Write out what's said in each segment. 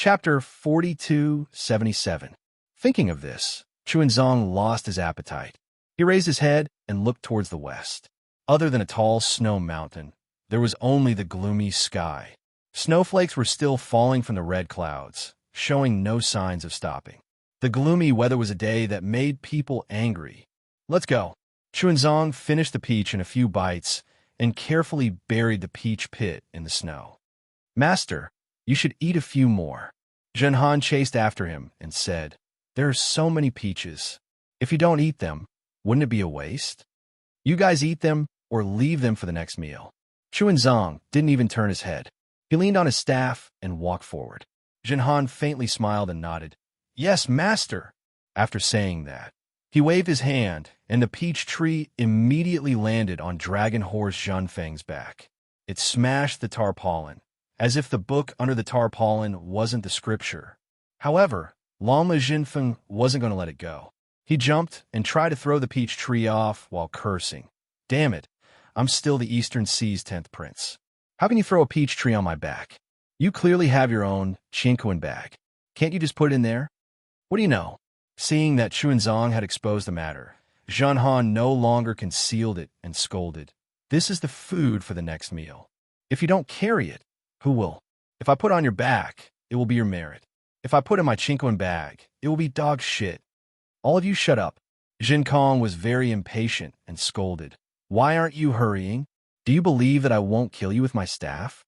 Chapter 4277. Thinking of this, Chuanzong lost his appetite. He raised his head and looked towards the west. Other than a tall snow mountain, there was only the gloomy sky. Snowflakes were still falling from the red clouds, showing no signs of stopping. The gloomy weather was a day that made people angry. Let's go. Chuanzong finished the peach in a few bites and carefully buried the peach pit in the snow. Master, you should eat a few more. Zhenhan chased after him and said, there are so many peaches. If you don't eat them, wouldn't it be a waste? You guys eat them or leave them for the next meal. Chuanzong didn't even turn his head. He leaned on his staff and walked forward. Zhenhan faintly smiled and nodded. Yes, master. After saying that, he waved his hand, and the peach tree immediately landed on Dragon Horse Zhenfeng's back. It smashed the tarpaulin, as if the book under the tarpaulin wasn't the scripture. However, Lama Zhenfeng wasn't going to let it go. He jumped and tried to throw the peach tree off while cursing. Damn it, I'm still the Eastern Sea's 10th prince. How can you throw a peach tree on my back? You clearly have your own Qinquan bag. Can't you just put it in there? What do you know? Seeing that Chuanzong had exposed the matter, Zhenhan no longer concealed it and scolded. This is the food for the next meal. If you don't carry it, who will? If I put it on your back, it will be your merit. If I put it in my Qinquan bag, it will be dog shit. All of you shut up. Jin Kong was very impatient and scolded. Why aren't you hurrying? Do you believe that I won't kill you with my staff?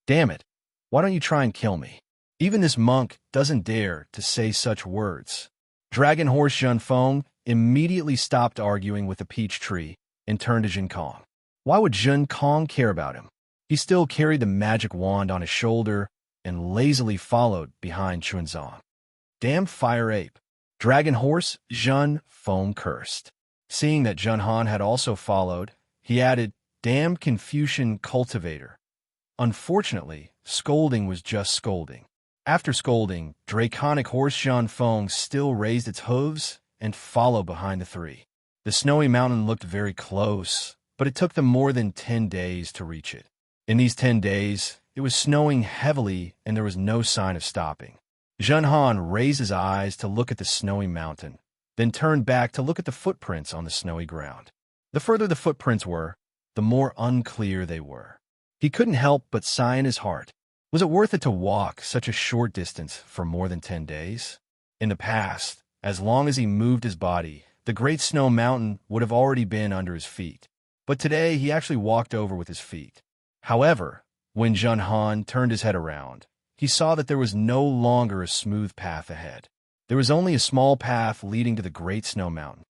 Damn it. Why don't you try and kill me? Even this monk doesn't dare to say such words. Dragon Horse Zhenfeng immediately stopped arguing with the peach tree and turned to Jin Kong. Why would Jin Kong care about him? He still carried the magic wand on his shoulder and lazily followed behind Chuanzong. Damn fire ape. Dragon Horse Zhenfeng cursed. Seeing that Zhenhan had also followed, he added, damn Confucian cultivator. Unfortunately, scolding was just scolding. After scolding, Draconic Horse Zhenfeng still raised its hooves and followed behind the three. The snowy mountain looked very close, but it took them more than 10 days to reach it. In these 10 days, it was snowing heavily and there was no sign of stopping. Zhenhan raised his eyes to look at the snowy mountain, then turned back to look at the footprints on the snowy ground. The further the footprints were, the more unclear they were. He couldn't help but sigh in his heart. Was it worth it to walk such a short distance for more than 10 days? In the past, as long as he moved his body, the great snow mountain would have already been under his feet. But today he actually walked over with his feet. However, when Zhenhan turned his head around, he saw that there was no longer a smooth path ahead. There was only a small path leading to the great snow mountain.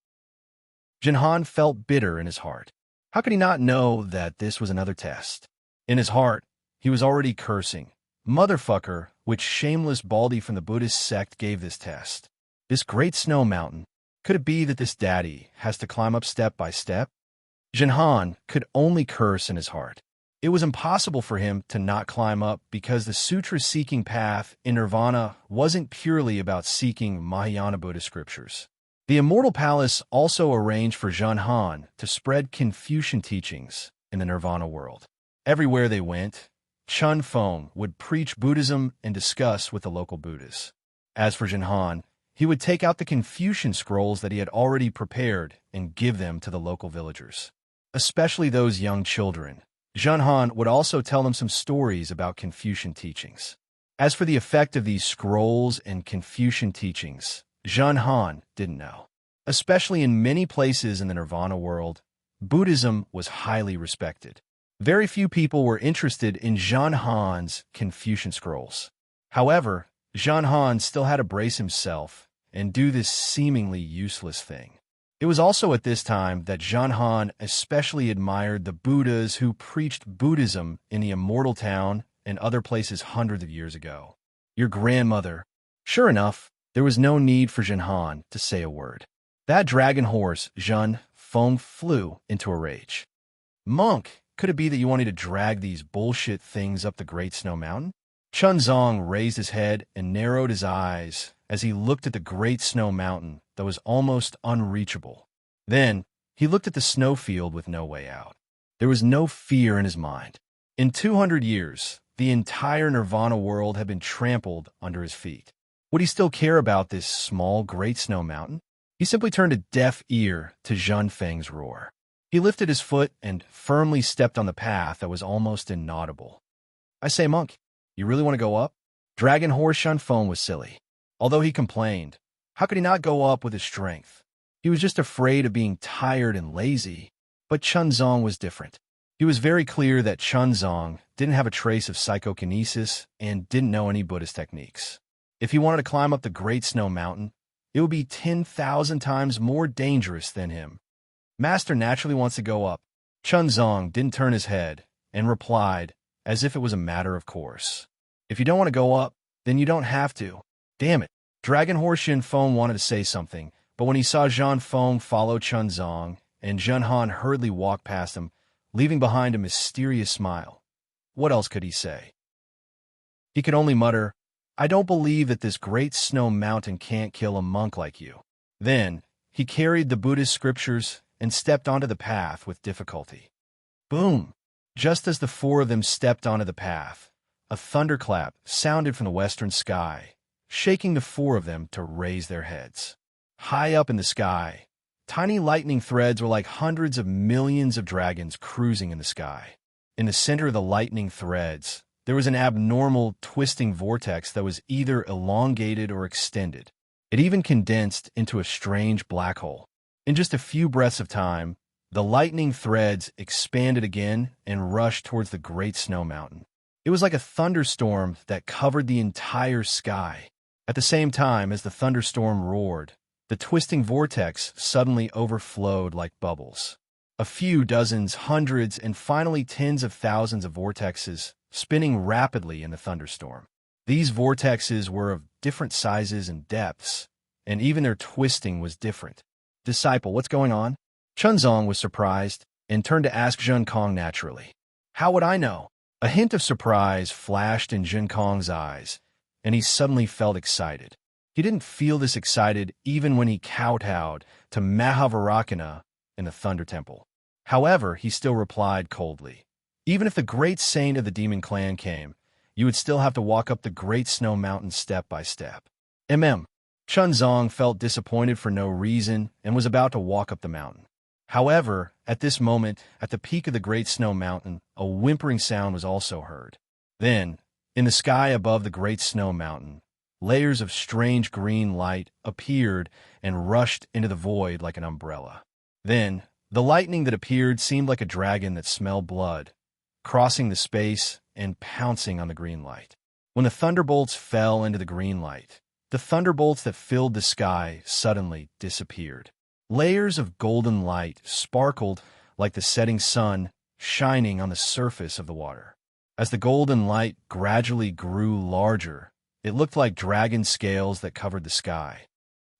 Zhenhan felt bitter in his heart. How could he not know that this was another test? In his heart, he was already cursing. Motherfucker, which shameless baldy from the Buddhist sect gave this test. This great snow mountain, could it be that this daddy has to climb up step by step? Zhenhan could only curse in his heart. It was impossible for him to not climb up because the sutra-seeking path in nirvana wasn't purely about seeking Mahayana Buddhist scriptures. The Immortal Palace also arranged for Zhenhan to spread Confucian teachings in the nirvana world. Everywhere they went, Chun Feng would preach Buddhism and discuss with the local Buddhists. As for Zhenhan, he would take out the Confucian scrolls that he had already prepared and give them to the local villagers, especially those young children. Zhenhan would also tell them some stories about Confucian teachings. As for the effect of these scrolls and Confucian teachings, Zhenhan didn't know. Especially in many places in the nirvana world, Buddhism was highly respected. Very few people were interested in Zhenhan's Confucian scrolls. However, Zhenhan still had to brace himself and do this seemingly useless thing. It was also at this time that Zhenhan especially admired the Buddhas who preached Buddhism in the Immortal Town and other places hundreds of years ago. Your grandmother. Sure enough, there was no need for Zhenhan to say a word. That dragon horse, Zhenfeng, flew into a rage. Monk, could it be that you wanted to drag these bullshit things up the Great Snow Mountain? Chuanzong raised his head and narrowed his eyes as he looked at the Great Snow Mountain that was almost unreachable. Then, he looked at the snowfield with no way out. There was no fear in his mind. In 200 years, The entire Nirvana world had been trampled under his feet. Would he still care about this small Great Snow Mountain? He simply turned a deaf ear to Zhen Feng's roar. He lifted his foot and firmly stepped on the path that was almost inaudible. I say, monk, you really want to go up? Dragon Horse Zhen Feng was silly. Although he complained, how could he not go up with his strength? He was just afraid of being tired and lazy. But Chunzong was different. He was very clear that Chunzong didn't have a trace of psychokinesis and didn't know any Buddhist techniques. If he wanted to climb up the Great Snow Mountain, it would be 10,000 times more dangerous than him. Master naturally wants to go up. Chunzong didn't turn his head and replied as if it was a matter of course. If you don't want to go up, then you don't have to. Damn it. Dragon Horse Zhen Feng wanted to say something, but when he saw Zhen Feng follow Chunzong and Zhen Han hurriedly walk past him, leaving behind a mysterious smile, what else could he say? He could only mutter, I don't believe that this Great Snow Mountain can't kill a monk like you. Then, he carried the Buddhist scriptures and stepped onto the path with difficulty. Boom! Just as the four of them stepped onto the path, a thunderclap sounded from the western sky, shaking the four of them to raise their heads. High up in the sky, tiny lightning threads were like hundreds of millions of dragons cruising in the sky. In the center of the lightning threads, there was an abnormal, twisting vortex that was either elongated or extended. It even condensed into a strange black hole. In just a few breaths of time, the lightning threads expanded again and rushed towards the Great Snow Mountain. It was like a thunderstorm that covered the entire sky. At the same time as the thunderstorm roared, the twisting vortex suddenly overflowed like bubbles. A few dozens, hundreds, and finally tens of thousands of vortexes spinning rapidly in the thunderstorm. These vortexes were of different sizes and depths, and even their twisting was different. Disciple, what's going on? Chunzong was surprised and turned to ask Zhen Kong naturally. How would I know? A hint of surprise flashed in Zhen Kong's eyes, and he suddenly felt excited. He didn't feel this excited even when he kowtowed to Mahavarakana in the Thunder Temple. However, he still replied coldly, even if the great saint of the demon clan came, you would still have to walk up the Great Snow Mountain step by step. Chunzong felt disappointed for no reason and was about to walk up the mountain. However, at this moment, at the peak of the Great Snow Mountain, a whimpering sound was also heard. Then, in the sky above the Great Snow Mountain, layers of strange green light appeared and rushed into the void like an umbrella. Then, the lightning that appeared seemed like a dragon that smelled blood, crossing the space and pouncing on the green light. When the thunderbolts fell into the green light, the thunderbolts that filled the sky suddenly disappeared. Layers of golden light sparkled like the setting sun shining on the surface of the water. As the golden light gradually grew larger, it looked like dragon scales that covered the sky.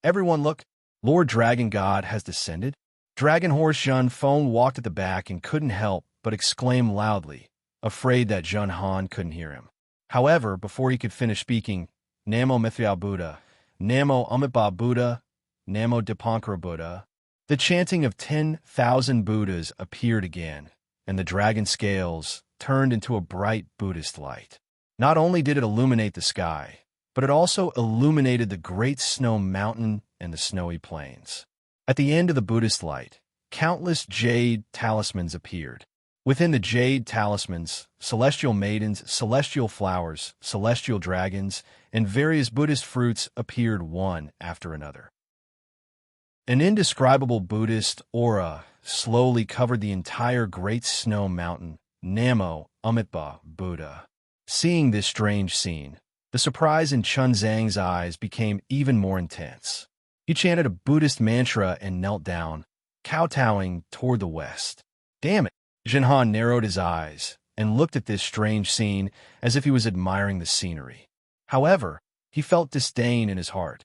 Everyone look, Lord Dragon God has descended. Dragon Horse Zhen Feng walked at the back and couldn't help but exclaim loudly, afraid that Zhen Han couldn't hear him. However, before he could finish speaking, Namo Mithra Buddha, Namo Amitabha Buddha, Namo Dipankara Buddha, the chanting of 10,000 Buddhas appeared again, and the dragon scales turned into a bright Buddhist light. Not only did it illuminate the sky, but it also illuminated the Great Snow Mountain and the snowy plains. At the end of the Buddhist light, countless jade talismans appeared. Within the jade talismans, celestial maidens, celestial flowers, celestial dragons, and various Buddhist fruits appeared one after another. An indescribable Buddhist aura slowly covered the entire Great Snow Mountain. Namo Amitabha Buddha. Seeing this strange scene, the surprise in Chunzang's eyes became even more intense. He chanted a Buddhist mantra and knelt down, kowtowing toward the west. Damn it! Zhen Han narrowed his eyes and looked at this strange scene as if he was admiring the scenery. However, he felt disdain in his heart.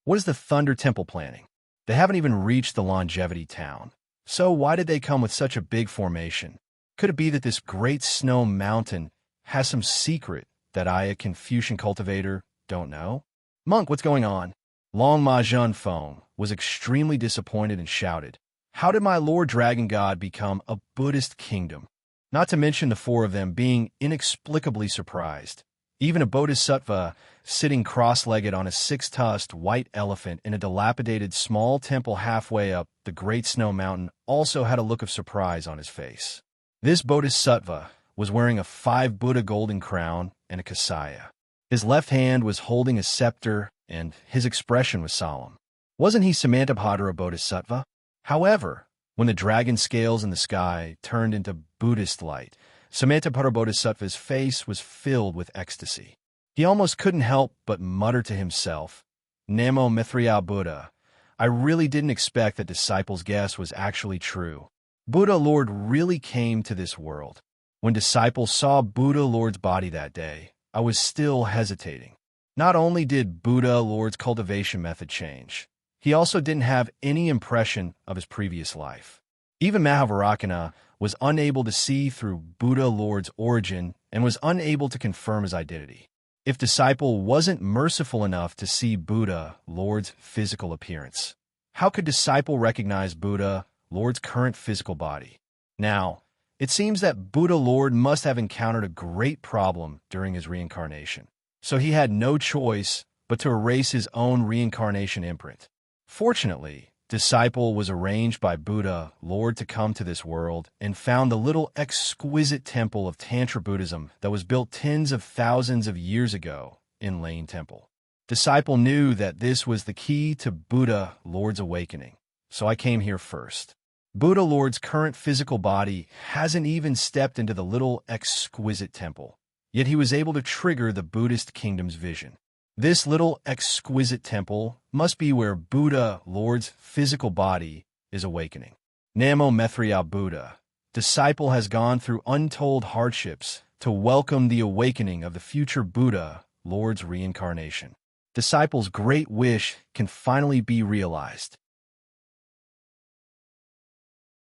What is the Thunder Temple planning? They haven't even reached the Longevity Town. So why did they come with such a big formation? Could it be that this Great Snow Mountain has some secret that I, a Confucian cultivator, don't know? Monk, what's going on? Long Ma Zhen Feng was extremely disappointed and shouted, how did my Lord Dragon God become a Buddhist kingdom? not to mention the four of them being inexplicably surprised. Even a bodhisattva sitting cross-legged on a six-tusked white elephant in a dilapidated small temple halfway up the Great Snow Mountain also had a look of surprise on his face. This bodhisattva was wearing a 5 Buddha golden crown and a kasaya. His left hand was holding a scepter, and his expression was solemn. Wasn't he Samantabhadra Bodhisattva? However, when the dragon scales in the sky turned into Buddhist light, Samantabhadra Bodhisattva's face was filled with ecstasy. He almost couldn't help but mutter to himself, Namo Mithriya Buddha. I really didn't expect that disciples' guess was actually true. Buddha Lord really came to this world. When disciples saw Buddha Lord's body that day, I was still hesitating. Not only did Buddha Lord's cultivation method change, he also didn't have any impression of his previous life. Even Mahavarakana was unable to see through Buddha Lord's origin and was unable to confirm his identity. If disciple wasn't merciful enough to see Buddha Lord's physical appearance, how could disciple recognize Buddha Lord's current physical body? Now, it seems that Buddha Lord must have encountered a great problem during his reincarnation, so he had no choice but to erase his own reincarnation imprint. Fortunately, disciple was arranged by Buddha Lord to come to this world and found the little exquisite temple of Tantra Buddhism that was built tens of thousands of years ago in Lane Temple. Disciple knew that this was the key to Buddha Lord's awakening, so I came here first. Buddha Lord's current physical body hasn't even stepped into the little exquisite temple, yet he was able to trigger the Buddhist kingdom's vision. This little exquisite temple must be where Buddha Lord's physical body is awakening. Namo Mithriya Buddha. Disciple has gone through untold hardships to welcome the awakening of the future Buddha Lord's reincarnation. Disciple's great wish can finally be realized.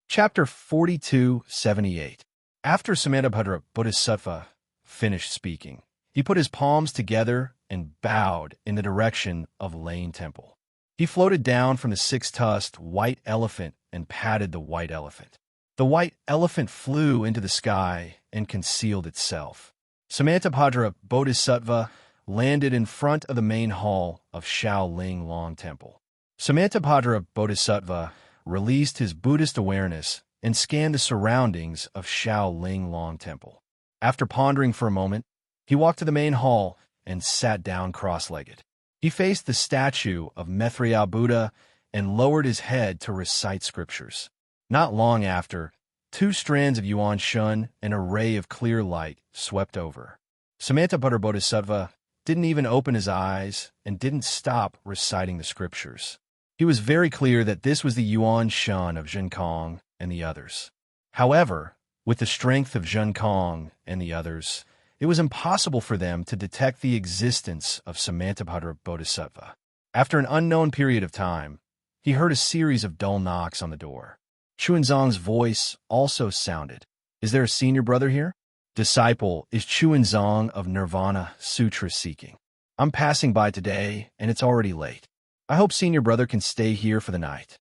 Chapter 4278. After Samantabhadra Bodhisattva finished speaking, he put his palms together and bowed in the direction of Lane Temple. He floated down from the six-tusked white elephant and patted the white elephant. The white elephant flew into the sky and concealed itself. Samantabhadra Bodhisattva landed in front of the main hall of Shaoling Long Temple. Samantabhadra Bodhisattva released his Buddhist awareness and scanned the surroundings of Shaoling Long Temple. After pondering for a moment, he walked to the main hall and sat down cross-legged. He faced the statue of Mithriya Buddha and lowered his head to recite scriptures. Not long after, 2 strands of Yuan Shun, an array of clear light, swept over. Samantabhadra Bodhisattva didn't even open his eyes and didn't stop reciting the scriptures. He was very clear that this was the Yuan Shun of Zhen Kong and the others. However, with the strength of Zhen Kong and the others, it was impossible for them to detect the existence of Samantabhadra Bodhisattva. After an unknown period of time, he heard a series of dull knocks on the door. Chuanzong's voice also sounded. Is there a senior brother here? Disciple is Chuanzong of Nirvana Sutra seeking. I'm passing by today, and it's already late. I hope senior brother can stay here for the night.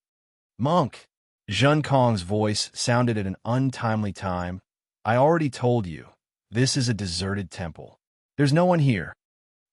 Monk! Zhen Kong's voice sounded at an untimely time. I already told you. This is a deserted temple. There's no one here.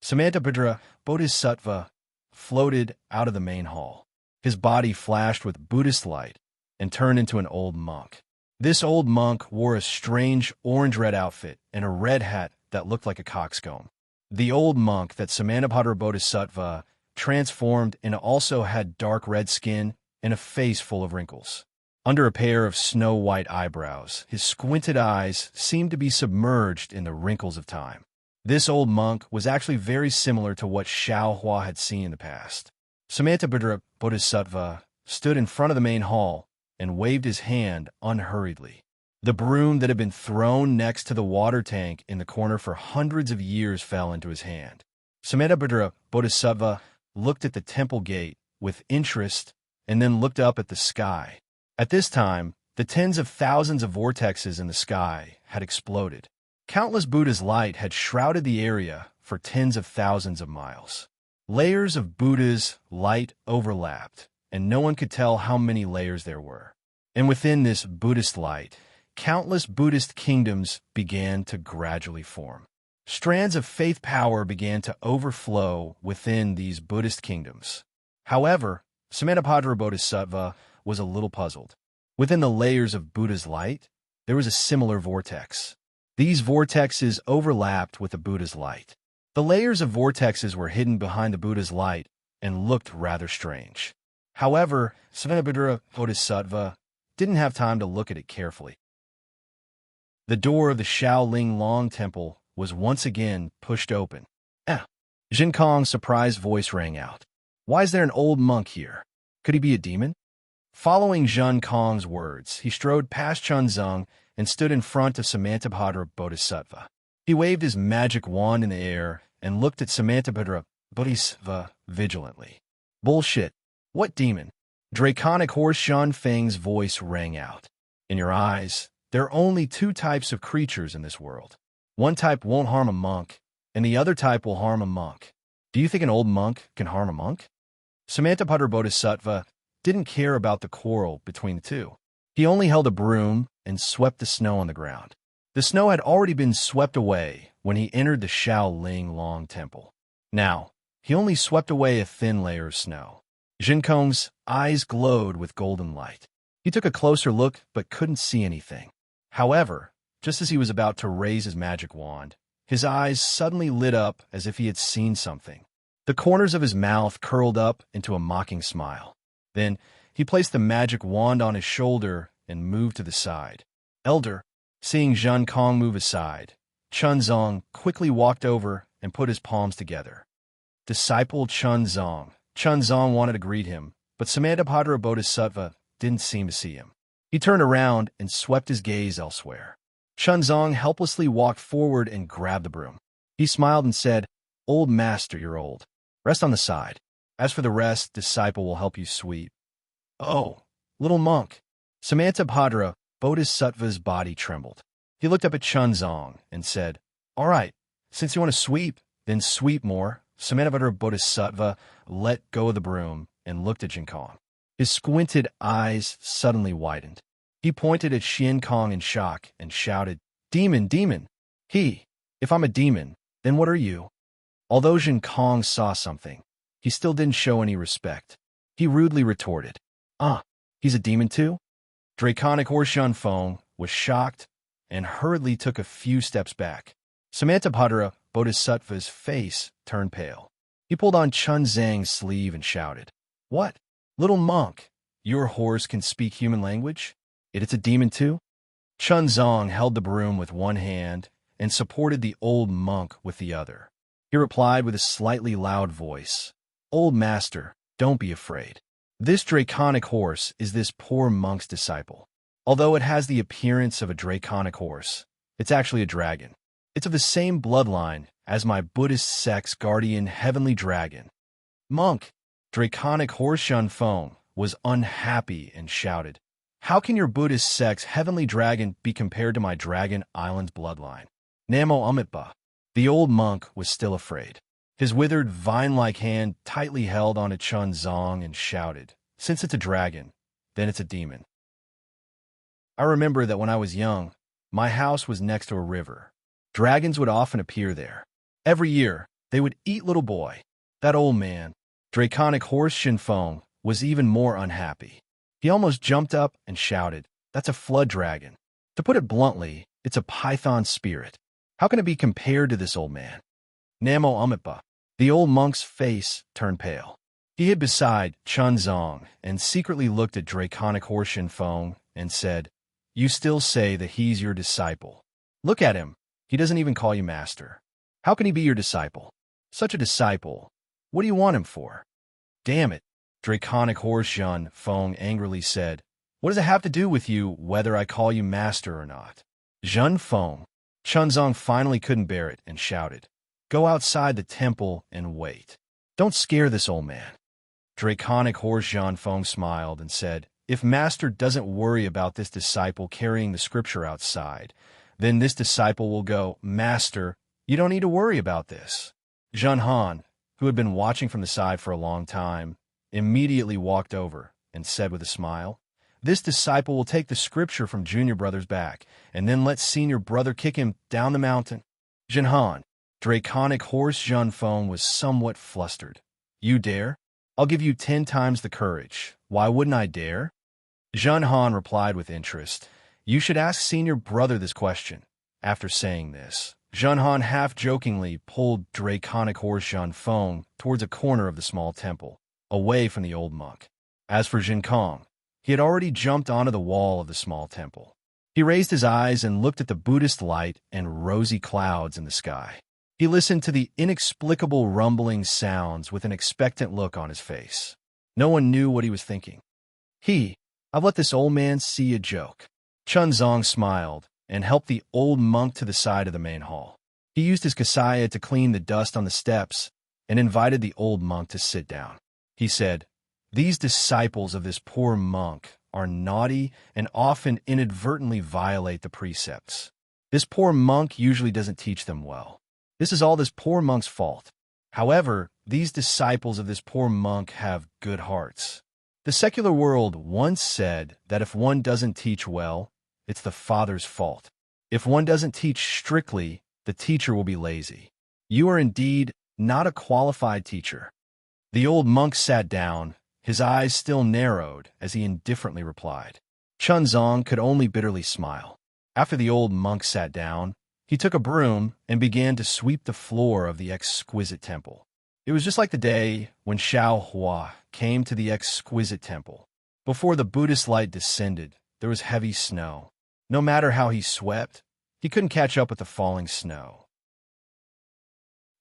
Samantabhadra Bodhisattva floated out of the main hall. His body flashed with Buddhist light and turned into an old monk. This old monk wore a strange orange-red outfit and a red hat that looked like a coxcomb. The old monk that Samantabhadra Bodhisattva transformed and also had dark red skin and a face full of wrinkles. Under a pair of snow-white eyebrows, his squinted eyes seemed to be submerged in the wrinkles of time. This old monk was actually very similar to what Xiaohua had seen in the past. Samantabhadra Bodhisattva stood in front of the main hall and waved his hand unhurriedly. The broom that had been thrown next to the water tank in the corner for hundreds of years fell into his hand. Samantabhadra Bodhisattva looked at the temple gate with interest and then looked up at the sky. At this time, the tens of thousands of vortexes in the sky had exploded. Countless Buddha's light had shrouded the area for tens of thousands of miles. Layers of Buddha's light overlapped, and no one could tell how many layers there were. And within this Buddhist light, countless Buddhist kingdoms began to gradually form. Strands of faith power began to overflow within these Buddhist kingdoms. However, Samantabhadra Bodhisattva was a little puzzled. Within the layers of Buddha's light, there was a similar vortex. These vortexes overlapped with the Buddha's light. The layers of vortexes were hidden behind the Buddha's light and looked rather strange. However, Samantabhadra Bodhisattva didn't have time to look at it carefully. The door of the Shaolin Long Temple was once again pushed open. Jin Kong's surprised voice rang out. Why is there an old monk here? Could he be a demon? Following Jin Kong's words, he strode past Chunzong and stood in front of Samantabhadra Bodhisattva. He waved his magic wand in the air and looked at Samantabhadra Bodhisattva vigilantly. Bullshit. What demon? Draconic Horse Shan Feng's voice rang out. In your eyes, there are only two types of creatures in this world. One type won't harm a monk, and the other type will harm a monk. Do you think an old monk can harm a monk? Samantabhadra Bodhisattva didn't care about the quarrel between the two. He only held a broom and swept the snow on the ground. The snow had already been swept away when he entered the Shaolin Long Temple. Now, he only swept away a thin layer of snow. Jin Kong's eyes glowed with golden light. He took a closer look but couldn't see anything. However, just as he was about to raise his magic wand, his eyes suddenly lit up as if he had seen something. The corners of his mouth curled up into a mocking smile. Then, he placed the magic wand on his shoulder and moved to the side. Elder, seeing Jin Kong move aside, Chunzong quickly walked over and put his palms together. Disciple Chunzong. Chunzong wanted to greet him, but Samantabhadra Bodhisattva didn't seem to see him. He turned around and swept his gaze elsewhere. Chunzong helplessly walked forward and grabbed the broom. He smiled and said, Old master, you're old. Rest on the side. As for the rest, disciple will help you sweep. Oh, little monk. Samantabhadra Bodhisattva's body trembled. He looked up at Chunzong and said, All right, since you want to sweep, then sweep more. Samantabhadra Bodhisattva let go of the broom and looked at Jin Kong. His squinted eyes suddenly widened. He pointed at Jin Kong in shock and shouted, Demon, demon! If I'm a demon, then what are you? Although Jin Kong saw something, he still didn't show any respect. He rudely retorted, he's a demon too? Draconic Horse Shan Feng was shocked and hurriedly took a few steps back. Samantabhadra Bodhisattva's face turned pale. He pulled on Chunzang's sleeve and shouted, What? Little monk, your horse can speak human language? It's a demon too? Chunzong held the broom with one hand and supported the old monk with the other. He replied with a slightly loud voice, Old master, don't be afraid. This draconic horse is this poor monk's disciple. Although it has the appearance of a draconic horse, it's actually a dragon. It's of the same bloodline as my Buddhist sect's guardian heavenly dragon. Monk, Draconic Horse Shan Feng was unhappy and shouted, How can your Buddhist sect's heavenly dragon be compared to my Dragon Island's bloodline? Namo Amitba. The old monk was still afraid. His withered, vine-like hand tightly held onto Chunzong and shouted, Since it's a dragon, then it's a demon. I remember that when I was young, my house was next to a river. Dragons would often appear there. Every year, they would eat little boy. That old man, Draconic Horse Shan Feng, was even more unhappy. He almost jumped up and shouted, That's a flood dragon. To put it bluntly, it's a python spirit. How can it be compared to this old man? Namo Amitba. The old monk's face turned pale. He hid beside Chunzong and secretly looked at Draconic Horse Shan Feng and said, You still say that he's your disciple. Look at him. He doesn't even call you master. How can he be your disciple? Such a disciple. What do you want him for? Damn it, Draconic Horse Shan Feng angrily said. What does it have to do with you whether I call you master or not? Shan Feng. Chunzong finally couldn't bear it and shouted, Go outside the temple and wait. Don't scare this old man. Draconic Horse Shan Feng smiled and said, If master doesn't worry about this disciple carrying the scripture outside, then this disciple will go, Master, you don't need to worry about this. Zhen Han, who had been watching from the side for a long time, immediately walked over and said with a smile, This disciple will take the scripture from junior brother's back, and then let senior brother kick him down the mountain. Jinhan, draconic horse Junfeng, was somewhat flustered. You dare? I'll give you 10 times the courage. Why wouldn't I dare? Junhan replied with interest. You should ask senior brother this question. After saying this, Junhan half-jokingly pulled draconic horse Junfeng towards a corner of the small temple, away from the old monk. As for Jinkong, he had already jumped onto the wall of the small temple. He raised his eyes and looked at the Buddhist light and rosy clouds in the sky. He listened to the inexplicable rumbling sounds with an expectant look on his face. No one knew what he was thinking. I've let this old man see a joke. Chunzong smiled and helped the old monk to the side of the main hall. He used his kasaya to clean the dust on the steps and invited the old monk to sit down. He said, These disciples of this poor monk are naughty and often inadvertently violate the precepts. This poor monk usually doesn't teach them well. This is all this poor monk's fault. However, these disciples of this poor monk have good hearts. The secular world once said that if one doesn't teach well, it's the father's fault. If one doesn't teach strictly, the teacher will be lazy. You are indeed not a qualified teacher. The old monk sat down, his eyes still narrowed as he indifferently replied. Chunzong could only bitterly smile. After the old monk sat down, he took a broom and began to sweep the floor of the exquisite temple. It was just like the day when Xiao Hua came to the exquisite temple. Before the Buddhist light descended, there was heavy snow. No matter how he swept, he couldn't catch up with the falling snow.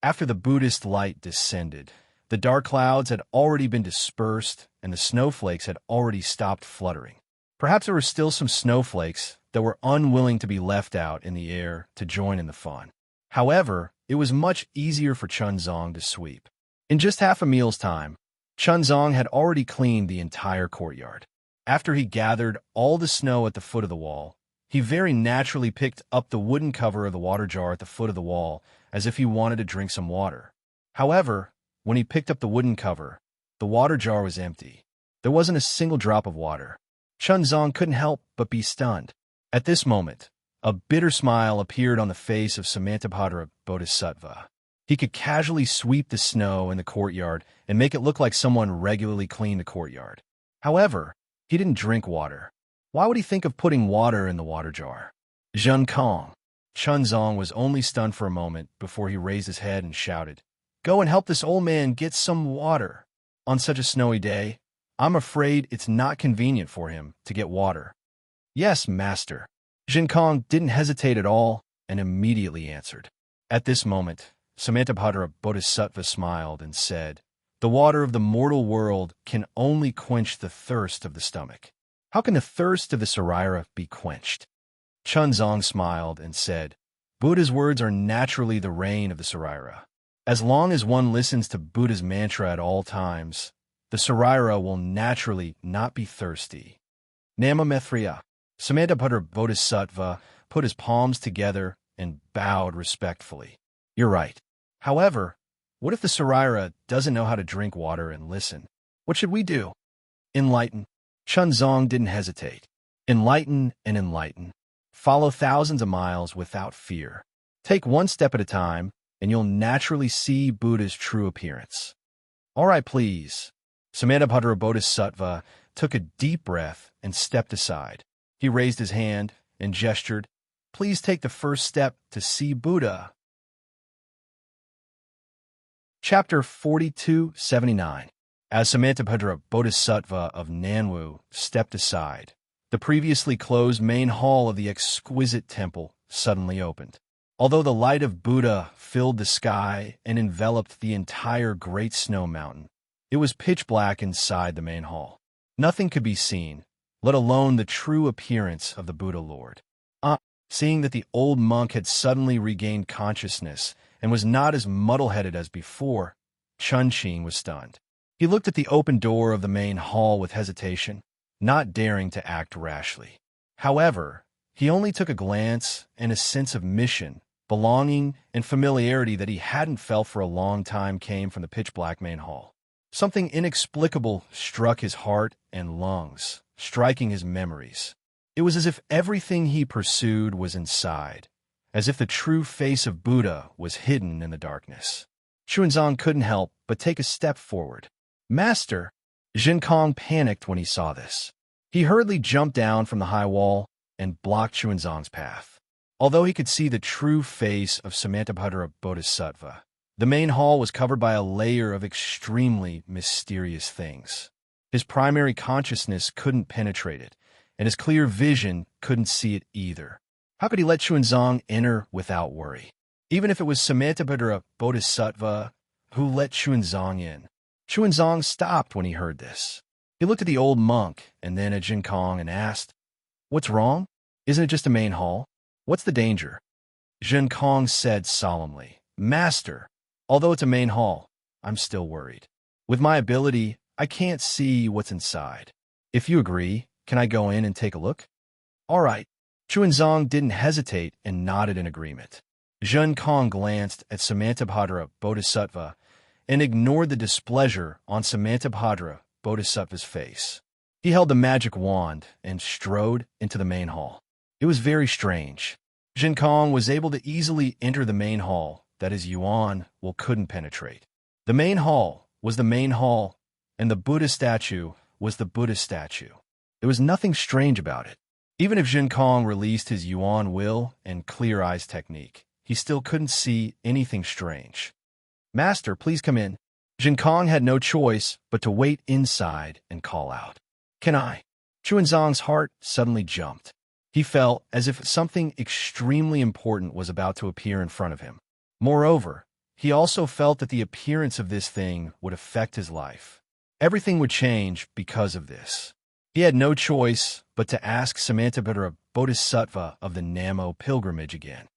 After the Buddhist light descended, the dark clouds had already been dispersed and the snowflakes had already stopped fluttering. Perhaps there were still some snowflakes that were unwilling to be left out in the air to join in the fun. However, it was much easier for Chunzong to sweep. In just half a meal's time, Chunzong had already cleaned the entire courtyard. After he gathered all the snow at the foot of the wall, he very naturally picked up the wooden cover of the water jar at the foot of the wall as if he wanted to drink some water. However, when he picked up the wooden cover, the water jar was empty. There wasn't a single drop of water. Chunzong couldn't help but be stunned. At this moment, a bitter smile appeared on the face of Samantabhadra Bodhisattva. He could casually sweep the snow in the courtyard and make it look like someone regularly cleaned the courtyard. However, he didn't drink water. Why would he think of putting water in the water jar? Zhenkong. Chunzong was only stunned for a moment before he raised his head and shouted, Go and help this old man get some water. On such a snowy day, I'm afraid it's not convenient for him to get water. Yes, master. Zhenkong didn't hesitate at all and immediately answered. At this moment, Samantabhadra Bodhisattva smiled and said, The water of the mortal world can only quench the thirst of the stomach. How can the thirst of the Sarira be quenched? Chunzong smiled and said, Buddha's words are naturally the rain of the Sarira. As long as one listens to Buddha's mantra at all times, the Sarira will naturally not be thirsty. Namamethriya. Samantabhadra Bodhisattva put his palms together and bowed respectfully. You're right. However, what if the Sarira doesn't know how to drink water and listen? What should we do? Enlighten. Chunzong didn't hesitate. Enlighten and enlighten. Follow thousands of miles without fear. Take one step at a time, and you'll naturally see Buddha's true appearance. All right, please. Samantabhadra Bodhisattva took a deep breath and stepped aside. He raised his hand and gestured, Please take the first step to see Buddha. Chapter 4279. As Samantabhadra Bodhisattva of Nanwu stepped aside, the previously closed main hall of the exquisite temple suddenly opened. Although the light of Buddha filled the sky and enveloped the entire great snow mountain, it was pitch black inside the main hall. Nothing could be seen, let alone the true appearance of the Buddha Lord. Seeing that the old monk had suddenly regained consciousness and was not as muddle-headed as before, Chunqing was stunned. He looked at the open door of the main hall with hesitation, not daring to act rashly. However, he only took a glance and a sense of mission, belonging, and familiarity that he hadn't felt for a long time came from the pitch-black main hall. Something inexplicable struck his heart and lungs, striking his memories. It was as if everything he pursued was inside, as if the true face of Buddha was hidden in the darkness. Xuanzang couldn't help but take a step forward. "Master!" Jin Kong panicked when he saw this. He hurriedly jumped down from the high wall and blocked Xuanzang's path. Although he could see the true face of Samantabhadra Bodhisattva, the main hall was covered by a layer of extremely mysterious things. His primary consciousness couldn't penetrate it, and his clear vision couldn't see it either. How could he let Xuanzang enter without worry? Even if it was Samantabhadra Bodhisattva who let Xuanzang in. Xuanzang stopped when he heard this. He looked at the old monk and then at Jin Kong and asked, "What's wrong? Isn't it just a main hall? What's the danger?" Jin Kong said solemnly, "Master, although it's a main hall, I'm still worried. With my ability, I can't see what's inside. If you agree, can I go in and take a look?" "All right." Xuanzang didn't hesitate and nodded in agreement. Jin Kong glanced at Samantabhadra Bodhisattva and ignored the displeasure on Samantabhadra Bodhisattva's face. He held the magic wand and strode into the main hall. It was very strange. Jin Kong was able to easily enter the main hall that his yuan couldn't penetrate. The main hall was the main hall, and the Buddha statue was the Buddha statue. There was nothing strange about it. Even if Jin Kong released his yuan will and clear eyes technique, he still couldn't see anything strange. "Master, please come in." Jin Kong had no choice but to wait inside and call out, "Can I?" Xuanzang's heart suddenly jumped. He felt as if something extremely important was about to appear in front of him. Moreover, he also felt that the appearance of this thing would affect his life. Everything would change because of this. He had no choice but to ask Samantabhadra Bodhisattva of the Namo pilgrimage again.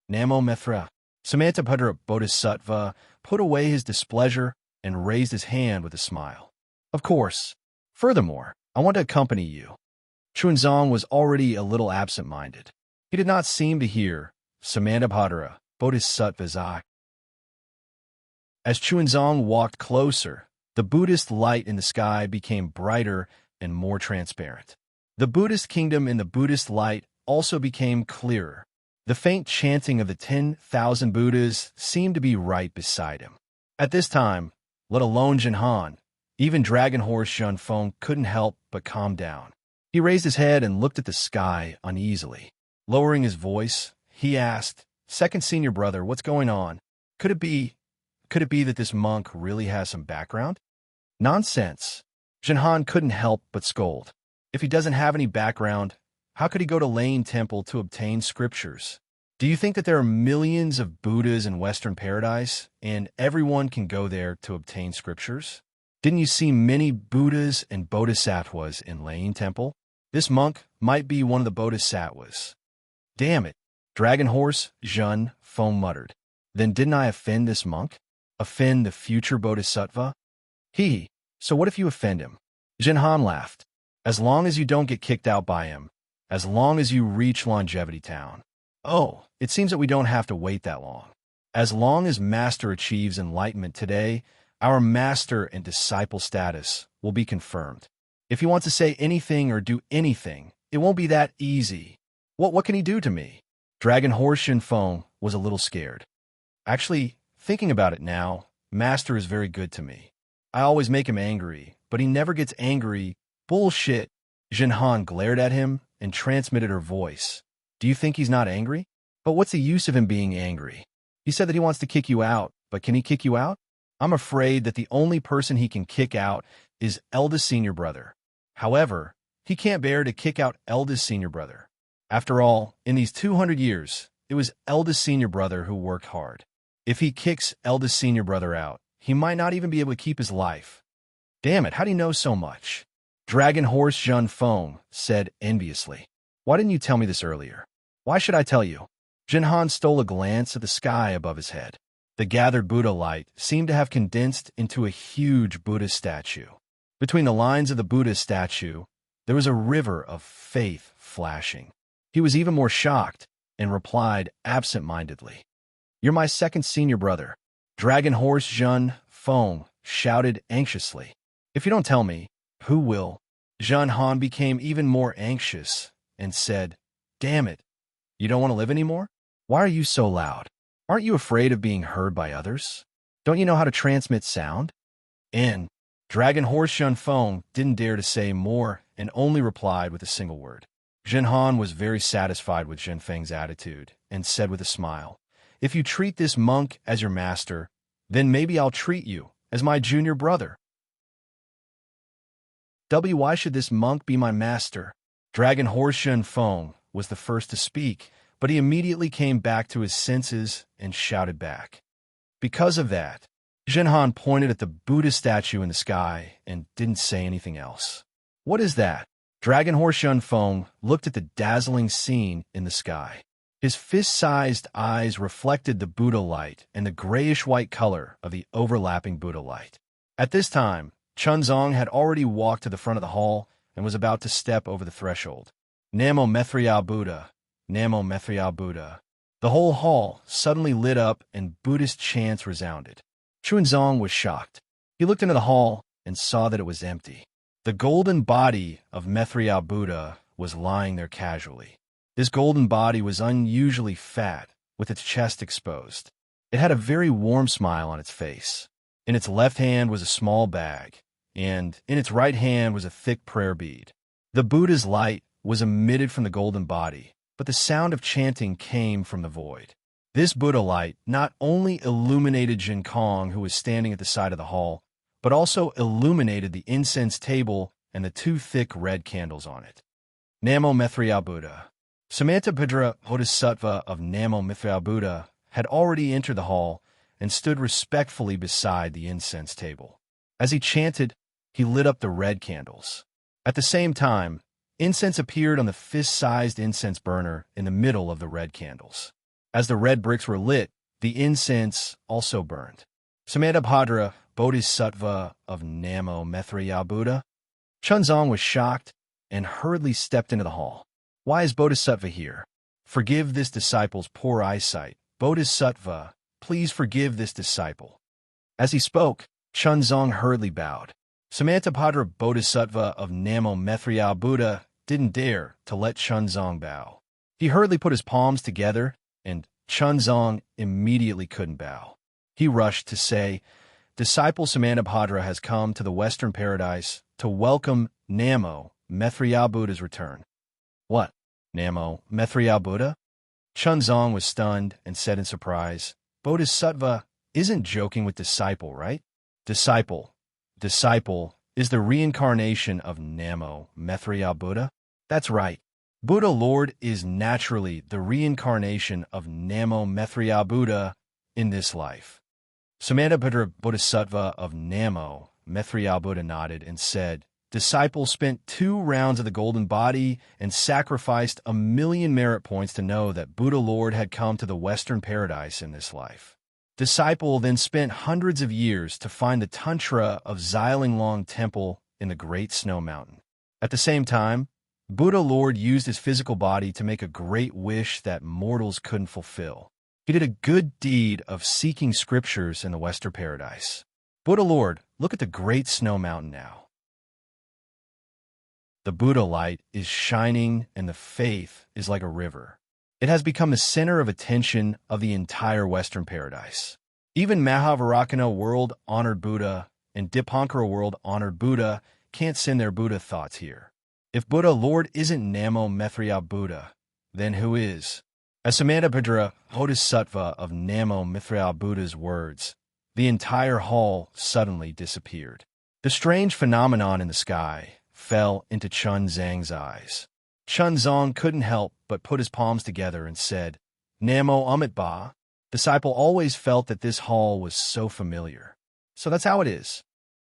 "Namo Mithra." Samantabhadra Bodhisattva put away his displeasure and raised his hand with a smile. "Of course. Furthermore, I want to accompany you." Xuanzang was already a little absent-minded. He did not seem to hear Samantabhadra Bodhisattva's eye. As Xuanzang walked closer, the Buddhist light in the sky became brighter and more transparent. The Buddhist kingdom in the Buddhist light also became clearer. The faint chanting of the 10,000 Buddhas seemed to be right beside him. At this time, let alone Jin Han, even Dragon Horse Jun Feng couldn't help but calm down. He raised his head and looked at the sky uneasily. Lowering his voice, he asked, "Second senior brother, what's going on? Could it be that this monk really has some background?" "Nonsense." Jin Han couldn't help but scold. If he doesn't have any background, how could he go to Lane Temple to obtain scriptures? Do you think that there are millions of Buddhas in Western Paradise, and everyone can go there to obtain scriptures? Didn't you see many Buddhas and Bodhisattvas in Lane Temple? This monk might be one of the Bodhisattvas. "Damn it," Dragon Horse Jun Feng muttered. "Then didn't I offend this monk? Offend the future Bodhisattva? He. So what if you offend him?" Jin Han laughed. "As long as you don't get kicked out by him, as long as you reach Longevity Town." "Oh, it seems that we don't have to wait that long. As long as Master achieves enlightenment today, our Master and disciple status will be confirmed. If he wants to say anything or do anything, it won't be that easy. What can he do to me?" Dragon Horse Jin Feng was a little scared. "Actually, thinking about it now, Master is very good to me. I always make him angry, but he never gets angry." "Bullshit." Jin Han glared at him and transmitted her voice. "Do you think he's not angry? But what's the use of him being angry? He said that he wants to kick you out, but can he kick you out? I'm afraid that the only person he can kick out is eldest senior brother. However, he can't bear to kick out eldest senior brother. After all, in these 200 years, it was eldest senior brother who worked hard. If he kicks eldest senior brother out, he might not even be able to keep his life." "Damn it, how do you know so much?" Dragon Horse Jun Feng said enviously. "Why didn't you tell me this earlier?" "Why should I tell you?" Jin Han stole a glance at the sky above his head. The gathered Buddha light seemed to have condensed into a huge Buddha statue. Between the lines of the Buddha statue, there was a river of faith flashing. He was even more shocked and replied absent-mindedly, "You're my second senior brother." Dragon Horse Jun Feng shouted anxiously, "If you don't tell me, who will?" Zhen Han became even more anxious and said, "Damn it, you don't want to live anymore? Why are you so loud? Aren't you afraid of being heard by others? Don't you know how to transmit sound?" And Dragon Horse Feng didn't dare to say more and only replied with a single word. Zhen Han was very satisfied with Zhen Feng's attitude and said with a smile, "If you treat this monk as your master, then maybe I'll treat you as my junior brother." Why should this monk be my master? Dragon Horse Feng was the first to speak, but he immediately came back to his senses and shouted back. Because of that, Zhen Han pointed at the Buddha statue in the sky and didn't say anything else. "What is that?" Dragon Horse Feng looked at the dazzling scene in the sky. His fist-sized eyes reflected the Buddha light and the grayish-white color of the overlapping Buddha light. At this time, Chunzong had already walked to the front of the hall and was about to step over the threshold. "Namo Methriao Buddha, Namo Methriao Buddha." The whole hall suddenly lit up and Buddhist chants resounded. Chunzong was shocked. He looked into the hall and saw that it was empty. The golden body of Methriao Buddha was lying there casually. This golden body was unusually fat, with its chest exposed. It had a very warm smile on its face. In its left hand was a small bag, and in its right hand was a thick prayer bead. The Buddha's light was emitted from the golden body, but the sound of chanting came from the void. This Buddha light not only illuminated Jin Kong, who was standing at the side of the hall, but also illuminated the incense table and the two thick red candles on it. Namo Methriao Buddha. Samantabhadra Bodhisattva of Namo Methriao Buddha had already entered the hall and stood respectfully beside the incense table. As he chanted, he lit up the red candles. At the same time, incense appeared on the fist-sized incense burner in the middle of the red candles. As the red bricks were lit, the incense also burned. Samantabhadra Bodhisattva of Namo Methriao Buddha. Chunzong was shocked and hurriedly stepped into the hall. "Why is Bodhisattva here? Forgive this disciple's poor eyesight. Bodhisattva, please forgive this disciple." As he spoke, Chunzong hurriedly bowed. Samantabhadra Bodhisattva of Namo Methriao Buddha didn't dare to let Chunzong bow. He hurriedly put his palms together, and Chunzong immediately couldn't bow. He rushed to say, "Disciple Samantabhadra has come to the Western Paradise to welcome Namo Methriao Buddha's return." "What? Namo Methriao Buddha?" Chunzong was stunned and said in surprise, "Bodhisattva isn't joking with disciple, right?" Disciple is the reincarnation of Namo Methriao Buddha? That's right. Buddha Lord is naturally the reincarnation of Namo Methriao Buddha in this life. Samantabhadra Bodhisattva of Namo Methriao Buddha nodded and said, "Disciple spent 2 rounds of the golden body and sacrificed 1,000,000 merit points to know that Buddha Lord had come to the Western Paradise in this life. Disciple then spent hundreds of years to find the Tantra of Xilinglong Temple in the Great Snow Mountain. At the same time, Buddha Lord used his physical body to make a great wish that mortals couldn't fulfill. He did a good deed of seeking scriptures in the Western Paradise. Buddha Lord, look at the Great Snow Mountain now. The Buddha light is shining and the faith is like a river. It has become the center of attention of the entire Western Paradise. Even Mahavarakana world-honored Buddha and Dipankara world-honored Buddha can't send their Buddha thoughts here. If Buddha Lord isn't Namo Methriao Buddha, then who is? As Samantabhadra Bodhisattva of Namo Methriao Buddha's words, the entire hall suddenly disappeared. The strange phenomenon in the sky fell into Chunzong's eyes. Chunzong couldn't help but put his palms together and said, "Namo Amit. Disciple always felt that this hall was so familiar. So that's how it is."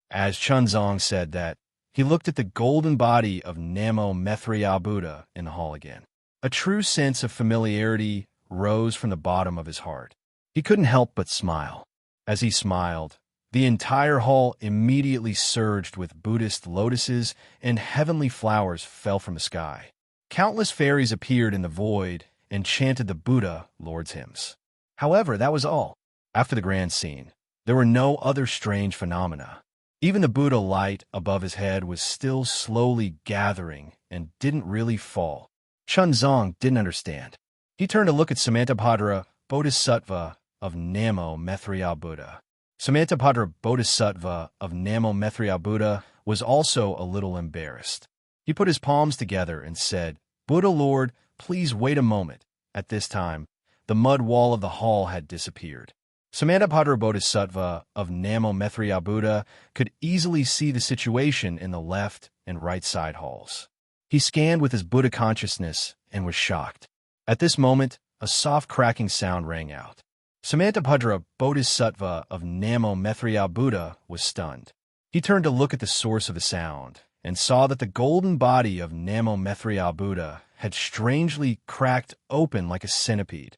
As Chunzong said that, he looked at the golden body of Namo Methriao Buddha in the hall again. A true sense of familiarity rose from the bottom of his heart. He couldn't help but smile. As he smiled, the entire hall immediately surged with Buddhist lotuses and heavenly flowers fell from the sky. Countless fairies appeared in the void and chanted the Buddha Lord's hymns. However, that was all. After the grand scene, there were no other strange phenomena. Even the Buddha light above his head was still slowly gathering and didn't really fall. Chunzong didn't understand. He turned to look at Samantabhadra, Bodhisattva of Namo Maitreya Buddha. Samantabhadra Bodhisattva of Namo Maitreya Buddha was also a little embarrassed. He put his palms together and said, "Buddha Lord, please wait a moment." At this time, the mud wall of the hall had disappeared. Samantabhadra Bodhisattva of Namo Maitreya Buddha could easily see the situation in the left and right side halls. He scanned with his Buddha consciousness and was shocked. At this moment, a soft cracking sound rang out. Samantabhadra Bodhisattva of Namo Maitreya Buddha was stunned. He turned to look at the source of the sound and saw that the golden body of Namo Maitreya Buddha had strangely cracked open like a centipede.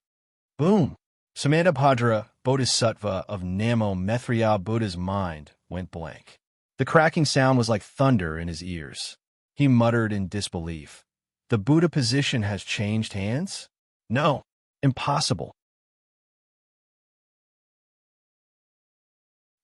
Boom! Samantabhadra Bodhisattva of Namo Maitreya Buddha's mind went blank. The cracking sound was like thunder in his ears. He muttered in disbelief. The Buddha position has changed hands? No, impossible.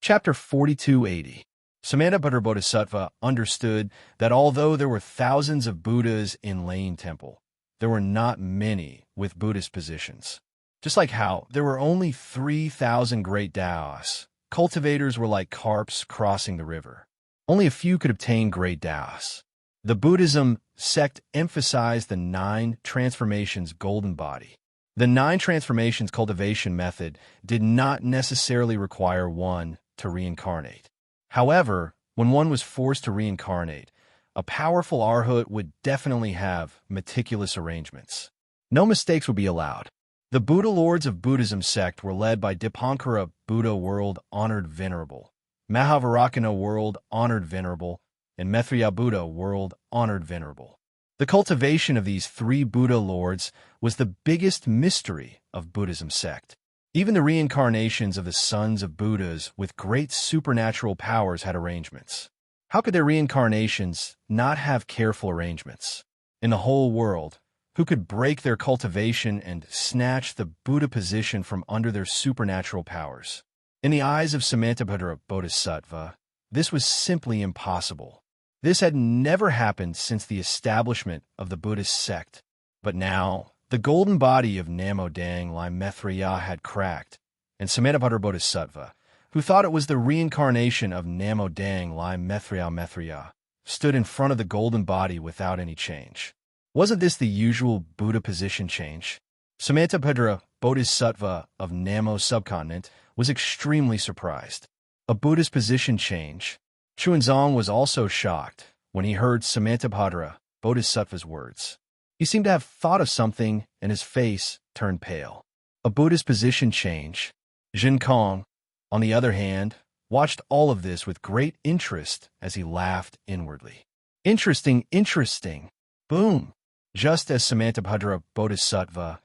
Chapter 4280. Samantabhadra Bodhisattva understood that although there were thousands of Buddhas in Lane Temple, there were not many with Buddhist positions. Just like how there were only 3,000 great Taoists, cultivators were like carps crossing the river. Only a few could obtain great Taoists. The Buddhism sect emphasized the 9 transformations golden body. The 9 transformations cultivation method did not necessarily require one to reincarnate. However, when one was forced to reincarnate, a powerful arhat would definitely have meticulous arrangements. No mistakes would be allowed. The Buddha Lords of Buddhism sect were led by Dipankara Buddha World Honored Venerable, Mahavarakana World Honored Venerable, and Maitreya Buddha World Honored Venerable. The cultivation of these 3 Buddha Lords was the biggest mystery of Buddhism sect. Even the reincarnations of the sons of Buddhas with great supernatural powers had arrangements. How could their reincarnations not have careful arrangements? In the whole world, who could break their cultivation and snatch the Buddha position from under their supernatural powers? In the eyes of Samantabhadra Bodhisattva, this was simply impossible. This had never happened since the establishment of the Buddhist sect. But now, the golden body of Namo Dang Lai Maitreya had cracked, and Samantabhadra Bodhisattva, who thought it was the reincarnation of Namo Dang Lai Maitreya, stood in front of the golden body without any change. Wasn't this the usual Buddha position change? Samantabhadra Bodhisattva of Namo subcontinent was extremely surprised. A Buddhist position change. Chuanzong was also shocked when he heard Samantabhadra Bodhisattva's words. He seemed to have thought of something, and his face turned pale. A Buddhist position change. Jin Kong, on the other hand, watched all of this with great interest as he laughed inwardly. Interesting, interesting. Boom! Just as Samantabhadra Bodhisattva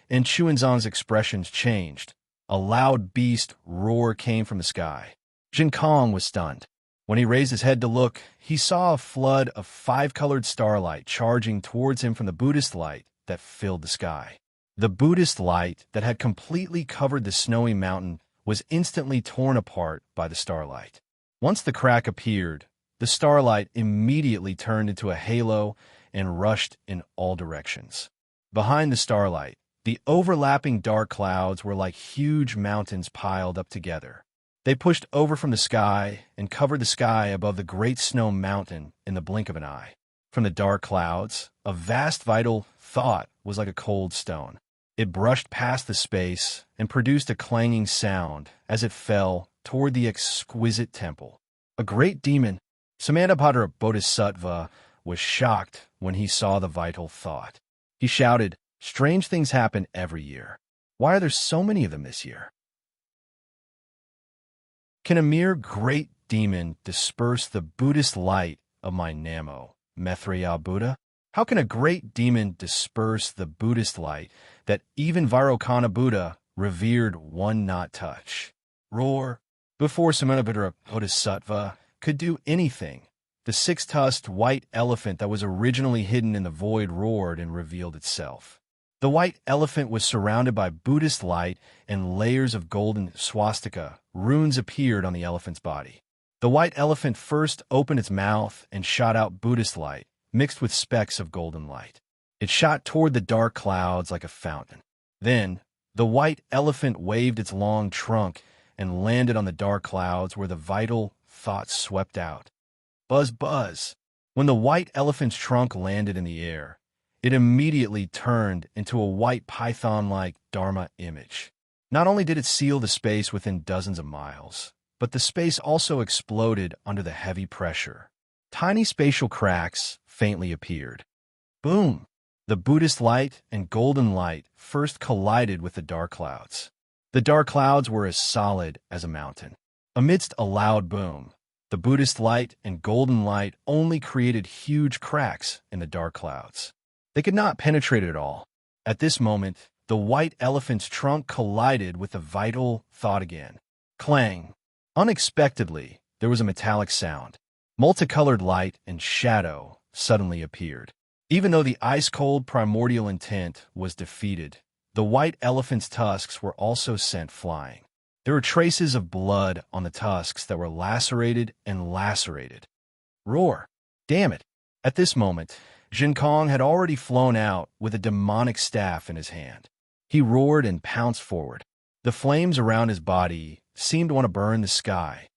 and Chuanzong's expressions changed, a loud beast roar came from the sky. Jin Kong was stunned. When he raised his head to look, he saw a flood of 5-colored starlight charging towards him from the Buddhist light that filled the sky. The Buddhist light that had completely covered the snowy mountain was instantly torn apart by the starlight. Once the crack appeared, the starlight immediately turned into a halo and rushed in all directions. Behind the starlight, the overlapping dark clouds were like huge mountains piled up together. They pushed over from the sky and covered the sky above the great snow mountain in the blink of an eye. From the dark clouds, a vast vital thought was like a cold stone. It brushed past the space and produced a clanging sound as it fell toward the exquisite temple. A great demon. Samantabhadra Bodhisattva was shocked when he saw the vital thought. He shouted, "Strange things happen every year. Why are there so many of them this year? Can a mere great demon disperse the Buddhist light of my Namo Maitreya Buddha? How can a great demon disperse the Buddhist light that even Vairocana Buddha revered one not touch?" Roar! Before Samantabhadra Bodhisattva could do anything, the 6-tusked white elephant that was originally hidden in the void roared and revealed itself. The white elephant was surrounded by Buddhist light, and layers of golden swastika runes appeared on the elephant's body. The The white elephant first opened its mouth and shot out Buddhist light, mixed with specks of golden light. It shot toward the dark clouds like a fountain. Then, the white elephant waved its long trunk and landed on the dark clouds where the vital thoughts swept out. Buzz, buzz. When the white elephant's trunk landed in the air, it immediately turned into a white python-like Dharma image. Not only did it seal the space within dozens of miles, but the space also exploded under the heavy pressure. Tiny spatial cracks faintly appeared. Boom! The Buddhist light and golden light first collided with the dark clouds. The dark clouds were as solid as a mountain. Amidst a loud boom, the Buddhist light and golden light only created huge cracks in the dark clouds. They could not penetrate it at all. At this moment, the white elephant's trunk collided with the vital thought again. Clang! Unexpectedly, there was a metallic sound. Multicolored light and shadow suddenly appeared. Even though the ice-cold primordial intent was defeated, the white elephant's tusks were also sent flying. There were traces of blood on the tusks that were lacerated and lacerated. Roar! Damn it! At this moment, Jin Kong had already flown out with a demonic staff in his hand. He roared and pounced forward. The flames around his body seemed to want to burn the sky.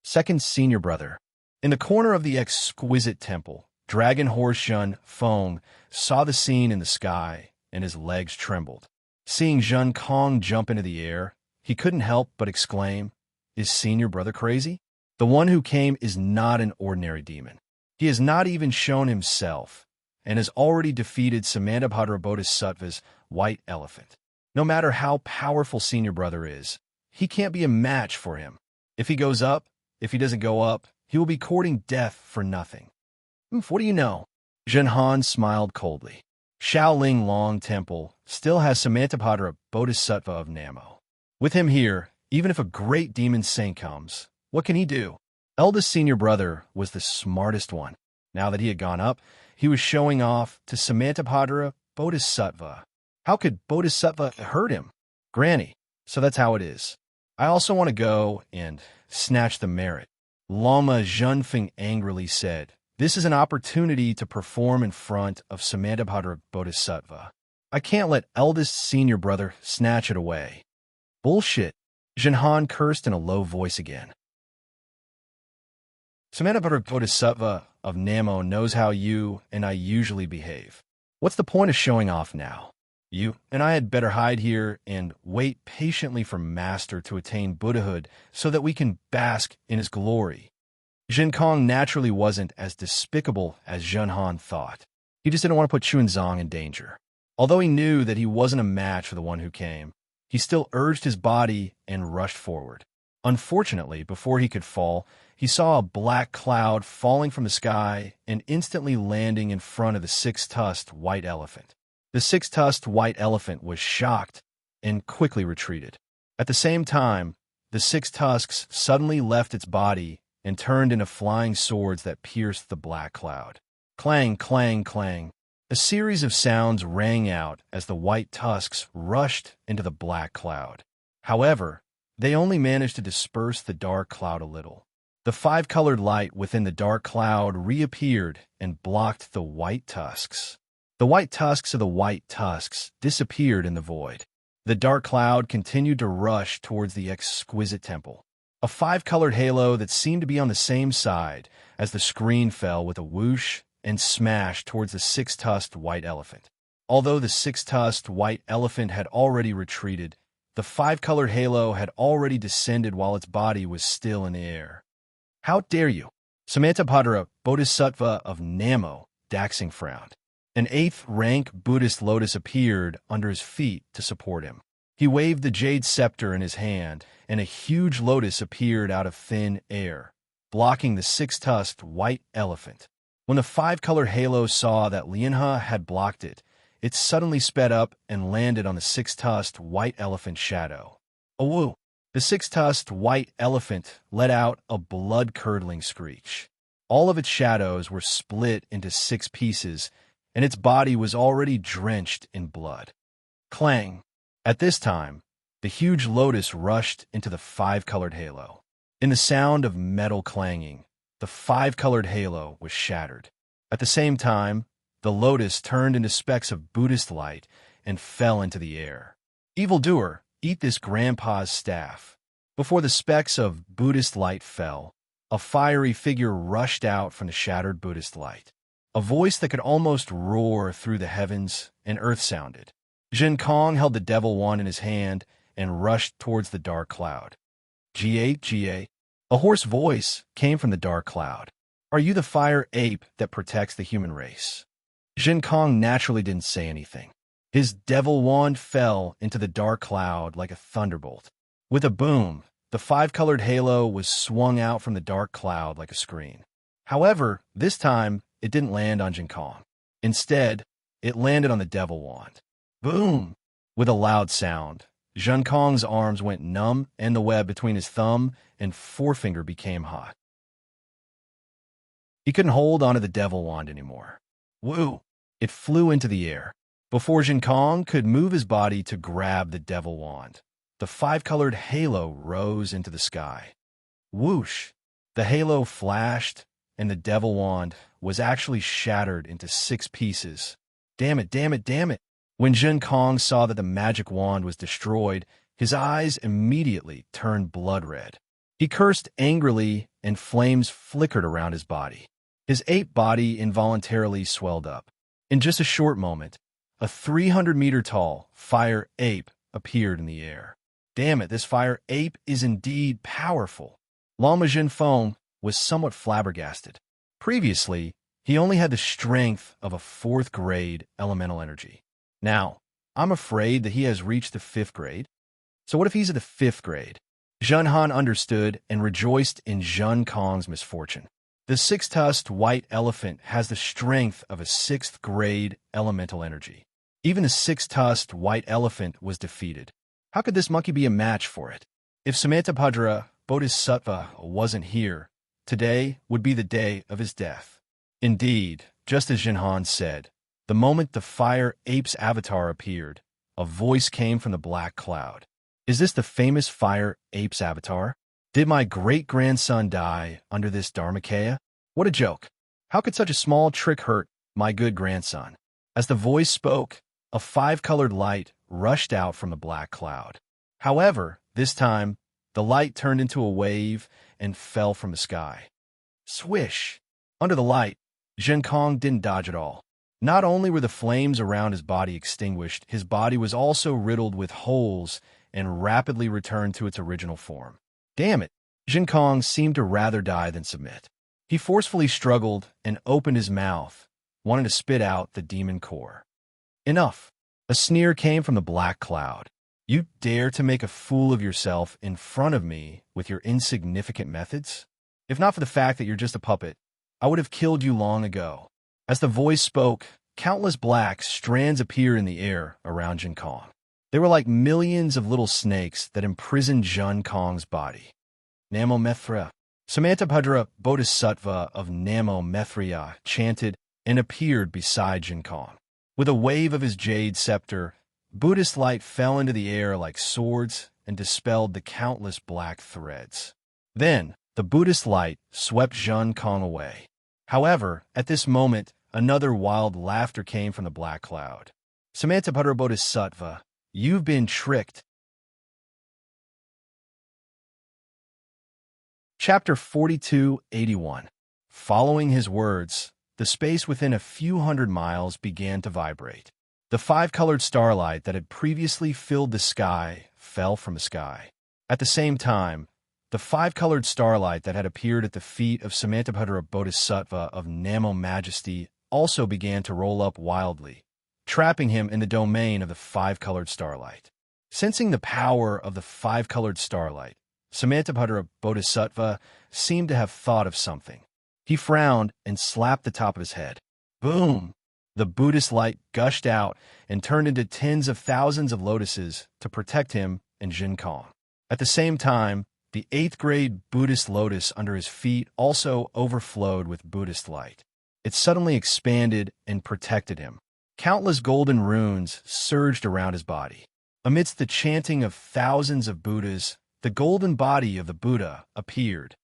Second senior brother. In the corner of the exquisite temple, Dragon Horse Jun Feng saw the scene in the sky, and his legs trembled. Seeing Jin Kong jump into the air, he couldn't help but exclaim, "Is senior brother crazy? The one who came is not an ordinary demon. He has not even shown himself, and has already defeated Samantabhadra Bodhisattva's white elephant. No matter how powerful senior brother is, he can't be a match for him. If he goes up, if he doesn't go up, he will be courting death for nothing." What do you know? Jin Han smiled coldly. Shaoling Long Temple still has Samantabhadra Bodhisattva of Namo. With him here, even if a great demon saint comes, what can he do? Eldest senior brother was the smartest one. Now that he had gone up, he was showing off to Samantabhadra Bodhisattva. How could Bodhisattva hurt him? Granny, so that's how it is. I also want to go and snatch the merit. Lama Zhenfeng angrily said, "This is an opportunity to perform in front of Samantabhadra Bodhisattva. I can't let eldest senior brother snatch it away." Bullshit. Jin Han cursed in a low voice again. Samantabhadra Bodhisattva of Namo knows how you and I usually behave. What's the point of showing off now? You and I had better hide here and wait patiently for Master to attain Buddhahood so that we can bask in his glory. Jin Kong naturally wasn't as despicable as Jin Han thought. He just didn't want to put Xuanzang in danger. Although he knew that he wasn't a match for the one who came, he still urged his body and rushed forward. Unfortunately, before he could fall, he saw a black cloud falling from the sky and instantly landing in front of the six-tusked white elephant. The six-tusked white elephant was shocked and quickly retreated. At the same time, the six tusks suddenly left its body and turned into flying swords that pierced the black cloud. Clang, clang, clang. A series of sounds rang out as the white tusks rushed into the black cloud. However, they only managed to disperse the dark cloud a little. The five-colored light within the dark cloud reappeared and blocked the white tusks. The white tusks of the white tusks disappeared in the void. The dark cloud continued to rush towards the exquisite temple. A five-colored halo that seemed to be on the same side as the screen fell with a whoosh and smashed towards the six-tusked white elephant. Although the six-tusked white elephant had already retreated, the five-colored halo had already descended while its body was still in the air. "How dare you?" Samantabhadra Bodhisattva of Namo, Daxing frowned. An eighth-rank Buddhist lotus appeared under his feet to support him. He waved the jade scepter in his hand, and a huge lotus appeared out of thin air, blocking the six-tusked white elephant. When the five-colored halo saw that Lianhe had blocked it, it suddenly sped up and landed on the six-tusked white elephant's shadow. Awoo! The six-tusked white elephant let out a blood-curdling screech. All of its shadows were split into 6 pieces, and its body was already drenched in blood. Clang! At this time, the huge lotus rushed into the five-colored halo. In the sound of metal clanging, the five-colored halo was shattered. At the same time, the lotus turned into specks of Buddhist light and fell into the air. Evildoer, eat this grandpa's staff. Before the specks of Buddhist light fell, a fiery figure rushed out from the shattered Buddhist light. A voice that could almost roar through the heavens and earth sounded. Jin Kong held the devil wand in his hand and rushed towards the dark cloud. G8, G8. A hoarse voice came from the dark cloud. Are you the fire ape that protects the human race? Jin Kong naturally didn't say anything. His devil wand fell into the dark cloud like a thunderbolt. With a boom, the five-colored halo was swung out from the dark cloud like a screen. However, this time, it didn't land on Jin Kong. Instead, it landed on the devil wand. Boom! With a loud sound, Jin Kong's arms went numb and the web between his thumb and forefinger became hot. He couldn't hold onto the devil wand anymore. Woo! It flew into the air. Before Jin Kong could move his body to grab the devil wand, the five-colored halo rose into the sky. Whoosh! The halo flashed, and the devil wand was actually shattered into 6 pieces. Damn it, damn it, damn it! When Jin Kong saw that the magic wand was destroyed, his eyes immediately turned blood red. He cursed angrily, and flames flickered around his body. His ape body involuntarily swelled up. In just a short moment, a 300-meter-tall fire ape appeared in the air. Damn it, this fire ape is indeed powerful. Lama Jin Feng was somewhat flabbergasted. Previously, he only had the strength of a 4th-grade elemental energy. Now, I'm afraid that he has reached the 5th grade. So what if he's at the 5th grade? Zhen Han understood and rejoiced in Jin Kong's misfortune. The 6-tusked white elephant has the strength of a 6th-grade elemental energy. Even the 6-tusked white elephant was defeated. How could this monkey be a match for it? If Samantabhadra Bodhisattva wasn't here, today would be the day of his death. Indeed, just as Zhen Han said, the moment the fire ape's avatar appeared, a voice came from the black cloud. Is this the famous fire ape's avatar? Did my great-grandson die under this Dharmakaya? What a joke. How could such a small trick hurt my good grandson? As the voice spoke, a 5-colored light rushed out from the black cloud. However, this time, the light turned into a wave and fell from the sky. Swish! Under the light, Jin Kong didn't dodge at all. Not only were the flames around his body extinguished, his body was also riddled with holes and rapidly returned to its original form. Damn it! Jin Kong seemed to rather die than submit. He forcefully struggled and opened his mouth, wanting to spit out the demon core. Enough! A sneer came from the black cloud. You dare to make a fool of yourself in front of me with your insignificant methods? If not for the fact that you're just a puppet, I would have killed you long ago. As the voice spoke, countless black strands appeared in the air around Jin Kong. They were like millions of little snakes that imprisoned Jin Kong's body. Namo Methra. Samantabhadra Bodhisattva of Namo Methriya chanted and appeared beside Jin Kong. With a wave of his jade scepter, Buddhist light fell into the air like swords and dispelled the countless black threads. Then, the Buddhist light swept Jin Kong away. However, at this moment, another wild laughter came from the black cloud. Samantabhadra Bodhisattva, you've been tricked. Chapter 4281. Following his words, the space within a few hundred miles began to vibrate. The 5-colored starlight that had previously filled the sky fell from the sky. At the same time, the 5-colored starlight that had appeared at the feet of Samantabhadra Bodhisattva of Namo Majesty also began to roll up wildly, trapping him in the domain of the 5-colored starlight. Sensing the power of the 5-colored starlight, Samantabhadra Bodhisattva seemed to have thought of something. He frowned and slapped the top of his head. Boom! The Buddhist light gushed out and turned into tens of thousands of lotuses to protect him and Jin Kong. At the same time, the 8th-grade Buddhist lotus under his feet also overflowed with Buddhist light. It suddenly expanded and protected him. Countless golden runes surged around his body. Amidst the chanting of thousands of Buddhas, the golden body of the Buddha appeared.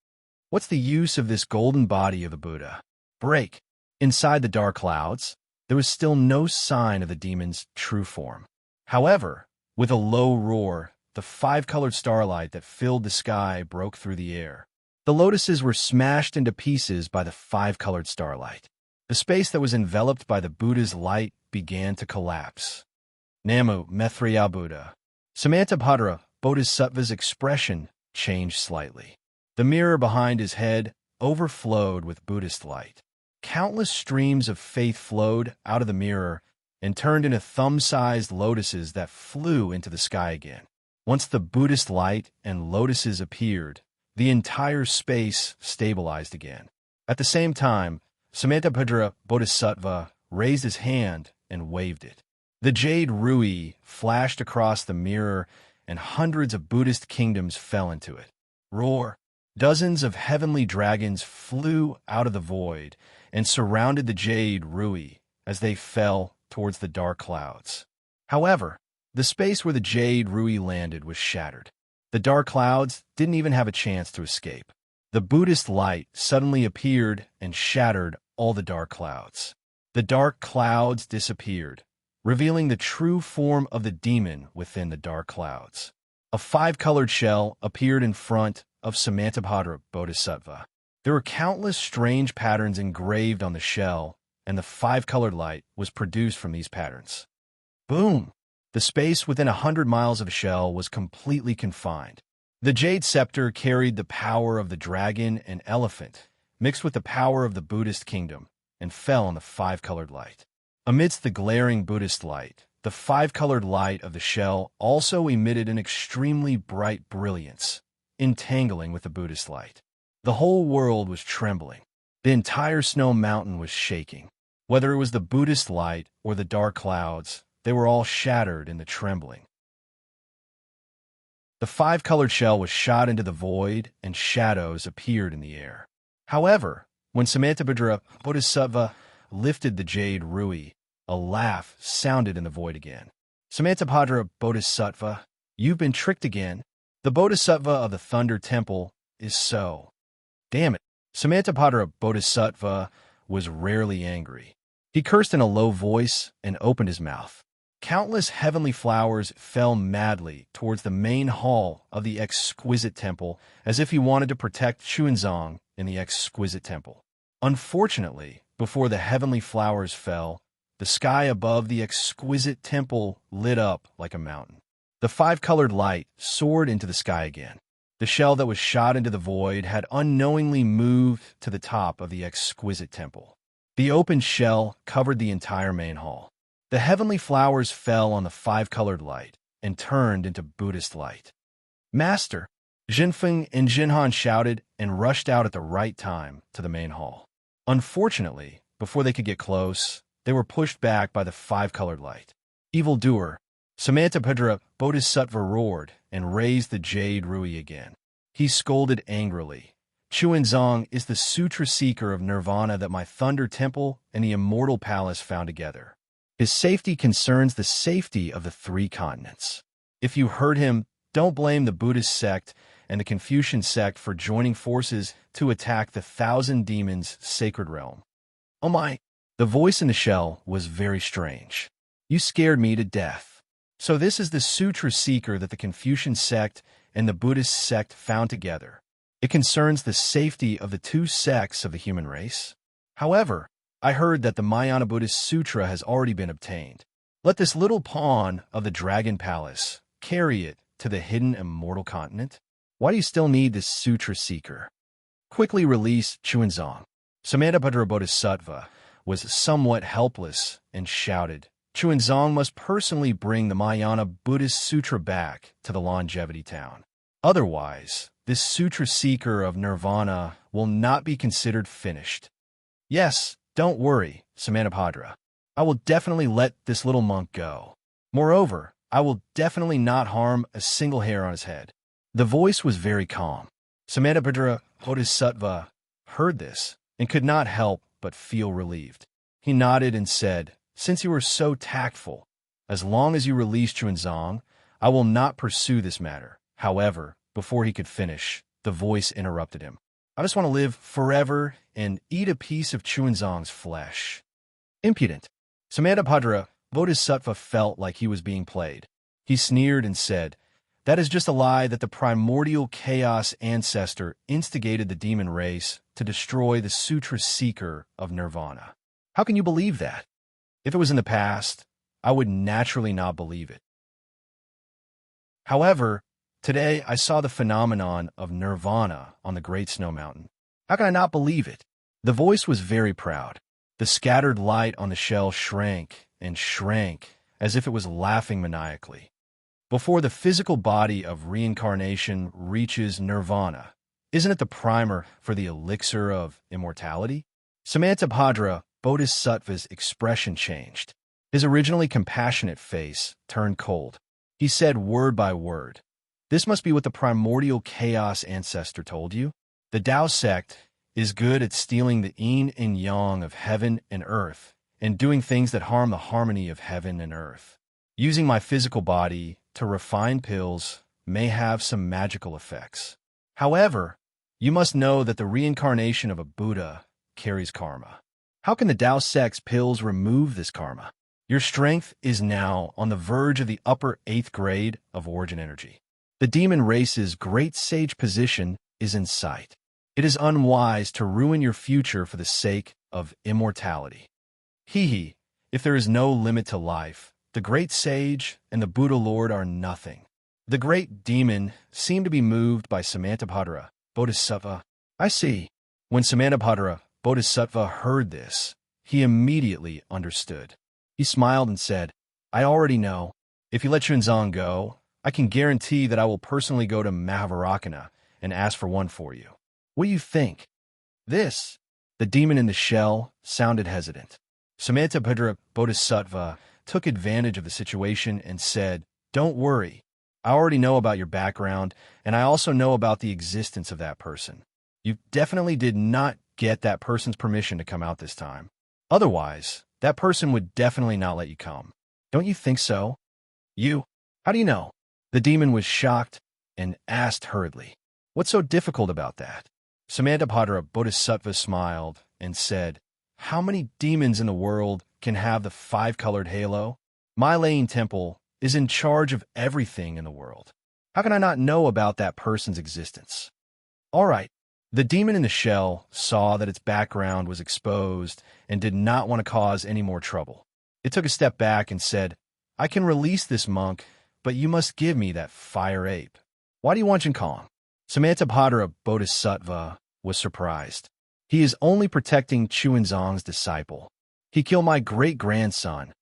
What's the use of this golden body of the Buddha? Break. Inside the dark clouds, there was still no sign of the demon's true form. However, with a low roar, the five-colored starlight that filled the sky broke through the air. The lotuses were smashed into pieces by the five-colored starlight. The space that was enveloped by the Buddha's light began to collapse. Namu Maitreya Buddha. Samantabhadra Bodhisattva's expression changed slightly. The mirror behind his head overflowed with Buddhist light. Countless streams of faith flowed out of the mirror and turned into thumb-sized lotuses that flew into the sky again. Once the Buddhist light and lotuses appeared, the entire space stabilized again. At the same time, Samantabhadra Bodhisattva raised his hand and waved it. The jade rui flashed across the mirror, and hundreds of Buddhist kingdoms fell into it. Roar! Dozens of heavenly dragons flew out of the void and surrounded the jade rui as they fell towards the dark clouds. However, the space where the jade rui landed was shattered. The dark clouds didn't even have a chance to escape. The Buddhist light suddenly appeared and shattered all the dark clouds. The dark clouds disappeared, revealing the true form of the demon within the dark clouds. A five-colored shell appeared in front of Samantabhadra Bodhisattva. There were countless strange patterns engraved on the shell, and the five-colored light was produced from these patterns. Boom! The space within 100 miles of a shell was completely confined. The jade scepter carried the power of the dragon and elephant, mixed with the power of the Buddhist kingdom, and fell on the five-colored light. Amidst the glaring Buddhist light, the five-colored light of the shell also emitted an extremely bright brilliance, entangling with the Buddhist light. The whole world was trembling. The entire snow mountain was shaking. Whether it was the Buddhist light or the dark clouds, they were all shattered in the trembling. The five-colored shell was shot into the void, and shadows appeared in the air. However, when Samantabhadra Bodhisattva lifted the jade rui, a laugh sounded in the void again. Samantabhadra Bodhisattva, you've been tricked again. The Bodhisattva of the Thunder Temple is so. Damn it. Samantabhadra Bodhisattva was rarely angry. He cursed in a low voice and opened his mouth. Countless heavenly flowers fell madly towards the main hall of the exquisite temple, as if he wanted to protect Xuanzang in the exquisite temple. Unfortunately, before the heavenly flowers fell, the sky above the exquisite temple lit up like a mountain. The five-colored light soared into the sky again. The shell that was shot into the void had unknowingly moved to the top of the exquisite temple. The open shell covered the entire main hall. The heavenly flowers fell on the five-colored light and turned into Buddhist light. Master! Jinfeng and Jinhan shouted and rushed out at the right time to the main hall. Unfortunately, before they could get close, they were pushed back by the five-colored light. Evildoer! Samantabhadra Bodhisattva roared and raised the jade rui again. He scolded angrily. Xuanzang is the sutra seeker of nirvana that my Thunder Temple and the Immortal Palace found together. His safety concerns the safety of the three continents. If you heard him, don't blame the Buddhist sect and the Confucian sect for joining forces to attack the Thousand Demons' sacred realm. Oh my! The voice in the shell was very strange. You scared me to death. So this is the sutra seeker that the Confucian sect and the Buddhist sect found together. It concerns the safety of the two sects of the human race. However, I heard that the Mahayana Buddhist Sutra has already been obtained. Let this little pawn of the Dragon Palace carry it to the hidden immortal continent. Why do you still need this Sutra seeker? Quickly release Xuanzang. Samantabhadra Bodhisattva was somewhat helpless and shouted, Xuanzang must personally bring the Mahayana Buddhist Sutra back to the Longevity Town. Otherwise, this Sutra seeker of nirvana will not be considered finished. Yes, don't worry, Samantabhadra. I will definitely let this little monk go. Moreover, I will definitely not harm a single hair on his head. The voice was very calm. Samantabhadra Bodhisattva heard this and could not help but feel relieved. He nodded and said, Since you are so tactful, as long as you release Xuanzang, I will not pursue this matter. However, Before he could finish, the voice interrupted him. I just want to live forever and eat a piece of Chuanzong's flesh. Impudent. Samantabhadra Bodhisattva felt like he was being played. He sneered and said, that is just a lie that the primordial chaos ancestor instigated the demon race to destroy the sutra seeker of nirvana. How can you believe that? If it was in the past, I would naturally not believe it. However, today I saw the phenomenon of nirvana on the Great Snow Mountain. How can I not believe it? The voice was very proud. The scattered light on the shell shrank and shrank as if it was laughing maniacally. Before the physical body of reincarnation reaches nirvana, isn't it the primer for the elixir of immortality? Samantabhadra Bodhisattva's expression changed. His originally compassionate face turned cold. He said word by word, this must be what the primordial chaos ancestor told you? The Tao sect is good at stealing the yin and yang of heaven and earth and doing things that harm the harmony of heaven and earth. Using my physical body to refine pills may have some magical effects. However, you must know that the reincarnation of a Buddha carries karma. How can the Tao sect's pills remove this karma? Your strength is now on the verge of the upper 8th grade of origin energy. The demon race's great sage position is in sight. It is unwise to ruin your future for the sake of immortality. Hee, if there is no limit to life, the great sage and the Buddha Lord are nothing. The great demon seemed to be moved by Samantabhadra Bodhisattva. I see. When Samantabhadra Bodhisattva heard this, he immediately understood. He smiled and said, I already know. If you let Xuanzang go, I can guarantee that I will personally go to Mahavarakana and ask for one for you. What do you think? This, the demon in the shell, sounded hesitant. Samantabhadra Bodhisattva took advantage of the situation and said, don't worry. I already know about your background, and I also know about the existence of that person. You definitely did not get that person's permission to come out this time. Otherwise, that person would definitely not let you come. Don't you think so? You? How do you know? The demon was shocked and asked hurriedly, what's so difficult about that? Samantabhadra Bodhisattva smiled and said, how many demons in the world can have the 5-colored halo? My Laying Temple is in charge of everything in the world. How can I not know about that person's existence? All right. The demon in the shell saw that its background was exposed and did not want to cause any more trouble. It took a step back and said, I can release this monk, but you must give me that fire ape. Why do you want Jinkong? Samantabhadra Bodhisattva was surprised. He is only protecting Chuanzong's disciple. He killed my great-grandson.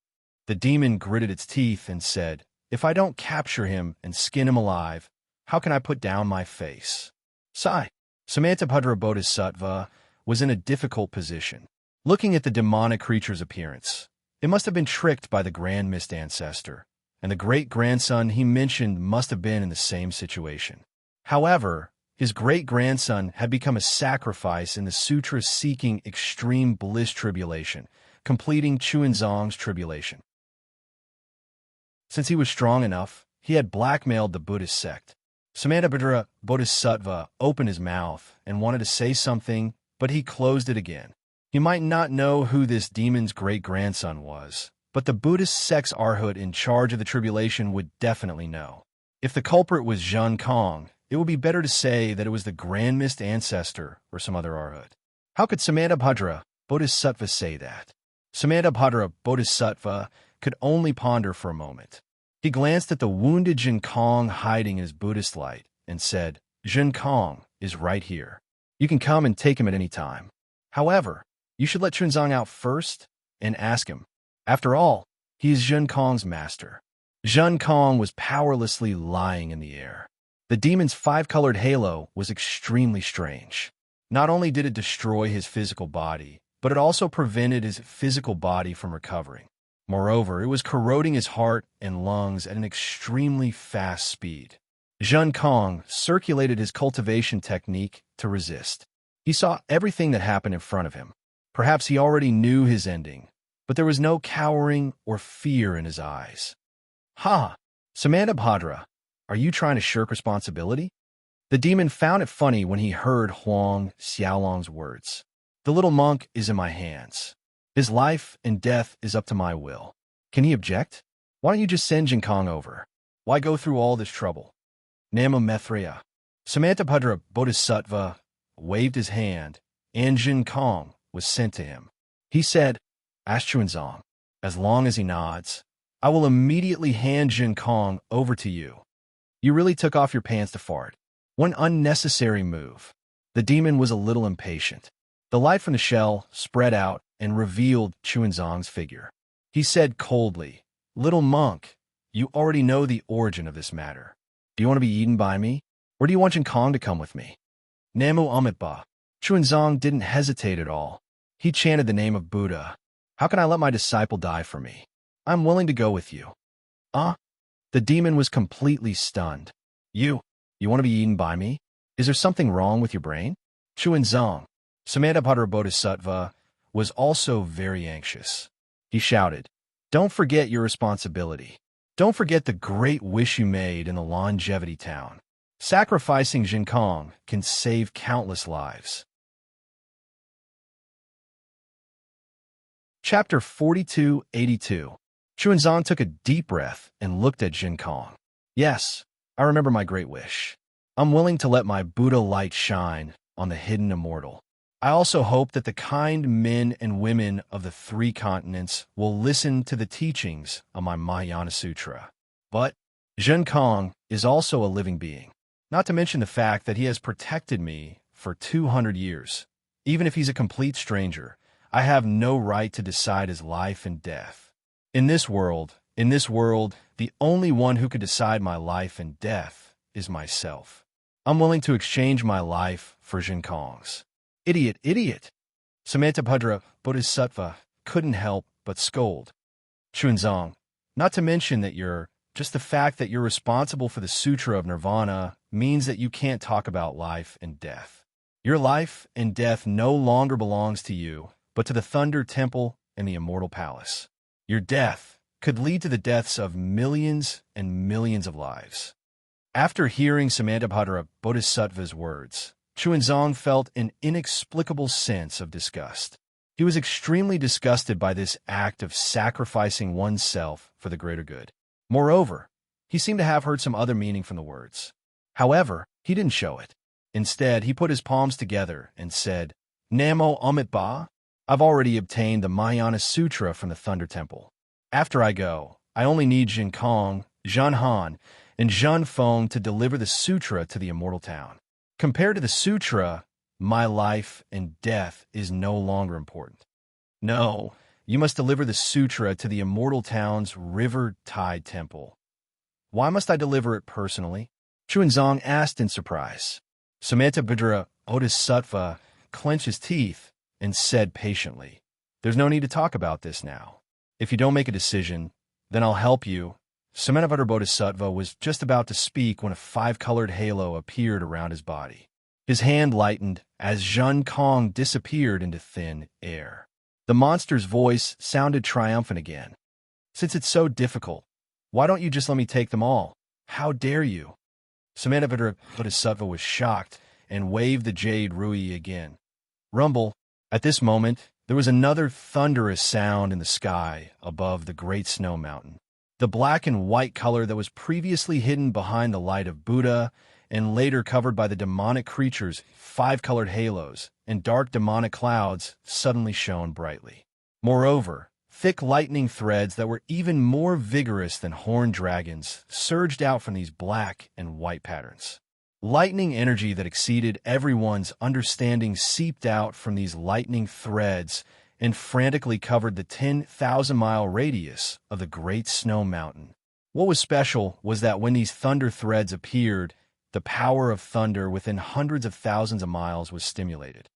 The demon gritted its teeth and said, if I don't capture him and skin him alive, how can I put down my face? Sigh. Samantabhadra Bodhisattva was in a difficult position. Looking at the demonic creature's appearance, it must have been tricked by the Grand Mist ancestor, and the great-grandson he mentioned must have been in the same situation. However, his great-grandson had become a sacrifice in the sutra-seeking extreme bliss tribulation, completing Chuanzong's tribulation. Since he was strong enough, he had blackmailed the Buddhist sect. Samantabhadra Bodhisattva opened his mouth and wanted to say something, but he closed it again. He might not know who this demon's great-grandson was, but the Buddhist sect's Arhat in charge of the tribulation would definitely know. If the culprit was Zhen Kong, it would be better to say that it was the Grand Mist ancestor or some other Arhat. How could Samantabhadra Bodhisattva say that? Samantabhadra Bodhisattva could only ponder for a moment. He glanced at the wounded Zhen Kong hiding in his Buddhist light and said, Zhen Kong is right here. You can come and take him at any time. However, you should let Xuanzang out first and ask him. After all, he is Zhen Kong's master. Zhen Kong was powerlessly lying in the air. The demon's 5-colored halo was extremely strange. Not only did it destroy his physical body, but it also prevented his physical body from recovering. Moreover, it was corroding his heart and lungs at an extremely fast speed. Zhen Kong circulated his cultivation technique to resist. He saw everything that happened in front of him. Perhaps he already knew his ending, but there was no cowering or fear in his eyes. Ha! Samantabhadra, are you trying to shirk responsibility? The demon found it funny when he heard Huang Xiaolong's words. The little monk is in my hands. His life and death is up to my will. Can he object? Why don't you just send Jinkong over? Why go through all this trouble? Namo Methreya. Samantabhadra Bodhisattva waved his hand, and Jinkong was sent to him. He said, Ask Chuanzong. As long as he nods, I will immediately hand Jinkong over to you. You really took off your pants to fart. One unnecessary move. The demon was a little impatient. The light from the shell spread out and revealed Chuanzong's figure. He said coldly, Little monk, you already know the origin of this matter. Do you want to be eaten by me? Or do you want Jinkong to come with me? Namu Amitba. Chuanzong didn't hesitate at all. He chanted the name of Buddha. How can I let my disciple die for me? I'm willing to go with you. The demon was completely stunned. You want to be eaten by me? Is there something wrong with your brain? Chuanzong, Samantabhadra Bodhisattva, was also very anxious. He shouted, Don't forget your responsibility. Don't forget the great wish you made in the longevity town. Sacrificing Jinkong can save countless lives. Chapter 4282. Chuanzong took a deep breath and looked at Jinkong. Yes, I remember my great wish. I'm willing to let my Buddha light shine on the hidden immortal. I also hope that the kind men and women of the 3 continents will listen to the teachings of my Mahayana Sutra. But Jinkong is also a living being, not to mention the fact that he has protected me for 200 years. Even if he's a complete stranger, I have no right to decide his life and death. In this world, the only one who could decide my life and death is myself. I'm willing to exchange my life for Jinkong's. Idiot! Samantabhadra Bodhisattva couldn't help but scold. Chuanzong, not to mention that just the fact that you're responsible for the Sutra of Nirvana means that you can't talk about life and death. Your life and death no longer belongs to you, but to the Thunder Temple and the Immortal Palace. Your death could lead to the deaths of millions and millions of lives. After hearing Samantabhadra Bodhisattva's words, Chuanzong felt an inexplicable sense of disgust. He was extremely disgusted by this act of sacrificing oneself for the greater good. Moreover, he seemed to have heard some other meaning from the words. However, he didn't show it. Instead, he put his palms together and said, Namo Amitba, I've already obtained the Mahayana Sutra from the Thunder Temple. After I go, I only need Jinkong, Zhanhan, and Zhanfeng to deliver the sutra to the immortal town. Compared to the sutra, my life and death is no longer important. No, you must deliver the sutra to the immortal town's River Tide Temple. Why must I deliver it personally? Chuanzong asked in surprise. Samantabhadra Bodhisattva clenched his teeth and said patiently, There's no need to talk about this now. If you don't make a decision, then I'll help you. Samantabhadra Bodhisattva was just about to speak when a 5-colored halo appeared around his body. His hand lightened as Jinkong disappeared into thin air. The monster's voice sounded triumphant again. Since it's so difficult, why don't you just let me take them all? How dare you? Samantabhadra Bodhisattva was shocked and waved the jade rui again. Rumble. At this moment, there was another thunderous sound in the sky above the great snow mountain. The black and white color that was previously hidden behind the light of Buddha and later covered by the demonic creatures' 5-colored halos and dark demonic clouds suddenly shone brightly. Moreover, thick lightning threads that were even more vigorous than horned dragons surged out from these black and white patterns. Lightning energy that exceeded everyone's understanding seeped out from these lightning threads and frantically covered the 10,000-mile radius of the Great Snow Mountain. What was special was that when these thunder threads appeared, the power of thunder within hundreds of thousands of miles was stimulated.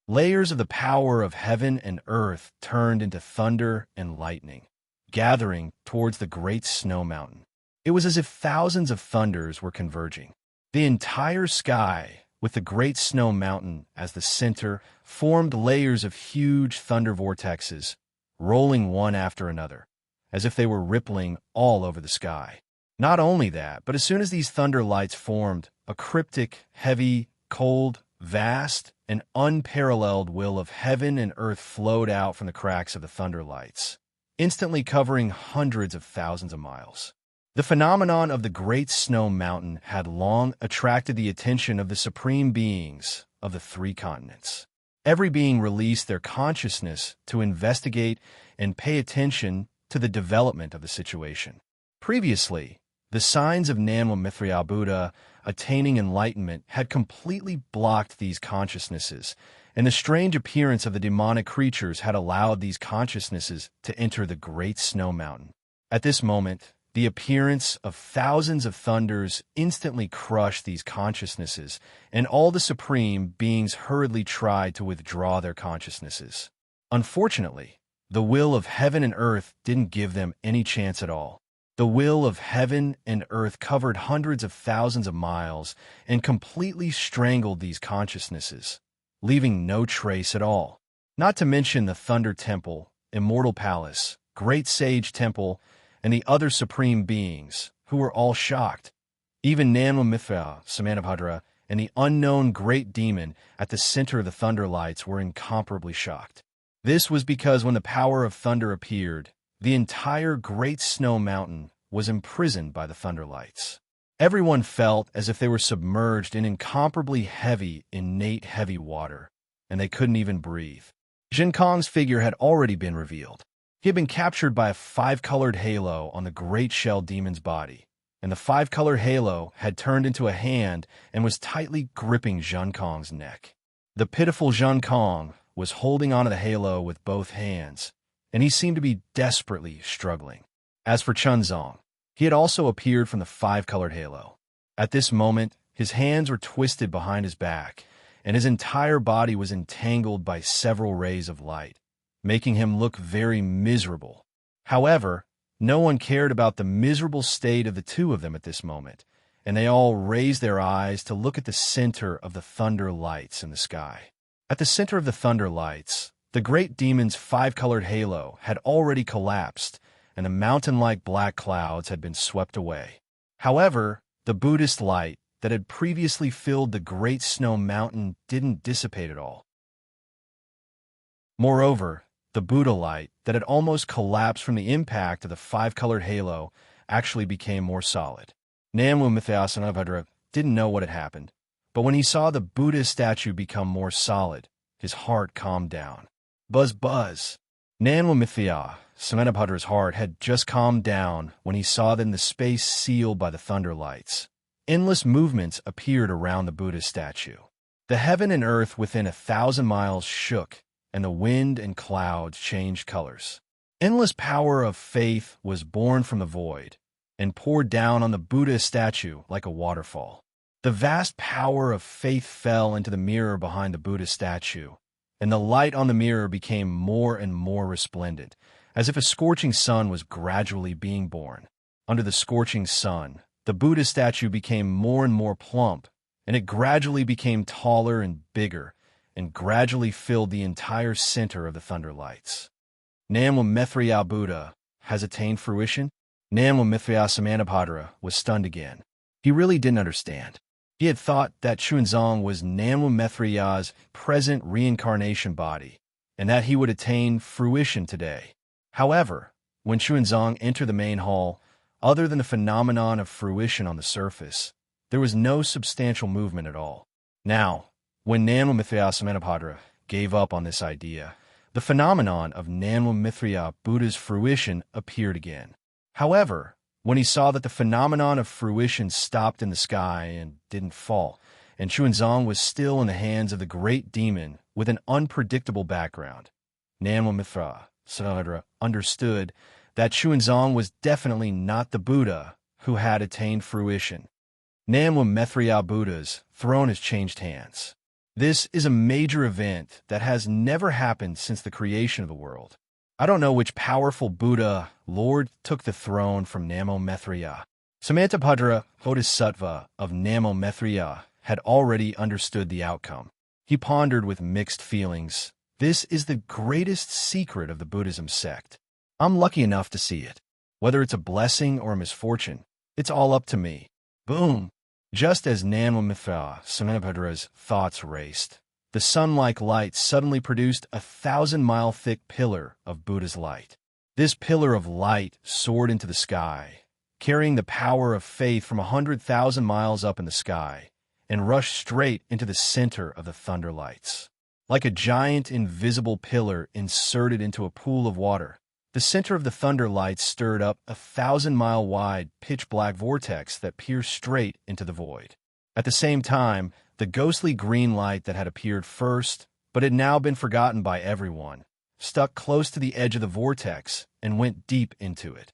Layers of the power of heaven and earth turned into thunder and lightning, gathering towards the Great Snow Mountain. It was as if thousands of thunders were converging. The entire sky, with the Great Snow Mountain as the center, formed layers of huge thunder vortexes, rolling one after another, as if they were rippling all over the sky. Not only that, but as soon as these thunder lights formed, a cryptic, heavy, cold, vast, and unparalleled will of heaven and earth flowed out from the cracks of the thunder lights, instantly covering hundreds of thousands of miles. The phenomenon of the Great Snow Mountain had long attracted the attention of the supreme beings of the three continents. Every being released their consciousness to investigate and pay attention to the development of the situation. Previously, the signs of Nanwa Mithriya Buddha attaining enlightenment had completely blocked these consciousnesses, and the strange appearance of the demonic creatures had allowed these consciousnesses to enter the Great Snow Mountain. At this moment, the appearance of thousands of thunders instantly crushed these consciousnesses, and all the supreme beings hurriedly tried to withdraw their consciousnesses. Unfortunately, the will of heaven and earth didn't give them any chance at all. The will of heaven and earth covered hundreds of thousands of miles and completely strangled these consciousnesses, leaving no trace at all. Not to mention the Thunder Temple, Immortal Palace, Great Sage Temple, and the other supreme beings, who were all shocked. Even Nanwa Mithra, Samantabhadra, and the unknown great demon at the center of the thunder lights were incomparably shocked. This was because when the power of thunder appeared, the entire Great Snow Mountain was imprisoned by the thunder lights. Everyone felt as if they were submerged in incomparably heavy, innate heavy water, and they couldn't even breathe. Jin Kong's figure had already been revealed. He had been captured by a five-colored halo on the great shell demon's body, and the five-colored halo had turned into a hand and was tightly gripping Jin Kong's neck. The pitiful Jin Kong was holding onto the halo with both hands, and he seemed to be desperately struggling. As for Chunzong, he had also appeared from the five-colored halo. At this moment, his hands were twisted behind his back, and his entire body was entangled by several rays of light, making him look very miserable. However, no one cared about the miserable state of the two of them at this moment, and they all raised their eyes to look at the center of the thunder lights in the sky. At the center of the thunder lights, the great demon's five-colored halo had already collapsed, and the mountain-like black clouds had been swept away. However, the Buddhist light that had previously filled the Great Snow Mountain didn't dissipate at all. Moreover, the Buddha light that had almost collapsed from the impact of the five-colored halo actually became more solid. Nanwu Mithyasanabhadra didn't know what had happened, but when he saw the Buddha statue become more solid, his heart calmed down. Buzz buzz. Nanwu Mithya, Samantabhadra's heart had just calmed down when he saw that in the space sealed by the thunder lights, endless movements appeared around the Buddha statue. The heaven and earth within 1,000 miles shook, and the wind and clouds changed colors. Endless power of faith was born from the void and poured down on the Buddha statue like a waterfall. The vast power of faith fell into the mirror behind the Buddha statue, and the light on the mirror became more and more resplendent, as if a scorching sun was gradually being born. Under the scorching sun, the Buddha statue became more and more plump, and it gradually became taller and bigger, and gradually filled the entire center of the thunder lights. Nanwa Mithriya Buddha has attained fruition? Nanwa Mithriya Samantabhadra was stunned again. He really didn't understand. He had thought that Chuanzong was Nanwa Mithriya's present reincarnation body, and that he would attain fruition today. However, when Chuanzong entered the main hall, other than the phenomenon of fruition on the surface, there was no substantial movement at all. Now, when Nanwa Mithriya Samantabhadra gave up on this idea, the phenomenon of Nanwa Mithriya Buddha's fruition appeared again. However, when he saw that the phenomenon of fruition stopped in the sky and didn't fall, and Chuanzong was still in the hands of the great demon with an unpredictable background, Nanwa Mithra Samantabhadra understood that Chuanzong was definitely not the Buddha who had attained fruition. Nanwa Mithriya Buddha's throne has changed hands. This is a major event that has never happened since the creation of the world. I don't know which powerful Buddha Lord took the throne from Namo Mithriya. Samantabhadra, Bodhisattva of Namo Mithriya, had already understood the outcome. He pondered with mixed feelings. This is the greatest secret of the Buddhism sect. I'm lucky enough to see it. Whether it's a blessing or a misfortune, It's all up to me. Boom! Just as Nanwamithra Samanepadra's thoughts raced, the sun-like light suddenly produced a 1,000-mile thick pillar of Buddha's light. This pillar of light soared into the sky, carrying the power of faith from 100,000 miles up in the sky, and rushed straight into the center of the thunder lights. Like a giant invisible pillar inserted into a pool of water, the center of the thunder lights stirred up a 1,000-mile wide pitch-black vortex that pierced straight into the void. At the same time, the ghostly green light that had appeared first, but had now been forgotten by everyone, stuck close to the edge of the vortex and went deep into it.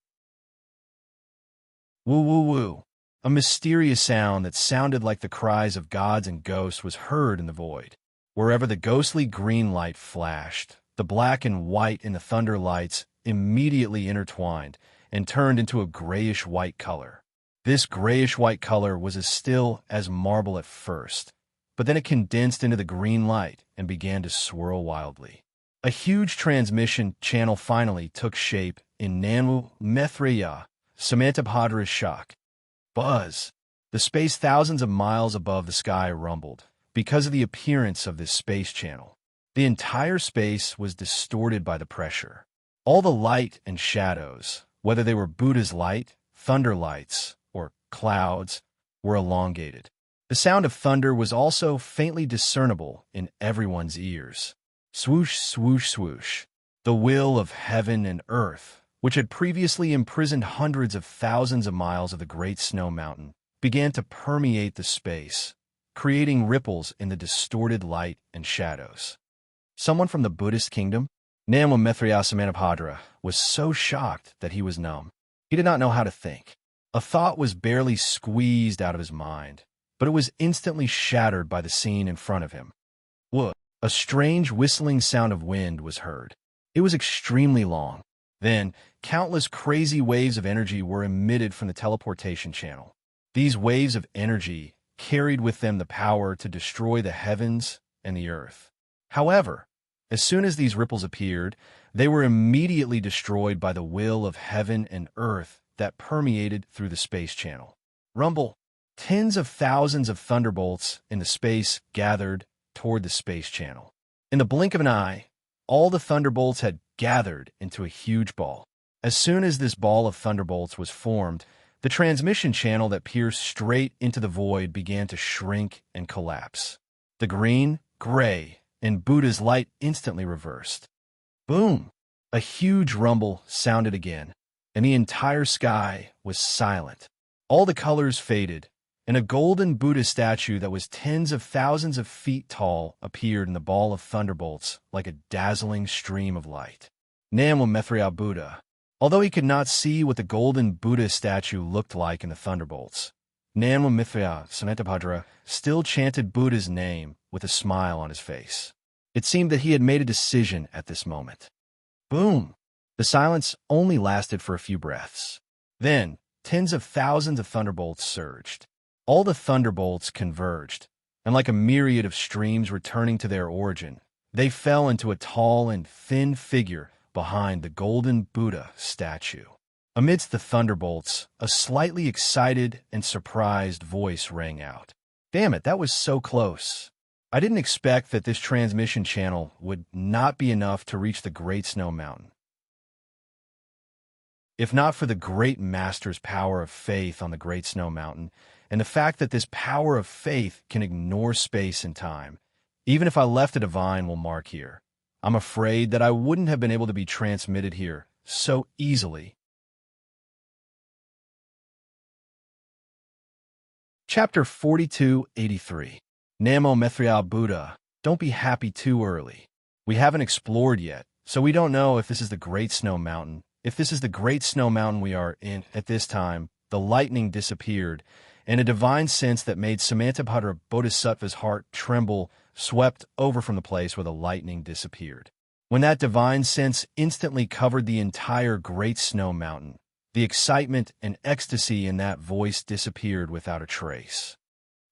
Woo woo woo. A mysterious sound that sounded like the cries of gods and ghosts was heard in the void. Wherever the ghostly green light flashed, the black and white in the thunder lights immediately intertwined and turned into a grayish-white color. This grayish-white color was as still as marble at first, but then it condensed into the green light and began to swirl wildly. A huge transmission channel finally took shape in Nanwu Methreya, Samantabhadra's shock. Buzz! The space thousands of miles above the sky rumbled because of the appearance of this space channel. The entire space was distorted by the pressure. All the light and shadows, whether they were Buddha's light, thunder lights, or clouds, were elongated. The sound of thunder was also faintly discernible in everyone's ears. Swoosh, swoosh, swoosh. The will of heaven and earth, which had previously imprisoned hundreds of thousands of miles of the Great Snow Mountain, began to permeate the space, creating ripples in the distorted light and shadows. Someone from the Buddhist kingdom? Namwa Mithriyasamanabhadra was so shocked that he was numb. He did not know how to think. A thought was barely squeezed out of his mind, but it was instantly shattered by the scene in front of him. Whoa! A strange whistling sound of wind was heard. It was extremely long. Then, countless crazy waves of energy were emitted from the teleportation channel. These waves of energy carried with them the power to destroy the heavens and the earth. However, as soon as these ripples appeared, they were immediately destroyed by the will of heaven and earth that permeated through the space channel. Rumble! Tens of thousands of thunderbolts in the space gathered toward the space channel. In the blink of an eye, all the thunderbolts had gathered into a huge ball. As soon as this ball of thunderbolts was formed, the transmission channel that pierced straight into the void began to shrink and collapse. The green, gray, and Buddha's light instantly reversed. Boom! A huge rumble sounded again, and the entire sky was silent. All the colors faded, and a golden Buddha statue that was tens of thousands of feet tall appeared in the ball of thunderbolts like a dazzling stream of light. Namwa Methriya Buddha. Although he could not see what the golden Buddha statue looked like in the thunderbolts, Namwa Mithriya Samantabhadra still chanted Buddha's name with a smile on his face. It seemed that he had made a decision at this moment. Boom! The silence only lasted for a few breaths. Then, tens of thousands of thunderbolts surged. All the thunderbolts converged, and like a myriad of streams returning to their origin, they fell into a tall and thin figure behind the golden Buddha statue. Amidst the thunderbolts, a slightly excited and surprised voice rang out. Damn it, that was so close. I didn't expect that this transmission channel would not be enough to reach the Great Snow Mountain. If not for the great master's power of faith on the Great Snow Mountain, and the fact that this power of faith can ignore space and time, even if I left a divine will mark here, I'm afraid that I wouldn't have been able to be transmitted here so easily. Chapter 4283. Namo Methriya Buddha, don't be happy too early. We haven't explored yet, so we don't know if this is the Great Snow Mountain. If this is the Great Snow Mountain we are in at this time, the lightning disappeared, and a divine sense that made Samantabhadra Bodhisattva's heart tremble swept over from the place where the lightning disappeared. When that divine sense instantly covered the entire Great Snow Mountain, the excitement and ecstasy in that voice disappeared without a trace.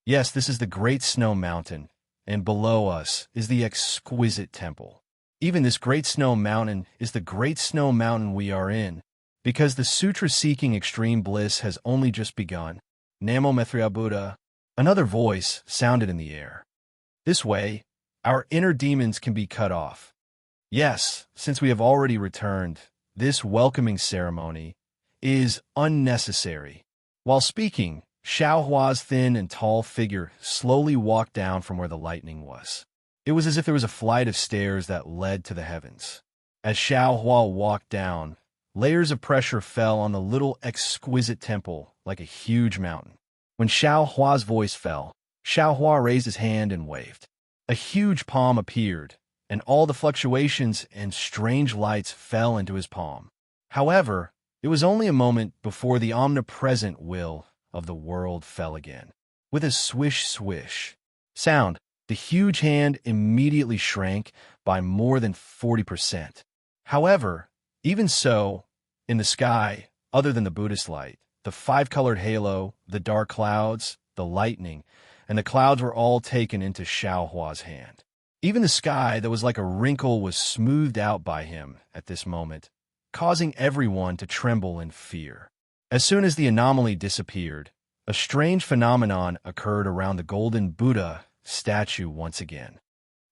Yes, this is the Great Snow Mountain, and below us is the exquisite temple. Even this Great Snow Mountain is the Great Snow Mountain we are in, because the sutra-seeking extreme bliss has only just begun. Namo Mithra Buddha. Another voice sounded in the air. This way, our inner demons can be cut off. Yes, since we have already returned, this welcoming ceremony is unnecessary. While speaking, Xiao Hua's thin and tall figure slowly walked down from where the lightning was. It was as if there was a flight of stairs that led to the heavens. As Xiao Hua walked down, layers of pressure fell on the little exquisite temple like a huge mountain. When Xiao Hua's voice fell, Xiao Hua raised his hand and waved. A huge palm appeared, and all the fluctuations and strange lights fell into his palm. However, it was only a moment before the omnipresent will of the world fell again. With a swish-swish sound, the huge hand immediately shrank by more than 40%. However, even so, in the sky, other than the Buddhist light, the five-colored halo, the dark clouds, the lightning, and the clouds were all taken into Xiao Hua's hand. Even the sky that was like a wrinkle was smoothed out by him at this moment, causing everyone to tremble in fear. As soon as the anomaly disappeared, a strange phenomenon occurred around the golden Buddha statue once again.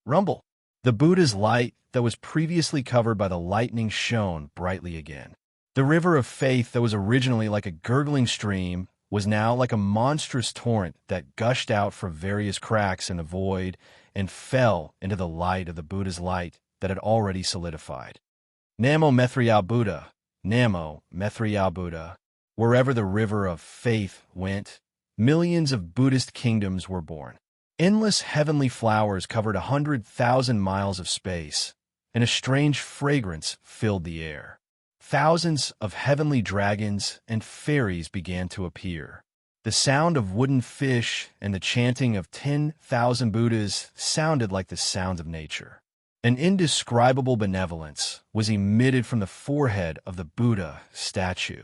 Rumble! The Buddha's light that was previously covered by the lightning shone brightly again. The river of faith that was originally like a gurgling stream was now like a monstrous torrent that gushed out from various cracks in the void and fell into the light of the Buddha's light that had already solidified. Namo Mithra Buddha, Namo Mithra Buddha. Wherever the river of faith went, millions of Buddhist kingdoms were born. Endless heavenly flowers covered 100,000 miles of space, and a strange fragrance filled the air. Thousands of heavenly dragons and fairies began to appear. The sound of wooden fish and the chanting of 10,000 Buddhas sounded like the sounds of nature. An indescribable benevolence was emitted from the forehead of the Buddha statue.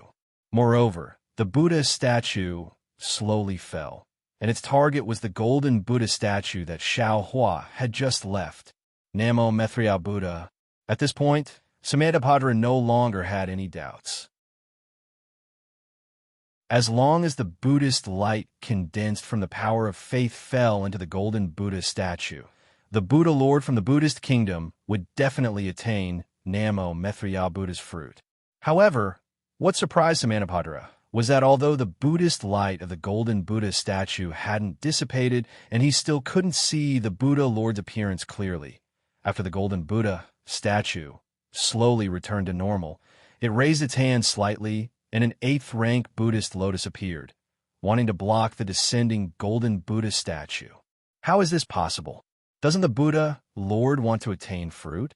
Moreover, the Buddha statue slowly fell, and its target was the golden Buddha statue that Xiao Hua had just left. Namo Mithra Buddha. At this point, Samantabhadra no longer had any doubts. As long as the Buddhist light condensed from the power of faith fell into the golden Buddha statue, the Buddha Lord from the Buddhist kingdom would definitely attain Namo Mithra Buddha's fruit. However, what surprised Samantabhadra was that although the Buddhist light of the golden Buddha statue hadn't dissipated and he still couldn't see the Buddha Lord's appearance clearly, after the golden Buddha statue slowly returned to normal, it raised its hand slightly and an 8th-rank Buddhist lotus appeared, wanting to block the descending golden Buddha statue. How is this possible? Doesn't the Buddha Lord want to attain fruit?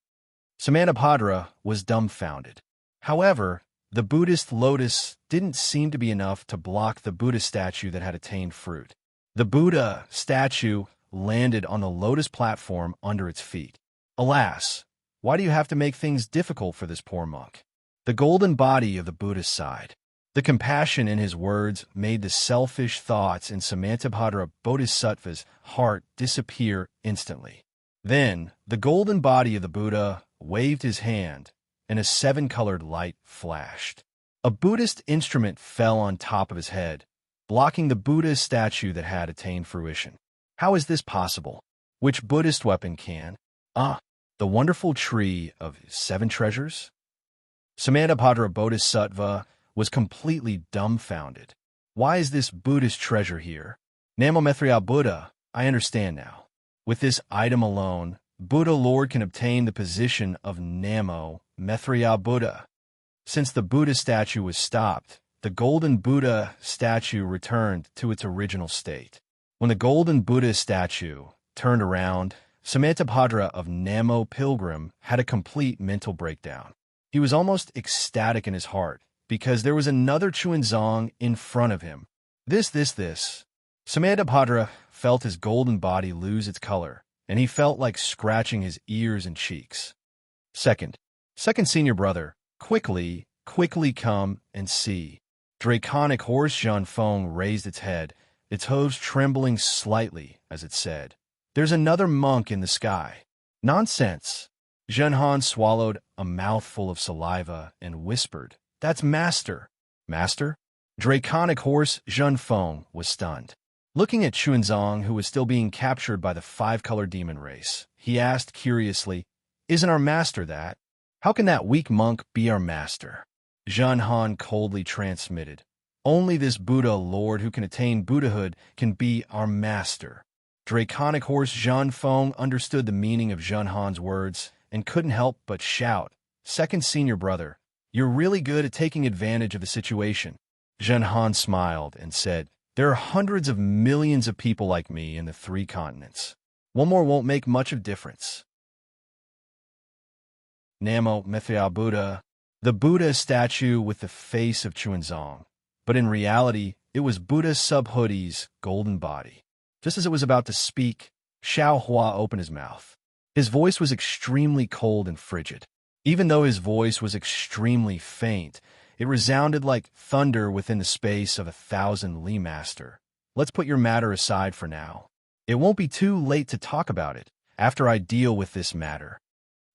Samantabhadra was dumbfounded. However, the Buddhist lotus didn't seem to be enough to block the Buddha statue that had attained fruit. The Buddha statue landed on the lotus platform under its feet. Alas, why do you have to make things difficult for this poor monk? The golden body of the Buddha sighed. The compassion in his words made the selfish thoughts in Samantabhadra Bodhisattva's heart disappear instantly. Then, the golden body of the Buddha waved his hand, and a 7-colored light flashed. A Buddhist instrument fell on top of his head, blocking the Buddha statue that had attained fruition. How is this possible? Which Buddhist weapon can? The wonderful tree of 7 treasures? Samantabhadra Bodhisattva was completely dumbfounded. Why is this Buddhist treasure here? Namo Mithra Buddha, I understand now. With this item alone, Buddha Lord can obtain the position of Namo Mithra Buddha. Since the Buddha statue was stopped, the golden Buddha statue returned to its original state. When the golden Buddha statue turned around, Samantabhadra of Namo Pilgrim had a complete mental breakdown. He was almost ecstatic in his heart, because there was another Chuanzong in front of him. This. Samantabhadra felt his golden body lose its color, and he felt like scratching his ears and cheeks. Second senior brother, quickly come and see. Draconic horse Zhen Feng raised its head, its hooves trembling slightly as it said, "There's another monk in the sky." Nonsense. Zhen Han swallowed a mouthful of saliva and whispered, That's Master. Master? Draconic horse Zhen Feng was stunned. Looking at Xuanzang, who was still being captured by the five-color demon race, he asked curiously, "Isn't our master that? How can that weak monk be our master?" Zhen Han coldly transmitted, "Only this Buddha Lord who can attain Buddhahood can be our master." Draconic horse Zhen Feng understood the meaning of Zhen Han's words and couldn't help but shout, "Second senior brother, you're really good at taking advantage of the situation." Zhen Han smiled and said, "There are hundreds of millions of people like me in the 3 continents. One more won't make much of difference." Namo Mithya Buddha, the Buddha statue with the face of Xuanzang, but in reality, it was Buddha Subhudi's golden body. Just as it was about to speak, Xiao Hua opened his mouth. His voice was extremely cold and frigid. Even though his voice was extremely faint, it resounded like thunder within the space of 1,000 li master. "Let's put your matter aside for now. It won't be too late to talk about it after I deal with this matter.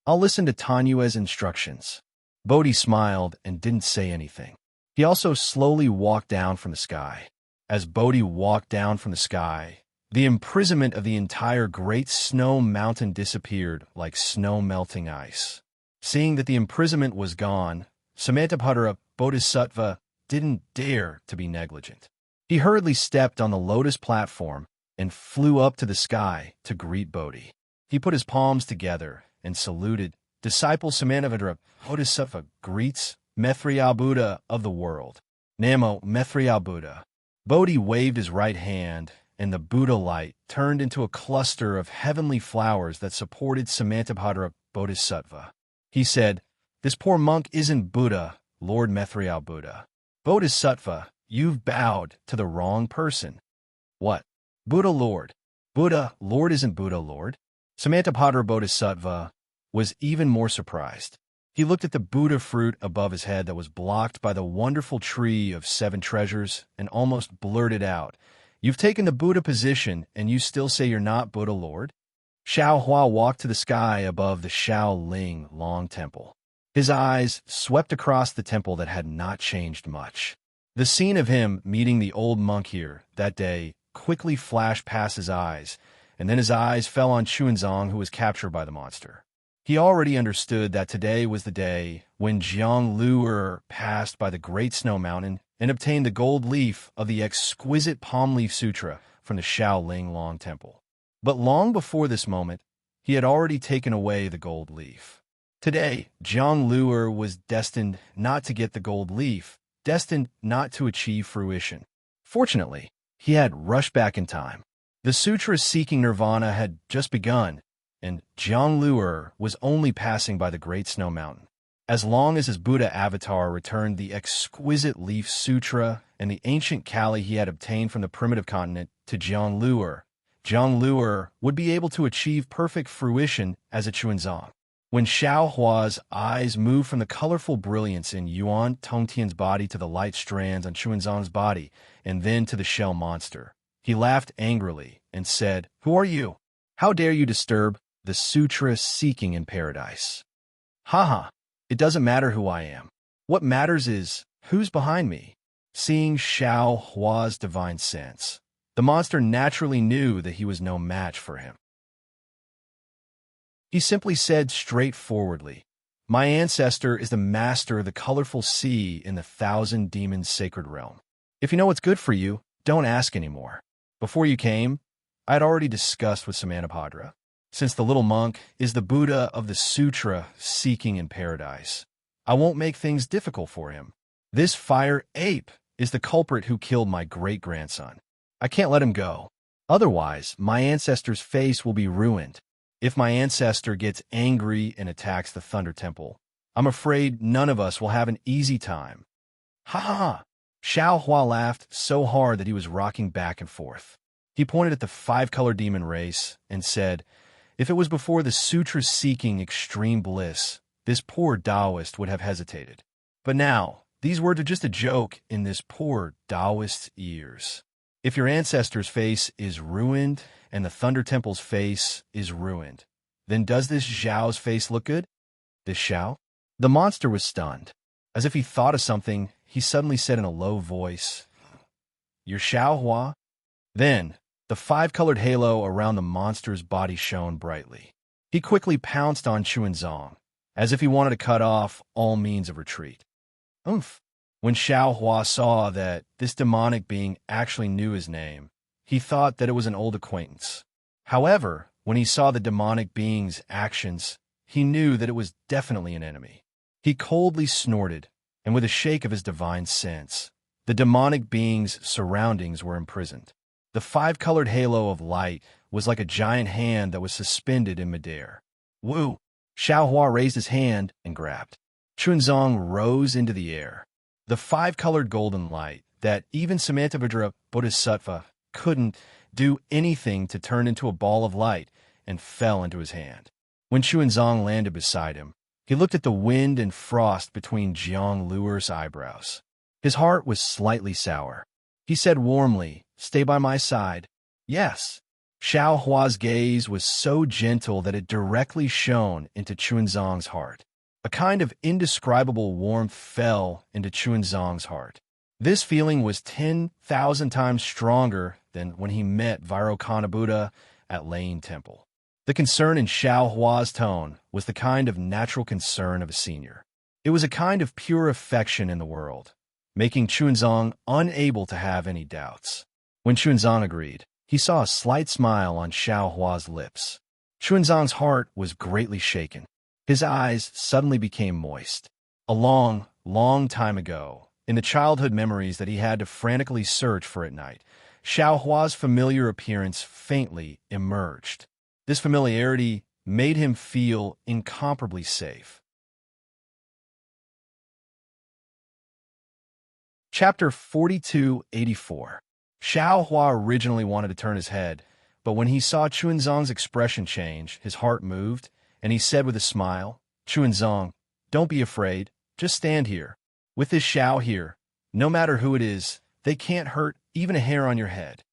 I'll listen to Tanyue's instructions." Bodhi smiled and didn't say anything. He also slowly walked down from the sky. As Bodhi walked down from the sky, the imprisonment of the entire Great Snow Mountain disappeared like snow-melting ice. Seeing that the imprisonment was gone, Samantabhadra Bodhisattva didn't dare to be negligent. He hurriedly stepped on the lotus platform and flew up to the sky to greet Bodhi. He put his palms together and saluted. "Disciple Samantabhadra Bodhisattva greets Mithya Buddha of the world. Namo Mithya Buddha." Bodhi waved his right hand, and the Buddha light turned into a cluster of heavenly flowers that supported Samantabhadra Bodhisattva. He said, "This poor monk isn't Buddha, Lord Mithya Buddha. Bodhisattva, you've bowed to the wrong person." "What? Buddha Lord? Buddha Lord isn't Buddha Lord?" Samantabhadra Bodhisattva was even more surprised. He looked at the Buddha fruit above his head that was blocked by the wonderful tree of 7 treasures and almost blurted out, "You've taken the Buddha position and you still say you're not Buddha Lord?" Xiao Hua walked to the sky above the Shaoling Long Temple. His eyes swept across the temple that had not changed much. The scene of him meeting the old monk here that day quickly flashed past his eyes, and then his eyes fell on Xuanzang, who was captured by the monster. He already understood that today was the day when Jiang Luer passed by the Great Snow Mountain and obtained the gold leaf of the exquisite Palm Leaf Sutra from the Shaoling Long Temple. But long before this moment, he had already taken away the gold leaf. Today, Jiang Luer was destined not to get the gold leaf, destined not to achieve fruition. Fortunately, he had rushed back in time. The sutra seeking nirvana had just begun, and Jiang Luer was only passing by the Great Snow Mountain. As long as his Buddha avatar returned the exquisite leaf sutra and the ancient Kali he had obtained from the primitive continent to Jiang Luer would be able to achieve perfect fruition as a Xuanzang. When Xiao Hua's eyes moved from the colorful brilliance in Yuan Tongtian's body to the light strands on Xuanzang's body, and then to the shell monster, he laughed angrily and said, "Who are you? How dare you disturb the sutra seeking in paradise?" "Haha, it doesn't matter who I am. What matters is who's behind me." Seeing Xiao Hua's divine sense, the monster naturally knew that he was no match for him. He simply said straightforwardly, "My ancestor is the master of the colorful sea in the 1,000 demons sacred realm. If you know what's good for you, don't ask anymore. Before you came, I had already discussed with Samantabhadra. Since the little monk is the Buddha of the sutra seeking in paradise, I won't make things difficult for him. This fire ape is the culprit who killed my great-grandson. I can't let him go. Otherwise, my ancestor's face will be ruined. If my ancestor gets angry and attacks the Thunder Temple, I'm afraid none of us will have an easy time." "Ha ha ha!" Xiao Hua laughed so hard that he was rocking back and forth. He pointed at the 5-color demon race and said, "If it was before the sutra-seeking extreme bliss, this poor Taoist would have hesitated. But now, these words are just a joke in this poor Taoist's ears. If your ancestor's face is ruined and the Thunder Temple's face is ruined, then does this Zhao's face look good? This Xiao?" The monster was stunned. As if he thought of something, he suddenly said in a low voice, "You're Xiaohua?" Then, the five-colored halo around the monster's body shone brightly. He quickly pounced on Chuanzong, as if he wanted to cut off all means of retreat. Oomph! When Xiaohua saw that this demonic being actually knew his name, he thought that it was an old acquaintance. However, when he saw the demonic being's actions, he knew that it was definitely an enemy. He coldly snorted, and with a shake of his divine sense, the demonic being's surroundings were imprisoned. The five-colored halo of light was like a giant hand that was suspended in midair. Woo! Xiaohua raised his hand and grabbed. Chuanzong rose into the air. The five-colored golden light that even Samantabhadra Bodhisattva couldn't do anything to turn into a ball of light and fell into his hand. When Chuanzong landed beside him, he looked at the wind and frost between Jiang Luer's eyebrows. His heart was slightly sour. He said warmly, "Stay by my side." Yes. Xiaohua's gaze was so gentle that it directly shone into Chuanzong's heart. A kind of indescribable warmth fell into Chuanzong's heart. This feeling was 10,000 times stronger than when he met Vairocana at Lane Temple. The concern in Xiaohua's tone was the kind of natural concern of a senior. It was a kind of pure affection in the world, making Chuanzong unable to have any doubts. When Chuanzong agreed, he saw a slight smile on Xiaohua's lips. Chuanzong's heart was greatly shaken. His eyes suddenly became moist. A long, long time ago, in the childhood memories that he had to frantically search for at night, Xiaohua's familiar appearance faintly emerged. This familiarity made him feel incomparably safe. Chapter 4284. Xiaohua originally wanted to turn his head, but when he saw Chuanzong's expression change, his heart moved, and he said with a smile, "Chuanzong, don't be afraid. Just stand here. With this Xiao here, no matter who it is, they can't hurt even a hair on your head."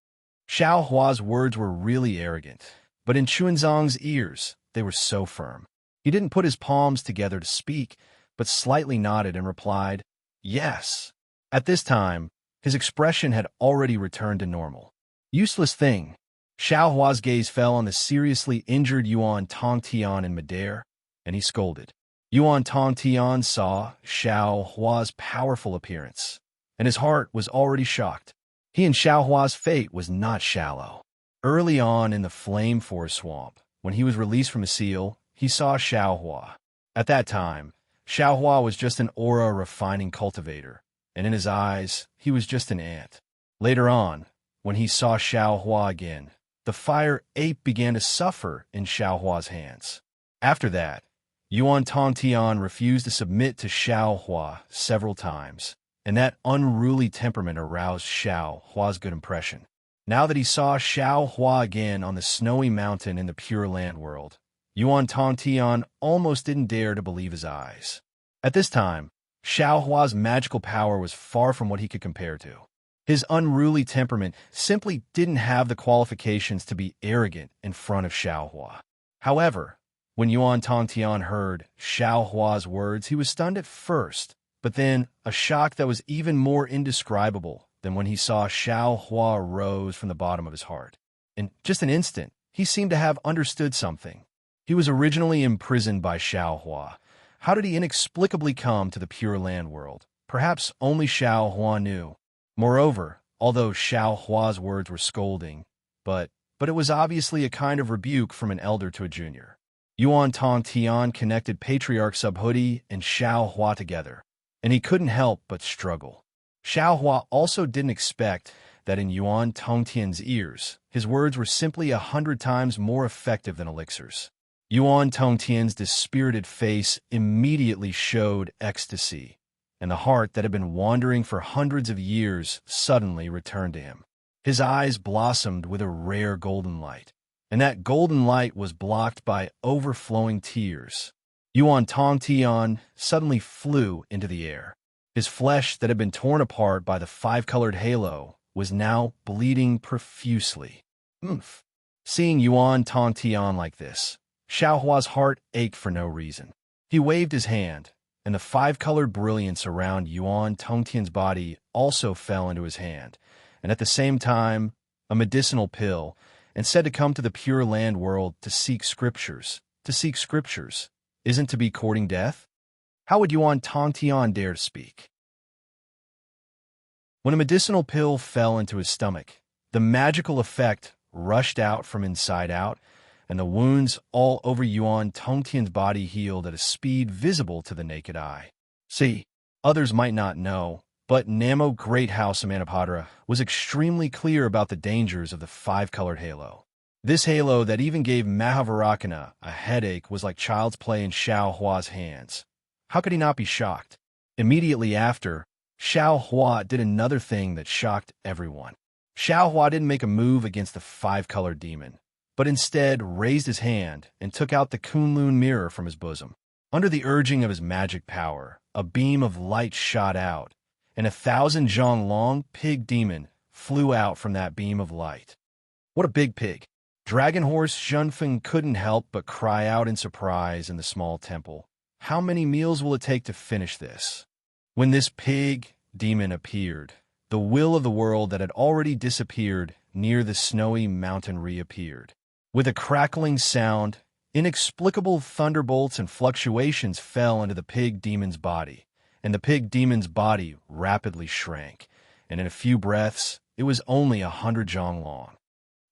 Xiaohua's words were really arrogant, but in Chuanzong's ears, they were so firm. He didn't put his palms together to speak, but slightly nodded and replied, "Yes." At this time, his expression had already returned to normal. Useless thing. Xiaohua's gaze fell on the seriously injured Yuan Tongtian in midair, and he scolded. Yuan Tongtian saw Xiaohua's powerful appearance, and his heart was already shocked. He and Xiaohua's fate was not shallow. Early on in the Flame Forest Swamp, when he was released from a seal, he saw Xiaohua. At that time, Xiaohua was just an aura-refining cultivator, and in his eyes, he was just an ant. Later on, when he saw Xiaohua again, the fire ape began to suffer in Xiaohua's hands. After that, Yuan Tongtian refused to submit to Xiaohua several times, and that unruly temperament aroused Xiaohua's good impression. Now that he saw Xiaohua again on the snowy mountain in the Pure Land world, Yuan Tongtian almost didn't dare to believe his eyes. At this time, Xiaohua's magical power was far from what he could compare to. His unruly temperament simply didn't have the qualifications to be arrogant in front of Xiaohua. However, when Yuan Tongtian heard Xiaohua's words, he was stunned at first, but then a shock that was even more indescribable than when he saw Xiaohua rose from the bottom of his heart. In just an instant, he seemed to have understood something. He was originally imprisoned by Xiaohua. How did he inexplicably come to the Pure Land world? Perhaps only Xiaohua knew. Moreover, although Xiaohua's words were scolding, but it was obviously a kind of rebuke from an elder to a junior. Yuan Tongtian connected Patriarch Subhuti and Xiaohua together, and he couldn't help but struggle. Xiaohua also didn't expect that in Yuan Tongtian's ears, his words were simply 100 times more effective than elixirs. Yuan Tongtian's dispirited face immediately showed ecstasy, and the heart that had been wandering for hundreds of years suddenly returned to him. His eyes blossomed with a rare golden light, and that golden light was blocked by overflowing tears. Yuan Tongtian suddenly flew into the air. His flesh that had been torn apart by the five-colored halo was now bleeding profusely. Oomph! Seeing Yuan Tongtian like this, Xiaohua's heart ached for no reason. He waved his hand, and the five-colored brilliance around Yuan Tongtian's body also fell into his hand, and at the same time, a medicinal pill, and said to come to the Pure Land world to seek scriptures. To seek scriptures isn't to be courting death? How would Yuan Tongtian dare to speak? When a medicinal pill fell into his stomach, the magical effect rushed out from inside out, and the wounds all over Yuan Tongtian's body healed at a speed visible to the naked eye. See, others might not know, but Namo Great House of Manapadra was extremely clear about the dangers of the five-colored halo. This halo that even gave Mahavarakana a headache was like child's play in Xiao Hua's hands. How could he not be shocked? Immediately after, Xiao Hua did another thing that shocked everyone. Xiao Hua didn't make a move against the five-colored demon, but instead raised his hand and took out the Kunlun mirror from his bosom. Under the urging of his magic power, a beam of light shot out, and 1,000 zhong-long pig demon flew out from that beam of light. What a big pig! Dragon Horse Zhenfeng couldn't help but cry out in surprise in the small temple. How many meals will it take to finish this? When this pig demon appeared, the will of the world that had already disappeared near the snowy mountain reappeared. With a crackling sound, inexplicable thunderbolts and fluctuations fell into the pig demon's body, and the pig demon's body rapidly shrank, and in a few breaths, it was only 100 zhong long.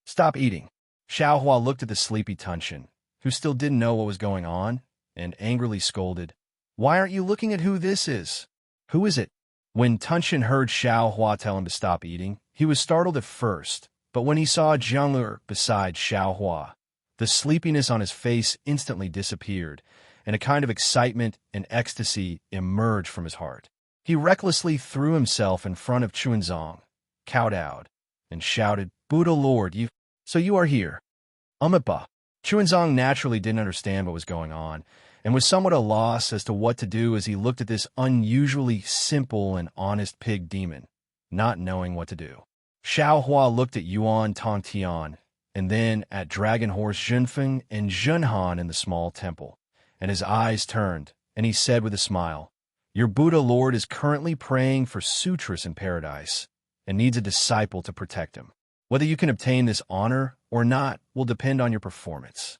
Stop eating. Xiao Hua looked at the sleepy Tunshin, who still didn't know what was going on, and angrily scolded, "Why aren't you looking at who this is? Who is it?" When Tunshin heard Xiao Hua tell him to stop eating, he was startled at first, but when he saw Jiangler beside Xiao Hua, the sleepiness on his face instantly disappeared, and a kind of excitement and ecstasy emerged from his heart. He recklessly threw himself in front of Chuanzong, kowtowed, and shouted, "Buddha Lord, so you are here." Umapa. Chuanzong naturally didn't understand what was going on, and was somewhat at a loss as to what to do as he looked at this unusually simple and honest pig demon, not knowing what to do. Xiao Hua looked at Yuan Tongtian, and then at Dragon Horse Zhenfeng and Zhenhan in the small temple, and his eyes turned, and he said with a smile, "Your Buddha Lord is currently praying for sutras in paradise, and needs a disciple to protect him. Whether you can obtain this honor or not will depend on your performance."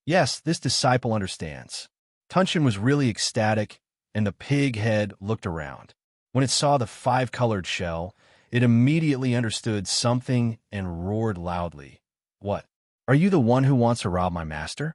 Yes, this disciple understands. Tunshin was really ecstatic, and the pig head looked around. When it saw the five-colored shell, it immediately understood something and roared loudly. "What? Are you the one who wants to rob my master?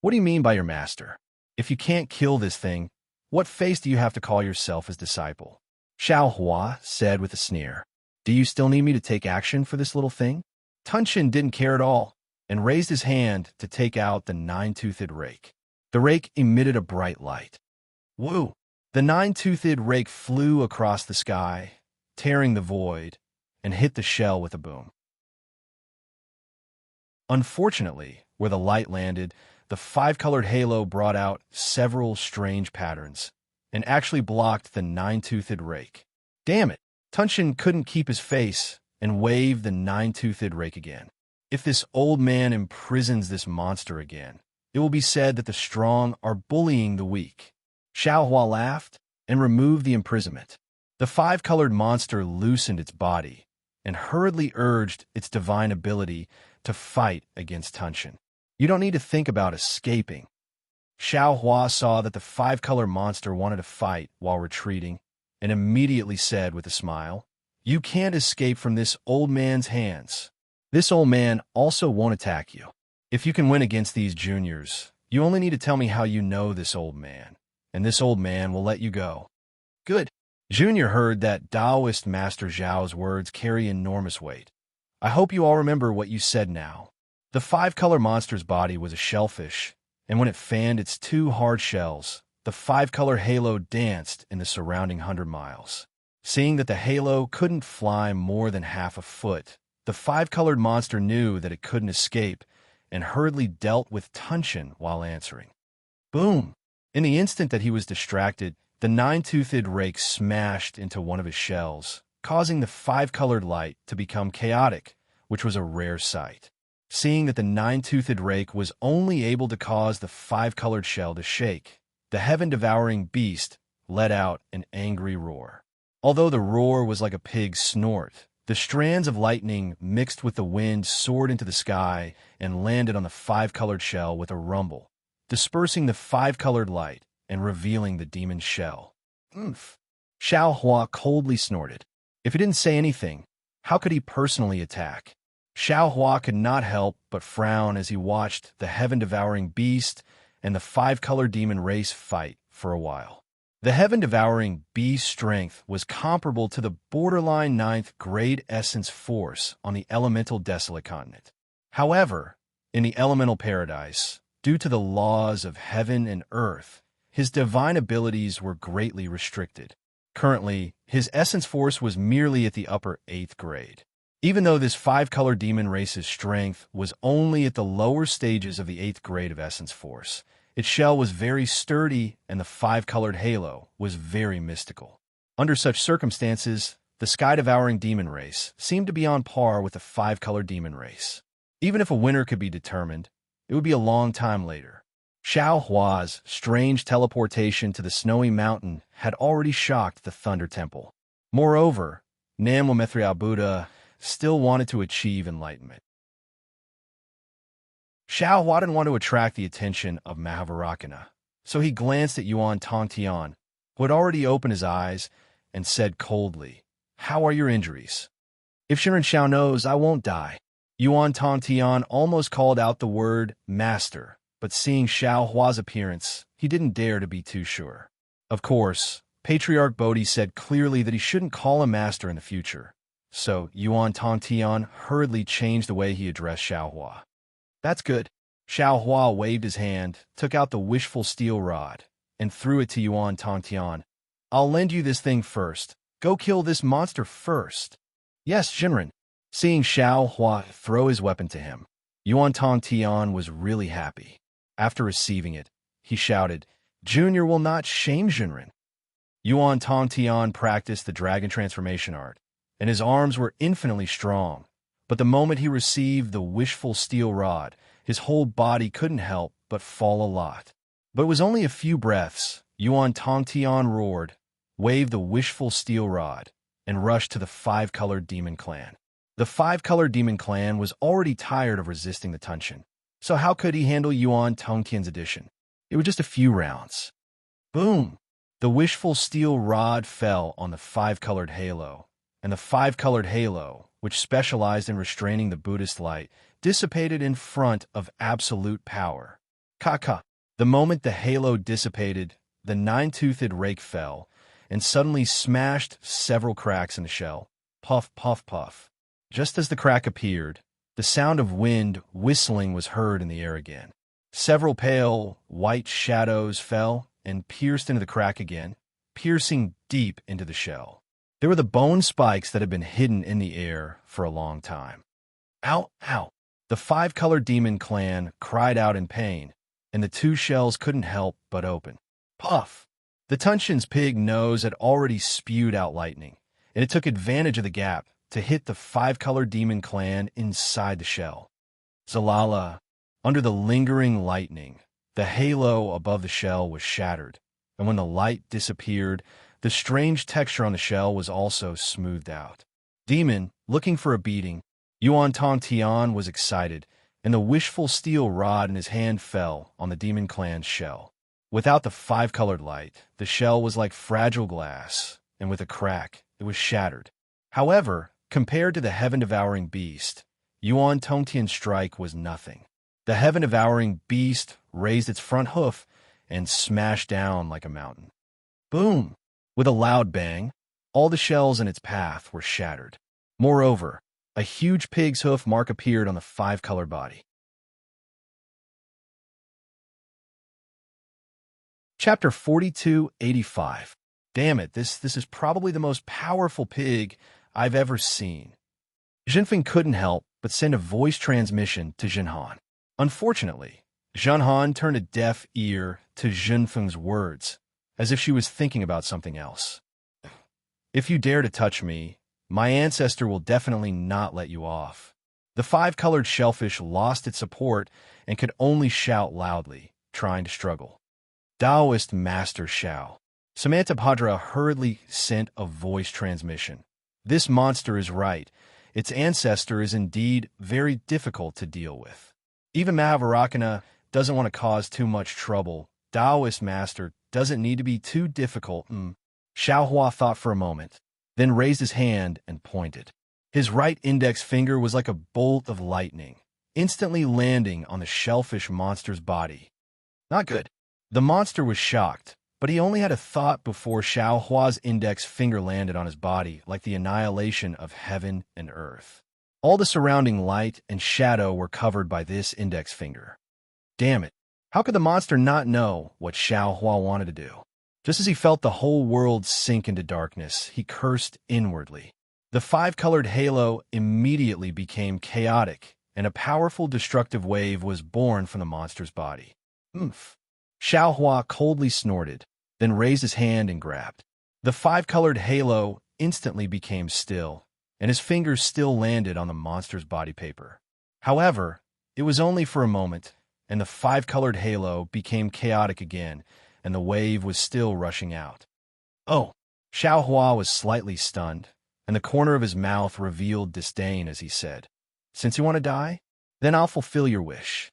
What do you mean by your master? If you can't kill this thing, what face do you have to call yourself as disciple?" Xiao Hua said with a sneer, "Do you still need me to take action for this little thing?" Tunshin didn't care at all, and raised his hand to take out the nine-toothed rake. The rake emitted a bright light. Woo! The nine-toothed rake flew across the sky, tearing the void, and hit the shell with a boom. Unfortunately, where the light landed, the five-colored halo brought out several strange patterns, and actually blocked the nine-toothed rake. Damn it! Tunshin couldn't keep his face, and waved the nine-toothed rake again. If this old man imprisons this monster again, it will be said that the strong are bullying the weak. Xiao Hua laughed, and removed the imprisonment. The five-colored monster loosened its body, and hurriedly urged its divine ability to fight against Tunshin. You don't need to think about escaping. Xiao Hua saw that the five-color monster wanted to fight while retreating, and immediately said with a smile, "You can't escape from this old man's hands. This old man also won't attack you. If you can win against these juniors, you only need to tell me how you know this old man, and this old man will let you go." Good. Junior heard that Taoist Master Zhao's words carry enormous weight. I hope you all remember what you said now. The five-color monster's body was a shellfish, and when it fanned its two hard shells, the five-color halo danced in the surrounding 100 miles. Seeing that the halo couldn't fly more than half a foot, the five-colored monster knew that it couldn't escape, and hurriedly dealt with Tunshin while answering. Boom! In the instant that he was distracted, the nine-toothed rake smashed into one of his shells, causing the five-colored light to become chaotic, which was a rare sight. Seeing that the nine-toothed rake was only able to cause the five-colored shell to shake, the heaven-devouring beast let out an angry roar. Although the roar was like a pig's snort, the strands of lightning mixed with the wind soared into the sky and landed on the five-colored shell with a rumble, dispersing the five-colored light and revealing the demon's shell. Oomph! Xiao Hua coldly snorted. If he didn't say anything, how could he personally attack? Xiao Hua could not help but frown as he watched the heaven-devouring beast and the five-colored demon race fight for a while. The heaven-devouring beast's strength was comparable to the borderline ninth-grade essence force on the elemental desolate continent. However, in the elemental paradise, due to the laws of heaven and earth, his divine abilities were greatly restricted. Currently, his essence force was merely at the upper 8th grade. Even though this five-colored demon race's strength was only at the lower stages of the 8th grade of essence force, its shell was very sturdy and the five-colored halo was very mystical. Under such circumstances, the sky-devouring demon race seemed to be on par with the five-colored demon race. Even if a winner could be determined, it would be a long time later. Xiao Hua's strange teleportation to the snowy mountain had already shocked the Thunder Temple. Moreover, Namwamethrial Buddha still wanted to achieve enlightenment. Xiao Hua didn't want to attract the attention of Mahavarakana, so he glanced at Yuan Tongtian, who had already opened his eyes, and said coldly, "How are your injuries?" "If Shinran Xiao knows, I won't die." Yuan Tongtian almost called out the word master, but seeing Xiao Hua's appearance, he didn't dare to be too sure. Of course, Patriarch Bodhi said clearly that he shouldn't call him master in the future, so Yuan Tongtian hurriedly changed the way he addressed Xiao Hua. "That's good." Xiao Hua waved his hand, took out the wishful steel rod, and threw it to Yuan Tongtian. "I'll lend you this thing first. Go kill this monster first." "Yes, Shinran." Seeing Xiao Hua throw his weapon to him, Yuan Tongtian was really happy. After receiving it, he shouted, "Junior will not shame Shinran." Yuan Tongtian practiced the dragon transformation art, and his arms were infinitely strong. But the moment he received the wishful steel rod, his whole body couldn't help but fall a lot. But it was only a few breaths. Yuan Tongtian roared, waved the wishful steel rod, and rushed to the five-colored demon clan. The five-colored demon clan was already tired of resisting the Tunshin, so how could he handle Yuan Tongtian's addition? It was just a few rounds. Boom! The wishful steel rod fell on the five-colored halo, and the five-colored halo, which specialized in restraining the Buddhist light, dissipated in front of absolute power. Ka-ka! The moment the halo dissipated, the nine-toothed rake fell, and suddenly smashed several cracks in the shell. Puff, puff, puff. Just as the crack appeared, the sound of wind whistling was heard in the air again. Several pale, white shadows fell and pierced into the crack again, piercing deep into the shell. There were the bone spikes that had been hidden in the air for a long time. Ow, ow! The five-colored demon clan cried out in pain, and the two shells couldn't help but open. Puff! The Tunshin's pig nose had already spewed out lightning, and it took advantage of the gap to hit the five-colored demon clan inside the shell. Zalala! Under the lingering lightning, the halo above the shell was shattered, and when the light disappeared, the strange texture on the shell was also smoothed out. Demon, looking for a beating, Yuan Tongtian was excited, and the wishful steel rod in his hand fell on the demon clan's shell. Without the five-colored light, the shell was like fragile glass, and with a crack, it was shattered. However, compared to the heaven-devouring beast, Yuan Tongtian's strike was nothing. The heaven-devouring beast raised its front hoof and smashed down like a mountain. Boom! With a loud bang, all the shells in its path were shattered. Moreover, a huge pig's hoof mark appeared on the five-colored body. Chapter 4285. Damn it, this is probably the most powerful pig I've ever seen. Jinfeng couldn't help but send a voice transmission to Jinhan. Unfortunately, Jinhan turned a deaf ear to Jinfeng's words, as if she was thinking about something else. "If you dare to touch me, my ancestor will definitely not let you off." The five-colored shellfish lost its support and could only shout loudly, trying to struggle. Taoist Master Shao. Samantha Bhadra hurriedly sent a voice transmission. This monster is right. Its ancestor is indeed very difficult to deal with. Even Mahavirakhana doesn't want to cause too much trouble. Taoist Master doesn't need to be too difficult. Xiaohua thought for a moment, then raised his hand and pointed. His right index finger was like a bolt of lightning, instantly landing on the shellfish monster's body. Not good. The monster was shocked, but he only had a thought before Xiaohua's index finger landed on his body like the annihilation of heaven and earth. All the surrounding light and shadow were covered by this index finger. Damn it. How could the monster not know what Xiaohua wanted to do? Just as he felt the whole world sink into darkness, he cursed inwardly. The five-colored halo immediately became chaotic, and a powerful destructive wave was born from the monster's body. Oomph. Xiaohua coldly snorted, then raised his hand and grabbed. The five-colored halo instantly became still, and his fingers still landed on the monster's body paper. However, it was only for a moment, and the five-colored halo became chaotic again, and the wave was still rushing out. Oh! Xiaohua was slightly stunned, and the corner of his mouth revealed disdain as he said, "Since you want to die, then I'll fulfill your wish.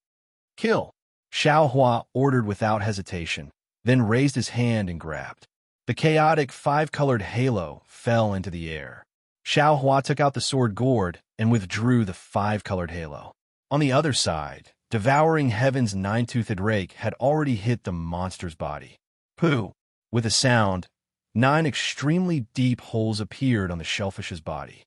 Kill!" Xiaohua ordered without hesitation, then raised his hand and grabbed. The chaotic five-colored halo fell into the air. Xiaohua took out the sword gourd and withdrew the five-colored halo. On the other side, devouring heaven's nine-toothed rake had already hit the monster's body. Pooh! With a sound, 9 extremely deep holes appeared on the shellfish's body.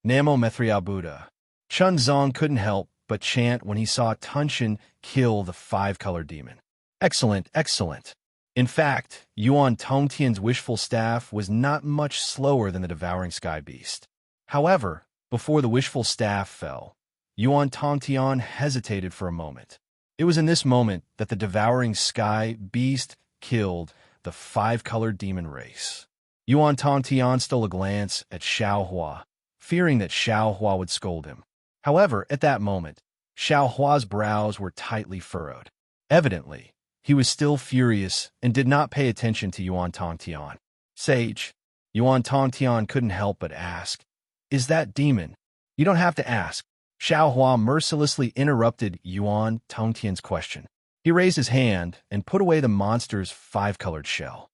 Namo Mithriya Buddha. Chunzong couldn't help but chant when he saw Tunshin kill the five-colored demon. Excellent, excellent. In fact, Yuan Tongtian's wishful staff was not much slower than the devouring sky beast. However, before the wishful staff fell, Yuan Tongtian hesitated for a moment. It was in this moment that the devouring sky beast killed the five-colored demon race. Yuan Tongtian stole a glance at Xiaohua, fearing that Xiaohua would scold him. However, at that moment, Xiaohua's brows were tightly furrowed. Evidently, he was still furious and did not pay attention to Yuan Tongtian. Sage, Yuan Tongtian couldn't help but ask, "Is that demon?" "You don't have to ask." Xiaohua mercilessly interrupted Yuan Tongtian's question. He raised his hand and put away the monster's five-colored shell.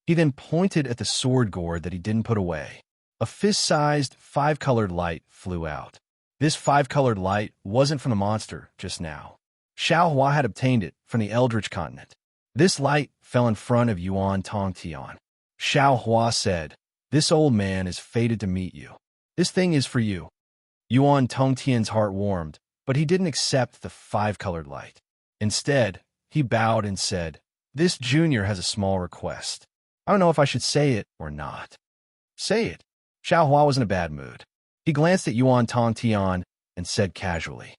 He then pointed at the sword gourd that he didn't put away. A fist-sized five-colored light flew out. This five-colored light wasn't from the monster just now. Xiaohua had obtained it from the Eldritch continent. This light fell in front of Yuan Tongtian. Xiaohua said, "This old man is fated to meet you. This thing is for you." Yuan Tongtian's heart warmed, but he didn't accept the five-colored light. Instead, he bowed and said, "This junior has a small request. I don't know if I should say it or not." "Say it." Xiaohua was in a bad mood. He glanced at Yuan Tongtian and said casually,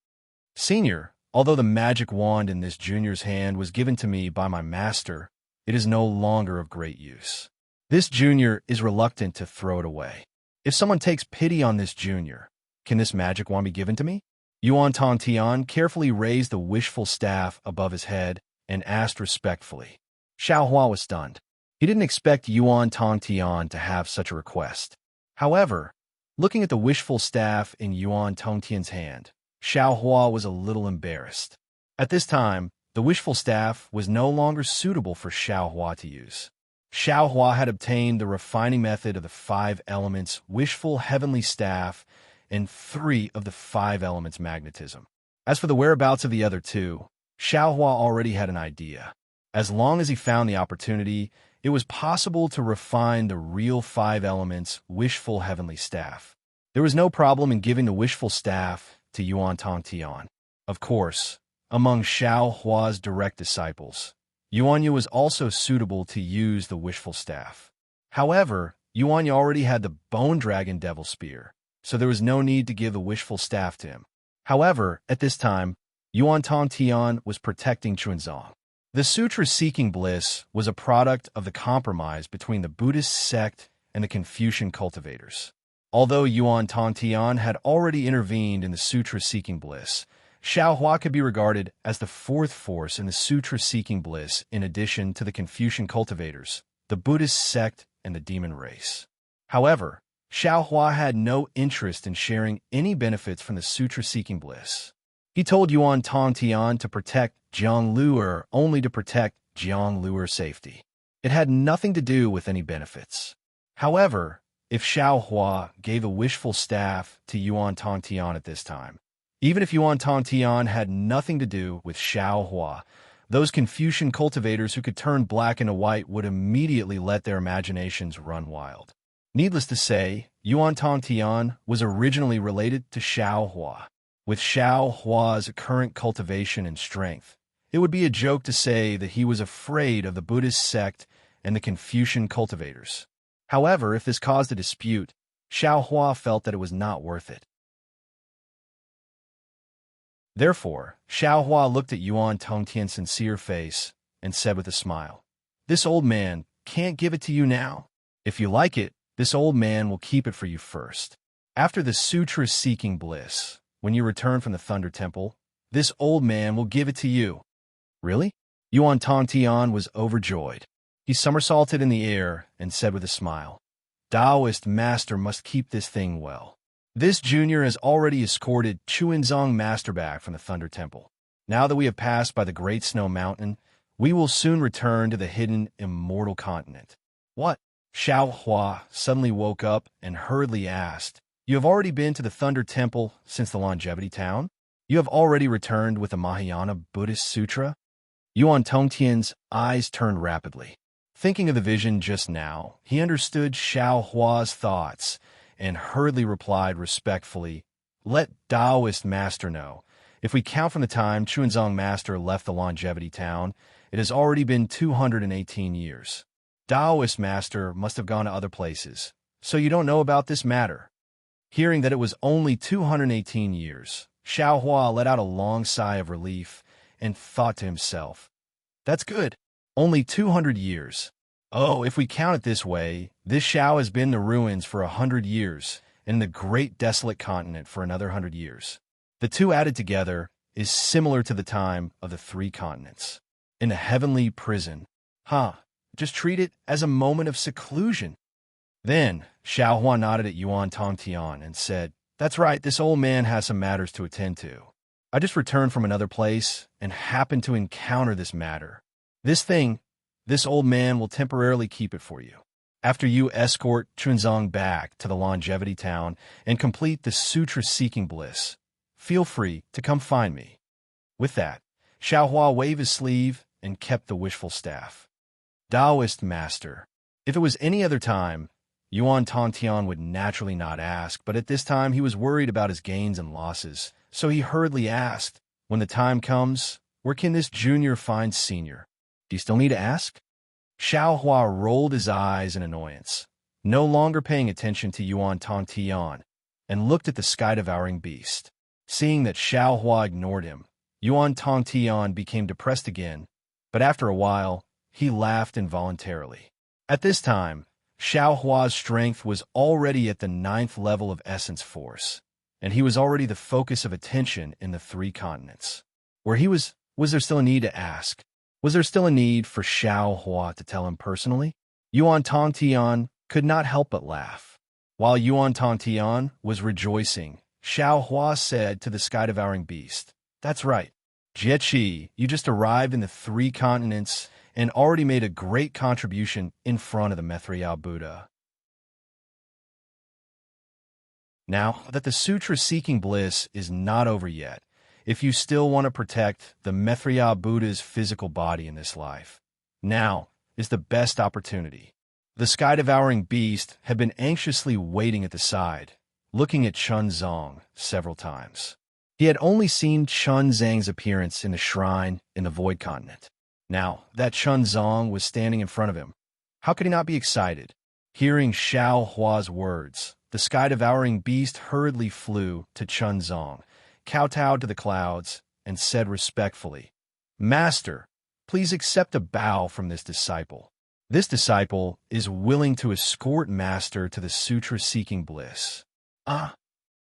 "Senior, although the magic wand in this junior's hand was given to me by my master, it is no longer of great use. This junior is reluctant to throw it away. If someone takes pity on this junior, can this magic wand be given to me?" Yuan Tongtian carefully raised the wishful staff above his head and asked respectfully. Xiaohua was stunned. He didn't expect Yuan Tongtian to have such a request. However, looking at the wishful staff in Yuan Tongtian's hand, Xiaohua was a little embarrassed. At this time, the wishful staff was no longer suitable for Xiaohua to use. Xiaohua had obtained the refining method of the 5 elements wishful heavenly staff and 3 of the 5 elements magnetism. As for the whereabouts of the other 2, Xiaohua already had an idea. As long as he found the opportunity, it was possible to refine the real 5 elements wishful heavenly staff. There was no problem in giving the wishful staff to Yuan Tongtian. Of course, among Xiaohua's direct disciples, Yuanya was also suitable to use the wishful staff. However, Yuanya already had the Bone Dragon Devil Spear, so there was no need to give the wishful staff to him. However, at this time, Yuan Tongtian was protecting Chuanzong. The Sutra-seeking bliss was a product of the compromise between the Buddhist sect and the Confucian cultivators. Although Yuan Tongtian had already intervened in the Sutra-seeking bliss, Xiaohua could be regarded as the fourth force in the sutra-seeking bliss in addition to the Confucian cultivators, the Buddhist sect, and the demon race. However, Xiaohua had no interest in sharing any benefits from the sutra-seeking bliss. He told Yuan Tongtian to protect Jiang Luer only to protect Jiang Luer's safety. It had nothing to do with any benefits. However, if Xiaohua gave a wishful staff to Yuan Tongtian at this time, even if Yuan Tongtian had nothing to do with Xiaohua, those Confucian cultivators who could turn black into white would immediately let their imaginations run wild. Needless to say, Yuan Tongtian was originally related to Xiaohua. With Xiaohua's current cultivation and strength, it would be a joke to say that he was afraid of the Buddhist sect and the Confucian cultivators. However, if this caused a dispute, Xiaohua felt that it was not worth it. Therefore, Xiaohua looked at Yuan Tongtian's sincere face and said with a smile, "This old man can't give it to you now. If you like it, this old man will keep it for you first. After the sutra-seeking bliss, when you return from the Thunder Temple, this old man will give it to you." Really? Yuan Tongtian was overjoyed. He somersaulted in the air and said with a smile, "Taoist master must keep this thing well. This junior has already escorted Chuanzong master back from the Thunder Temple. Now that we have passed by the Great Snow Mountain, we will soon return to the hidden immortal continent." "What?" Xiaohua suddenly woke up and hurriedly asked, "You have already been to the Thunder Temple since the Longevity Town? You have already returned with the Mahayana Buddhist Sutra?" Yuan Tongtian's eyes turned rapidly. Thinking of the vision just now, he understood Xiaohua's thoughts and hurriedly replied respectfully, "Let Taoist master know. If we count from the time Chuanzong master left the Longevity Town, it has already been 218 years. Taoist master must have gone to other places, so you don't know about this matter." Hearing that it was only 218 years, Xiaohua let out a long sigh of relief and thought to himself, "That's good. Only 200 years. Oh, if we count it this way, this Xiao has been in the ruins for 100 years, and in the great desolate continent for another 100 years. The two added together is similar to the time of the 3 continents. In a heavenly prison. Just treat it as a moment of seclusion." Then, Xiaohua nodded at Yuan Tongtian and said, "That's right, this old man has some matters to attend to. I just returned from another place and happened to encounter this matter. This old man will temporarily keep it for you. After you escort Chunzong back to the Longevity Town and complete the sutra-seeking bliss, feel free to come find me." With that, Xiaohua waved his sleeve and kept the wishful staff. "Taoist master." If it was any other time, Yuan Tongtian would naturally not ask, but at this time he was worried about his gains and losses, so he hurriedly asked, "When the time comes, where can this junior find senior? Do you still need to ask?" Xiaohua rolled his eyes in annoyance, no longer paying attention to Yuan Tongtian, and looked at the sky-devouring beast. Seeing that Xiaohua ignored him, Yuan Tongtian became depressed again, but after a while, he laughed involuntarily. At this time, Xiaohua's strength was already at the 9th level of essence force, and he was already the focus of attention in the 3 continents. Was there still a need to ask? Was there still a need for Xiaohua to tell him personally? Yuan Tongtian could not help but laugh. While Yuan Tongtian was rejoicing, Xiaohua said to the sky-devouring beast, "That's right. Jieqi, you just arrived in the 3 continents and already made a great contribution in front of the Methriyao Buddha. Now that the sutra-seeking bliss is not over yet, if you still want to protect the Methriyao Buddha's physical body in this life, now is the best opportunity." The sky-devouring beast had been anxiously waiting at the side, looking at Chunzong several times. He had only seen Chunzang's appearance in the shrine in the Void Continent. Now that Chunzong was standing in front of him, how could he not be excited? Hearing Xiaohua's words, the sky-devouring beast hurriedly flew to Chunzong, kowtowed to the clouds, and said respectfully, "Master, please accept a bow from this disciple. This disciple is willing to escort Master to the sutra-seeking bliss."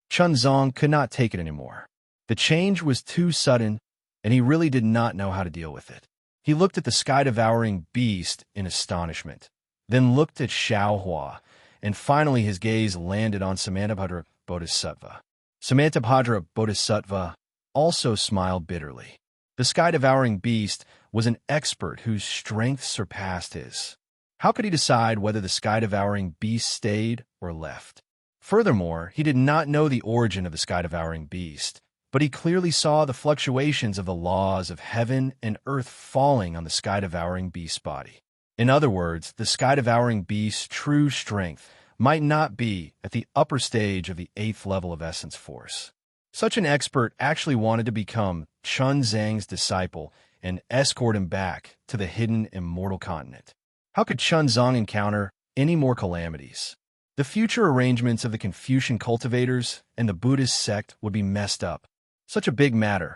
Chunzong could not take it anymore. The change was too sudden, and he really did not know how to deal with it. He looked at the sky-devouring beast in astonishment, then looked at Xiaohua, and finally his gaze landed on Samantabhadra Bodhisattva. Samantabhadra Bodhisattva also smiled bitterly. The sky-devouring beast was an expert whose strength surpassed his. How could he decide whether the sky-devouring beast stayed or left? Furthermore, he did not know the origin of the sky-devouring beast, but he clearly saw the fluctuations of the laws of heaven and earth falling on the sky-devouring beast's body. In other words, the sky-devouring beast's true strength might not be at the upper stage of the 8th level of essence force. Such an expert actually wanted to become Chun Zhang's disciple and escort him back to the hidden immortal continent. How could Chun Zhang encounter any more calamities? The future arrangements of the Confucian cultivators and the Buddhist sect would be messed up. Such a big matter.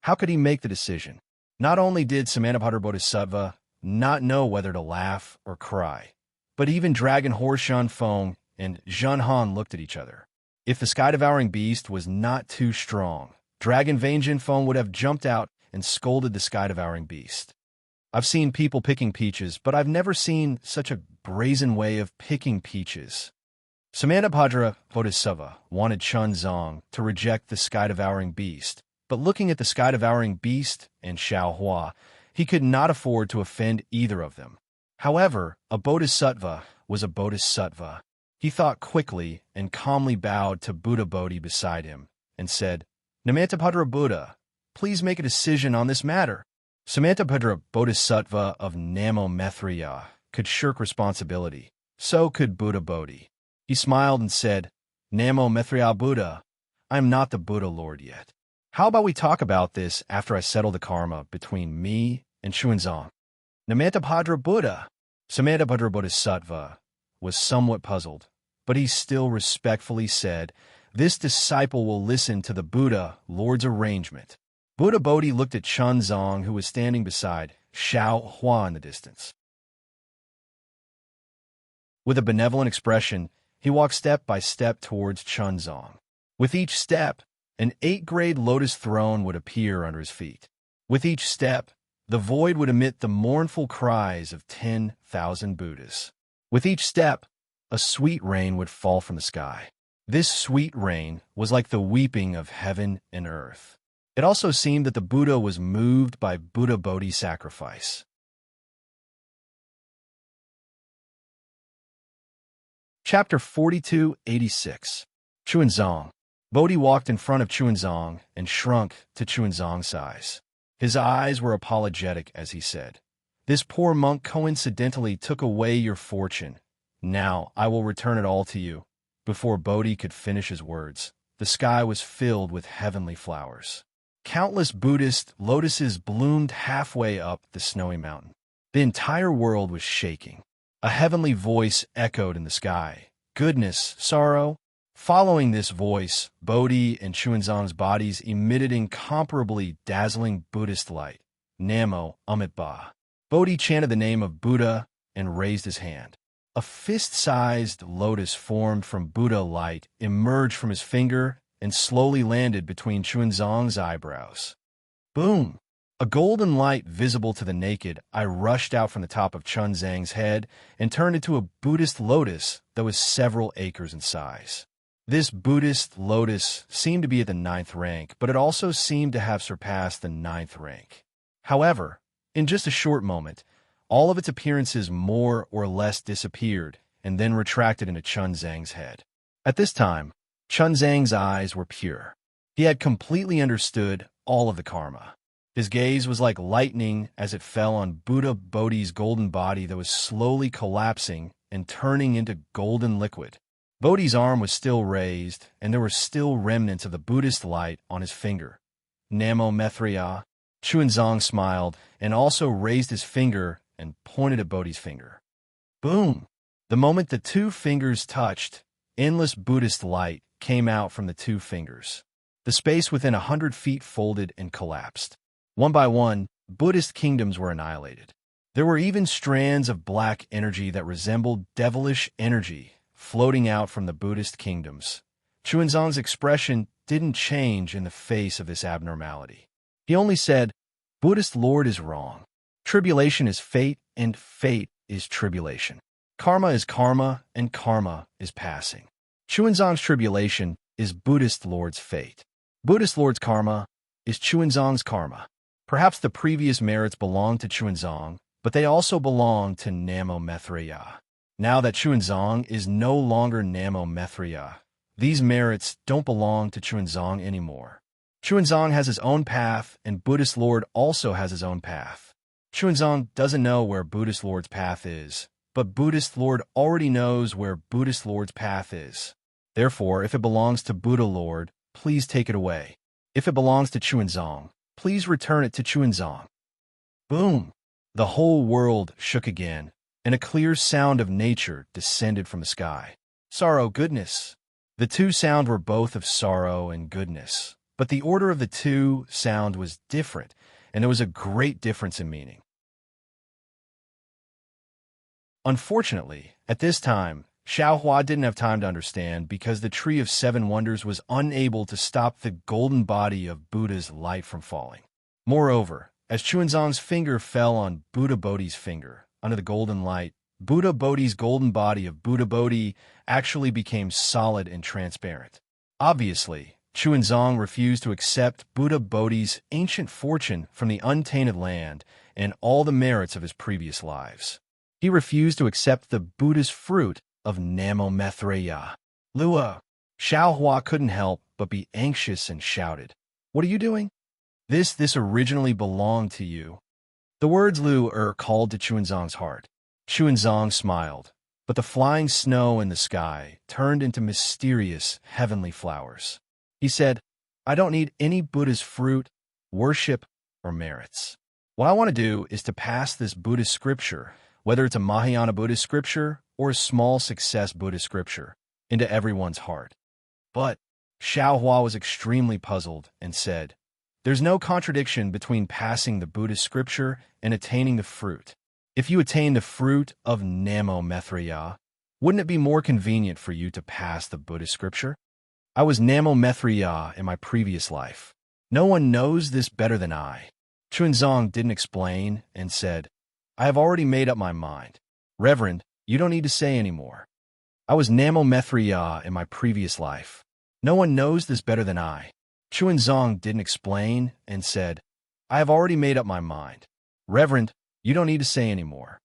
How could he make the decision? Not only did Samantabhadra Bodhisattva not know whether to laugh or cry, but even Dragon Horse Feng and Zhen Han looked at each other. If the sky-devouring beast was not too strong, Dragon Vane Feng would have jumped out and scolded the sky-devouring beast. I've seen people picking peaches, but I've never seen such a brazen way of picking peaches. Samantabhadra Bodhisattva wanted Chun Zhang to reject the sky-devouring beast, but looking at the sky-devouring beast and Xiaohua, he could not afford to offend either of them. However, a bodhisattva was a bodhisattva. He thought quickly and calmly bowed to Buddha Bodhi beside him and said, "Namantabhadra Buddha, please make a decision on this matter." Samantabhadra Bodhisattva of Namo Maitreya could shirk responsibility. So could Buddha Bodhi. He smiled and said, "Namo Maitreya Buddha, I am not the Buddha Lord yet. How about we talk about this after I settle the karma between me and Xuanzang?" Namantabhadra Buddha. Samantabhadra Bodhisattva was somewhat puzzled, but he still respectfully said, "This disciple will listen to the Buddha Lord's arrangement." Buddha Bodhi looked at Chun Zhang, who was standing beside Xiaohua in the distance. With a benevolent expression, he walked step by step towards Chun Zhang. With each step, an 8-grade lotus throne would appear under his feet. With each step, the void would emit the mournful cries of 10,000 Buddhas. With each step, a sweet rain would fall from the sky. This sweet rain was like the weeping of heaven and earth. It also seemed that the Buddha was moved by Buddha Bodhi's sacrifice. Chapter 4286. Xuanzang. Bodhi walked in front of Xuanzang and shrunk to Xuanzang's size. His eyes were apologetic as he said, "This poor monk coincidentally took away your fortune. Now I will return it all to you." Before Bodhi could finish his words, the sky was filled with heavenly flowers. Countless Buddhist lotuses bloomed halfway up the snowy mountain. The entire world was shaking. A heavenly voice echoed in the sky, "Goodness, sorrow." Following this voice, Bodhi and Xuanzang's bodies emitted incomparably dazzling Buddhist light. Namo Amitabha. Bodhi chanted the name of Buddha and raised his hand. A fist-sized lotus formed from Buddha light emerged from his finger and slowly landed between Xuanzang's eyebrows. Boom! A golden light visible to the naked eye rushed out from the top of Chun Zhang's head and turned into a Buddhist lotus that was several acres in size. This Buddhist lotus seemed to be at the 9th rank, but it also seemed to have surpassed the 9th rank. However, in just a short moment, all of its appearances more or less disappeared and then retracted into Chun Zhang's head. At this time, Chun Zhang's eyes were pure. He had completely understood all of the karma. His gaze was like lightning as it fell on Buddha Bodhi's golden body that was slowly collapsing and turning into golden liquid. Bodhi's arm was still raised, and there were still remnants of the Buddhist light on his finger. Namo Maitreya. Xuanzang smiled and also raised his finger and pointed at Bodhi's finger. Boom! The moment the two fingers touched, endless Buddhist light came out from the two fingers. The space within 100 feet folded and collapsed. One by one, Buddhist kingdoms were annihilated. There were even strands of black energy that resembled devilish energy floating out from the Buddhist kingdoms. Xuanzang's expression didn't change in the face of this abnormality. He only said, Buddhist Lord is wrong. Tribulation is fate, and fate is tribulation. Karma is karma, and karma is passing. Chuanzong's tribulation is Buddhist Lord's fate. Buddhist Lord's karma is Chuanzong's karma. Perhaps the previous merits belong to Chuanzong, but they also belong to Namo Maitreya. Now that Chuanzong is no longer Namo Maitreya, these merits don't belong to Chuanzong anymore. Chuanzong has his own path, and Buddhist Lord also has his own path. Chuanzong doesn't know where Buddhist Lord's path is, but Buddhist Lord already knows where Buddhist Lord's path is. Therefore, if it belongs to Buddha Lord, please take it away. If it belongs to Chuanzong, please return it to Chuanzong. Boom! The whole world shook again, and a clear sound of nature descended from the sky. Sorrow, goodness. The two sounds were both of sorrow and goodness, but the order of the two sound was different, and there was a great difference in meaning. Unfortunately, at this time, Xiaohua didn't have time to understand because the Tree of Seven Wonders was unable to stop the golden body of Buddha's light from falling. Moreover, as Chuanzong's finger fell on Buddha Bodhi's finger, under the golden light, Buddha Bodhi's golden body of Buddha Bodhi actually became solid and transparent. Obviously, Chuanzong refused to accept Buddha Bodhi's ancient fortune from the untainted land and all the merits of his previous lives. He refused to accept the Buddha's fruit of Namo Maitreya. Lua, Xiaohua couldn't help but be anxious and shouted, What are you doing? This originally belonged to you. The words Lu called to Chuanzong's heart. Chuanzong smiled, but the flying snow in the sky turned into mysterious heavenly flowers. He said, I don't need any Buddha's fruit, worship, or merits. What I want to do is to pass this Buddhist scripture, whether it's a Mahayana Buddhist scripture or a small success Buddhist scripture, into everyone's heart. But Xiaohua was extremely puzzled and said, There's no contradiction between passing the Buddhist scripture and attaining the fruit. If you attain the fruit of Namo Maitreya, wouldn't it be more convenient for you to pass the Buddhist scripture? I was Namo Maitreya in my previous life. No one knows this better than I. Chuanzong didn't explain and said, I have already made up my mind. Reverend, you don't need to say anymore. I was Namo Maitreya in my previous life. No one knows this better than I. Chuanzong didn't explain and said, I have already made up my mind. Reverend, you don't need to say anymore.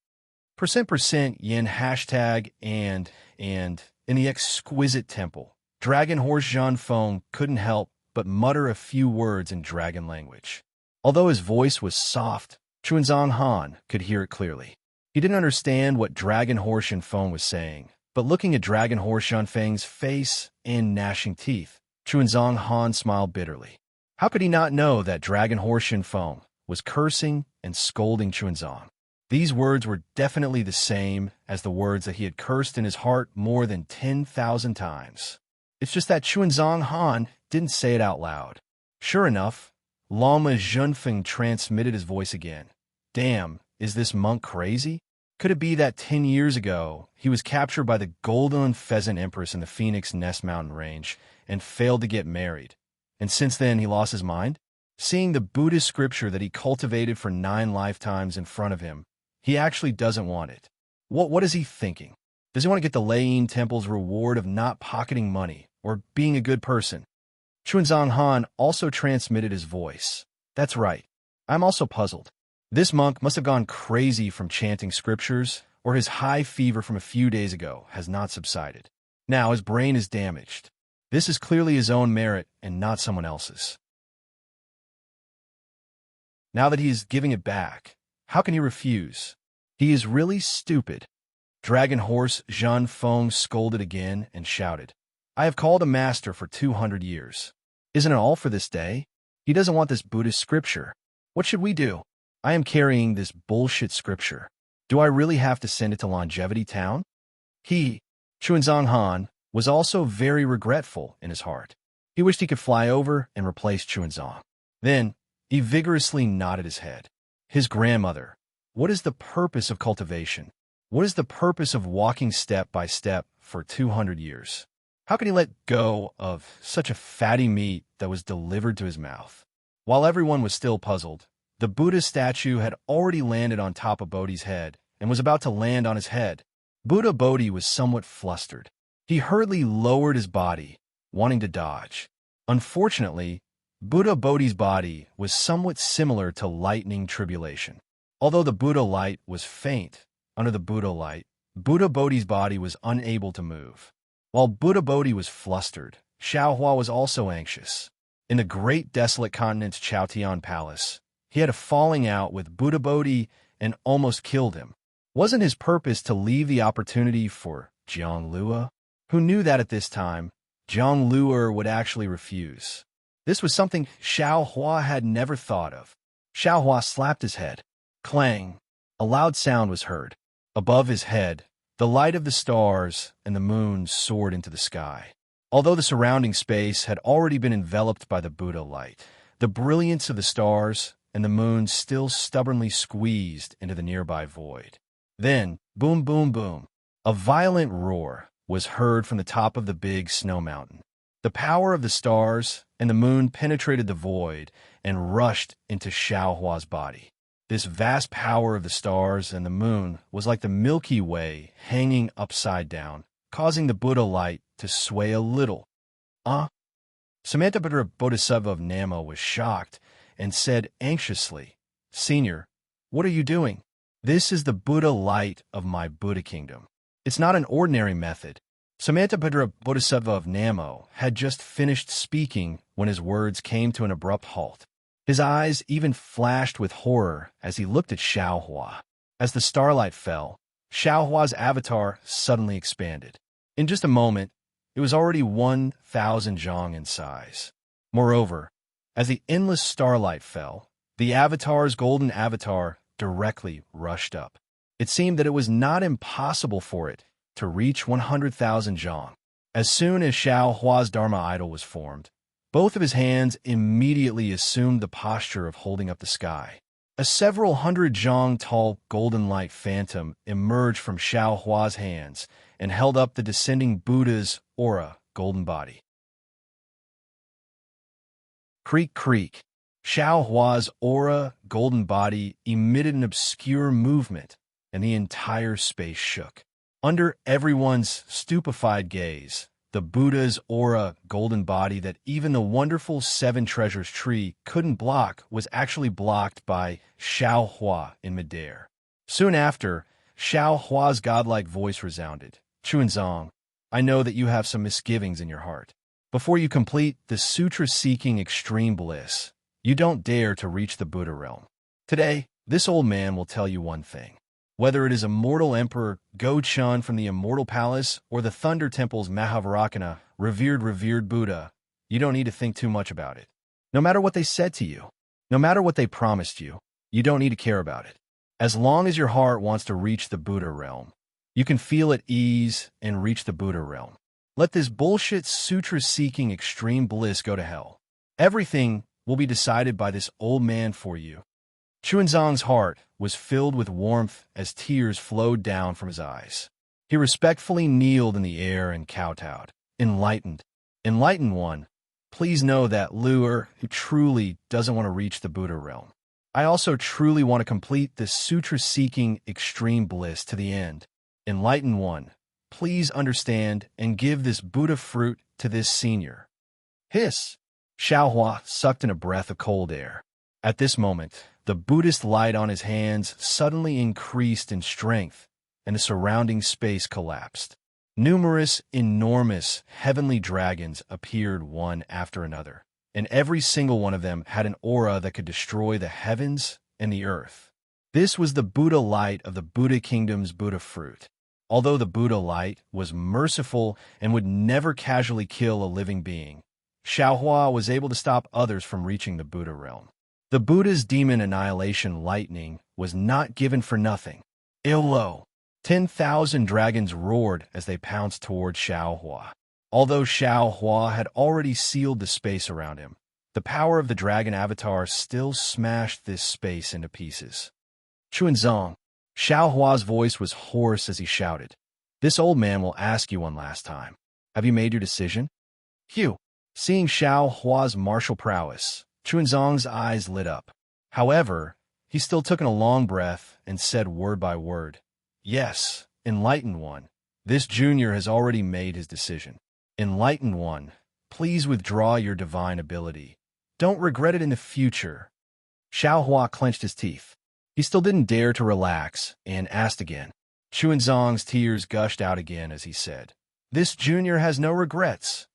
%% yin hashtag and in the exquisite temple, Dragon Horse Zhan Feng couldn't help but mutter a few words in dragon language. Although his voice was soft, Chuanzong Han could hear it clearly. He didn't understand what Dragon Horse Zhan Feng was saying, but looking at Dragon Horse Zhan Feng's face and gnashing teeth, Chuanzong Han smiled bitterly. How could he not know that Dragon Horse Zhan Feng was cursing and scolding Chuanzong? These words were definitely the same as the words that he had cursed in his heart more than 10,000 times. It's just that Chuanzong Han didn't say it out loud. Sure enough, Lama Zhenfeng transmitted his voice again. Damn, is this monk crazy? Could it be that 10 years ago, he was captured by the Golden Pheasant Empress in the Phoenix Nest Mountain Range and failed to get married, and since then he lost his mind? Seeing the Buddhist scripture that he cultivated for 9 lifetimes in front of him, he actually doesn't want it. What is he thinking? Does he want to get the Lei Temple's reward of not pocketing money or being a good person? Chuanzong Han also transmitted his voice. That's right. I'm also puzzled. This monk must have gone crazy from chanting scriptures, or his high fever from a few days ago has not subsided. Now his brain is damaged. This is clearly his own merit and not someone else's. Now that he is giving it back, how can he refuse? He is really stupid. Dragon Horse Zhan Feng scolded again and shouted, I have called a master for 200 years. Isn't it all for this day? He doesn't want this Buddhist scripture. What should we do? I am carrying this bullshit scripture. Do I really have to send it to Longevity Town? He, Chuanzong Han, was also very regretful in his heart. He wished he could fly over and replace Chuanzong. Then, he vigorously nodded his head. His grandmother. What is the purpose of cultivation? What is the purpose of walking step by step for 200 years? How could he let go of such a fatty meat that was delivered to his mouth? While everyone was still puzzled, the Buddha statue had already landed on top of Bodhi's head and was about to land on his head. Buddha Bodhi was somewhat flustered. He hurriedly lowered his body, wanting to dodge. Unfortunately, Buddha Bodhi's body was somewhat similar to lightning tribulation. Although the Buddha light was faint, under the Buddha light, Buddha Bodhi's body was unable to move. While Buddha Bodhi was flustered, Xiaohua was also anxious. In the great desolate continent's Chaotian palace, he had a falling out with Buddha Bodhi and almost killed him. Wasn't his purpose to leave the opportunity for Jiang Lua? Who knew that at this time, Jiang Lua would actually refuse. This was something Xiaohua had never thought of. Xiaohua slapped his head. Clang! A loud sound was heard. Above his head, the light of the stars and the moon soared into the sky. Although the surrounding space had already been enveloped by the Buddha light, the brilliance of the stars and the moon still stubbornly squeezed into the nearby void. Then, boom, boom, boom, a violent roar was heard from the top of the big snow mountain. The power of the stars and the moon penetrated the void and rushed into Xiaohua's body. This vast power of the stars and the moon was like the Milky Way hanging upside down, causing the Buddha light to sway a little. Samantabhadra Bodhisattva of Namo was shocked and said anxiously, "Senior, what are you doing? This is the Buddha light of my Buddha kingdom. It's not an ordinary method." Samantabhadra Bodhisattva of Namo had just finished speaking when his words came to an abrupt halt. His eyes even flashed with horror as he looked at Xiaohua. As the starlight fell, Xiaohua's avatar suddenly expanded. In just a moment, it was already 1,000 zhang in size. Moreover, as the endless starlight fell, the avatar's golden avatar directly rushed up. It seemed that it was not impossible for it to reach 100,000 zhang. As soon as Xiaohua's Dharma idol was formed, both of his hands immediately assumed the posture of holding up the sky. A several hundred zhang tall golden light phantom emerged from Xiaohua's hands and held up the descending Buddha's aura golden body. Creak, creak. Xiaohua's aura golden body emitted an obscure movement, and the entire space shook. Under everyone's stupefied gaze, the Buddha's aura golden body that even the wonderful Seven Treasures tree couldn't block was actually blocked by Xiaohua in midair. Soon after, Xiaohua's godlike voice resounded. "Chuanzong, I know that you have some misgivings in your heart. Before you complete the sutra-seeking extreme bliss, you don't dare to reach the Buddha realm. Today, this old man will tell you one thing. Whether it is immortal Emperor Go-Chun from the Immortal Palace or the Thunder Temple's Mahavarakana, revered Buddha, you don't need to think too much about it. No matter what they said to you, no matter what they promised you, you don't need to care about it. As long as your heart wants to reach the Buddha realm, you can feel at ease and reach the Buddha realm. Let this bullshit sutra-seeking extreme bliss go to hell. Everything will be decided by this old man for you." Chuanzong's heart was filled with warmth as tears flowed down from his eyes. He respectfully kneeled in the air and kowtowed. "Enlightened one, please know that Luer, who truly doesn't want to reach the Buddha realm. I also truly want to complete this sutra-seeking extreme bliss to the end. Enlightened one, please understand and give this Buddha fruit to this senior." Hiss! Xiaohua sucked in a breath of cold air. At this moment, the Buddhist light on his hands suddenly increased in strength, and the surrounding space collapsed. Numerous, enormous, heavenly dragons appeared one after another, and every single one of them had an aura that could destroy the heavens and the earth. This was the Buddha light of the Buddha kingdom's Buddha fruit. Although the Buddha light was merciful and would never casually kill a living being, Xiaohua was able to stop others from reaching the Buddha realm. The Buddha's demon annihilation lightning was not given for nothing. Illo! 10,000 dragons roared as they pounced toward Xiaohua. Although Xiaohua had already sealed the space around him, the power of the dragon avatar still smashed this space into pieces. "Chuanzong!" Xiaohua's voice was hoarse as he shouted. "This old man will ask you one last time. Have you made your decision? Hugh. Seeing Xiao Hua's martial prowess, Chuanzong's eyes lit up. However, he still took in a long breath and said word by word, "Yes, Enlightened One. This junior has already made his decision. Enlightened One, please withdraw your divine ability. Don't regret it in the future." Xiao Hua clenched his teeth. He still didn't dare to relax and asked again. Chuanzong's tears gushed out again as he said, "This junior has no regrets."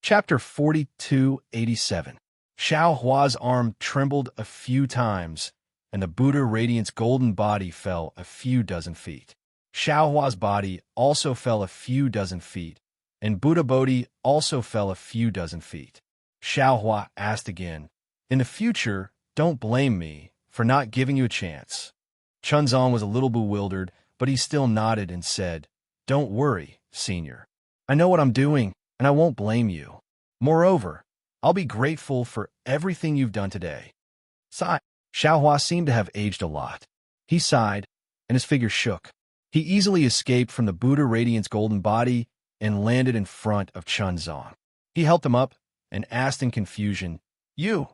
Chapter 4287. Xiao Hua's arm trembled a few times, and the Buddha Radiant's golden body fell a few dozen feet. Xiao Hua's body also fell a few dozen feet, and Buddha Bodhi also fell a few dozen feet. Xiao Hua asked again, "In the future, don't blame me for not giving you a chance." Chunzong was a little bewildered, but he still nodded and said, "Don't worry, senior. I know what I'm doing, and I won't blame you. Moreover, I'll be grateful for everything you've done today." Sigh. Xiao Hua seemed to have aged a lot. He sighed, and his figure shook. He easily escaped from the Buddha Radiant's golden body and landed in front of Chunzong. He helped him up and asked in confusion, "You,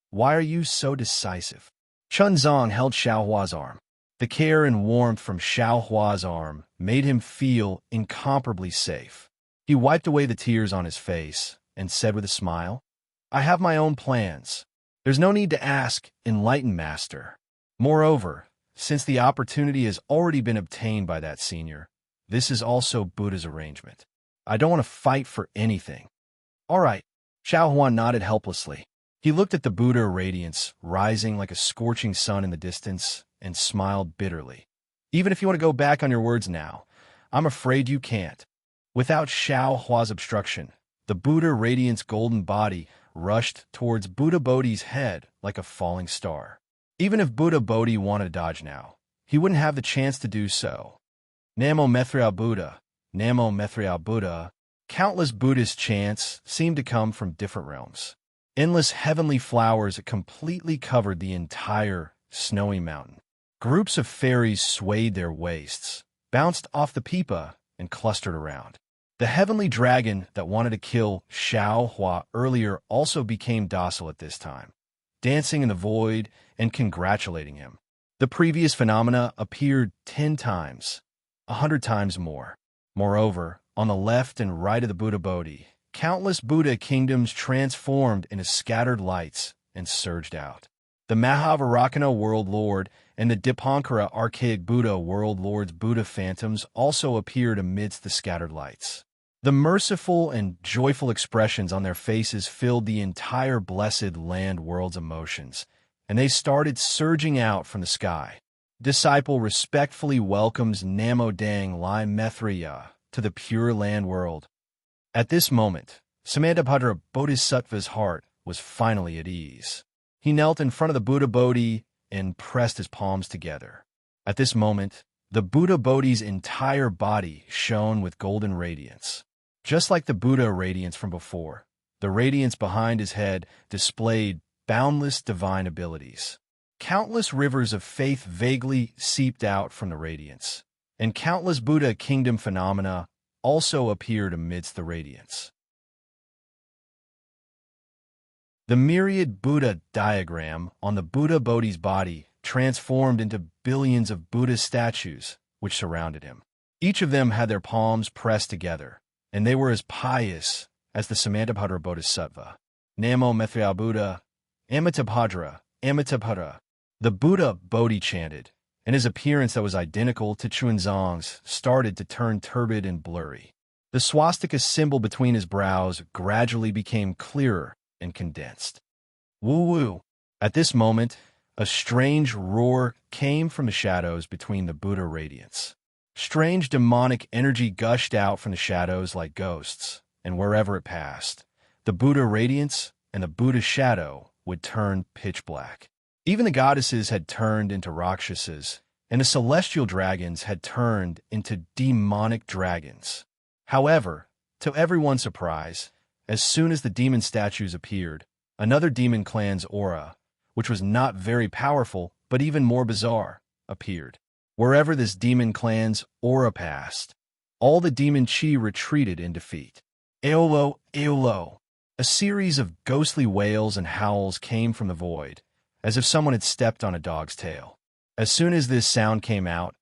why are you so decisive?" Chunzong held Xiao Hua's arm. The care and warmth from Xiao Hua's arm made him feel incomparably safe. He wiped away the tears on his face and said with a smile, "I have my own plans. There's no need to ask, Enlightened Master. Moreover, since the opportunity has already been obtained by that senior, this is also Buddha's arrangement. I don't want to fight for anything." "All right." Xiao Hua nodded helplessly. He looked at the Buddha radiance rising like a scorching sun in the distance and smiled bitterly. "Even if you want to go back on your words now, I'm afraid you can't." Without Xiao Hua's obstruction, the Buddha Radiant's golden body rushed towards Buddha Bodhi's head like a falling star. Even if Buddha Bodhi wanted to dodge now, he wouldn't have the chance to do so. Namo Methrial Buddha, Namo Methrial Buddha. Countless Buddhist chants seemed to come from different realms. Endless heavenly flowers completely covered the entire snowy mountain. Groups of fairies swayed their waists, bounced off the pipa, and clustered around. The heavenly dragon that wanted to kill Xiao Hua earlier also became docile at this time, dancing in the void and congratulating him. The previous phenomena appeared 10 times, 100 times more. Moreover, on the left and right of the Buddha Bodhi, countless Buddha kingdoms transformed into scattered lights and surged out. The Mahavarakana World Lord and the Dipankara Archaic Buddha World Lord's Buddha phantoms also appeared amidst the scattered lights. The merciful and joyful expressions on their faces filled the entire blessed land world's emotions, and they started surging out from the sky. Disciple respectfully welcomes Namo Dang Lai Methriya to the Pure Land world. At this moment, Samantabhadra Bodhisattva's heart was finally at ease. He knelt in front of the Buddha Bodhi and pressed his palms together. At this moment, the Buddha Bodhi's entire body shone with golden radiance. Just like the Buddha radiance from before, the radiance behind his head displayed boundless divine abilities. Countless rivers of faith vaguely seeped out from the radiance, and countless Buddha kingdom phenomena also appeared amidst the radiance. The myriad Buddha diagram on the Buddha Bodhi's body transformed into billions of Buddha statues which surrounded him. Each of them had their palms pressed together, and they were as pious as the Samantabhadra Bodhisattva. Namo Methrial Buddha, Amitabhadra, Amitabhadra. The Buddha Bodhi chanted, and his appearance that was identical to Chuanzong's started to turn turbid and blurry. The swastika symbol between his brows gradually became clearer and condensed. Woo-woo! At this moment, a strange roar came from the shadows between the Buddha radiance. Strange demonic energy gushed out from the shadows like ghosts, and wherever it passed, the Buddha radiance and the Buddha shadow would turn pitch black. Even the goddesses had turned into Rakshasas, and the celestial dragons had turned into demonic dragons. However, to everyone's surprise, as soon as the demon statues appeared, another demon clan's aura, which was not very powerful but even more bizarre, appeared. Wherever this demon clan's aura passed, all the demon chi retreated in defeat. Aolo, Aolo. A series of ghostly wails and howls came from the void, as if someone had stepped on a dog's tail. As soon as this sound came out,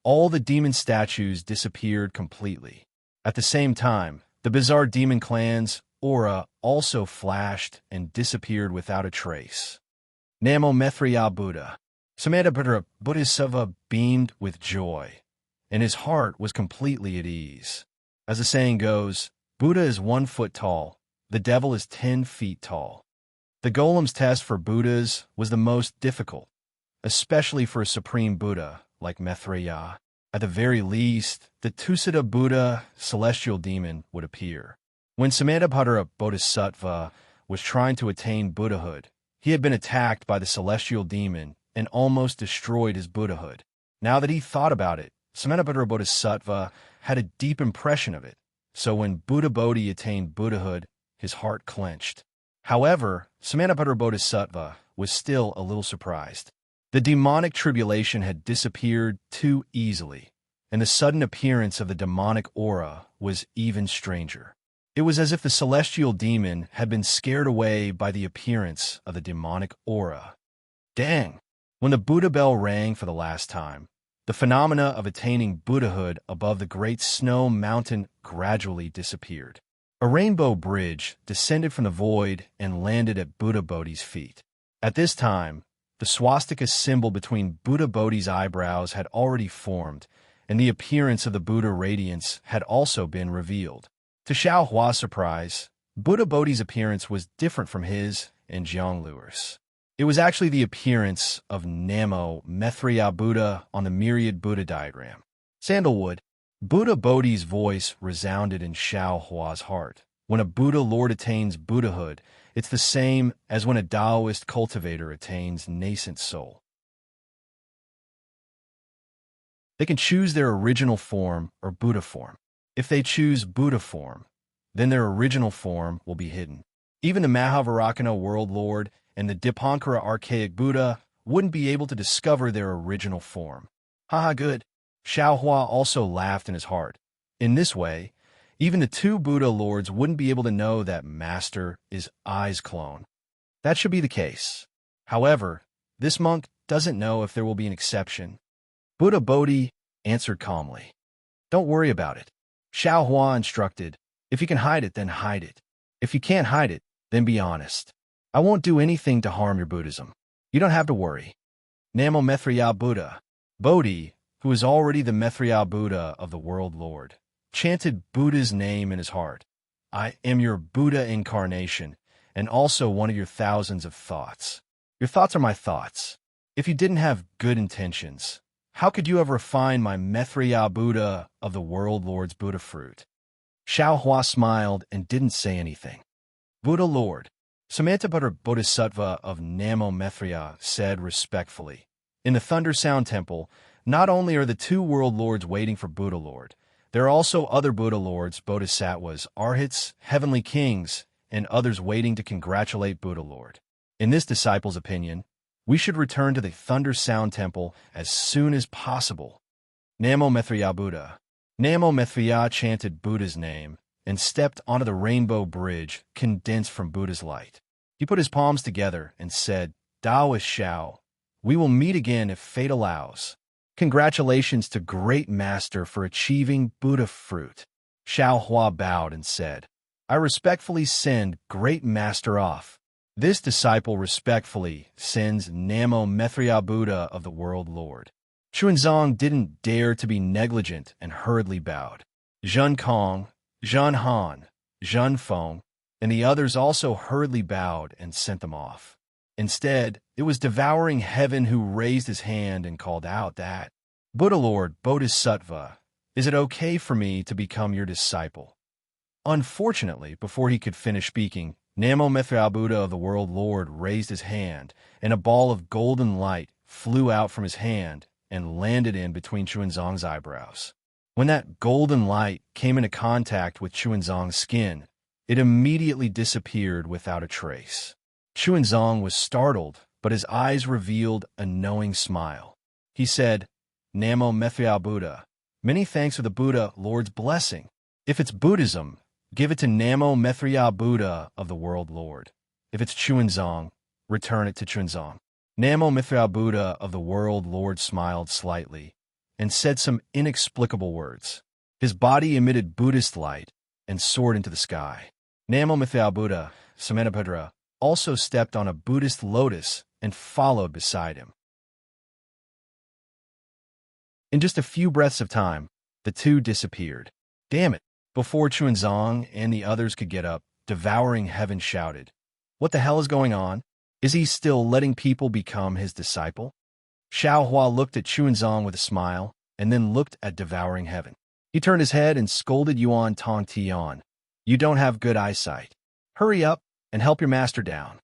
all the demon statues disappeared completely. At the same time, the bizarre demon clan's aura also flashed and disappeared without a trace. Namo Mithriya Buddha. Samantabhadra Bodhisattva beamed with joy, and his heart was completely at ease. As the saying goes, Buddha is 1 foot tall, the devil is 10 feet tall. The golem's test for Buddhas was the most difficult, especially for a supreme Buddha like Maitreya. At the very least, the Tusita Buddha, celestial demon, would appear. When Samantabhadra Bodhisattva was trying to attain Buddhahood, he had been attacked by the celestial demon and almost destroyed his Buddhahood. Now that he thought about it, Samantabhadra Bodhisattva had a deep impression of it, so when Buddha Bodhi attained Buddhahood, his heart clenched. However, Samantabhadra Bodhisattva was still a little surprised. The demonic tribulation had disappeared too easily, and the sudden appearance of the demonic aura was even stranger. It was as if the celestial demon had been scared away by the appearance of the demonic aura. Dang! When the Buddha bell rang for the last time, the phenomena of attaining Buddhahood above the great snow mountain gradually disappeared. A rainbow bridge descended from the void and landed at Buddha Bodhi's feet. At this time, the swastika symbol between Buddha Bodhi's eyebrows had already formed, and the appearance of the Buddha radiance had also been revealed. To Xiao Hua's surprise, Buddha Bodhi's appearance was different from his and Jiangluer's. It was actually the appearance of Namo Mithriya Buddha on the myriad Buddha diagram. Sandalwood. Buddha Bodhi's voice resounded in Xiao Hua's heart. When a Buddha Lord attains Buddhahood, it's the same as when a Taoist cultivator attains nascent soul. They can choose their original form or Buddha form. If they choose Buddha form, then their original form will be hidden. Even the Mahavarakana World Lord and the Dipankara Archaic Buddha wouldn't be able to discover their original form. Haha, good. Xiao Hua also laughed in his heart. In this way, even the 2 Buddha Lords wouldn't be able to know that Master is Ai's clone. That should be the case. However, this monk doesn't know if there will be an exception. Buddha Bodhi answered calmly. Don't worry about it. Xiao Hua instructed, if you can hide it, then hide it. If you can't hide it, then be honest. I won't do anything to harm your Buddhism. You don't have to worry. Namo Mithriya Buddha. Bodhi, who is already the Mithriya Buddha of the World Lord, chanted Buddha's name in his heart. I am your Buddha incarnation, and also one of your thousands of thoughts. Your thoughts are my thoughts. If you didn't have good intentions, how could you ever find my Mithriya Buddha of the World Lord's Buddha fruit? Xiao Hua smiled and didn't say anything. Buddha Lord, Samantabhadra Bodhisattva of Namo Mithriya said respectfully, in the Thunder Sound Temple, not only are the 2 World Lords waiting for Buddha Lord, there are also other Buddha Lords, Bodhisattvas, Arhats, Heavenly Kings, and others waiting to congratulate Buddha Lord. In this disciple's opinion, we should return to the Thunder Sound Temple as soon as possible. Namo Mithriya Buddha. Namo Mithriya chanted Buddha's name and stepped onto the rainbow bridge condensed from Buddha's light. He put his palms together and said, Taoist Xiao, we will meet again if fate allows. Congratulations to Great Master for achieving Buddha fruit. Xiao Hua bowed and said, I respectfully send Great Master off. This disciple respectfully sends Namo Mithriya Buddha of the World Lord. Xuanzang didn't dare to be negligent and hurriedly bowed. Zhen Kong, Zhen Han, Zhen Feng, and the others also hurriedly bowed and sent them off. Instead, it was Devouring Heaven who raised his hand and called out that, Buddha Lord Bodhisattva, is it okay for me to become your disciple? Unfortunately, before he could finish speaking, Namo Mithriya Buddha of the World Lord raised his hand, and a ball of golden light flew out from his hand and landed in between Xuanzang's eyebrows. When that golden light came into contact with Xuanzang's skin, it immediately disappeared without a trace. Xuanzang was startled, but his eyes revealed a knowing smile. He said, Namo Methriao Buddha. Many thanks for the Buddha, Lord's blessing. If it's Buddhism, give it to Namo Methriao Buddha of the world Lord. If it's Chuanzong, return it to Chuanzong. Namo Methriao Buddha of the world Lord smiled slightly and said some inexplicable words. His body emitted Buddhist light and soared into the sky. Namo Methriao Buddha, Samanapudra, also stepped on a Buddhist lotus and followed beside him. In just a few breaths of time, the two disappeared. Damn it! Before Chuanzong and the others could get up, Devouring Heaven shouted, "What the hell is going on? Is he still letting people become his disciple?" Xiao Hua looked at Chuanzong with a smile, and then looked at Devouring Heaven. He turned his head and scolded Yuan Tong Tian. "You don't have good eyesight. Hurry up and help your master down."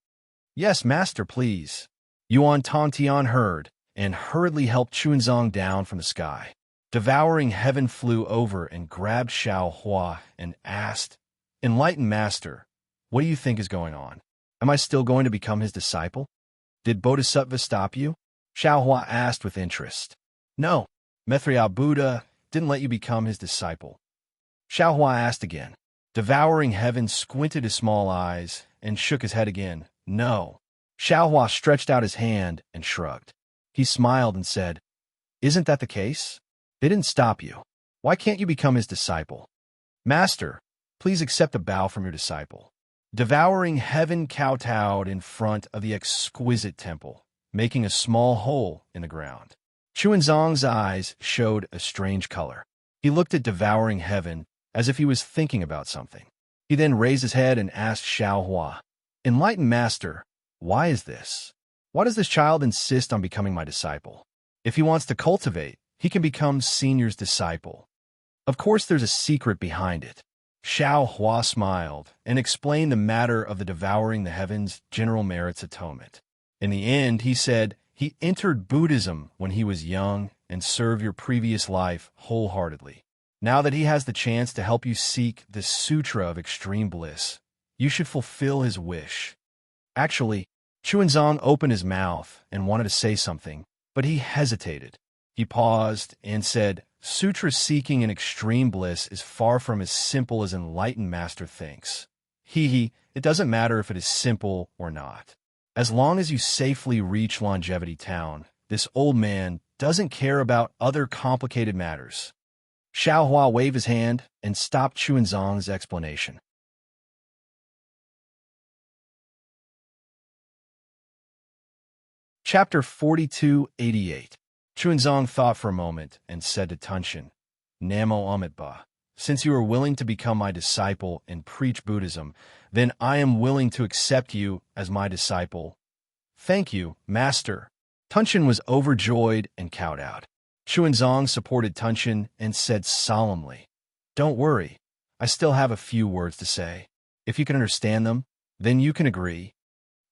"Yes, master, please." Yuan Tong Tian heard, and hurriedly helped Chuanzong down from the sky. Devouring Heaven flew over and grabbed Xiao Hua and asked, "Enlightened master, what do you think is going on? Am I still going to become his disciple? Did Bodhisattva stop you?" Xiao Hua asked with interest. "No, Methriao Buddha didn't let you become his disciple." Xiao Hua asked again. Devouring Heaven squinted his small eyes and shook his head again. "No." Xiao Hua stretched out his hand and shrugged. He smiled and said, "Isn't that the case? They didn't stop you. Why can't you become his disciple? Master, please accept a bow from your disciple." Devouring Heaven kowtowed in front of the exquisite temple, making a small hole in the ground. Chuanzong's eyes showed a strange color. He looked at Devouring Heaven as if he was thinking about something. He then raised his head and asked Xiao Hua, "Enlightened master, why is this? Why does this child insist on becoming my disciple? If he wants to cultivate, he can become Senior's disciple. Of course there's a secret behind it." Xiao Hua smiled and explained the matter of the Devouring the Heavens General Merits Atonement. In the end, he said, he entered Buddhism when he was young and served your previous life wholeheartedly. Now that he has the chance to help you seek the Sutra of Extreme Bliss, you should fulfill his wish. Actually, Chuanzong opened his mouth and wanted to say something, but he hesitated. He paused and said, "Sutra seeking in extreme bliss is far from as simple as Enlightened Master thinks. It doesn't matter if it is simple or not. As long as you safely reach Longevity Town, this old man doesn't care about other complicated matters." Xiao Hua waved his hand and stopped Chuanzong's explanation. Chapter 4288. Chuanzong thought for a moment and said to Tunshin, "Namo Amitabha, since you are willing to become my disciple and preach Buddhism, then I am willing to accept you as my disciple." "Thank you, master." Tunshin was overjoyed and kowtowed. Chuanzong supported Tunshin and said solemnly, "Don't worry, I still have a few words to say. If you can understand them, then you can agree."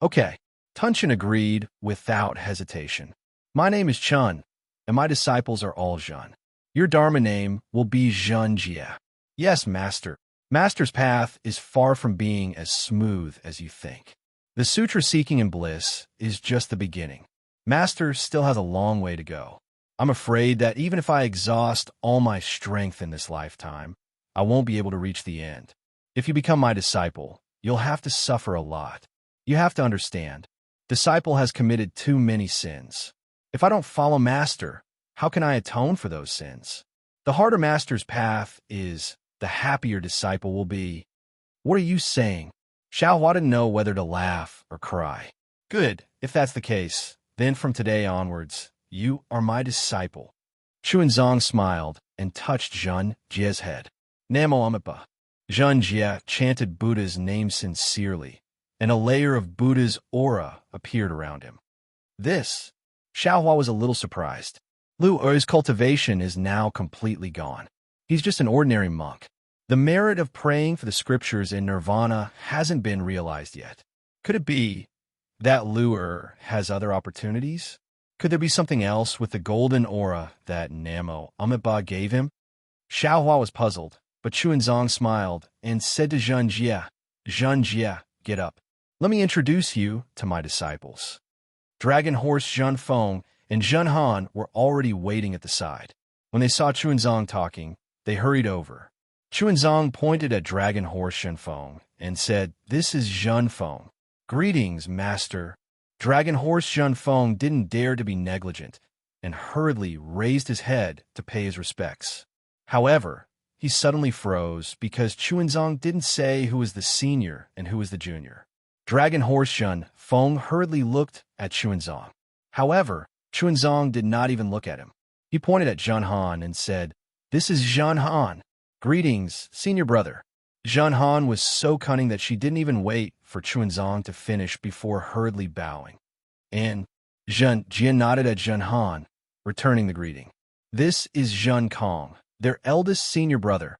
"Okay." Tunshin agreed without hesitation. "My name is Chun, and my disciples are all Zhen. Your Dharma name will be Zhen Jie." "Yes, master. Master's path is far from being as smooth as you think. The sutra seeking in bliss is just the beginning. Master still has a long way to go. I'm afraid that even if I exhaust all my strength in this lifetime, I won't be able to reach the end. If you become my disciple, you'll have to suffer a lot. You have to understand, disciple has committed too many sins. If I don't follow Master, how can I atone for those sins? The harder Master's path is, the happier disciple will be." "What are you saying?" Xiao Hua didn't know whether to laugh or cry. "Good, if that's the case, then from today onwards, you are my disciple." Chuanzong smiled and touched Zhen Jie's head. "Namo Amitabha." Zhen Jie chanted Buddha's name sincerely, and a layer of Buddha's aura appeared around him. Xiao Hua was a little surprised. Lu Er's cultivation is now completely gone. He's just an ordinary monk. The merit of praying for the scriptures in nirvana hasn't been realized yet. Could it be that Lu Er has other opportunities? Could there be something else with the golden aura that Namo Amitabha gave him? Xiao Hua was puzzled, but Chuanzong smiled and said to Zhen Jie, "Zhen Jie, get up. Let me introduce you to my disciples." Dragon Horse Zhen Feng and Zhen Han were already waiting at the side. When they saw Chuanzong talking, they hurried over. Chuanzong pointed at Dragon Horse Zhenfeng and said, "This is Zhenfeng. Greetings, master." Dragon Horse Zhenfeng didn't dare to be negligent and hurriedly raised his head to pay his respects. However, he suddenly froze because Chuanzong didn't say who was the senior and who was the junior. Dragon Horse Zhenfeng hurriedly looked at Chuanzong. However, Chuanzong did not even look at him. He pointed at Zhen Han and said, "This is Zhen Han. Greetings, senior brother." Zhen Han was so cunning that she didn't even wait for Chuanzong to finish before hurriedly bowing. And Zhen Jie nodded at Zhen Han, returning the greeting. "This is Zhen Kong, their eldest senior brother."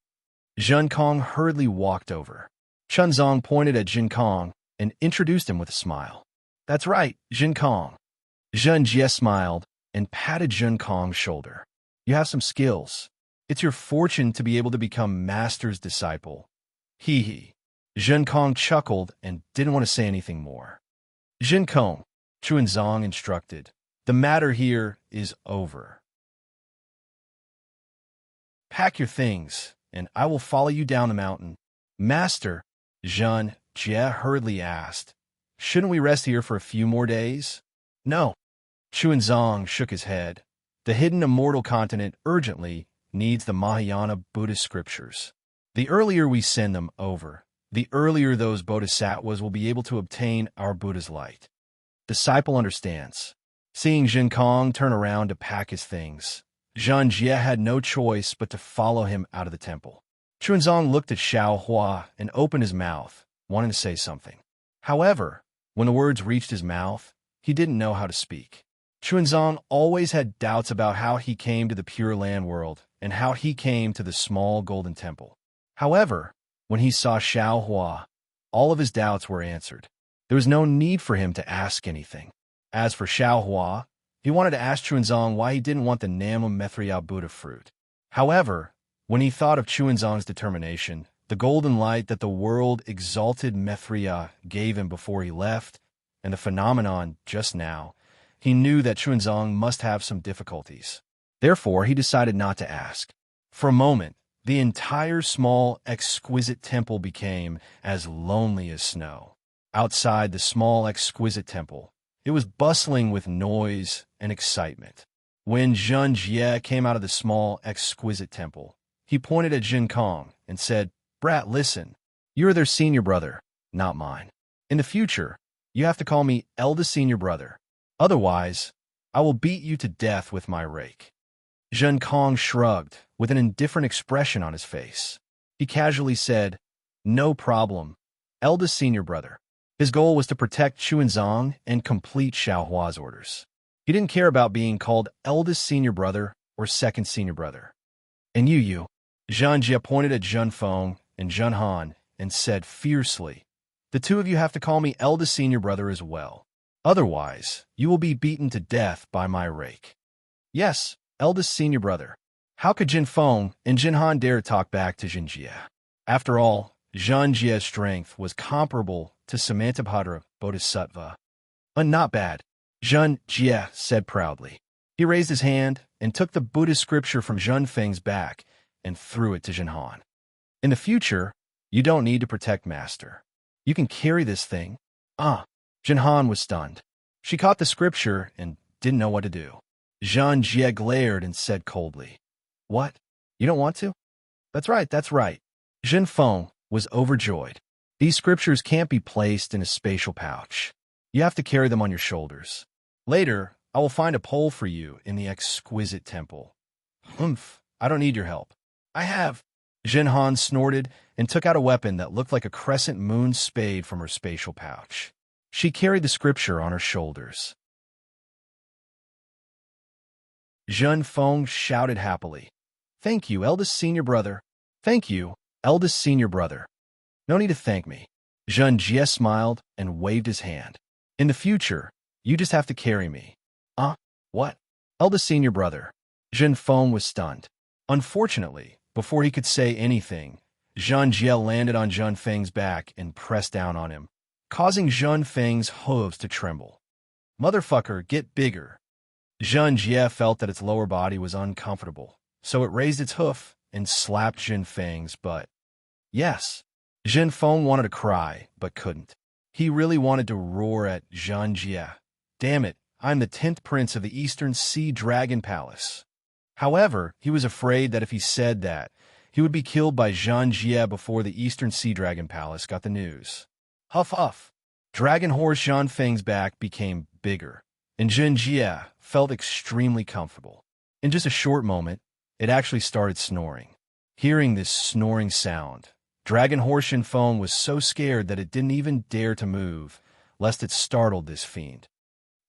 Zhen Kong hurriedly walked over. Chuanzong pointed at Zhen Kong and introduced him with a smile. "That's right, Zhen Kong." Zhen Jie smiled and patted Zhen Kong's shoulder. "You have some skills. It's your fortune to be able to become master's disciple." Hee hee. Zhen Kong chuckled and didn't want to say anything more. "Zhen Kong," Chuanzong instructed, "the matter here is over. Pack your things, and I will follow you down the mountain." "Master," Zhen Jie hurriedly asked, "shouldn't we rest here for a few more days?" "No." Chuanzong shook his head. "The hidden immortal continent urgently needs the Mahayana Buddhist scriptures. The earlier we send them over, the earlier those bodhisattvas will be able to obtain our Buddha's light." Disciple understands. Seeing Zhen Kong turn around to pack his things, Zhen Jie had no choice but to follow him out of the temple. Chuanzong looked at Xiao Hua and opened his mouth, wanting to say something. However, when the words reached his mouth, he didn't know how to speak. Chuanzong always had doubts about how he came to the Pure Land world and how he came to the small golden temple. However, when he saw Xiao Hua, all of his doubts were answered. There was no need for him to ask anything. As for Xiao Hua, he wanted to ask Chuanzong why he didn't want the Namam Methriya Buddha fruit. However, when he thought of Chuanzong's determination, the golden light that the world-exalted Methriya gave him before he left, and the phenomenon just now, he knew that Chuanzong must have some difficulties. Therefore, he decided not to ask. For a moment, the entire small, exquisite temple became as lonely as snow. Outside the small, exquisite temple, it was bustling with noise and excitement. When Zhen Jie came out of the small, exquisite temple, he pointed at Zhen Kong and said, "Brat, listen. You're their senior brother, not mine. In the future, you have to call me eldest senior brother. Otherwise, I will beat you to death with my rake." Zhen Kong shrugged, with an indifferent expression on his face. He casually said, "No problem, eldest senior brother." His goal was to protect Chuanzong and complete Xiao Hua's orders. He didn't care about being called eldest senior brother or second senior brother. "And you," Zhen Jie pointed at Zhen Feng and Zhen Han and said fiercely, "The two of you have to call me eldest senior brother as well. Otherwise, you will be beaten to death by my rake." "Yes, eldest senior brother." How could Zhen Feng and Zhen Han dare talk back to Zhen Jie? After all, Zhen Jie's strength was comparable to Samantabhadra Bodhisattva. "Not bad," Zhen Jie said proudly. He raised his hand and took the Buddhist scripture from Zhen Feng's back and threw it to Zhen Han. "In the future, you don't need to protect Master. You can carry this thing." Zhen Han was stunned. She caught the scripture and didn't know what to do. Zhen Jie glared and said coldly, "What? You don't want to?" That's right. Zhen Feng was overjoyed. "These scriptures can't be placed in a spatial pouch. You have to carry them on your shoulders. Later, I will find a pole for you in the exquisite temple." "I don't need your help. I have." Zhen Han snorted and took out a weapon that looked like a crescent moon spade from her spatial pouch. She carried the scripture on her shoulders. Zhen Feng shouted happily, "Thank you, eldest senior brother. Thank you, eldest senior brother." "No need to thank me." Zhen Jie smiled and waved his hand. "In the future, you just have to carry me." What? Eldest senior brother." Zhen Feng was stunned. Unfortunately, before he could say anything, Zhen Jie landed on Zhen Feng's back and pressed down on him, causing Zhen Feng's hooves to tremble. "Motherfucker, get bigger." Zhen Jie felt that its lower body was uncomfortable, so it raised its hoof and slapped Jin Feng's butt. Yes, Jin Feng wanted to cry, but couldn't. He really wanted to roar at Zhen Jie. Damn it, I'm the 10th prince of the Eastern Sea Dragon Palace. However, he was afraid that if he said that, he would be killed by Zhen Jie before the Eastern Sea Dragon Palace got the news. Huff huff. Dragon Horse Zhen Feng's back became bigger, and Zhen Jie felt extremely comfortable. In just a short moment, it actually started snoring. Hearing this snoring sound, Dragon Horse Zhen Feng was so scared that it didn't even dare to move, lest it startled this fiend.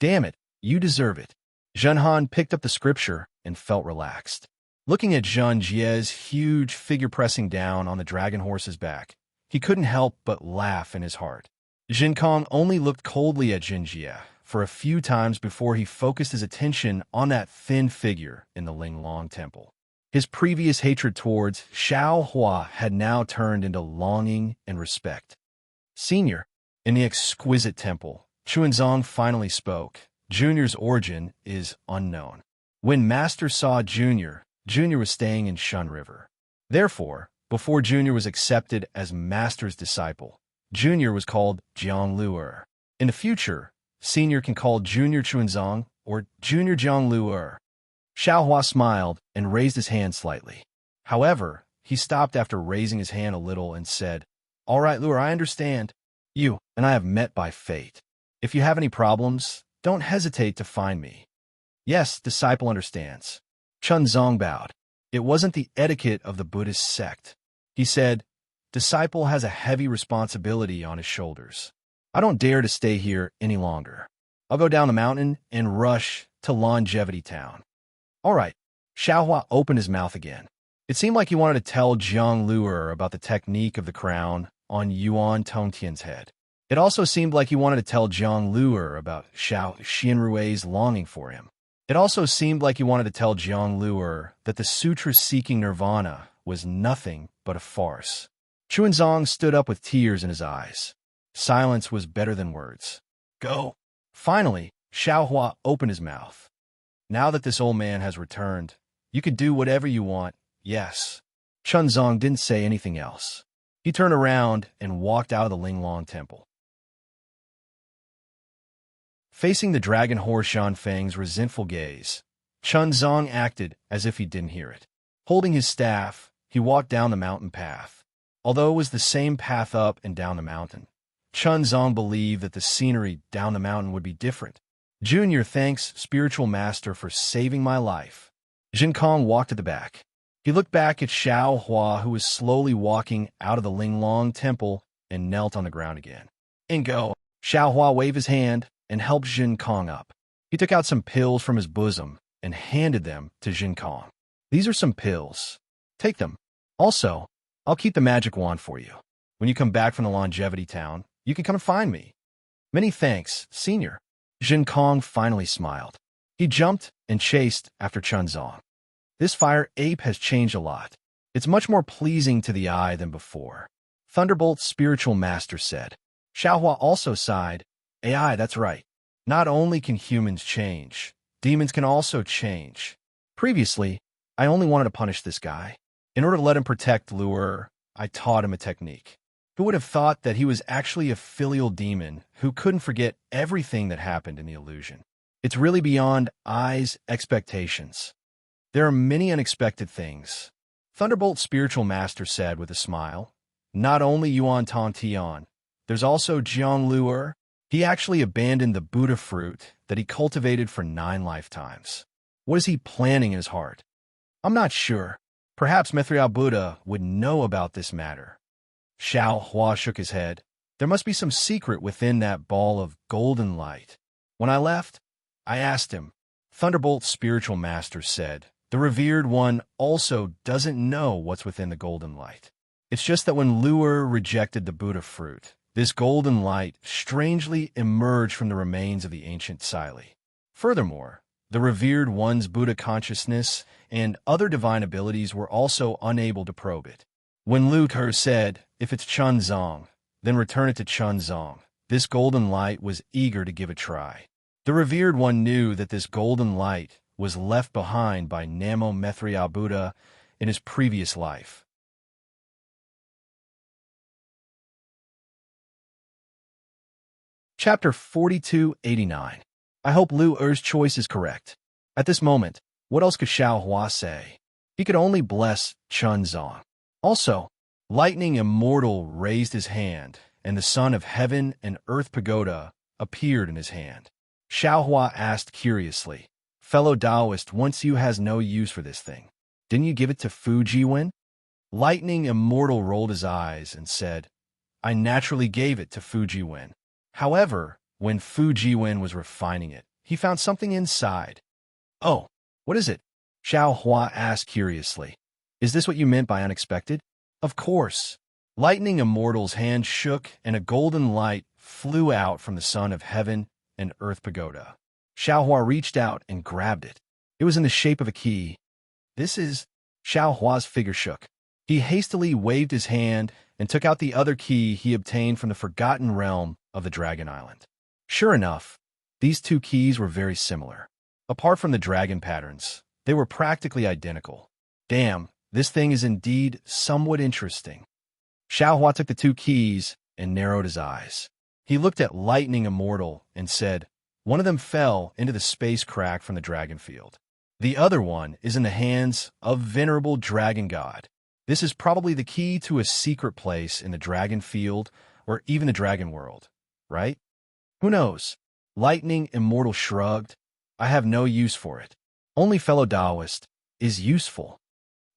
Damn it, you deserve it. Zhen Han picked up the scripture and felt relaxed. Looking at Zhen Jie's huge figure pressing down on the dragon horse's back, he couldn't help but laugh in his heart. Jin Kong only looked coldly at Zhen Jie for a few times before he focused his attention on that thin figure in the Linglong Temple. His previous hatred towards Xiao Hua had now turned into longing and respect. Senior, in the exquisite temple, Chuanzong finally spoke. Junior's origin is unknown. When Master saw Junior, Junior was staying in Shun River. Therefore, before Junior was accepted as Master's disciple, Junior was called Jiang Luer. In the future, Senior can call Junior Chuanzong or Junior Jiang Luer. Xiao Hua smiled and raised his hand slightly. However, he stopped after raising his hand a little and said, "All right, Luer, I understand. You and I have met by fate. If you have any problems, don't hesitate to find me." Yes, disciple understands. Chunzong bowed. It wasn't the etiquette of the Buddhist sect. He said, "Disciple has a heavy responsibility on his shoulders. I don't dare to stay here any longer. I'll go down the mountain and rush to Longevity Town." All right. Xiaohua opened his mouth again. It seemed like he wanted to tell Jiang Luer about the technique of the crown on Yuan Tongtian's head. It also seemed like he wanted to tell Jiang Luer about Xiao Xianrui's longing for him. It also seemed like he wanted to tell Jiang Luer that the sutra seeking nirvana was nothing but a farce. Chuanzong stood up with tears in his eyes. Silence was better than words. Go. Finally, Xiaohua opened his mouth. Now that this old man has returned, you could do whatever you want, yes. Chunzong didn't say anything else. He turned around and walked out of the Linglong Temple. Facing the dragon horse Zhan Feng's resentful gaze, Chunzong acted as if he didn't hear it. Holding his staff, he walked down the mountain path. Although it was the same path up and down the mountain, Chunzong believed that the scenery down the mountain would be different. Junior, thanks, spiritual master, for saving my life. Jin Kong walked to the back. He looked back at Xiao Hua, who was slowly walking out of the Linglong Temple, and knelt on the ground again. And go. Xiao Hua waved his hand and helped Jin Kong up. He took out some pills from his bosom and handed them to Jin Kong. These are some pills. Take them. Also, I'll keep the magic wand for you. When you come back from the Longevity Town, you can come and find me. Many thanks, Senior. Jin Kong finally smiled. He jumped and chased after Chunzong. This fire ape has changed a lot. It's much more pleasing to the eye than before. Thunderbolt Spiritual Master said. Xiaohua also sighed. AI, that's right. Not only can humans change, demons can also change. Previously, I only wanted to punish this guy. In order to let him protect Luer, I taught him a technique. Who would have thought that he was actually a filial demon who couldn't forget everything that happened in the illusion? It's really beyond I's expectations. There are many unexpected things. Thunderbolt Spiritual Master said with a smile. Not only Yuan Tongtian, there's also Jiang Luer. He actually abandoned the Buddha fruit that he cultivated for 9 lifetimes. What is he planning in his heart? I'm not sure. Perhaps Mithriel Buddha would know about this matter. Xiao Hua shook his head. There must be some secret within that ball of golden light. When I left, I asked him. Thunderbolt Spiritual Master said, the revered one also doesn't know what's within the golden light. It's just that when Luer rejected the Buddha fruit, this golden light strangely emerged from the remains of the ancient Sili. Furthermore, the revered one's Buddha consciousness and other divine abilities were also unable to probe it. When Luker said, if it's Chunzong, then return it to Chunzong, this golden light was eager to give a try. The revered one knew that this golden light was left behind by Namo Methria Buddha in his previous life. Chapter 4289. I hope Lu Er's choice is correct. At this moment, what else could Xiao Hua say? He could only bless Chun Zong. Also, Lightning Immortal raised his hand, and the Son of Heaven and Earth Pagoda appeared in his hand. Xiao Hua asked curiously, "Fellow Taoist, once you has no use for this thing. Didn't you give it to Fu Jiwen?" Lightning Immortal rolled his eyes and said, "I naturally gave it to Fu Jiwen. However, when Fu Jiwen was refining it, he found something inside." "Oh, what is it?" Xiao Hua asked curiously. "Is this what you meant by unexpected?" "Of course." Lightning Immortal's hand shook and a golden light flew out from the Son of Heaven and Earth Pagoda. Xiao Hua reached out and grabbed it. It was in the shape of a key. "This is—" Xiao Hua's figure shook. He hastily waved his hand and took out the other key he obtained from the forgotten realm of the Dragon Island. Sure enough, these two keys were very similar. Apart from the dragon patterns, they were practically identical. Damn, this thing is indeed somewhat interesting. Xiao Hua took the two keys and narrowed his eyes. He looked at Lightning Immortal and said, "One of them fell into the space crack from the dragon field. The other one is in the hands of Venerable Dragon God. This is probably the key to a secret place in the dragon field or even the dragon world, right? Who knows?" Lightning Immortal shrugged. "I have no use for it. Only fellow Taoist is useful."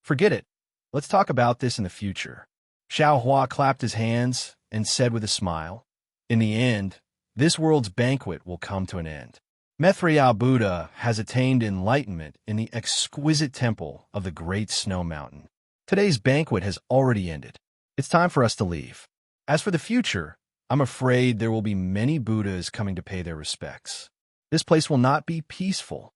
"Forget it. Let's talk about this in the future." Xiao Hua clapped his hands and said with a smile, "In the end, this world's banquet will come to an end. Methria Buddha has attained enlightenment in the exquisite temple of the Great Snow Mountain. Today's banquet has already ended. It's time for us to leave. As for the future, I'm afraid there will be many Buddhas coming to pay their respects. This place will not be peaceful.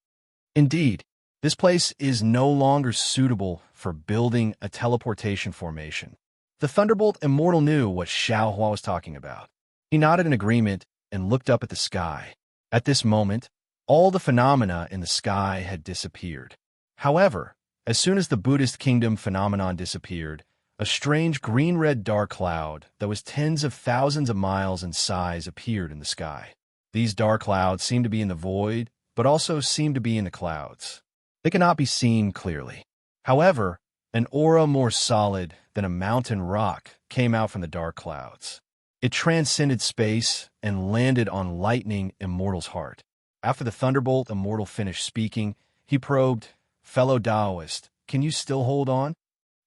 Indeed, this place is no longer suitable for building a teleportation formation." The Thunderbolt Immortal knew what Xiao Hua was talking about. He nodded in agreement and looked up at the sky. At this moment, all the phenomena in the sky had disappeared. However, as soon as the Buddhist kingdom phenomenon disappeared, a strange green-red dark cloud that was tens of thousands of miles in size appeared in the sky. These dark clouds seemed to be in the void, but also seemed to be in the clouds. They cannot be seen clearly. However, an aura more solid than a mountain rock came out from the dark clouds. It transcended space and landed on Lightning Immortal's heart. After the Thunderbolt Immortal finished speaking, he probed, "Fellow Taoist, can you still hold on?"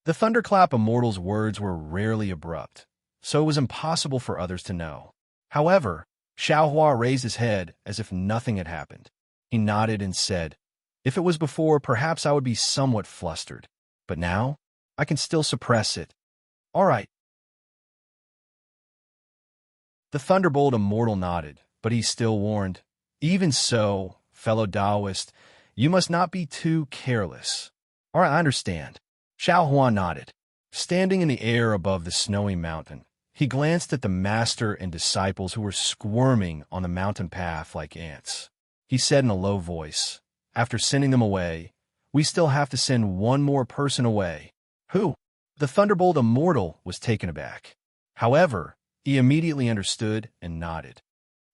The Thunderclap Immortal's words were rarely abrupt, so it was impossible for others to know. However, Xiao Hua raised his head as if nothing had happened. He nodded and said, "If it was before, perhaps I would be somewhat flustered. But now, I can still suppress it. All right." The Thunderbolt Immortal nodded, but he still warned, "Even so, fellow Taoist, you must not be too careless." "All right, I understand." Xiao Hua nodded. Standing in the air above the snowy mountain, he glanced at the master and disciples who were squirming on the mountain path like ants. He said in a low voice, "After sending them away, we still have to send one more person away." "Who?" The Thunderbolt Immortal was taken aback. However, he immediately understood and nodded.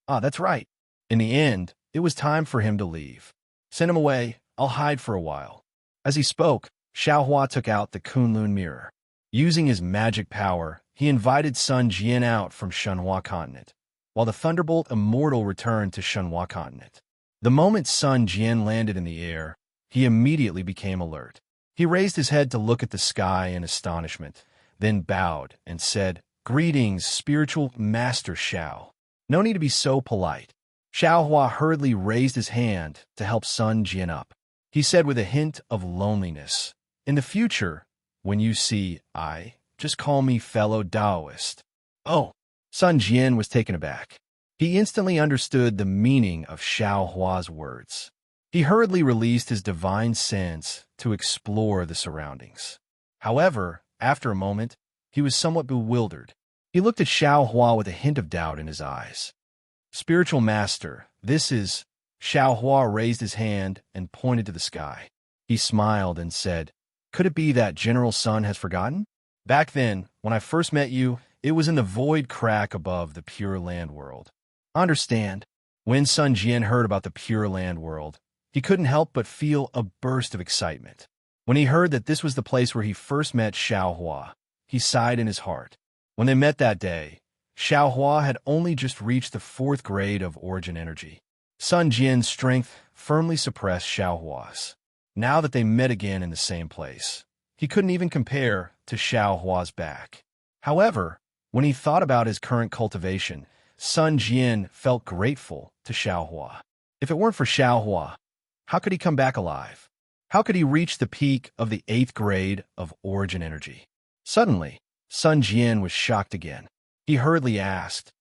"Ah, that's right. In the end, it was time for him to leave. Send him away. I'll hide for a while." As he spoke, Xiao Hua took out the Kunlun mirror. Using his magic power, he invited Sun Jian out from Shenhua Continent, while the Thunderbolt Immortal returned to Shenhua Continent. The moment Sun Jian landed in the air, he immediately became alert. He raised his head to look at the sky in astonishment, then bowed and said, "Greetings, spiritual master Xiao." "No need to be so polite." Xiao Hua hurriedly raised his hand to help Sun Jian up. He said with a hint of loneliness, "In the future, when you see I, just call me fellow Taoist." "Oh." Sun Jian was taken aback. He instantly understood the meaning of Xiao Hua's words. He hurriedly released his divine sense to explore the surroundings. However, after a moment, he was somewhat bewildered. He looked at Xiao Hua with a hint of doubt in his eyes. "Spiritual master, this is—" Xiaohua raised his hand and pointed to the sky. He smiled and said, "Could it be that General Sun has forgotten? Back then, when I first met you, it was in the void crack above the Pure Land world. Understand?" When Sun Jian heard about the Pure Land world, he couldn't help but feel a burst of excitement. When he heard that this was the place where he first met Xiaohua, he sighed in his heart. When they met that day, Xiaohua had only just reached the 4th grade of Origin Energy. Sun Jian's strength firmly suppressed Xiaohua's. Now that they met again in the same place, he couldn't even compare to Xiaohua's back. However, when he thought about his current cultivation, Sun Jian felt grateful to Xiaohua. If it weren't for Xiaohua, how could he come back alive? How could he reach the peak of the 8th grade of Origin Energy? Suddenly, Sun Jian was shocked again. He hurriedly asked,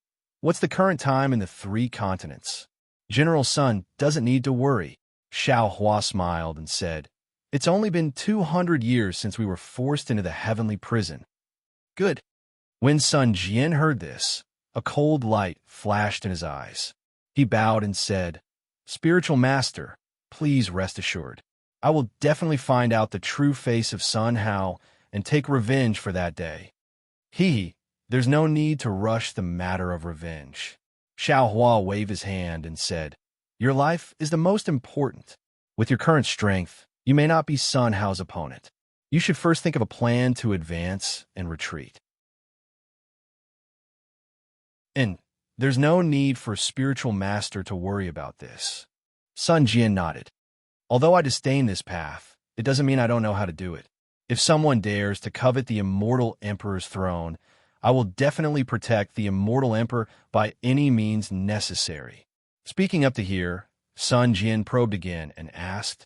"What's the current time in the 3 continents?" "General Sun doesn't need to worry." Xiaohua smiled and said, "It's only been 200 years since we were forced into the heavenly prison." "Good." When Sun Jian heard this, a cold light flashed in his eyes. He bowed and said, "Spiritual Master, please rest assured. I will definitely find out the true face of Sun Hao and take revenge for that day." There's no need to rush the matter of revenge." Xiaohua waved his hand and said, "Your life is the most important. With your current strength, you may not be Sun Hao's opponent. You should first think of a plan to advance and retreat. And there's no need for a spiritual master to worry about this." Sun Jian nodded. "Although I disdain this path, it doesn't mean I don't know how to do it. If someone dares to covet the immortal emperor's throne, I will definitely protect the immortal emperor by any means necessary." Speaking up to here, Sun Jian probed again and asked,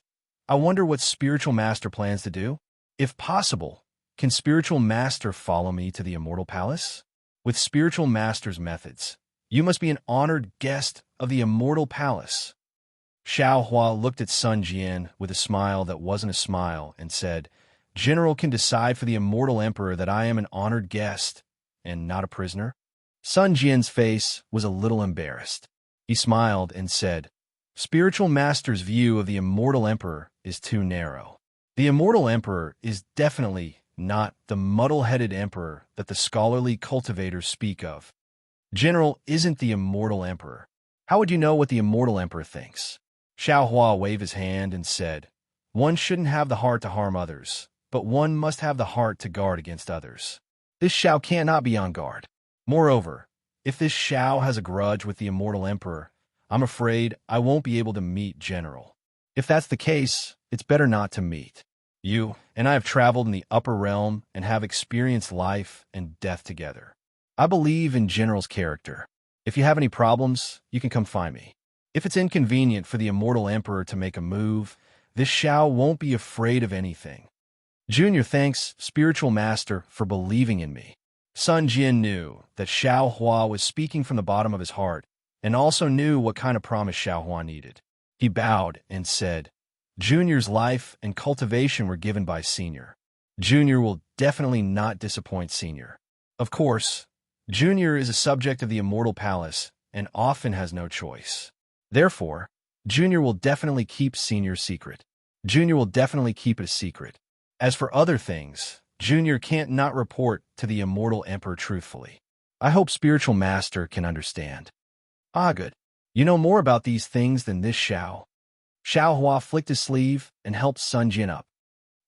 "I wonder what spiritual master plans to do? If possible, can spiritual master follow me to the immortal palace? With spiritual master's methods, you must be an honored guest of the immortal palace." Xiaohua looked at Sun Jian with a smile that wasn't a smile and said, "General can decide for the immortal emperor that I am an honored guest and not a prisoner." Sun Jian's face was a little embarrassed. He smiled and said, "Spiritual master's view of the immortal emperor is too narrow. The immortal emperor is definitely not the muddle-headed emperor that the scholarly cultivators speak of. General isn't the immortal emperor. How would you know what the immortal emperor thinks?" Xiaohua waved his hand and said, "One shouldn't have the heart to harm others, but one must have the heart to guard against others. This Xiao cannot be on guard. Moreover, if this Xiao has a grudge with the immortal emperor, I'm afraid I won't be able to meet General. If that's the case, it's better not to meet. You and I have traveled in the upper realm and have experienced life and death together. I believe in General's character. If you have any problems, you can come find me. If it's inconvenient for the immortal emperor to make a move, this Xiao won't be afraid of anything. Junior thanks spiritual master for believing in me." Sun Jian knew that Xiaohua was speaking from the bottom of his heart and also knew what kind of promise Xiaohua needed. He bowed and said, "Junior's life and cultivation were given by Senior. Junior will definitely not disappoint Senior. Of course, Junior is a subject of the Immortal Palace and often has no choice. Therefore, Junior will definitely keep Senior's secret. Junior will definitely keep it a secret. As for other things, Junior can't not report to the Immortal Emperor truthfully. I hope Spiritual Master can understand." "Ah, good. You know more about these things than this Xiao." Xiaohua flicked his sleeve and helped Sun Jian up.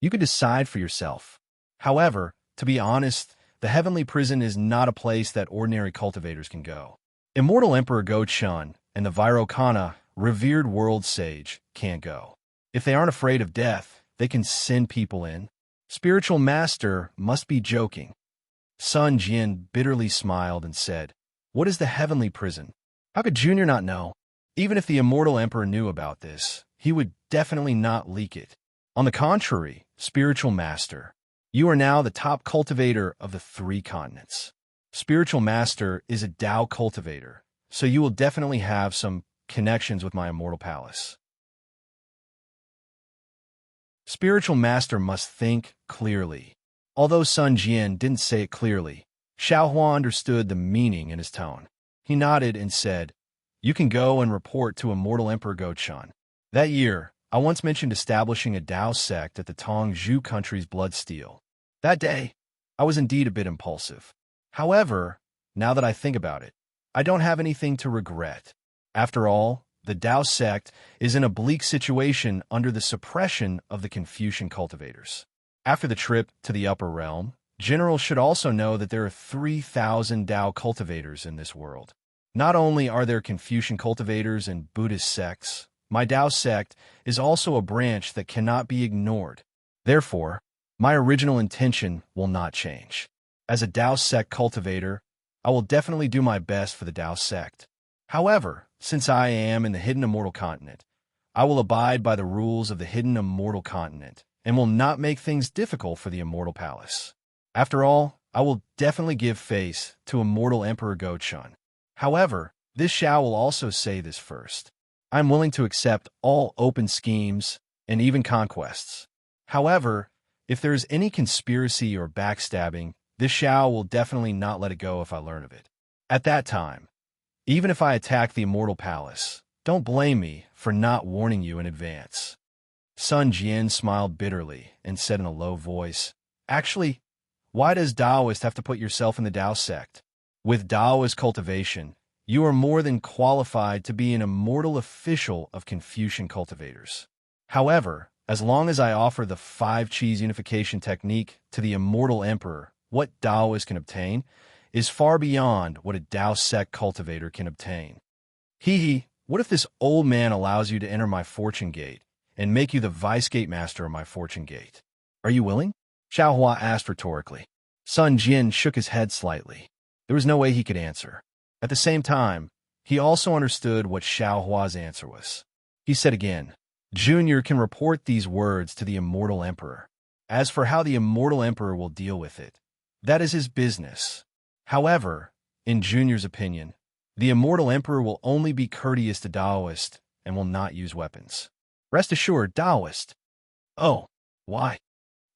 "You can decide for yourself. However, to be honest, the Heavenly Prison is not a place that ordinary cultivators can go. Immortal Emperor Go Chun and the Vairocana, revered world sage, can't go. If they aren't afraid of death, they can send people in. Spiritual Master must be joking." Sun Jian bitterly smiled and said, "What is the Heavenly Prison? How could Junior not know? Even if the Immortal Emperor knew about this, he would definitely not leak it. On the contrary, Spiritual Master, you are now the top cultivator of the 3 continents. Spiritual Master is a Tao cultivator, so you will definitely have some connections with my Immortal Palace. Spiritual Master must think clearly." Although Sun Jian didn't say it clearly, Xiaohua understood the meaning in his tone. He nodded and said, You can go and report to Immortal Emperor Gochun. That year, I once mentioned establishing a Dao sect at the Tongzhou country's Bloodsteel. That day, I was indeed a bit impulsive. However, now that I think about it, I don't have anything to regret. After all, the Dao sect is in a bleak situation under the suppression of the Confucian cultivators. After the trip to the upper realm, generals should also know that there are 3,000 Dao cultivators in this world. Not only are there Confucian cultivators and Buddhist sects, my Dao sect is also a branch that cannot be ignored. Therefore, my original intention will not change. As a Dao sect cultivator, I will definitely do my best for the Dao sect. However, since I am in the Hidden Immortal Continent, I will abide by the rules of the Hidden Immortal Continent and will not make things difficult for the Immortal Palace. After all, I will definitely give face to Immortal Emperor Gochun. However, this Xiao will also say this first. I am willing to accept all open schemes and even conquests. However, if there is any conspiracy or backstabbing, this Xiao will definitely not let it go if I learn of it. At that time, even if I attack the Immortal Palace, don't blame me for not warning you in advance. Sun Jian smiled bitterly and said in a low voice, Actually, why does Taoist have to put yourself in the Dao sect? With Taoist cultivation, you are more than qualified to be an immortal official of Confucian cultivators. However, as long as I offer the 5 Qis unification technique to the Immortal Emperor, what Taoist can obtain is far beyond what a Dao sect cultivator can obtain. What if this old man allows you to enter my fortune gate and make you the vice gate master of my fortune gate? Are you willing? Xiao Hua asked rhetorically. Sun Jian shook his head slightly. There was no way he could answer. At the same time, he also understood what Xiao Hua's answer was. He said again, Junior can report these words to the Immortal Emperor. As for how the Immortal Emperor will deal with it, that is his business. However, in Junior's opinion, the Immortal Emperor will only be courteous to Taoist and will not use weapons. Rest assured, Taoist. Oh, why?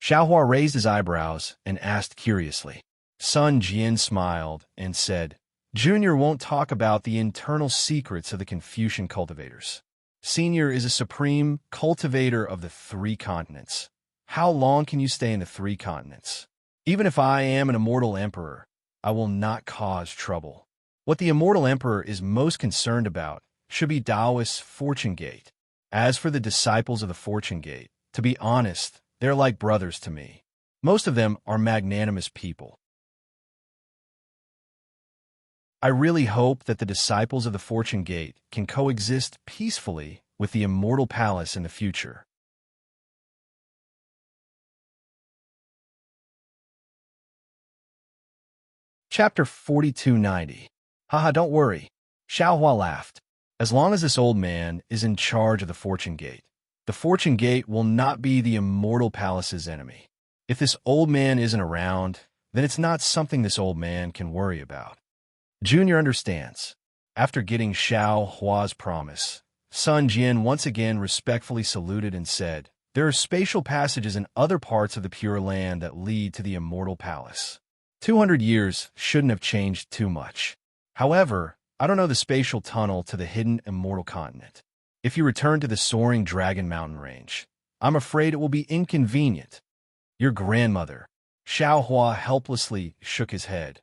Xiao Hua raised his eyebrows and asked curiously. Sun Jian smiled and said, Junior won't talk about the internal secrets of the Confucian cultivators. Senior is a supreme cultivator of the 3 continents. How long can you stay in the 3 continents? Even if I am an Immortal Emperor, I will not cause trouble. What the Immortal Emperor is most concerned about should be Taoist's Fortune Gate. As for the disciples of the Fortune Gate, to be honest, they're like brothers to me. Most of them are magnanimous people. I really hope that the disciples of the Fortune Gate can coexist peacefully with the Immortal Palace in the future. Chapter 4290. Haha, don't worry. Xiao Hua laughed. As long as this old man is in charge of the Fortune Gate, the Fortune Gate will not be the Immortal Palace's enemy. If this old man isn't around, then it's not something this old man can worry about. Junior understands. After getting Xiao Hua's promise, Sun Jian once again respectfully saluted and said, There are spatial passages in other parts of the Pure Land that lead to the Immortal Palace. 200 years shouldn't have changed too much. However, I don't know the spatial tunnel to the Hidden Immortal Continent. If you return to the Soaring Dragon Mountain Range, I'm afraid it will be inconvenient. Your grandmother. Xiao Hua helplessly shook his head.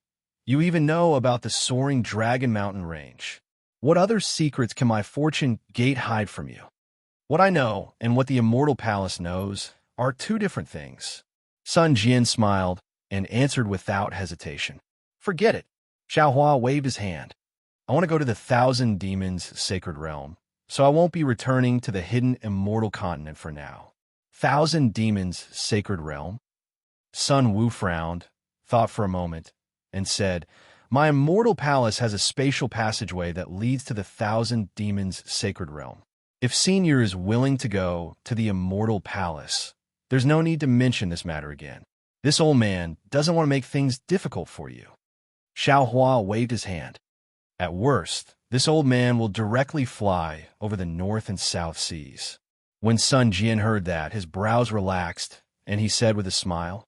You even know about the Soaring Dragon Mountain Range. What other secrets can my Fortune Gate hide from you? What I know and what the Immortal Palace knows are 2 different things. Sun Jian smiled and answered without hesitation. Forget it. Xiao Hua waved his hand. I want to go to the 1,000 Demons Sacred Realm, so I won't be returning to the Hidden Immortal Continent for now. 1,000 Demons Sacred Realm? Sun Wu frowned, thought for a moment, and said, My Immortal Palace has a spatial passageway that leads to the 1,000 Demons Sacred Realm. If Senior is willing to go to the Immortal Palace, there's no need to mention this matter again. This old man doesn't want to make things difficult for you. Xiao Hua waved his hand. At worst, this old man will directly fly over the North and South Seas. When Sun Jian heard that, his brows relaxed, and he said with a smile,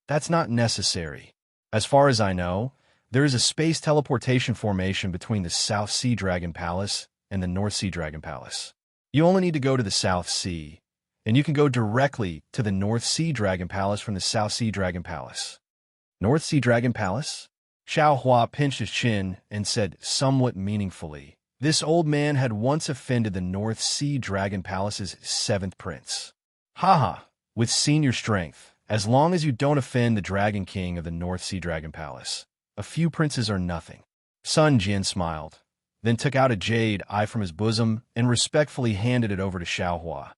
That's not necessary. As far as I know, There is a space teleportation formation between the South Sea Dragon Palace and the North Sea Dragon Palace. You only need to go to the South Sea, and you can go directly to the North Sea Dragon Palace from the South Sea Dragon Palace. North Sea Dragon Palace? Xiao Hua pinched his chin and said somewhat meaningfully, "This old man had once offended the North Sea Dragon Palace's 7th prince. Haha, with senior strength, as long as you don't offend the Dragon King of the North Sea Dragon Palace. A few princes are nothing." Sun Jian smiled, then took out a jade eye from his bosom and respectfully handed it over to Xiao Hua.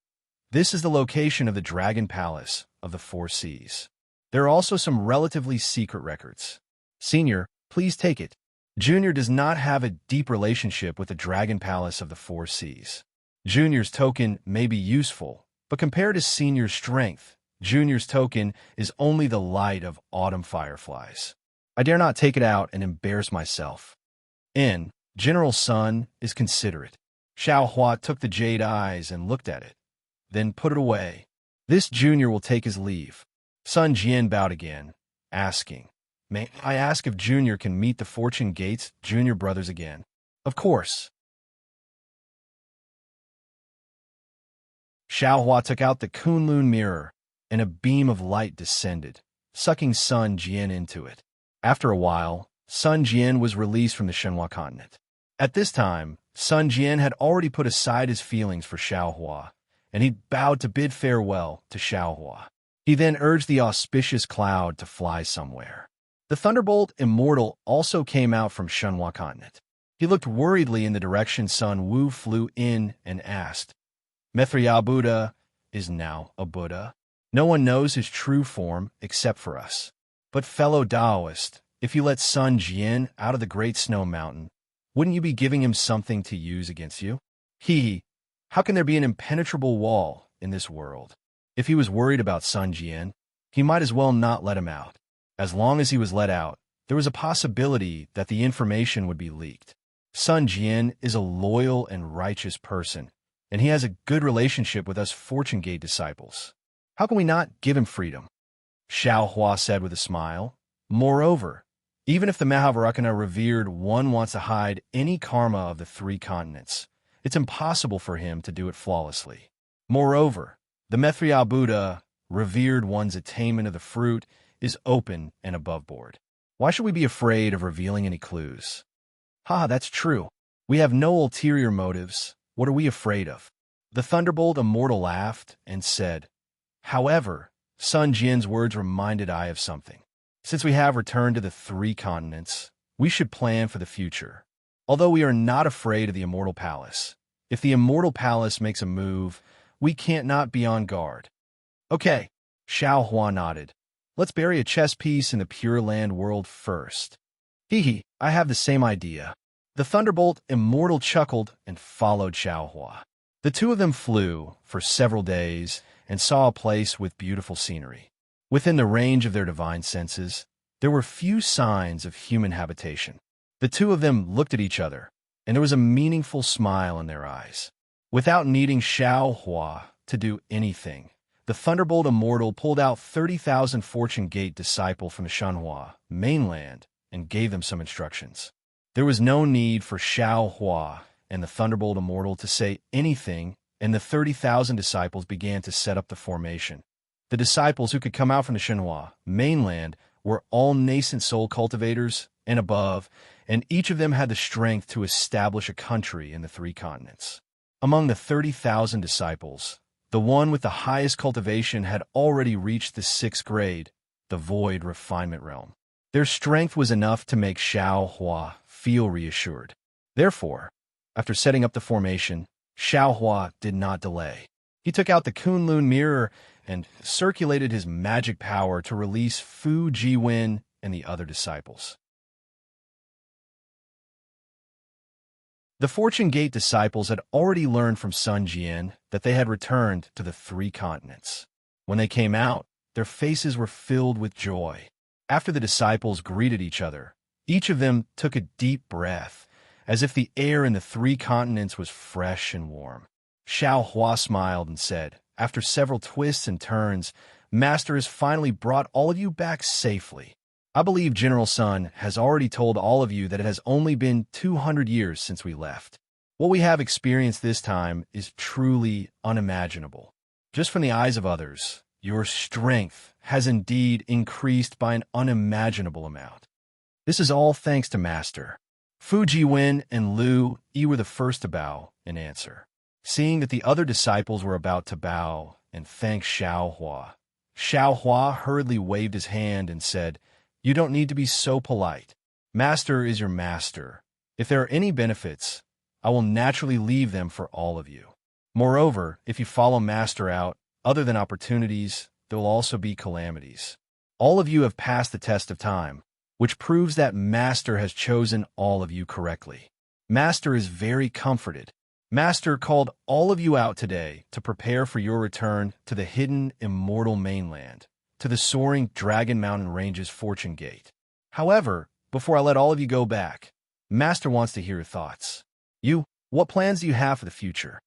"This is the location of the Dragon Palace of the Four Seas. There are also some relatively secret records. Senior, please take it. Junior does not have a deep relationship with the Dragon Palace of the Four Seas. Junior's token may be useful, but compared to Senior's strength, Junior's token is only the light of autumn fireflies. I dare not take it out and embarrass myself." General Sun is considerate. Xiao Hua took the jade eyes and looked at it, then put it away. "This junior will take his leave." Sun Jian bowed again, asking, "May I ask if Junior can meet the Fortune Gate's junior brothers again?" "Of course." Xiao Hua took out the Kunlun mirror, and a beam of light descended, sucking Sun Jian into it. After a while, Sun Jian was released from the Shenhua continent. At this time, Sun Jian had already put aside his feelings for Xiao Hua, and he bowed to bid farewell to Xiao Hua. He then urged the auspicious cloud to fly somewhere. The Thunderbolt Immortal also came out from Shenhua continent. He looked worriedly in the direction Sun Wu flew in and asked, "Mithriya Buddha is now a Buddha? No one knows his true form except for us. But fellow Taoist, if you let Sun Jian out of the Great Snow Mountain, wouldn't you be giving him something to use against you? How can there be an impenetrable wall in this world?" If he was worried about Sun Jian, he might as well not let him out. As long as he was let out, there was a possibility that the information would be leaked. Sun Jian is a loyal and righteous person, and he has a good relationship with us Fortune Gate disciples. How can we not give him freedom? Xiao Hua said with a smile. Moreover, even if the Mahavrakana revered one wants to hide any karma of the 3 continents, it's impossible for him to do it flawlessly. Moreover, the Mithriya Buddha, revered one's attainment of the fruit, is open and above board. Why should we be afraid of revealing any clues? That's true. We have no ulterior motives. What are we afraid of? The Thunderbolt Immortal laughed and said, "However, Sun Jian's words reminded I of something. Since we have returned to the 3 continents, we should plan for the future. Although we are not afraid of the Immortal Palace, if the Immortal Palace makes a move, we can't not be on guard." "Okay," Xiao Hua nodded. "Let's bury a chess piece in the Pure Land world first." I have the same idea." The Thunderbolt Immortal chuckled and followed Xiao Hua. The two of them flew for several days and saw a place with beautiful scenery. Within the range of their divine senses, there were few signs of human habitation. The two of them looked at each other, and there was a meaningful smile in their eyes. Without needing Xiao Hua to do anything, the Thunderbolt Immortal pulled out 30,000 Fortune Gate disciples from the Shenhua mainland and gave them some instructions. There was no need for Xiao Hua and the Thunderbolt Immortal to say anything, and the 30,000 disciples began to set up the formation. The disciples who could come out from the Shenhua mainland were all nascent soul cultivators and above, and each of them had the strength to establish a country in the 3 continents. Among the 30,000 disciples, the one with the highest cultivation had already reached the 6th grade, the Void Refinement Realm. Their strength was enough to make Xiao Hua feel reassured. Therefore, after setting up the formation, Xiao Hua did not delay. He took out the Kunlun mirror and circulated his magic power to release Fu Jiwen and the other disciples. The Fortune Gate disciples had already learned from Sun Jian that they had returned to the 3 continents. When they came out, their faces were filled with joy. After the disciples greeted each other, each of them took a deep breath, as if the air in the 3 continents was fresh and warm. Xiao Hua smiled and said, "After several twists and turns, Master has finally brought all of you back safely. I believe General Sun has already told all of you that it has only been 200 years since we left. What we have experienced this time is truly unimaginable. Just from the eyes of others, your strength has indeed increased by an unimaginable amount. This is all thanks to Master. Fu Jiwen and Lu Yi were the first to bow in answer. Seeing that the other disciples were about to bow and thank Xiaohua hurriedly waved his hand and said, "You don't need to be so polite. Master is your master. If there are any benefits, I will naturally leave them for all of you. Moreover, if you follow Master out, other than opportunities, there will also be calamities. All of you have passed the test of time, which proves that Master has chosen all of you correctly. Master is very comforted. Master called all of you out today to prepare for your return to the hidden immortal mainland, to the soaring Dragon Mountain Range's Fortune Gate. However, before I let all of you go back, Master wants to hear your thoughts. What plans do you have for the future?"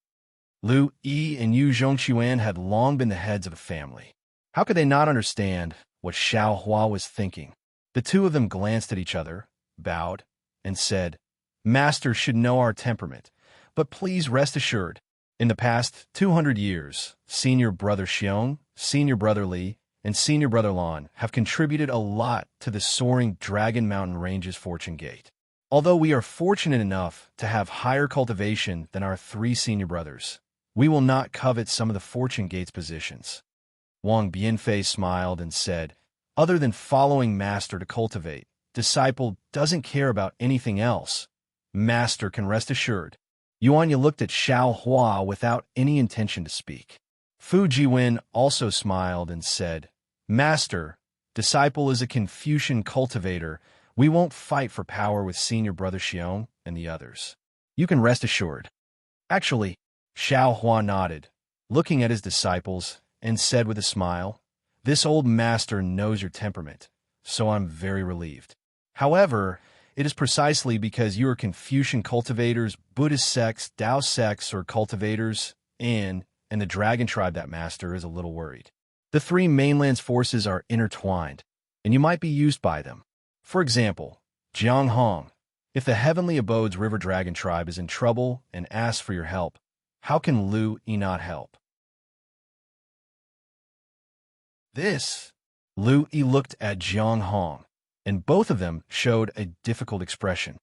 Lu Yi and Yu Zhongquan had long been the heads of the family. How could they not understand what Xiaohua was thinking? The two of them glanced at each other, bowed, and said, "Master should know our temperament, but please rest assured, in the past 200 years, Senior Brother Xiong, Senior Brother Li, and Senior Brother Lan have contributed a lot to the soaring Dragon Mountain Range's Fortune Gate. Although we are fortunate enough to have higher cultivation than our three senior brothers, we will not covet some of the Fortune Gate's positions." Wang Bianfei smiled and said, "Other than following Master to cultivate, disciple doesn't care about anything else. Master can rest assured." Yuanya looked at Xiaohua without any intention to speak. Fu Jiwen also smiled and said, "Master, disciple is a Confucian cultivator. We won't fight for power with Senior Brother Xiong and the others. You can rest assured." Actually, Xiaohua nodded, looking at his disciples, and said with a smile, "This old master knows your temperament, so I'm very relieved. However, it is precisely because you are Confucian cultivators, Buddhist sects, Tao sects, or cultivators, and the dragon tribe that Master is a little worried. The three mainlands' forces are intertwined, and you might be used by them. For example, Jianghong, if the Heavenly Abode's River Dragon tribe is in trouble and asks for your help, how can Lu Yi not help?" Lu Yi looked at Jianghong, and both of them showed a difficult expression.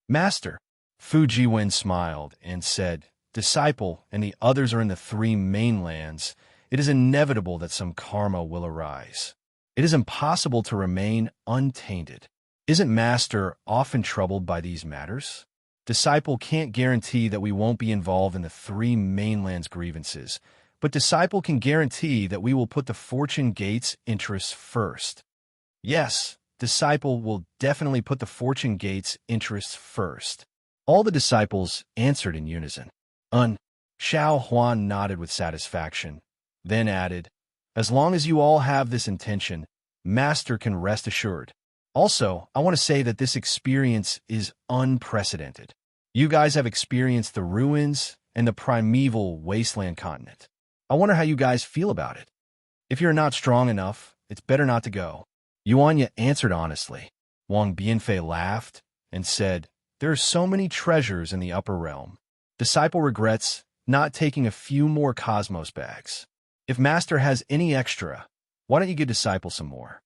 "Master," Fu Jiwen smiled and said, "Disciple and the others are in the three mainlands. It is inevitable that some karma will arise. It is impossible to remain untainted. Isn't Master often troubled by these matters? Disciple can't guarantee that we won't be involved in the three mainlands' grievances, but Disciple can guarantee that we will put the Fortune Gate's interests first." "Yes, Disciple will definitely put the Fortune Gate's interests first." All the disciples answered in unison. Xiaohua nodded with satisfaction, then added, "As long as you all have this intention, Master can rest assured. Also, I want to say that this experience is unprecedented. You guys have experienced the ruins and the primeval wasteland continent. I wonder how you guys feel about it. If you're not strong enough, it's better not to go." Yuanya answered honestly. Wang Bianfei laughed and said, "There are so many treasures in the upper realm. Disciple regrets not taking a few more cosmos bags. If Master has any extra, why don't you give Disciple some more?"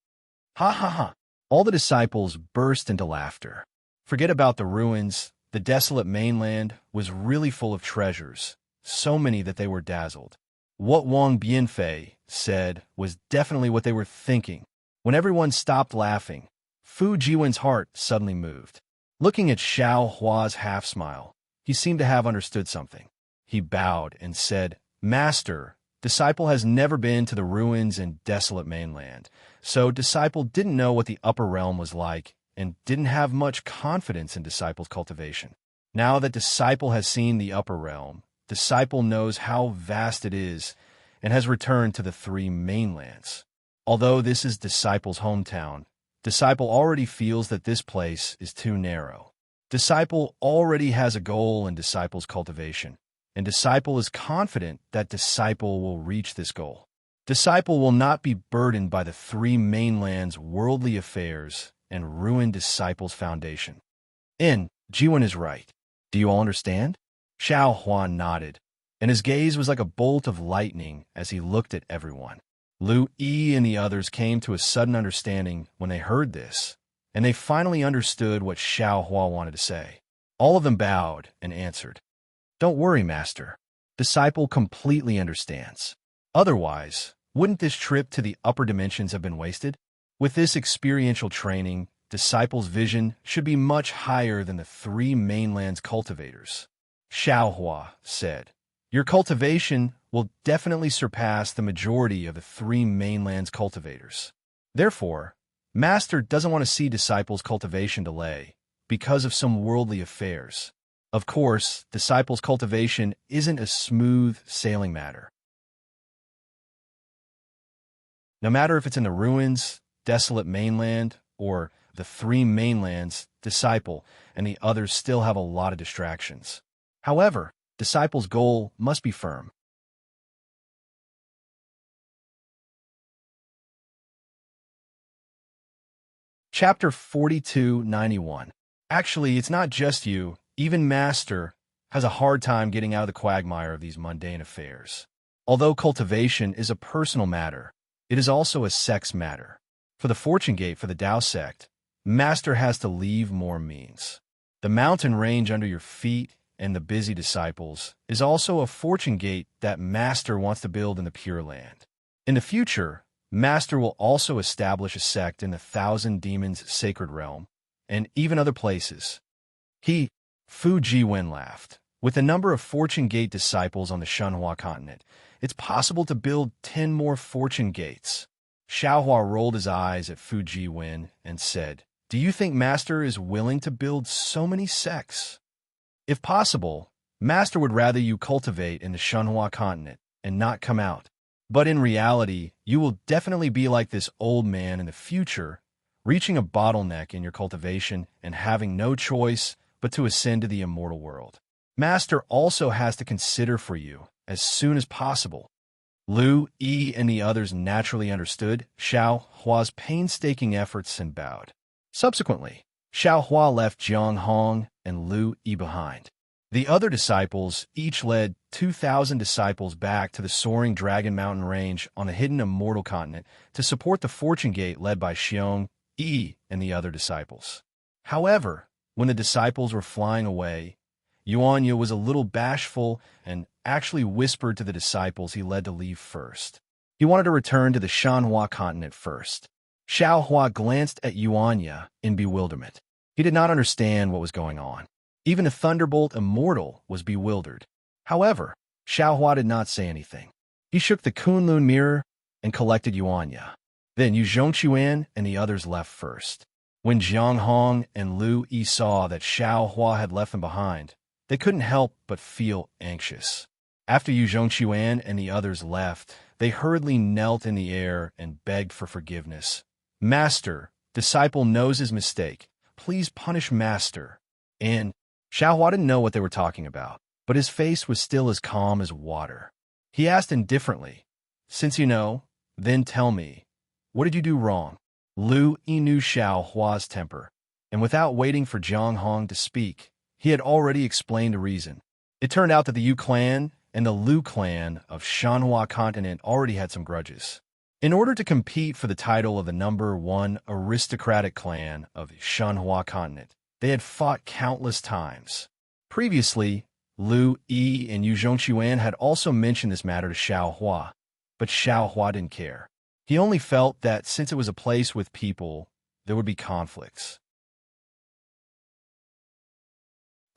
Ha ha ha! All the disciples burst into laughter. Forget about the ruins. The desolate mainland was really full of treasures, so many that they were dazzled. What Wang Bianfei said was definitely what they were thinking. When everyone stopped laughing, Fu Jiwen's heart suddenly moved. Looking at Xiaohua's half-smile, he seemed to have understood something. He bowed and said, "Master, Disciple has never been to the ruins and desolate mainland, so Disciple didn't know what the upper realm was like and didn't have much confidence in Disciple's cultivation. Now that Disciple has seen the upper realm, Disciple knows how vast it is and has returned to the three mainlands. Although this is Disciple's hometown, Disciple already feels that this place is too narrow. Disciple already has a goal in Disciple's cultivation, and Disciple is confident that Disciple will reach this goal. Disciple will not be burdened by the three mainlands' worldly affairs and ruin Disciple's foundation. Jiwen is right. Do you all understand? Xiao Hua nodded, and his gaze was like a bolt of lightning as he looked at everyone. Lu Yi and the others came to a sudden understanding when they heard this, and they finally understood what Xiao Hua wanted to say. All of them bowed and answered, "Don't worry, Master. Disciple completely understands. Otherwise, wouldn't this trip to the upper dimensions have been wasted? With this experiential training, Disciple's vision should be much higher than the three mainlands' cultivators." Xiao Hua said, "Your cultivation will definitely surpass the majority of the three mainlands' cultivators. Therefore, Master doesn't want to see Disciple's cultivation delay because of some worldly affairs. Of course, Disciple's cultivation isn't a smooth sailing matter. No matter if it's in the ruins, desolate mainland, or the three mainlands, Disciple and the others still have a lot of distractions. However, Disciple's goal must be firm. Chapter 4291. Actually, it's not just you. Even Master has a hard time getting out of the quagmire of these mundane affairs. Although cultivation is a personal matter, it is also a sex matter. For the fortune gate for the Tao sect, Master has to leave more means. The mountain range under your feet and the busy disciples is also a fortune gate that Master wants to build in the Pure Land. In the future, Master will also establish a sect in the Thousand Demons Sacred Realm, and even other places. Fu Jiwen laughed. With the number of Fortune Gate disciples on the Shenhua continent, it's possible to build 10 more Fortune Gates. Xiaohua rolled his eyes at Fu Jiwen and said, "Do you think Master is willing to build so many sects? If possible, Master would rather you cultivate in the Shenhua continent and not come out. But in reality, you will definitely be like this old man in the future, reaching a bottleneck in your cultivation and having no choice but to ascend to the immortal world. Master also has to consider for you as soon as possible." Lu Yi and the others naturally understood Xiao Hua's painstaking efforts and bowed. Subsequently, Xiao Hua left Jiang Hong and Lu Yi behind. The other disciples each led 2,000 disciples back to the soaring Dragon Mountain range on the hidden immortal continent to support the Fortune Gate led by Xiong Yi and the other disciples. However, when the disciples were flying away, Yuanya was a little bashful and actually whispered to the disciples he led to leave first. He wanted to return to the Shanhua continent first. Xiao Hua glanced at Yuanya in bewilderment. He did not understand what was going on. Even the Thunderbolt Immortal was bewildered. However, Xiao Hua did not say anything. He shook the Kunlun mirror and collected Yuanya. Then Yu Zhongquan and the others left first. When Jiang Hong and Lu Yi saw that Xiao Hua had left them behind, they couldn't help but feel anxious. After Yu Zhongquan and the others left, they hurriedly knelt in the air and begged for forgiveness. "Master, disciple knows his mistake. Please punish Master." And Xiao Hua didn't know what they were talking about, but his face was still as calm as water. He asked indifferently, "Since you know, then tell me, what did you do wrong?" Lu Yi knew Xiao Hua's temper, and without waiting for Jiang Hong to speak, he had already explained the reason. It turned out that the Yu clan and the Lu clan of Shanhua continent already had some grudges. In order to compete for the title of the #1 aristocratic clan of Shanhua continent, they had fought countless times. Previously, Lu Yi and Yu Zhongquan had also mentioned this matter to Xiao Hua, but Xiao Hua didn't care. He only felt that since it was a place with people, there would be conflicts.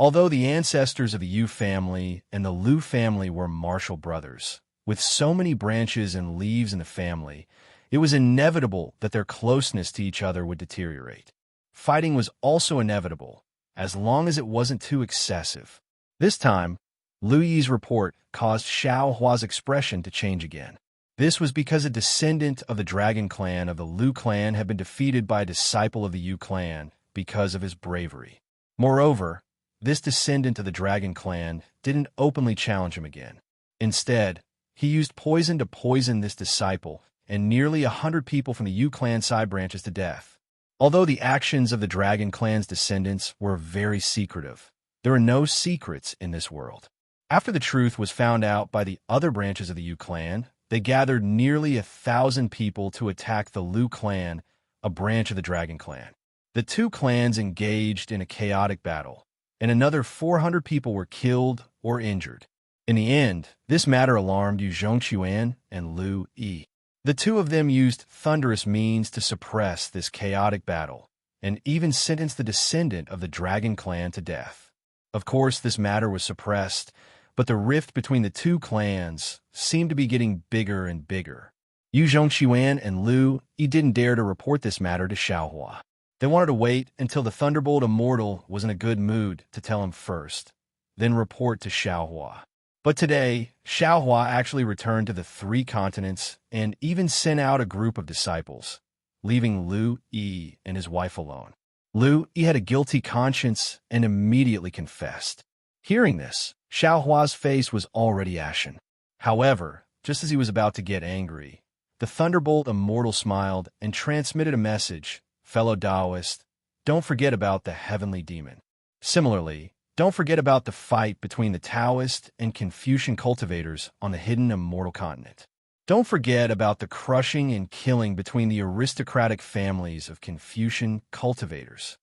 Although the ancestors of the Yu family and the Lu family were martial brothers, with so many branches and leaves in the family, it was inevitable that their closeness to each other would deteriorate. Fighting was also inevitable, as long as it wasn't too excessive. This time, Lu Yi's report caused Xiao Hua's expression to change again. This was because a descendant of the Dragon clan of the Lu clan had been defeated by a disciple of the Yu clan because of his bravery. Moreover, this descendant of the Dragon clan didn't openly challenge him again. Instead, he used poison to poison this disciple and nearly 100 people from the Yu clan side branches to death. Although the actions of the Dragon clan's descendants were very secretive, there are no secrets in this world. After the truth was found out by the other branches of the Yu clan, they gathered nearly 1,000 people to attack the Lu clan, a branch of the Dragon clan. The two clans engaged in a chaotic battle, and another 400 people were killed or injured. In the end, this matter alarmed Yu Zhongquan and Lu Yi. The two of them used thunderous means to suppress this chaotic battle, and even sentenced the descendant of the Dragon clan to death. Of course, this matter was suppressed, but the rift between the two clans seemed to be getting bigger and bigger. Yu Zhongquan and Lu Yi didn't dare to report this matter to Xiaohua. They wanted to wait until the Thunderbolt Immortal was in a good mood to tell him first, then report to Xiaohua. But today, Xiaohua actually returned to the 3 continents and even sent out a group of disciples, leaving Lu Yi and his wife alone. Lu Yi had a guilty conscience and immediately confessed. Hearing this, Xiaohua's face was already ashen. However, just as he was about to get angry, the Thunderbolt Immortal smiled and transmitted a message. Fellow Taoist, don't forget about the heavenly demon. Similarly, don't forget about the fight between the Taoist and Confucian cultivators on the hidden immortal continent. Don't forget about the crushing and killing between the aristocratic families of Confucian cultivators.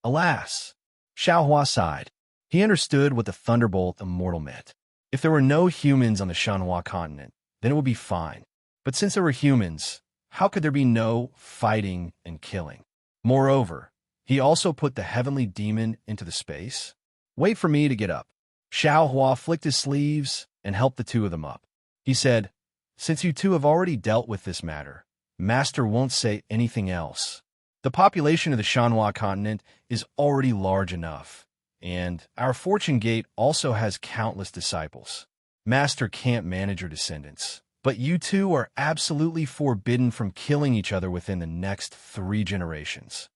Alas, Xiaohua sighed. He understood what the Thunderbolt Immortal meant. If there were no humans on the Shanhua continent, then it would be fine. But since there were humans, how could there be no fighting and killing? Moreover, he also put the heavenly demon into the space. Wait for me to get up. Xiaohua flicked his sleeves and helped the two of them up. He said, since you two have already dealt with this matter, Master won't say anything else. The population of the Shanhua continent is already large enough, and our Fortune Gate also has countless disciples. Master can't manage your descendants, but you two are absolutely forbidden from killing each other within the next 3 generations.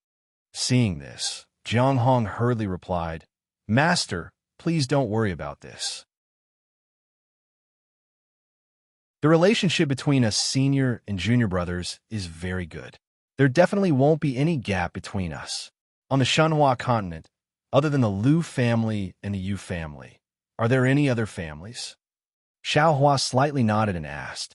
Seeing this, Jiang Hong hurriedly replied, Master, please don't worry about this. The relationship between us senior and junior brothers is very good. There definitely won't be any gap between us. On the Shanhua continent, other than the Lu family and the Yu family, are there any other families? Xiaohua slightly nodded and asked.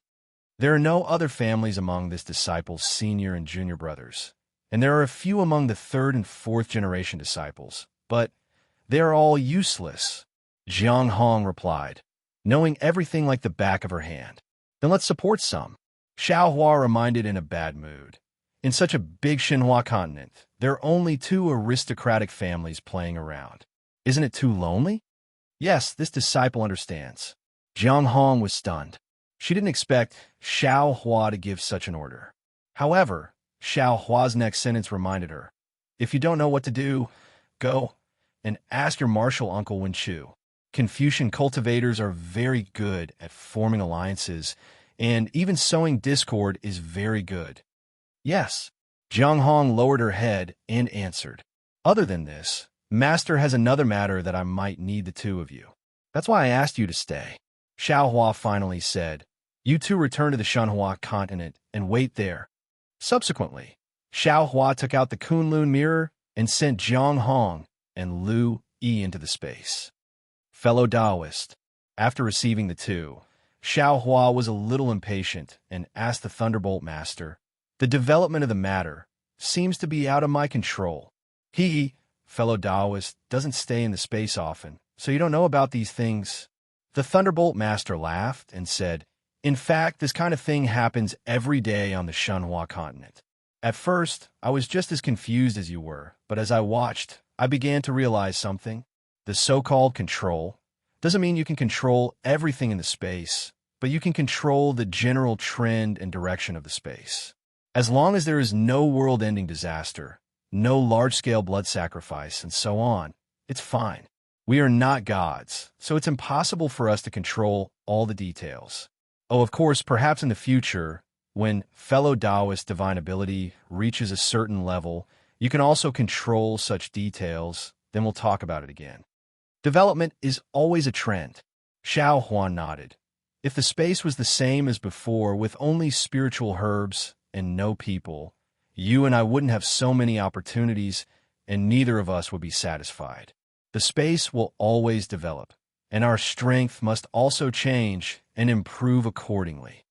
There are no other families among this disciple's senior and junior brothers, and there are a few among the 3rd and 4th generation disciples, but they are all useless, Jiang Hong replied, knowing everything like the back of her hand. Then let's support some. Xiaohua reminded in a bad mood. In such a big Shanhua continent, there are only 2 aristocratic families playing around. Isn't it too lonely? Yes, this disciple understands. Jiang Hong was stunned. She didn't expect Xiaohua to give such an order. However, Xiaohua's next sentence reminded her, if you don't know what to do, go and ask your martial uncle Wen Chu. Confucian cultivators are very good at forming alliances, and even sowing discord is very good. Yes, Jiang Hong lowered her head and answered. Other than this, Master has another matter that I might need the 2 of you. That's why I asked you to stay. Xiaohua finally said, you two return to the Shanhua continent and wait there. Subsequently, Xiaohua took out the Kunlun mirror and sent Jiang Hong and Lu Yi into the space. Fellow Taoist, after receiving the 2, Xiaohua was a little impatient and asked the Thunderbolt Master, the development of the matter seems to be out of my control. He, fellow Taoist, doesn't stay in the space often, so you don't know about these things. The Thunderbolt Master laughed and said, in fact, this kind of thing happens every day on the Shanhua continent. At first, I was just as confused as you were, but as I watched, I began to realize something. The so-called control doesn't mean you can control everything in the space, but you can control the general trend and direction of the space. As long as there is no world-ending disaster, no large-scale blood sacrifice, and so on, it's fine. We are not gods, so it's impossible for us to control all the details. Oh, of course, perhaps in the future, when fellow Taoist divine ability reaches a certain level, you can also control such details, then we'll talk about it again. Development is always a trend. Xiaohua nodded. If the space was the same as before with only spiritual herbs and no people, you and I wouldn't have so many opportunities, and neither of us would be satisfied. The space will always develop, and our strength must also change and improve accordingly.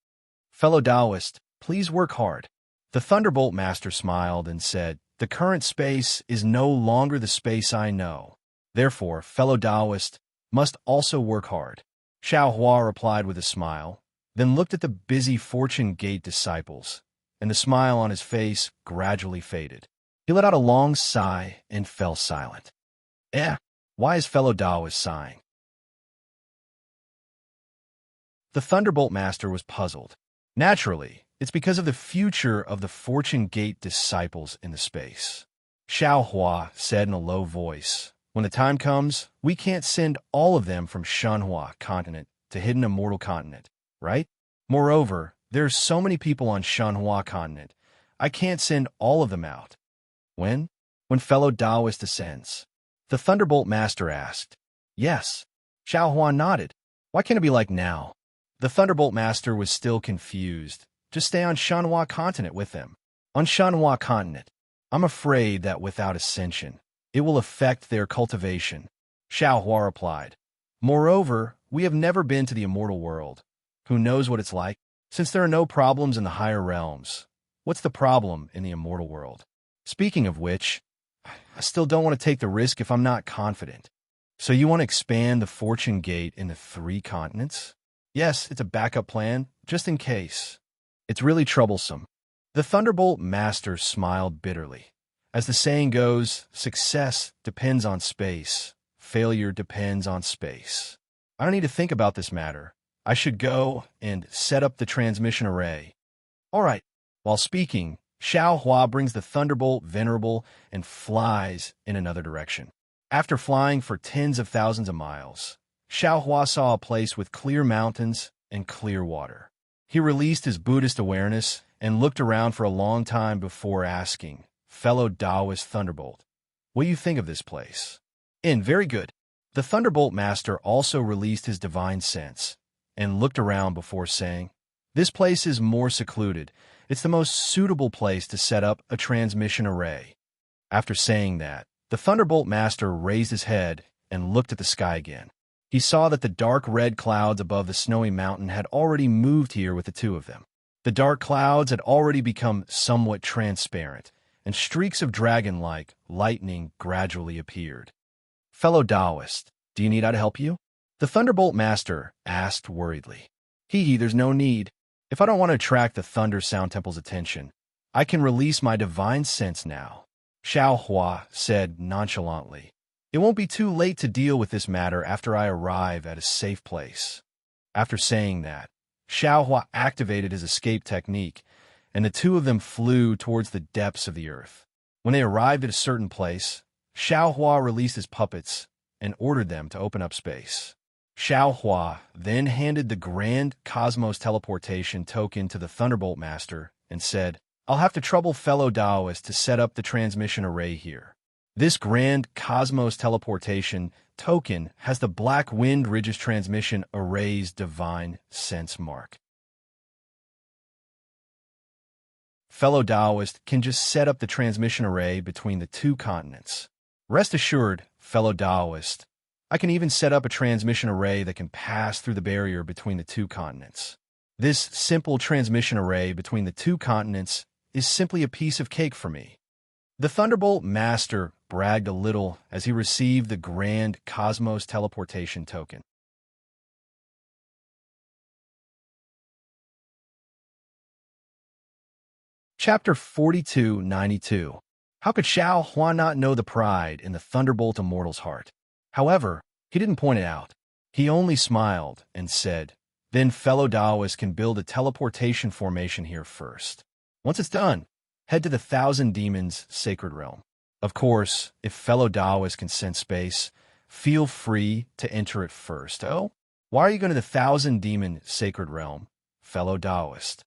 Fellow Taoist, please work hard. The Thunderbolt Master smiled and said, the current space is no longer the space I know. Therefore, fellow Taoist must also work hard. Xiao Hua replied with a smile, then looked at the busy Fortune Gate disciples, and the smile on his face gradually faded. He let out a long sigh and fell silent. Why is fellow Taoist sighing? The Thunderbolt Master was puzzled. Naturally, it's because of the future of the Fortune Gate disciples in the space. Xiao Hua said in a low voice, when the time comes, we can't send all of them from Shenhua continent to Hidden Immortal continent, right? Moreover, there's so many people on Shenhua continent, I can't send all of them out. When? When fellow Taoist ascends. The Thunderbolt Master asked. Yes. Xiao Hua nodded. Why can't it be like now? The Thunderbolt Master was still confused. Just stay on Shenhua continent with them. On Shenhua continent, I'm afraid that without ascension, it will affect their cultivation. Xiao Hua replied. Moreover, we have never been to the immortal world. Who knows what it's like? Since there are no problems in the higher realms, what's the problem in the immortal world? Speaking of which, I still don't want to take the risk if I'm not confident. So you want to expand the Fortune Gate in the 3 continents? Yes, it's a backup plan, just in case. It's really troublesome. The Thunderbolt Master smiled bitterly. As the saying goes, success depends on space. Failure depends on space. I don't need to think about this matter. I should go and set up the transmission array. All right. While speaking, Xiao Hua brings the Thunderbolt Venerable and flies in another direction. After flying for tens of thousands of miles, Xiao Hua saw a place with clear mountains and clear water. He released his Buddhist awareness and looked around for a long time before asking, fellow Taoist Thunderbolt, what do you think of this place? Very good. The Thunderbolt Master also released his divine sense and looked around before saying, this place is more secluded. It's the most suitable place to set up a transmission array. After saying that, the Thunderbolt Master raised his head and looked at the sky again. He saw that the dark red clouds above the snowy mountain had already moved here with the 2 of them. The dark clouds had already become somewhat transparent, and streaks of dragon-like lightning gradually appeared. Fellow Taoist, do you need I to help you? The Thunderbolt Master asked worriedly. There's no need. If I don't want to attract the Thunder Sound Temple's attention, I can release my divine sense now. Xiao Hua said nonchalantly. It won't be too late to deal with this matter after I arrive at a safe place. After saying that, Xiao Hua activated his escape technique, and the 2 of them flew towards the depths of the earth. When they arrived at a certain place, Xiao Hua released his puppets and ordered them to open up space. Xiao Hua then handed the Grand Cosmos Teleportation token to the Thunderbolt Master and said, I'll have to trouble fellow Taoists to set up the transmission array here. This Grand Cosmos Teleportation token has the Black Wind Ridges Transmission Array's divine sense mark. Fellow Taoist can just set up the transmission array between the 2 continents. Rest assured, fellow Taoist, I can even set up a transmission array that can pass through the barrier between the 2 continents. This simple transmission array between the 2 continents is simply a piece of cake for me. The Thunderbolt Master bragged a little as he received the Grand Cosmos Teleportation token. Chapter 4292. How could Xiao Hua not know the pride in the Thunderbolt Immortal's heart? However, he didn't point it out. He only smiled and said, then fellow Taoists can build a teleportation formation here first. Once it's done, head to the Thousand Demons Sacred Realm. Of course, if fellow Taoists can sense space, feel free to enter it first. Oh, why are you going to the Thousand Demon Sacred Realm, fellow Taoist?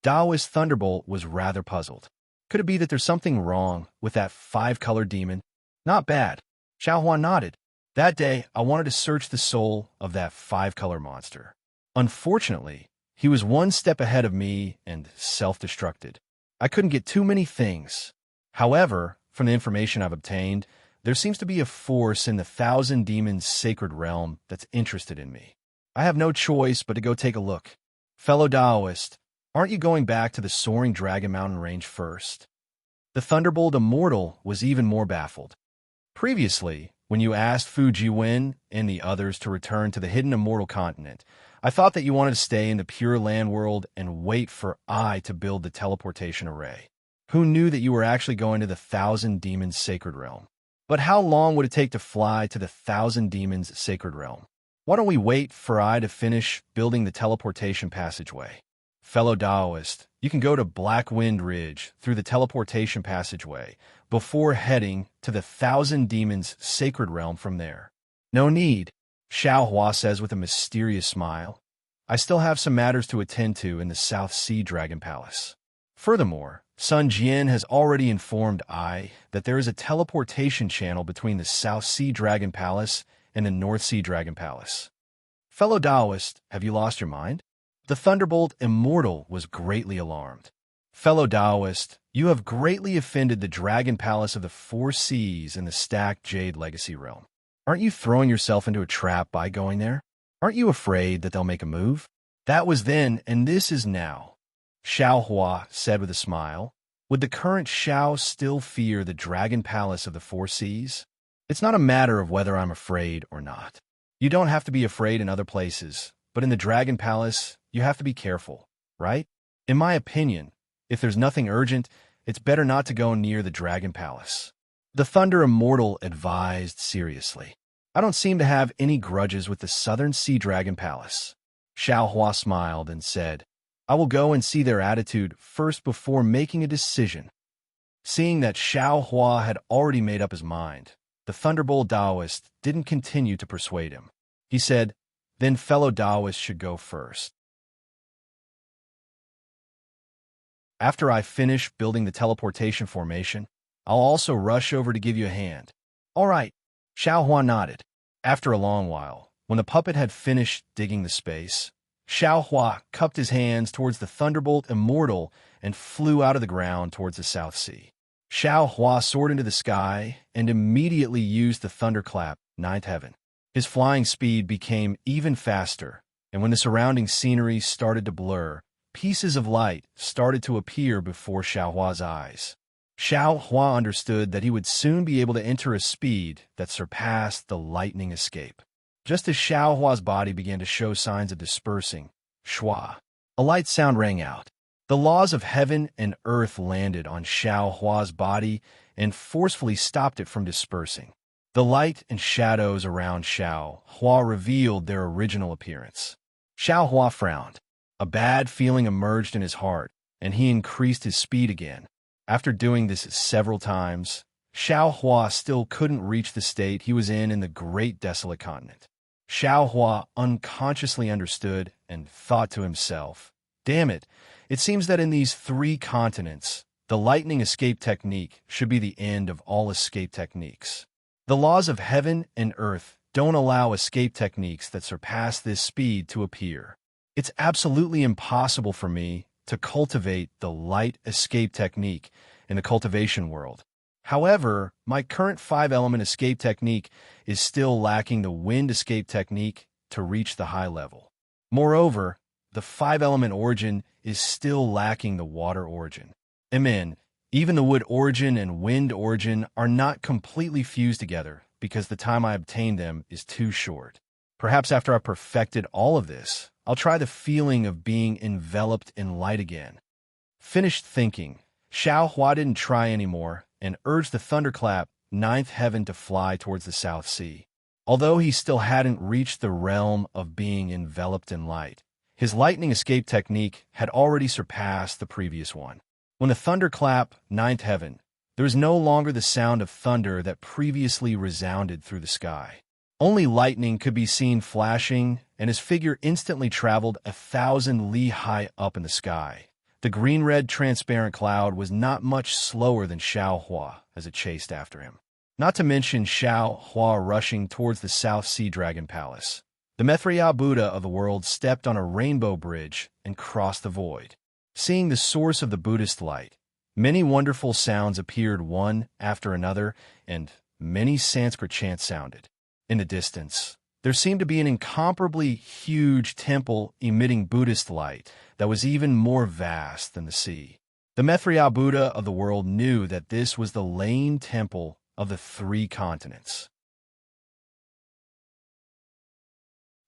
Taoist Thunderbolt was rather puzzled. Could it be that there's something wrong with that 5-colored demon? Not bad. Xiao Hua nodded. That day, I wanted to search the soul of that 5-color monster. Unfortunately, he was one step ahead of me and self-destructed. I couldn't get too many things. However, from the information I've obtained, there seems to be a force in the Thousand Demons sacred realm that's interested in me. I have no choice but to go take a look. Fellow Taoist, aren't you going back to the soaring Dragon Mountain range first? The Thunderbolt Immortal was even more baffled. Previously, when you asked Fu Jiwen and the others to return to the hidden Immortal Continent, I thought that you wanted to stay in the Pure Land world and wait for I to build the teleportation array. Who knew that you were actually going to the Thousand Demons sacred realm? But how long would it take to fly to the Thousand Demons sacred realm? Why don't we wait for I to finish building the teleportation passageway? Fellow Taoist, you can go to Black Wind Ridge through the teleportation passageway before heading to the Thousand Demons sacred realm from there. No need, Xiao Hua says with a mysterious smile. I still have some matters to attend to in the South Sea Dragon Palace. Furthermore, Sun Jian has already informed I that there is a teleportation channel between the South Sea Dragon Palace and the North Sea Dragon Palace. Fellow Taoist, have you lost your mind? The Thunderbolt Immortal was greatly alarmed. Fellow Taoist, you have greatly offended the Dragon Palace of the Four Seas in the Stacked Jade Legacy realm. Aren't you throwing yourself into a trap by going there? Aren't you afraid that they'll make a move? That was then, and this is now. Xiao Hua said with a smile. Would the current Xiao still fear the Dragon Palace of the Four Seas? It's not a matter of whether I'm afraid or not. You don't have to be afraid in other places, but in the Dragon Palace, you have to be careful, right? In my opinion, if there's nothing urgent, it's better not to go near the Dragon Palace. The Thunder Immortal advised seriously. I don't seem to have any grudges with the Southern Sea Dragon Palace. Xiao Hua smiled and said, I will go and see their attitude first before making a decision. Seeing that Xiao Hua had already made up his mind, the Thunderbolt Taoist didn't continue to persuade him. He said, then fellow Taoists should go first. After I finish building the teleportation formation, I'll also rush over to give you a hand. All right, Xiao Hua nodded. After a long while, when the puppet had finished digging the space, Xiao Hua cupped his hands towards the Thunderbolt Immortal and flew out of the ground towards the South Sea. Xiao Hua soared into the sky and immediately used the thunderclap, Ninth Heaven. His flying speed became even faster, and when the surrounding scenery started to blur, pieces of light started to appear before Xiao Hua's eyes. Xiao Hua understood that he would soon be able to enter a speed that surpassed the lightning escape. Just as Xiao Hua's body began to show signs of dispersing, shua, a light sound rang out. The laws of heaven and earth landed on Xiao Hua's body and forcefully stopped it from dispersing. The light and shadows around Xiao Hua revealed their original appearance. Xiao Hua frowned. A bad feeling emerged in his heart, and he increased his speed again. After doing this several times, Xiao Hua still couldn't reach the state he was in the Great Desolate Continent. Xiao Hua unconsciously understood and thought to himself, damn it, it seems that in these three continents, the lightning escape technique should be the end of all escape techniques. The laws of heaven and earth don't allow escape techniques that surpass this speed to appear. It's absolutely impossible for me to cultivate the light escape technique in the cultivation world. However, my current 5-element escape technique is still lacking the wind escape technique to reach the high level. Moreover, the 5-element origin is still lacking the water origin. Even the wood origin and wind origin are not completely fused together because the time I obtained them is too short. Perhaps after I've perfected all of this, I'll try the feeling of being enveloped in light again. Finished thinking, Xiao Hua didn't try anymore and urged the thunderclap, Ninth Heaven, to fly towards the South Sea. Although he still hadn't reached the realm of being enveloped in light, his lightning escape technique had already surpassed the previous one. When the thunderclap, Ninth Heaven, there was no longer the sound of thunder that previously resounded through the sky. Only lightning could be seen flashing, and his figure instantly traveled 1,000 li high up in the sky. The green-red transparent cloud was not much slower than Xiao Hua as it chased after him. Not to mention Xiao Hua rushing towards the South Sea Dragon Palace. The Methriya Buddha of the world stepped on a rainbow bridge and crossed the void. Seeing the source of the Buddhist light, many wonderful sounds appeared one after another, and many Sanskrit chants sounded. In the distance, there seemed to be an incomparably huge temple emitting Buddhist light that was even more vast than the sea. The Methriya Buddha of the world knew that this was the Lane Temple of the three continents.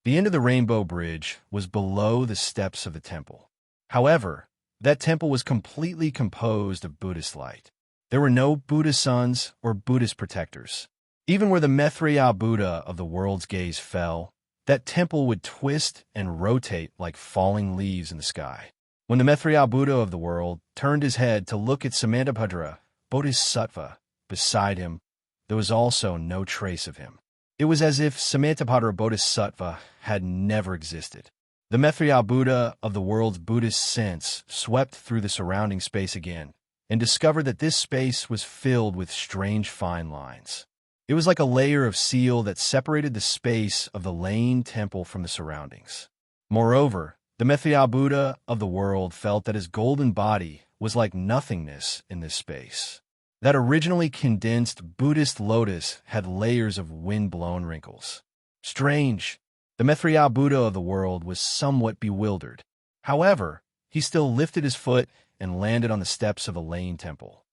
The end of the rainbow bridge was below the steps of the temple. However, that temple was completely composed of Buddhist light. There were no Buddhist sons or Buddhist protectors. Even where the Methriya Buddha of the world's gaze fell, that temple would twist and rotate like falling leaves in the sky. When the Methriya Buddha of the world turned his head to look at Samantabhadra Bodhisattva beside him, there was also no trace of him. It was as if Samantabhadra Bodhisattva had never existed. The Methriya Buddha of the world's Buddhist sense swept through the surrounding space again and discovered that this space was filled with strange fine lines. It was like a layer of seal that separated the space of the Lane Temple from the surroundings. Moreover, the Methriya Buddha of the world felt that his golden body was like nothingness in this space. That originally condensed Buddhist lotus had layers of wind-blown wrinkles. Strange. The Methriya Buddha of the world was somewhat bewildered. However, he still lifted his foot and landed on the steps of the Lane Temple.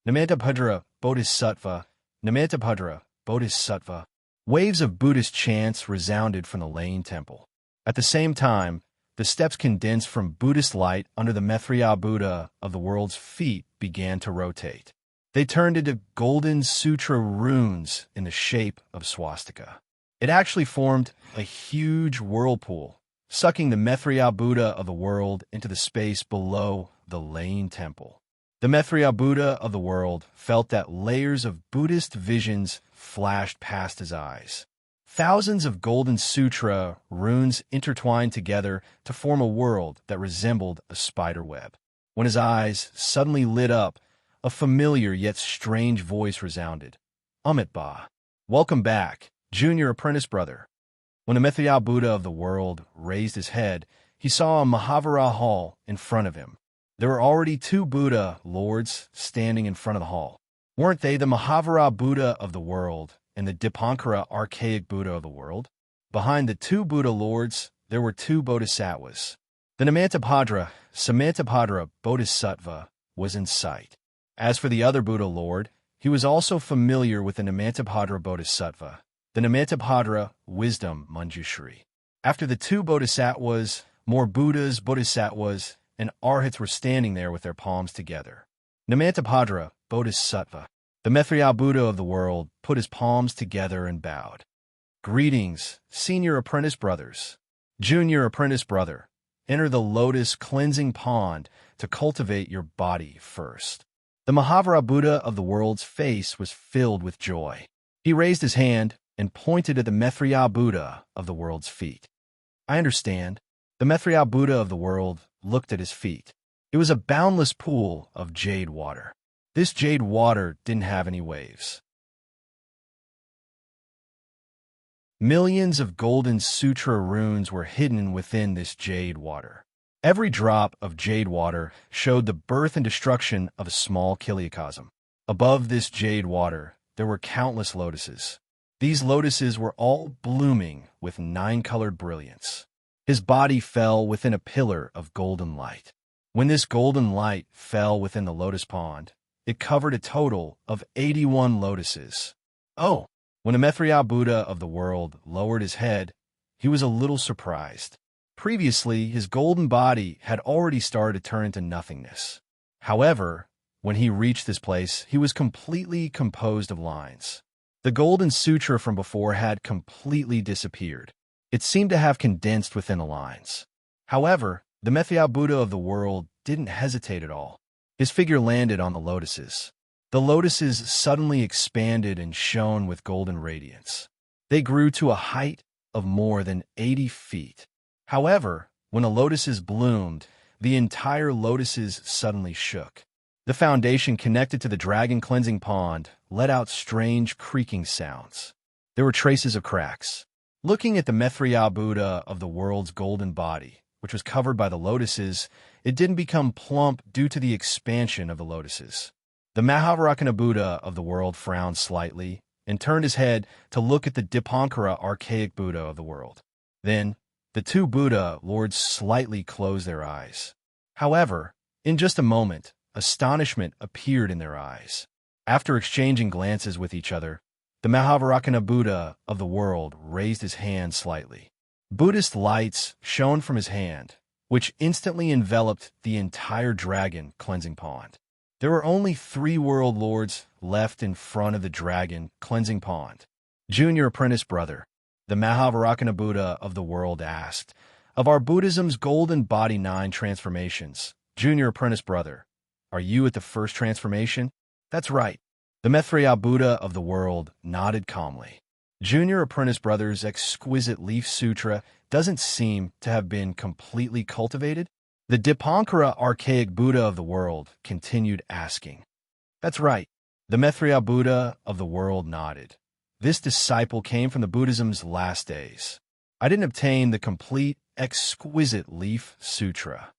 Namantabhadra Bodhisattva, Namantabhadra Bodhisattva. Waves of Buddhist chants resounded from the Lane Temple. At the same time, the steps condensed from Buddhist light under the Methriya Buddha of the world's feet began to rotate. They turned into golden sutra runes in the shape of swastika. It actually formed a huge whirlpool, sucking the Methriya Buddha of the world into the space below the Lane Temple. The Methriya Buddha of the world felt that layers of Buddhist visions flashed past his eyes. Thousands of golden sutra runes intertwined together to form a world that resembled a spider web. When his eyes suddenly lit up, a familiar yet strange voice resounded. Amitabha, welcome back, junior apprentice brother. When the Methriya Buddha of the world raised his head, he saw a Mahavira hall in front of him. There were already two Buddha lords standing in front of the hall. Weren't they the Mahavira Buddha of the world and the Dipankara archaic Buddha of the world? Behind the two Buddha lords, there were two bodhisattvas. The Namantabhadra Samantabhadra Bodhisattva was in sight. As for the other Buddha Lord, he was also familiar with the Namantabhadra Bodhisattva, the Namantabhadra Wisdom Manjushri. After the two bodhisattvas, more Buddhas, bodhisattvas, and arhats were standing there with their palms together. Namantabhadra Bodhisattva, the Methriya Buddha of the world, put his palms together and bowed. Greetings, senior apprentice brothers. Junior apprentice brother, enter the lotus cleansing pond to cultivate your body first. The Mahavira Buddha of the world's face was filled with joy. He raised his hand and pointed at the Methriya Buddha of the world's feet. I understand. The Methriya Buddha of the world looked at his feet. It was a boundless pool of jade water. This jade water didn't have any waves. Millions of golden sutra runes were hidden within this jade water. Every drop of jade water showed the birth and destruction of a small kiliacosm. Above this jade water, there were countless lotuses. These lotuses were all blooming with nine-colored brilliance. His body fell within a pillar of golden light. When this golden light fell within the lotus pond, it covered a total of 81 lotuses. Oh! When the Methriya Buddha of the world lowered his head, he was a little surprised. Previously, his golden body had already started to turn into nothingness. However, when he reached this place, he was completely composed of lines. The golden sutra from before had completely disappeared. It seemed to have condensed within the lines. However, the Methriya Buddha of the world didn't hesitate at all. His figure landed on the lotuses. The lotuses suddenly expanded and shone with golden radiance. They grew to a height of more than 80 feet. However, when the lotuses bloomed, the entire lotuses suddenly shook. The foundation connected to the dragon cleansing pond let out strange creaking sounds. There were traces of cracks. Looking at the Mithriya Buddha of the world's golden body, which was covered by the lotuses, it didn't become plump due to the expansion of the lotuses. The Mahavarakana Buddha of the world frowned slightly and turned his head to look at the Dipankara archaic Buddha of the world. Then, the two Buddha lords slightly closed their eyes. However, in just a moment, astonishment appeared in their eyes. After exchanging glances with each other, the Mahavarakana Buddha of the world raised his hand slightly. Buddhist lights shone from his hand, which instantly enveloped the entire dragon cleansing pond. There were only 3 world lords left in front of the dragon cleansing pond. Junior apprentice brother, the Mahavarakana Buddha of the world asked, of our Buddhism's golden body 9 transformations, junior apprentice brother, are you at the first transformation? That's right. The Mithriya Buddha of the world nodded calmly. Junior apprentice brother's exquisite leaf sutra doesn't seem to have been completely cultivated. The Dipankara archaic Buddha of the world continued asking. That's right. The Mithriya Buddha of the world nodded. This disciple came from the Buddhism's last days. I didn't obtain the complete, exquisite leaf sutra.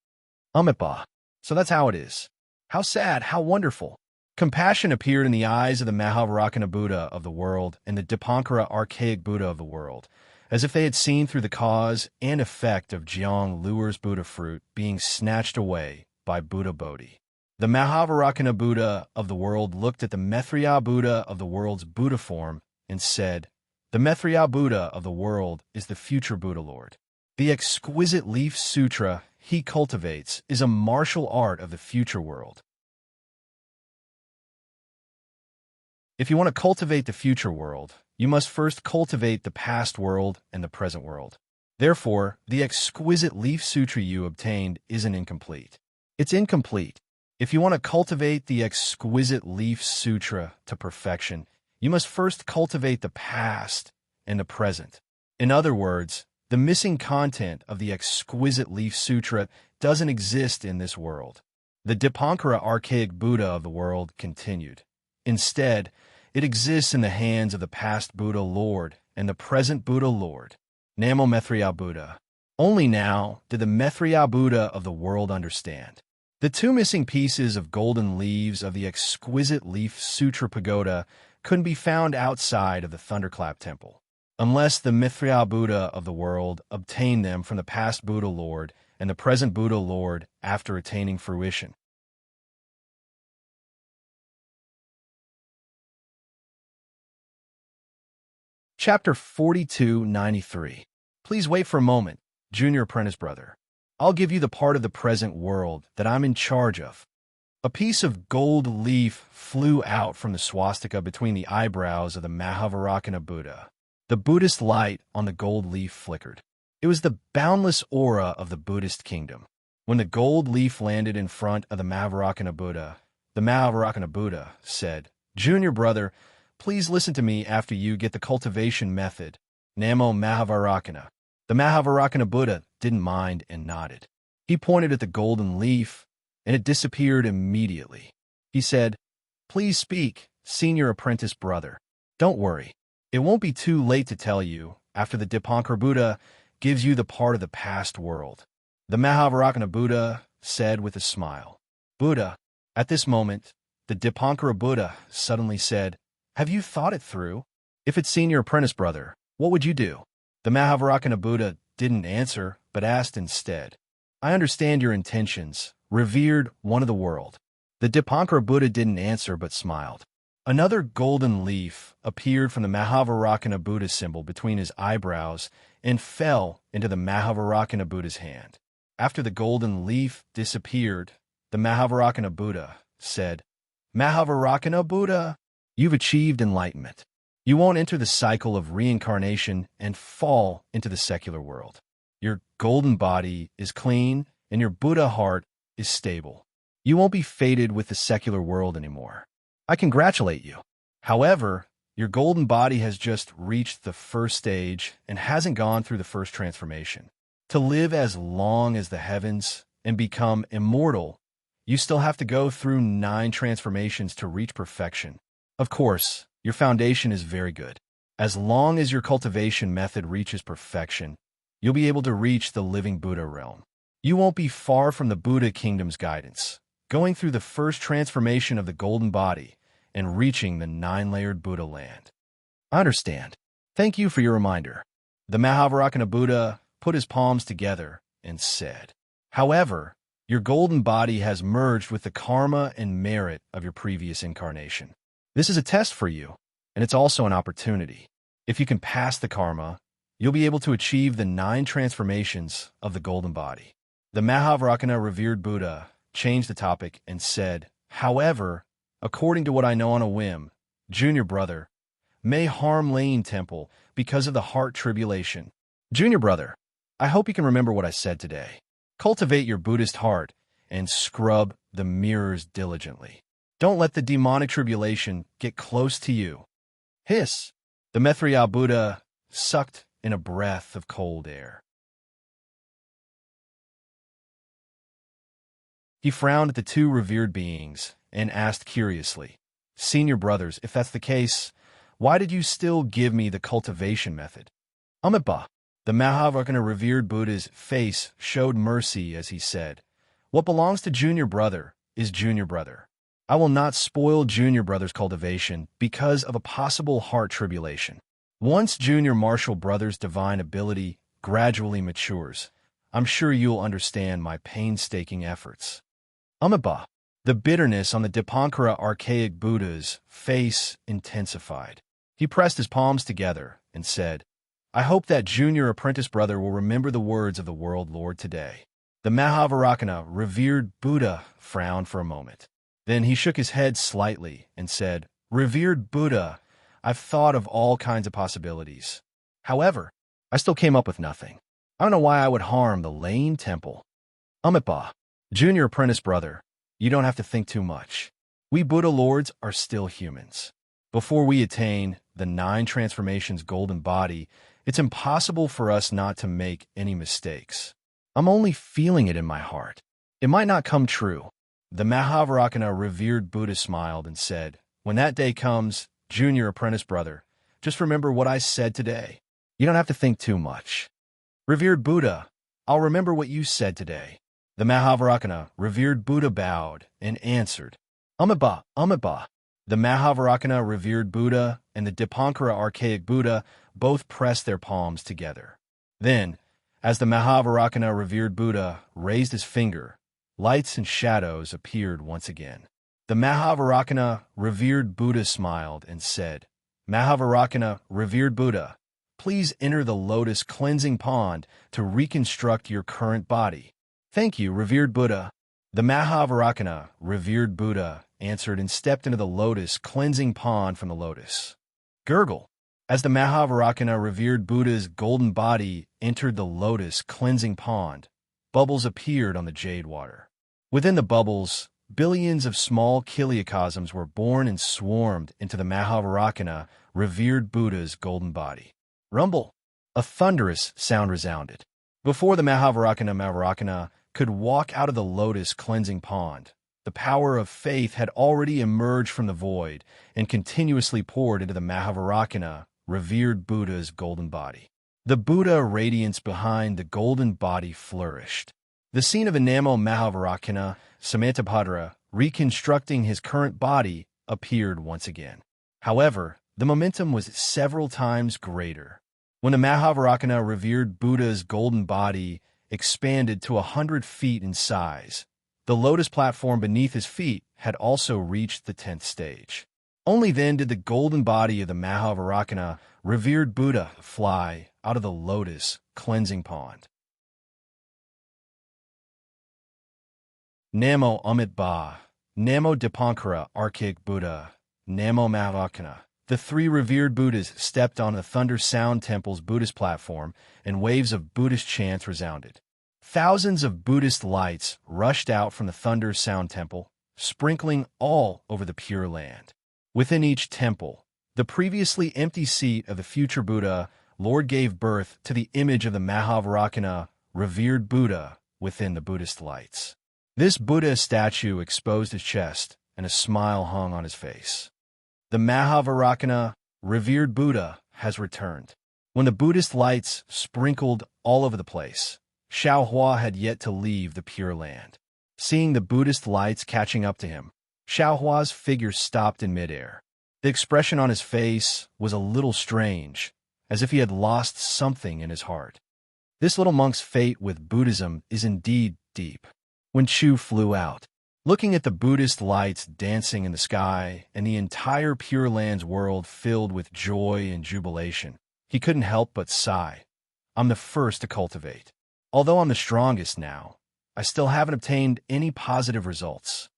Amipa. So that's how it is. How sad, how wonderful. Compassion appeared in the eyes of the Mahavarakana Buddha of the world and the Dipankara archaic Buddha of the world, as if they had seen through the cause and effect of Jiang Luer's Buddha fruit being snatched away by Buddha Bodhi. The Mahavarakana Buddha of the world looked at the Mithriya Buddha of the world's Buddha form and said, the Mithriya Buddha of the world is the future Buddha Lord. The exquisite leaf sutra he cultivates is a martial art of the future world. If you want to cultivate the future world, you must first cultivate the past world and the present world. Therefore, the exquisite leaf sutra you obtained isn't incomplete. It's incomplete. If you want to cultivate the exquisite leaf sutra to perfection, you must first cultivate the past and the present. In other words, the missing content of the exquisite leaf sutra doesn't exist in this world. The Dipankara archaic Buddha of the world continued. Instead, it exists in the hands of the past Buddha Lord and the present Buddha Lord. Namo Mithriya Buddha. Only now did the Mithriya Buddha of the world understand. The 2 missing pieces of golden leaves of the exquisite leaf sutra pagoda couldn't be found outside of the Thunderclap Temple, unless the Mithriya Buddha of the world obtained them from the past Buddha Lord and the present Buddha Lord after attaining fruition. Chapter 4293. Please wait for a moment, junior apprentice brother. I'll give you the part of the present world that I'm in charge of. A piece of gold leaf flew out from the swastika between the eyebrows of the Mahavarakana Buddha. The Buddhist light on the gold leaf flickered. It was the boundless aura of the Buddhist kingdom. When the gold leaf landed in front of the Mahavarakana Buddha, the Mahavarakana Buddha said, Junior brother, please listen to me after you get the cultivation method. Namo Mahavarakana. The Mahavarakana Buddha didn't mind and nodded. He pointed at the golden leaf, and it disappeared immediately. He said, Please speak, senior apprentice brother. Don't worry. It won't be too late to tell you after the Dipankara Buddha gives you the part of the past world. The Mahavarakana Buddha said with a smile. Buddha, at this moment, the Dipankara Buddha suddenly said, Have you thought it through? If it's senior apprentice brother, what would you do? The Mahavarakana Buddha didn't answer, but asked instead. I understand your intentions, revered one of the world. The Dipankara Buddha didn't answer, but smiled. Another golden leaf appeared from the Mahavarakana Buddha symbol between his eyebrows and fell into the Mahavarakana Buddha's hand. After the golden leaf disappeared, the Mahavarakana Buddha said, Mahavarakana Buddha, you've achieved enlightenment. You won't enter the cycle of reincarnation and fall into the secular world. Your golden body is clean and your Buddha heart is stable. You won't be fated with the secular world anymore. I congratulate you. However, your golden body has just reached the first stage and hasn't gone through the first transformation. To live as long as the heavens and become immortal, you still have to go through 9 transformations to reach perfection. Of course, your foundation is very good. As long as your cultivation method reaches perfection, you'll be able to reach the living Buddha realm. You won't be far from the Buddha kingdom's guidance, going through the first transformation of the golden body and reaching the 9-layered Buddha land. I understand. Thank you for your reminder. The Mahavarakana Buddha put his palms together and said, "However, your golden body has merged with the karma and merit of your previous incarnation. This is a test for you, and it's also an opportunity. If you can pass the karma, you'll be able to achieve the 9 transformations of the golden body." The Mahavarakana revered Buddha changed the topic and said, "However, according to what I know on a whim, junior brother may harm Lane Temple because of the heart tribulation. Junior brother, I hope you can remember what I said today. Cultivate your Buddhist heart and scrub the mirrors diligently. Don't let the demonic tribulation get close to you." Hiss! The Maitreya Buddha sucked in a breath of cold air. He frowned at the 2 revered beings and asked curiously, "Senior brothers, if that's the case, why did you still give me the cultivation method?" Amitabha. The Mahavarakana revered Buddha's face showed mercy as he said, "What belongs to junior brother is junior brother. I will not spoil junior brother's cultivation because of a possible heart tribulation. Once junior martial brother's divine ability gradually matures, I'm sure you'll understand my painstaking efforts." Amitabha. The bitterness on the Dipankara archaic Buddha's face intensified. He pressed his palms together and said, "I hope that junior apprentice brother will remember the words of the World Lord today." The Mahavarakana revered Buddha frowned for a moment. Then he shook his head slightly and said, "Revered Buddha, I've thought of all kinds of possibilities. However, I still came up with nothing. I don't know why I would harm the Lane Temple." Amitabha. Junior apprentice brother, you don't have to think too much. We Buddha lords are still humans. Before we attain the 9 transformations golden body, it's impossible for us not to make any mistakes. I'm only feeling it in my heart. It might not come true." The Mahavarakana revered Buddha smiled and said, "When that day comes, junior apprentice brother, just remember what I said today. You don't have to think too much." Revered Buddha, I'll remember what you said today." The Mahavarakana revered Buddha bowed and answered, "Amitabha, Amitabha." The Mahavarakana revered Buddha and the Dipankara archaic Buddha both pressed their palms together. Then, as the Mahavarakana revered Buddha raised his finger, lights and shadows appeared once again. The Mahavarakana revered Buddha smiled and said, "Mahavarakana revered Buddha, please enter the lotus cleansing pond to reconstruct your current body." "Thank you, revered Buddha." The Mahavarakana revered Buddha answered and stepped into the lotus cleansing pond from the lotus. Gurgle. As the Mahavarakana revered Buddha's golden body entered the lotus cleansing pond, bubbles appeared on the jade water. Within the bubbles, billions of small kiliacosms were born and swarmed into the Mahavarakana revered Buddha's golden body. Rumble! A thunderous sound resounded. Before the Mahavarakana could walk out of the lotus cleansing pond, the power of faith had already emerged from the void and continuously poured into the Mahavarakana revered Buddha's golden body. The Buddha radiance behind the golden body flourished. The scene of Enamo Mahavarakana Samantabhadra reconstructing his current body appeared once again. However, the momentum was several times greater. When the Mahavarakana revered Buddha's golden body expanded to 100 feet in size, the lotus platform beneath his feet had also reached the 10th stage. Only then did the golden body of the Mahavarakana revered Buddha fly out of the lotus cleansing pond. Namo Amitabha, Namo Dipankara archaic Buddha, Namo Mahavarakana. The 3 revered Buddhas stepped on the Thunder Sound Temple's Buddhist platform, and waves of Buddhist chants resounded. Thousands of Buddhist lights rushed out from the Thunder Sound Temple, sprinkling all over the Pure Land. Within each temple, the previously empty seat of the future Buddha, Lord gave birth to the image of the Mahavarakana revered Buddha within the Buddhist lights. This Buddha statue exposed his chest, and a smile hung on his face. The Mahavarakana revered Buddha has returned. When the Buddhist lights sprinkled all over the place, Xiao Hua had yet to leave the Pure Land. Seeing the Buddhist lights catching up to him, Xiao Hua's figure stopped in midair. The expression on his face was a little strange, as if he had lost something in his heart. This little monk's fate with Buddhism is indeed deep. When Chu flew out, looking at the Buddhist lights dancing in the sky and the entire Pure Land's world filled with joy and jubilation, he couldn't help but sigh. I'm the first to cultivate. Although I'm the strongest now, I still haven't obtained any positive results.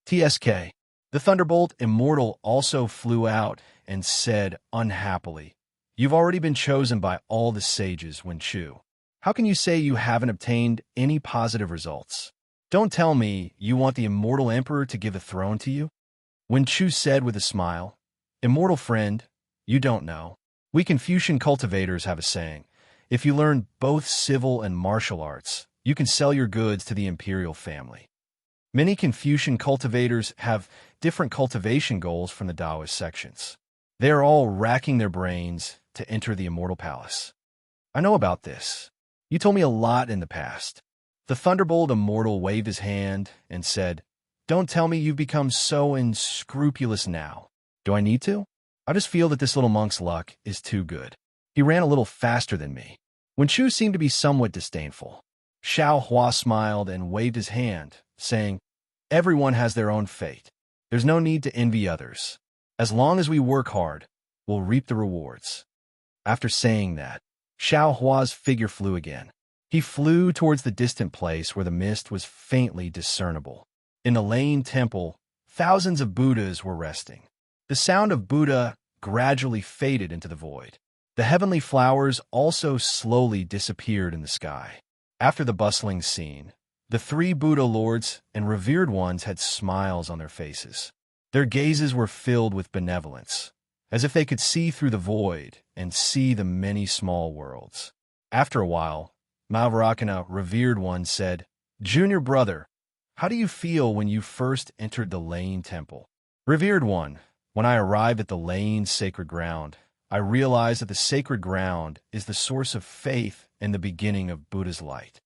TSK. The Thunderbolt Immortal also flew out and said unhappily, You've already been chosen by all the sages, Wen Chu. How can you say you haven't obtained any positive results? Don't tell me you want the Immortal Emperor to give the throne to you? Wen Chu said with a smile, Immortal friend, you don't know. We Confucian cultivators have a saying, if you learn both civil and martial arts, you can sell your goods to the imperial family. Many Confucian cultivators have different cultivation goals from the Taoist sections. They are all racking their brains to enter the Immortal Palace. I know about this. You told me a lot in the past. The Thunderbolt Immortal waved his hand and said, Don't tell me you've become so unscrupulous now. Do I need to? I just feel that this little monk's luck is too good. He ran a little faster than me. Wen Chu seemed to be somewhat disdainful. Xiao Hua smiled and waved his hand, saying, Everyone has their own fate. There's no need to envy others. As long as we work hard, we'll reap the rewards. After saying that, Xiao Hua's figure flew again. He flew towards the distant place where the mist was faintly discernible. In the Lane Temple, thousands of Buddhas were resting. The sound of Buddha gradually faded into the void. The heavenly flowers also slowly disappeared in the sky. After the bustling scene, the three Buddha lords and revered ones had smiles on their faces. Their gazes were filled with benevolence, as if they could see through the void and see the many small worlds. After a while, Mahavrakana, revered one, said, Junior brother, how do you feel when you first entered the Lane Temple? Revered one, when I arrived at the Lane sacred ground, I realized that the sacred ground is the source of faith and the beginning of Buddha's light.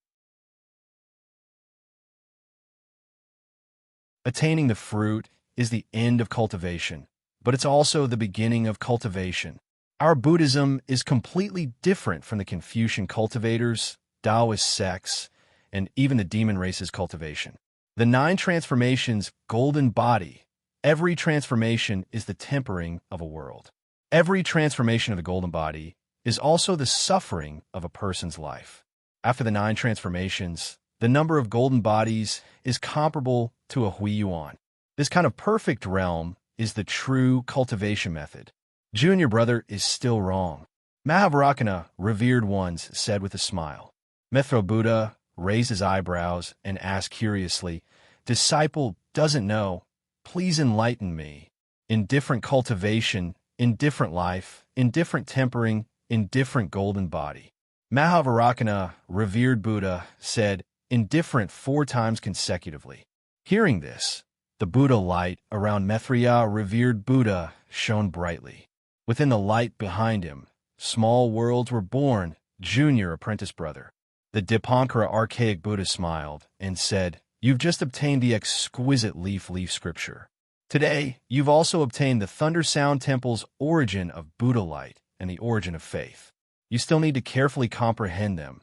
Attaining the fruit is the end of cultivation, but it's also the beginning of cultivation. Our Buddhism is completely different from the Confucian cultivators, Taoist sects, and even the demon race's cultivation. The 9 transformations' golden body, every transformation is the tempering of a world. Every transformation of the golden body is also the suffering of a person's life. After the 9 transformations, the number of golden bodies is comparable to a Hui Yuan. This kind of perfect realm is the true cultivation method. Junior brother is still wrong. Mahavrakana, revered ones, said with a smile. Mithra Buddha raised his eyebrows and asked curiously, Disciple doesn't know. Please enlighten me. In different cultivation, in different life, in different tempering, in different golden body. Mahavrakana, revered Buddha, said, indifferent 4 times consecutively. Hearing this, the Buddha light around Maitreya, revered Buddha, shone brightly. Within the light behind him, small worlds were born, junior apprentice brother. The Dipankara archaic Buddha smiled and said, You've just obtained the exquisite leaf scripture. Today, you've also obtained the Thunder Sound Temple's origin of Buddha light and the origin of faith. You still need to carefully comprehend them.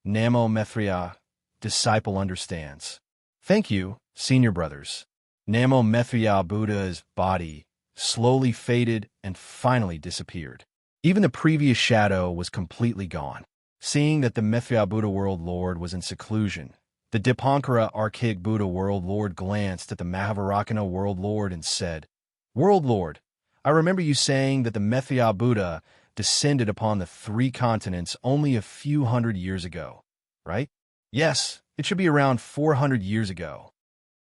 Namo Maitreya, disciple understands. Thank you, senior brothers. Namo Maitreya Buddha's body slowly faded and finally disappeared. Even the previous shadow was completely gone. Seeing that the Maitreya Buddha World Lord was in seclusion, the Dipankara archaic Buddha World Lord glanced at the Mahavrakana World Lord and said, World Lord, I remember you saying that the Maitreya Buddha descended upon the 3 continents only a few hundred years ago, right? Yes, it should be around 400 years ago.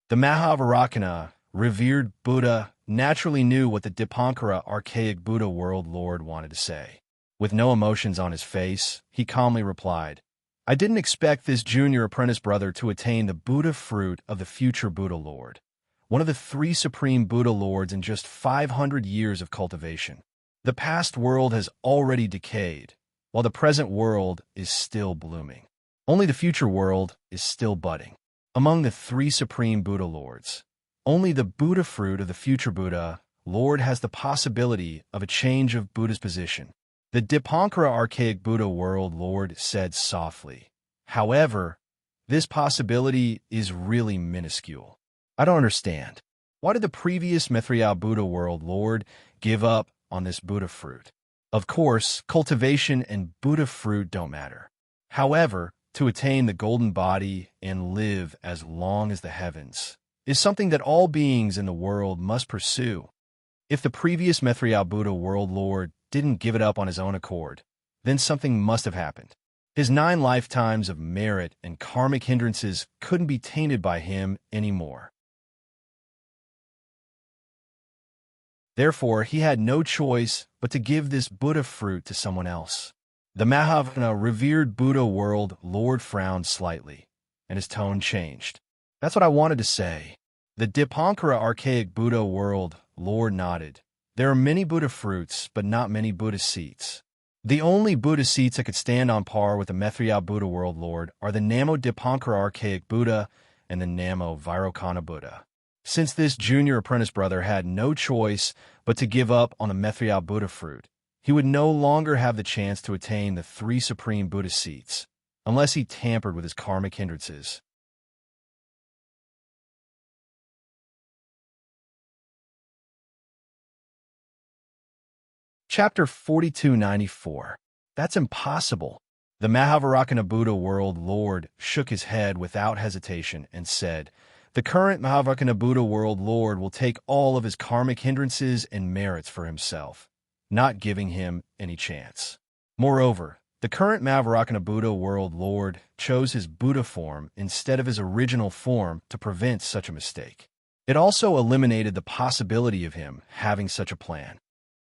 The Mahavrakana, revered Buddha, naturally knew what the Dipankara archaic Buddha World Lord wanted to say. With no emotions on his face, he calmly replied, I didn't expect this junior apprentice brother to attain the Buddha fruit of the future Buddha Lord, one of the 3 supreme Buddha Lords in just 500 years of cultivation. The past world has already decayed, while the present world is still blooming. Only the future world is still budding. Among the three supreme Buddha lords, only the Buddha fruit of the future Buddha Lord has the possibility of a change of Buddha's position. The Dipankara archaic Buddha world Lord said softly. However, this possibility is really minuscule. I don't understand. Why did the previous Maitreya Buddha world Lord give up on this Buddha fruit? Of course, cultivation and Buddha fruit don't matter. However, to attain the golden body and live as long as the heavens is something that all beings in the world must pursue. If the previous Maitreya Buddha world Lord didn't give it up on his own accord, then something must have happened. His 9 lifetimes of merit and karmic hindrances couldn't be tainted by him anymore. Therefore, he had no choice but to give this Buddha fruit to someone else. The Mahavana revered Buddha world Lord frowned slightly, and his tone changed. That's what I wanted to say. The Dipankara archaic Buddha world Lord nodded. There are many Buddha fruits, but not many Buddha seats. The only Buddha seats that could stand on par with the Maitreya Buddha world Lord are the Namo Dipankara archaic Buddha and the Namo Vairocana Buddha. Since this junior apprentice brother had no choice but to give up on the Maitreya Buddha fruit, he would no longer have the chance to attain the 3 supreme Buddha seats, unless he tampered with his karmic hindrances. Chapter 4294. That's impossible. The Mahavarakana Buddha world Lord shook his head without hesitation and said, the current Mahavarakana Buddha world Lord will take all of his karmic hindrances and merits for himself, not giving him any chance. Moreover, the current Mahavarakana Buddha world Lord chose his Buddha form instead of his original form to prevent such a mistake. It also eliminated the possibility of him having such a plan.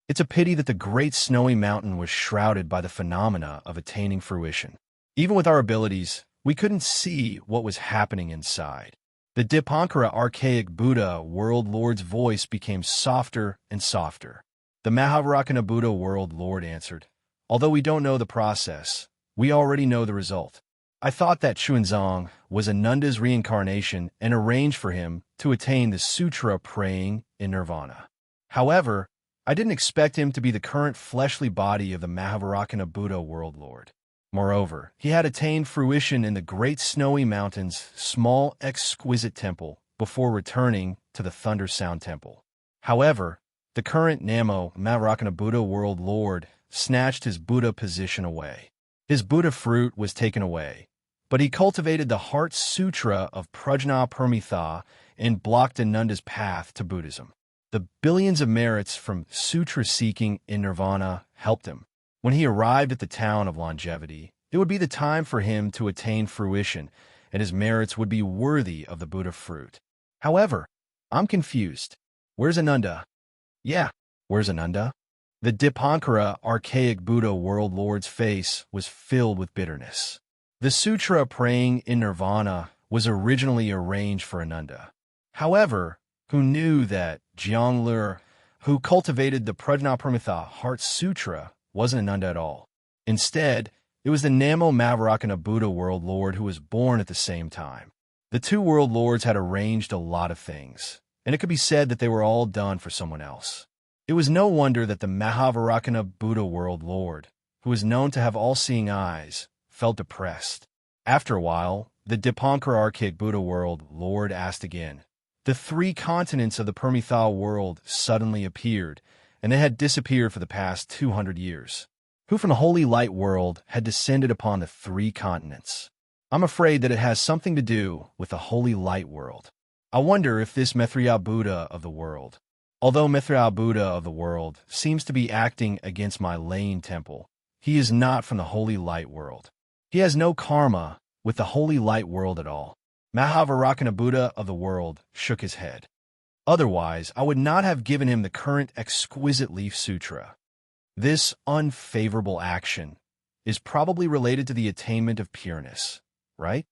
It's a pity that the great snowy mountain was shrouded by the phenomena of attaining fruition. Even with our abilities, we couldn't see what was happening inside. The Dipankara archaic Buddha world Lord's voice became softer and softer. The Mahavarakana Buddha world Lord answered, although we don't know the process, we already know the result. I thought that Xuanzang was Ananda's reincarnation and arranged for him to attain the sutra praying in nirvana. However, I didn't expect him to be the current fleshly body of the Mahavarakana Buddha world Lord. Moreover, he had attained fruition in the great snowy mountain's small exquisite temple before returning to the Thunder Sound Temple. However, the current Namo Mahavarakana Buddha world Lord snatched his Buddha position away. His Buddha fruit was taken away, but he cultivated the Heart Sutra of Prajna Paramitha and blocked Ananda's path to Buddhism. The billions of merits from sutra-seeking in nirvana helped him. When he arrived at the town of longevity, it would be the time for him to attain fruition, and his merits would be worthy of the Buddha fruit. However, I'm confused. Where's Ananda? Yeah, where's Ananda? The Dipankara archaic Buddha world Lord's face was filled with bitterness. The sutra praying in nirvana was originally arranged for Ananda. However, who knew that Jianglur, who cultivated the Prajnaparamita Heart Sutra, wasn't Ananda at all. Instead, it was the Namo Mahavarakana Buddha world Lord who was born at the same time. The 2 world lords had arranged a lot of things, and it could be said that they were all done for someone else. It was no wonder that the Mahavarakana Buddha world Lord, who was known to have all-seeing eyes, felt depressed. After a while, the Dipankara archaic Buddha world Lord asked again. The 3 continents of the Paramitha world suddenly appeared, and they had disappeared for the past 200 years. Who from the Holy Light world had descended upon the 3 continents? I'm afraid that it has something to do with the Holy Light world. I wonder if this Maitreya Buddha of the world, although Maitreya Buddha of the world seems to be acting against my Lane temple, he is not from the Holy Light world. He has no karma with the Holy Light world at all. Mahavarakana Buddha of the world shook his head. Otherwise, I would not have given him the current exquisite leaf sutra. This unfavorable action is probably related to the attainment of pureness, right?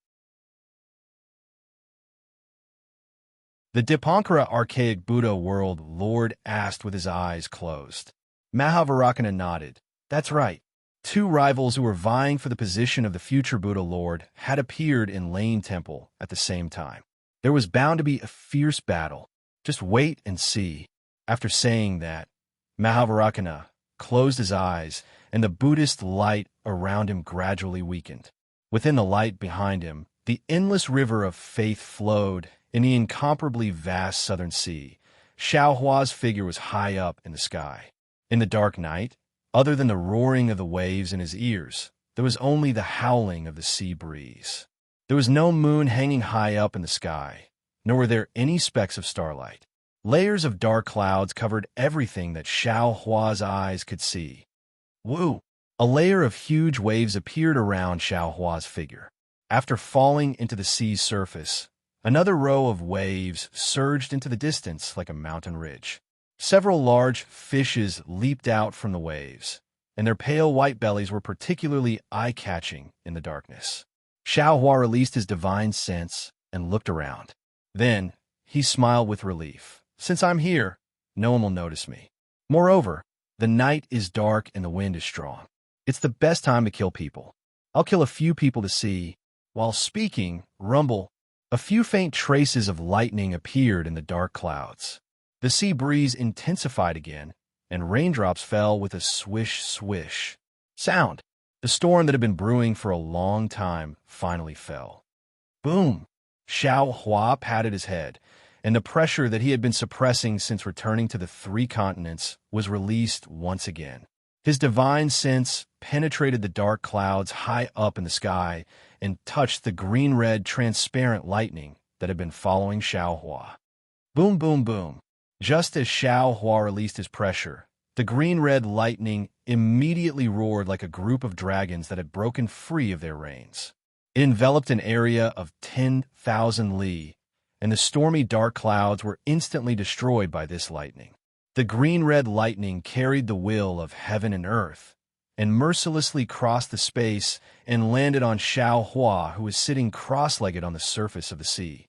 The Dipankara archaic Buddha world Lord asked with his eyes closed. Mahavarakana nodded. That's right. Two rivals who were vying for the position of the future Buddha Lord had appeared in Lane Temple at the same time. There was bound to be a fierce battle. Just wait and see. After saying that, Mahavarakana closed his eyes, and the Buddhist light around him gradually weakened. Within the light behind him, the endless river of faith flowed in the incomparably vast southern sea. Xiaohua's figure was high up in the sky. In the dark night, other than the roaring of the waves in his ears, there was only the howling of the sea breeze. There was no moon hanging high up in the sky, nor were there any specks of starlight. Layers of dark clouds covered everything that Xiaohua's eyes could see. Woo! A layer of huge waves appeared around Xiaohua's figure. After falling into the sea's surface, another row of waves surged into the distance like a mountain ridge. Several large fishes leaped out from the waves, and their pale white bellies were particularly eye-catching in the darkness. Xiaohua released his divine sense and looked around. Then, he smiled with relief. Since I'm here, no one will notice me. Moreover, the night is dark and the wind is strong. It's the best time to kill people. I'll kill a few people to see. While speaking, a few faint traces of lightning appeared in the dark clouds. The sea breeze intensified again, and raindrops fell with a swish-swish sound. The storm that had been brewing for a long time finally fell. Boom! Xiaohua patted his head, and the pressure that he had been suppressing since returning to the three continents was released once again. His divine sense penetrated the dark clouds high up in the sky and touched the green-red transparent lightning that had been following Xiaohua. Boom, boom, boom. Just as Xiaohua released his pressure, the green-red lightning immediately roared like a group of dragons that had broken free of their reins. It enveloped an area of 10,000 li, and the stormy dark clouds were instantly destroyed by this lightning. The green-red lightning carried the will of heaven and earth, and mercilessly crossed the space and landed on Xiaohua, who was sitting cross-legged on the surface of the sea.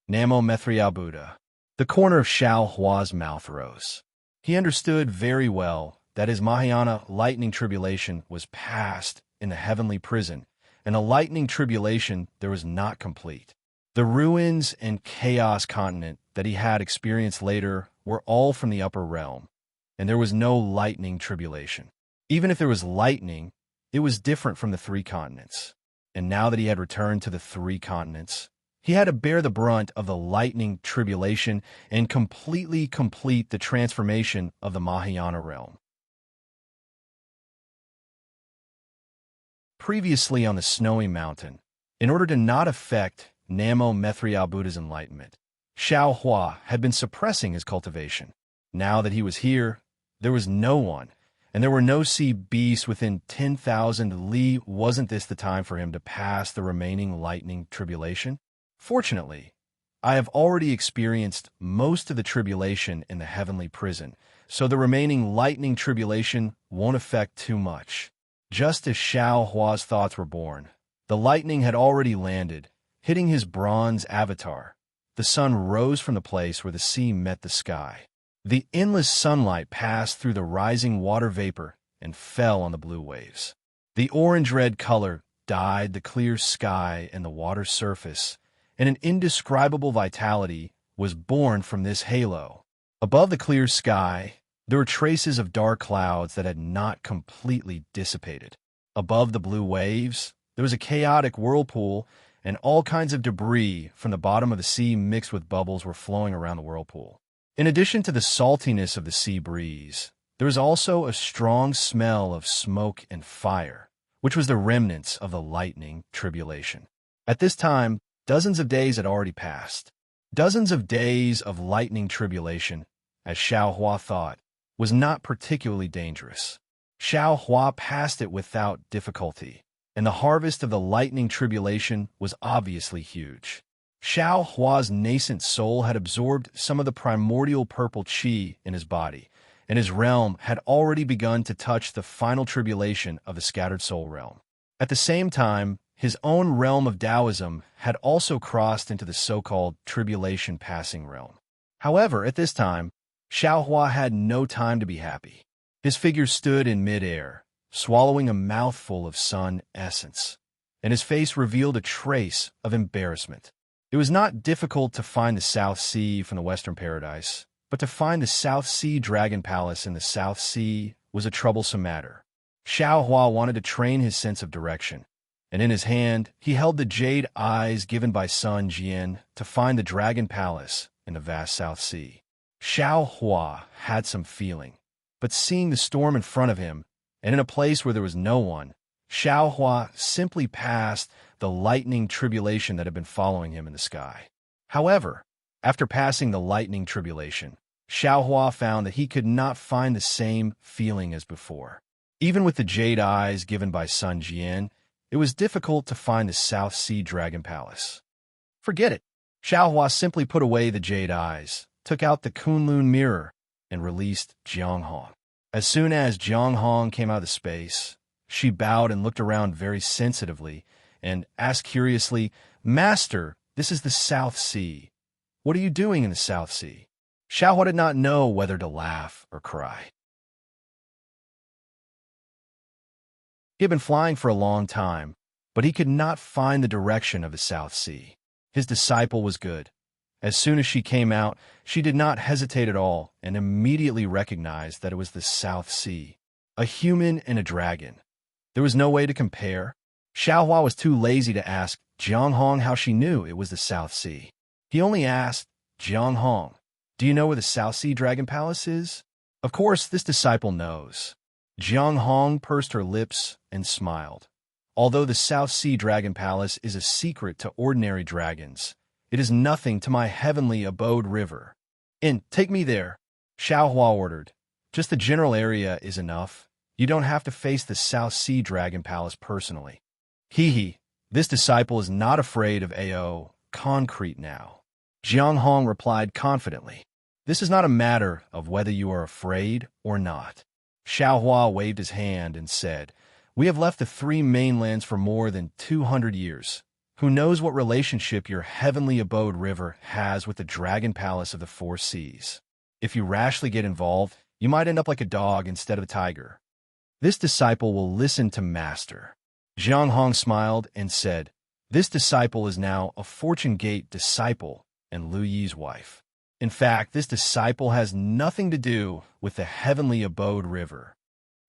Namo Mithriya Buddha. The corner of Xiaohua's mouth rose. He understood very well that his Mahayana lightning tribulation was past in the heavenly prison, and a lightning tribulation there was not complete. The ruins and chaos continent that he had experienced later were all from the upper realm, and there was no lightning tribulation. Even if there was lightning, it was different from the three continents. And now that he had returned to the three continents, he had to bear the brunt of the lightning tribulation and completely complete the transformation of the Mahayana realm. Previously on the snowy mountain, in order to not affect Namo Mithriya Buddha's enlightenment, Xiaohua had been suppressing his cultivation. Now that he was here, there was no one, and there were no sea beasts within 10,000 li. Wasn't this the time for him to pass the remaining lightning tribulation? Fortunately, I have already experienced most of the tribulation in the heavenly prison, so the remaining lightning tribulation won't affect too much. Just as Xiaohua's thoughts were born, the lightning had already landed, hitting his bronze avatar. The sun rose from the place where the sea met the sky. The endless sunlight passed through the rising water vapor and fell on the blue waves. The orange-red color dyed the clear sky and the water's surface, and an indescribable vitality was born from this halo. Above the clear sky, there were traces of dark clouds that had not completely dissipated. Above the blue waves, there was a chaotic whirlpool, and all kinds of debris from the bottom of the sea mixed with bubbles were flowing around the whirlpool. In addition to the saltiness of the sea breeze, there was also a strong smell of smoke and fire, which was the remnants of the lightning tribulation. At this time, dozens of days had already passed. Dozens of days of lightning tribulation, as Xiaohua thought, was not particularly dangerous. Xiaohua passed it without difficulty, and the harvest of the lightning tribulation was obviously huge. Xiaohua's nascent soul had absorbed some of the primordial purple qi in his body, and his realm had already begun to touch the final tribulation of the scattered soul realm. At the same time, his own realm of Taoism had also crossed into the so-called tribulation passing realm. However, at this time, Xiaohua had no time to be happy. His figure stood in midair, swallowing a mouthful of sun essence, and his face revealed a trace of embarrassment. It was not difficult to find the South Sea from the Western Paradise, but to find the South Sea Dragon Palace in the South Sea was a troublesome matter. Xiao Hua wanted to train his sense of direction, and in his hand he held the jade eyes given by Sun Jian to find the Dragon Palace in the vast South Sea. Xiao Hua had some feeling, but seeing the storm in front of him, and in a place where there was no one, Xiao Hua simply passed the lightning tribulation that had been following him in the sky. However, after passing the lightning tribulation, Xiao Hua found that he could not find the same feeling as before. Even with the jade eyes given by Sun Jian, it was difficult to find the South Sea Dragon Palace. Forget it. Xiao Hua simply put away the jade eyes, took out the Kunlun mirror, and released Jiang Hong. As soon as Jiang Hong came out of the space, she bowed and looked around very sensitively and asked curiously, "Master, this is the South Sea. What are you doing in the South Sea?" Xiao Hua did not know whether to laugh or cry. He had been flying for a long time, but he could not find the direction of the South Sea. His disciple was good. As soon as she came out, she did not hesitate at all and immediately recognized that it was the South Sea. A human and a dragon. There was no way to compare. Xiao Hua was too lazy to ask Jiang Hong how she knew it was the South Sea. He only asked, "Jiang Hong, do you know where the South Sea Dragon Palace is?" Of course, this disciple knows. Jiang Hong pursed her lips and smiled. Although the South Sea Dragon Palace is a secret to ordinary dragons, it is nothing to my heavenly abode river. Take me there, Xiao Hua ordered. Just the general area is enough. You don't have to face the South Sea Dragon Palace personally. Hee, this disciple is not afraid of AO, concrete now. Jiang Hong replied confidently. This is not a matter of whether you are afraid or not. Xiao Hua waved his hand and said, "We have left the three mainlands for more than 200 years. Who knows what relationship your heavenly abode river has with the Dragon Palace of the Four Seas? If you rashly get involved, you might end up like a dog instead of a tiger. This disciple will listen to Master." Jiang Hong smiled and said, "This disciple is now a Fortune Gate disciple and Lu Yi's wife. In fact, this disciple has nothing to do with the heavenly abode river.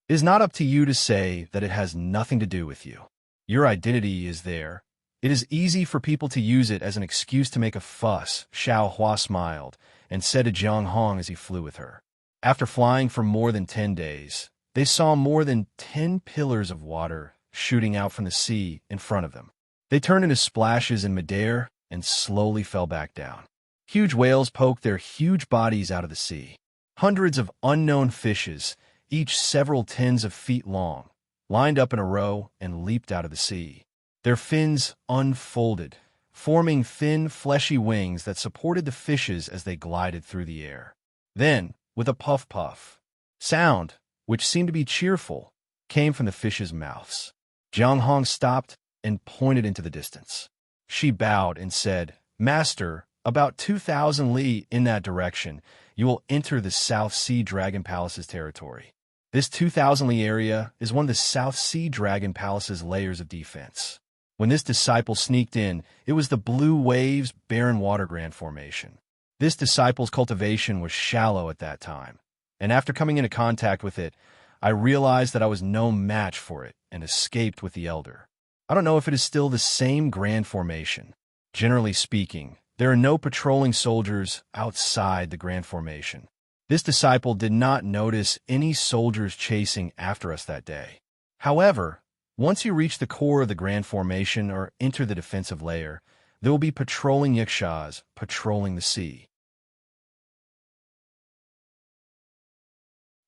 It is not up to you to say that it has nothing to do with you. Your identity is there. It is easy for people to use it as an excuse to make a fuss." Xiao Hua smiled and said to Jiang Hong as he flew with her. After flying for more than 10 days, they saw more than 10 pillars of water shooting out from the sea in front of them. They turned into splashes in midair and slowly fell back down. Huge whales poked their huge bodies out of the sea. Hundreds of unknown fishes, each several tens of feet long, lined up in a row and leaped out of the sea. Their fins unfolded, forming thin, fleshy wings that supported the fishes as they glided through the air. Then, with a puff-puff sound, which seemed to be cheerful, came from the fishes' mouths. Jiang Hong stopped and pointed into the distance. She bowed and said, "Master, about 2,000 li in that direction, you will enter the South Sea Dragon Palace's territory. This 2,000 li area is one of the South Sea Dragon Palace's layers of defense." When this disciple sneaked in, it was the Blue Waves Barren Water Grand Formation. This disciple's cultivation was shallow at that time, and after coming into contact with it, I realized that I was no match for it and escaped with the elder. I don't know if it is still the same Grand Formation. Generally speaking, there are no patrolling soldiers outside the Grand Formation. This disciple did not notice any soldiers chasing after us that day. However, once you reach the core of the Grand Formation or enter the defensive layer, there will be patrolling yakshas patrolling the sea.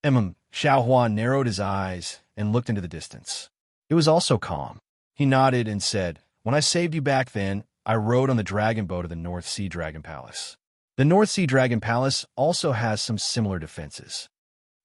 Xiao Hua narrowed his eyes and looked into the distance. It was also calm. He nodded and said, "When I saved you back then, I rode on the dragon boat of the North Sea Dragon Palace. The North Sea Dragon Palace also has some similar defenses."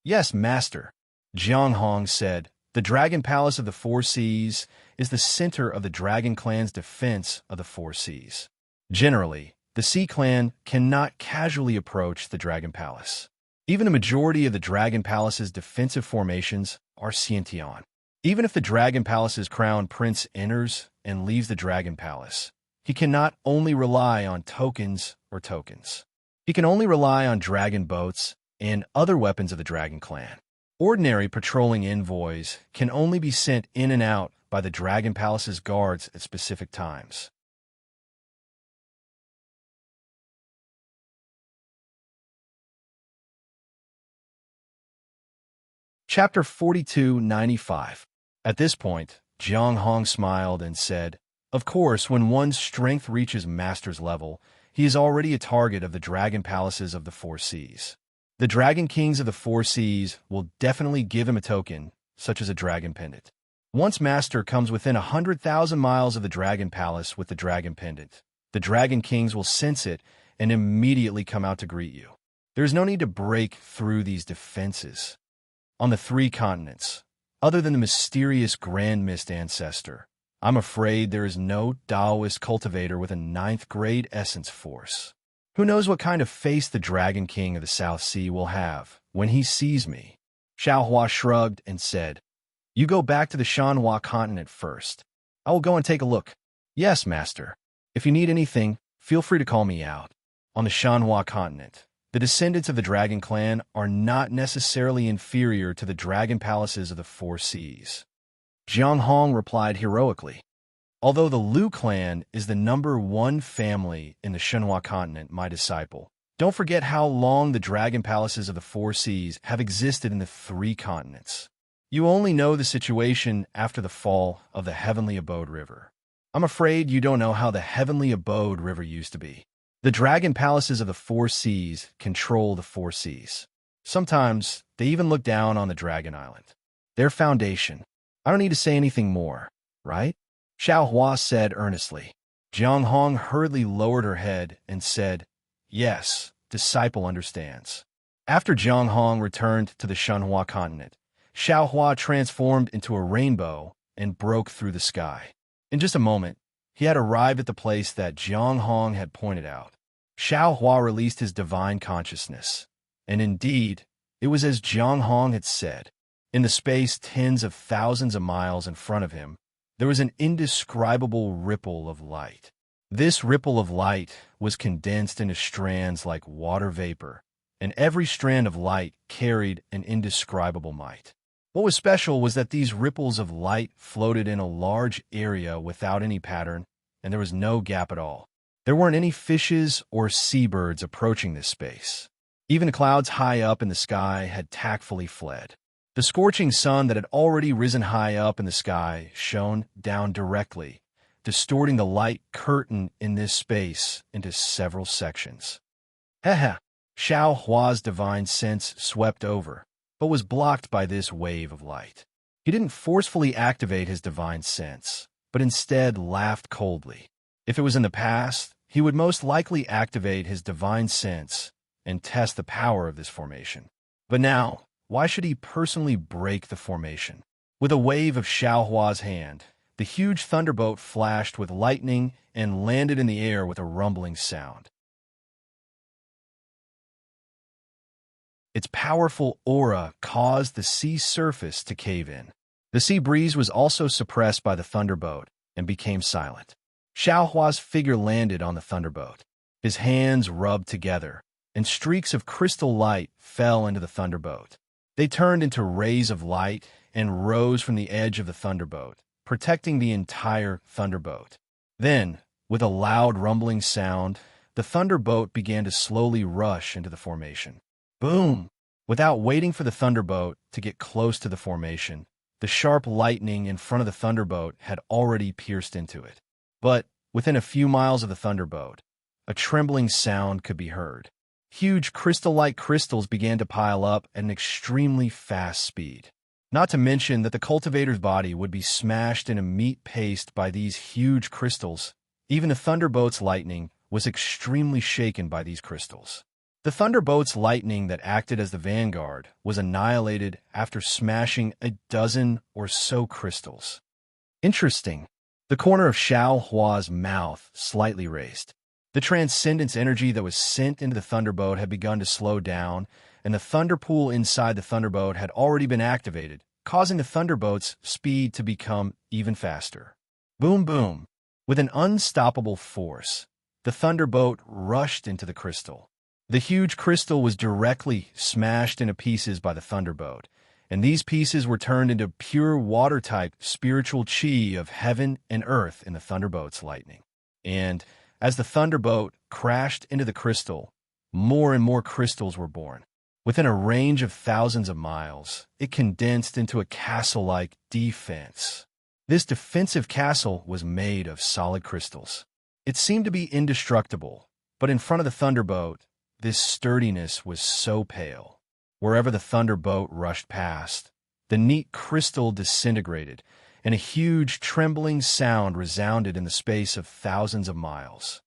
"Yes, Master," Jiang Hong said. "The Dragon Palace of the Four Seas is the center of the Dragon Clan's defense of the Four Seas. Generally, the Sea Clan cannot casually approach the Dragon Palace. Even the majority of the Dragon Palace's defensive formations are Sciention. Even if the Dragon Palace's crown prince enters and leaves the Dragon Palace, he cannot only rely on tokens. He can only rely on dragon boats and other weapons of the Dragon Clan. Ordinary patrolling envoys can only be sent in and out by the Dragon Palace's guards at specific times. Chapter 4295. At this point, Jiang Hong smiled and said, "Of course, when one's strength reaches master's level, he is already a target of the Dragon Palaces of the Four Seas. The Dragon Kings of the Four Seas will definitely give him a token, such as a dragon pendant. Once Master comes within 100,000 miles of the Dragon Palace with the dragon pendant, the Dragon Kings will sense it and immediately come out to greet you. There is no need to break through these defenses. On the three continents, other than the mysterious Grand Mist ancestor, I'm afraid there is no Taoist cultivator with a 9th grade essence force. Who knows what kind of face the Dragon King of the South Sea will have when he sees me?" Xiaohua shrugged and said, "You go back to the Shanhua continent first. I will go and take a look." "Yes, master. If you need anything, feel free to call me out." On the Shanhua continent, the descendants of the Dragon Clan are not necessarily inferior to the Dragon Palaces of the Four Seas. Jiang Hong replied heroically, "Although the Liu clan is the #1 family in the Shanhua continent, my disciple, don't forget how long the Dragon Palaces of the Four Seas have existed in the three continents. You only know the situation after the fall of the Heavenly Abode River. I'm afraid you don't know how the Heavenly Abode River used to be. The Dragon Palaces of the Four Seas control the Four Seas. Sometimes they even look down on the Dragon Island. Their foundation. I don't need to say anything more, right?" Xiaohua said earnestly. Jiang Hong hurriedly lowered her head and said, "Yes, disciple understands." After Jiang Hong returned to the Shanhua continent, Xiaohua transformed into a rainbow and broke through the sky. In just a moment, he had arrived at the place that Jiang Hong had pointed out. Xiaohua released his divine consciousness, and indeed, it was as Jiang Hong had said. In the space tens of thousands of miles in front of him, there was an indescribable ripple of light. This ripple of light was condensed into strands like water vapor, and every strand of light carried an indescribable might. What was special was that these ripples of light floated in a large area without any pattern, and there was no gap at all. There weren't any fishes or seabirds approaching this space. Even the clouds high up in the sky had tactfully fled. The scorching sun that had already risen high up in the sky shone down directly, distorting the light curtain in this space into several sections. Heh. Xiaohua's divine sense swept over, but was blocked by this wave of light. He didn't forcefully activate his divine sense, but instead laughed coldly. If it was in the past, he would most likely activate his divine sense and test the power of this formation. But now, why should he personally break the formation? With a wave of Xiaohua's hand, the huge thunderbolt flashed with lightning and landed in the air with a rumbling sound. Its powerful aura caused the sea surface to cave in. The sea breeze was also suppressed by the thunderbolt and became silent. Xiaohua's figure landed on the thunderbolt. His hands rubbed together, and streaks of crystal light fell into the thunderbolt. They turned into rays of light and rose from the edge of the thunderbolt, protecting the entire thunderbolt. Then, with a loud rumbling sound, the thunderbolt began to slowly rush into the formation. Boom! Without waiting for the thunderbolt to get close to the formation, the sharp lightning in front of the thunderbolt had already pierced into it. But within a few miles of the thunderbolt, a trembling sound could be heard. Huge crystal-like crystals began to pile up at an extremely fast speed. Not to mention that the cultivator's body would be smashed into meat paste by these huge crystals. Even the thunderbolt's lightning was extremely shaken by these crystals. The thunderbolt's lightning that acted as the vanguard was annihilated after smashing a dozen or so crystals. Interesting. The corner of Xiaohua's mouth slightly raised. The transcendence energy that was sent into the thunderbolt had begun to slow down and the thunder pool inside the thunderboat had already been activated, causing the thunderboat's speed to become even faster. Boom, boom. With an unstoppable force, the thunderboat rushed into the crystal. The huge crystal was directly smashed into pieces by the thunderboat, and these pieces were turned into pure water-type spiritual chi of heaven and earth in the thunderboat's lightning. And as the thunderboat crashed into the crystal, more and more crystals were born. Within a range of thousands of miles, it condensed into a castle-like defense. This defensive castle was made of solid crystals. It seemed to be indestructible, but in front of the thunderboat, this sturdiness was so pale. Wherever the thunderboat rushed past, the neat crystal disintegrated, and a huge trembling sound resounded in the space of thousands of miles.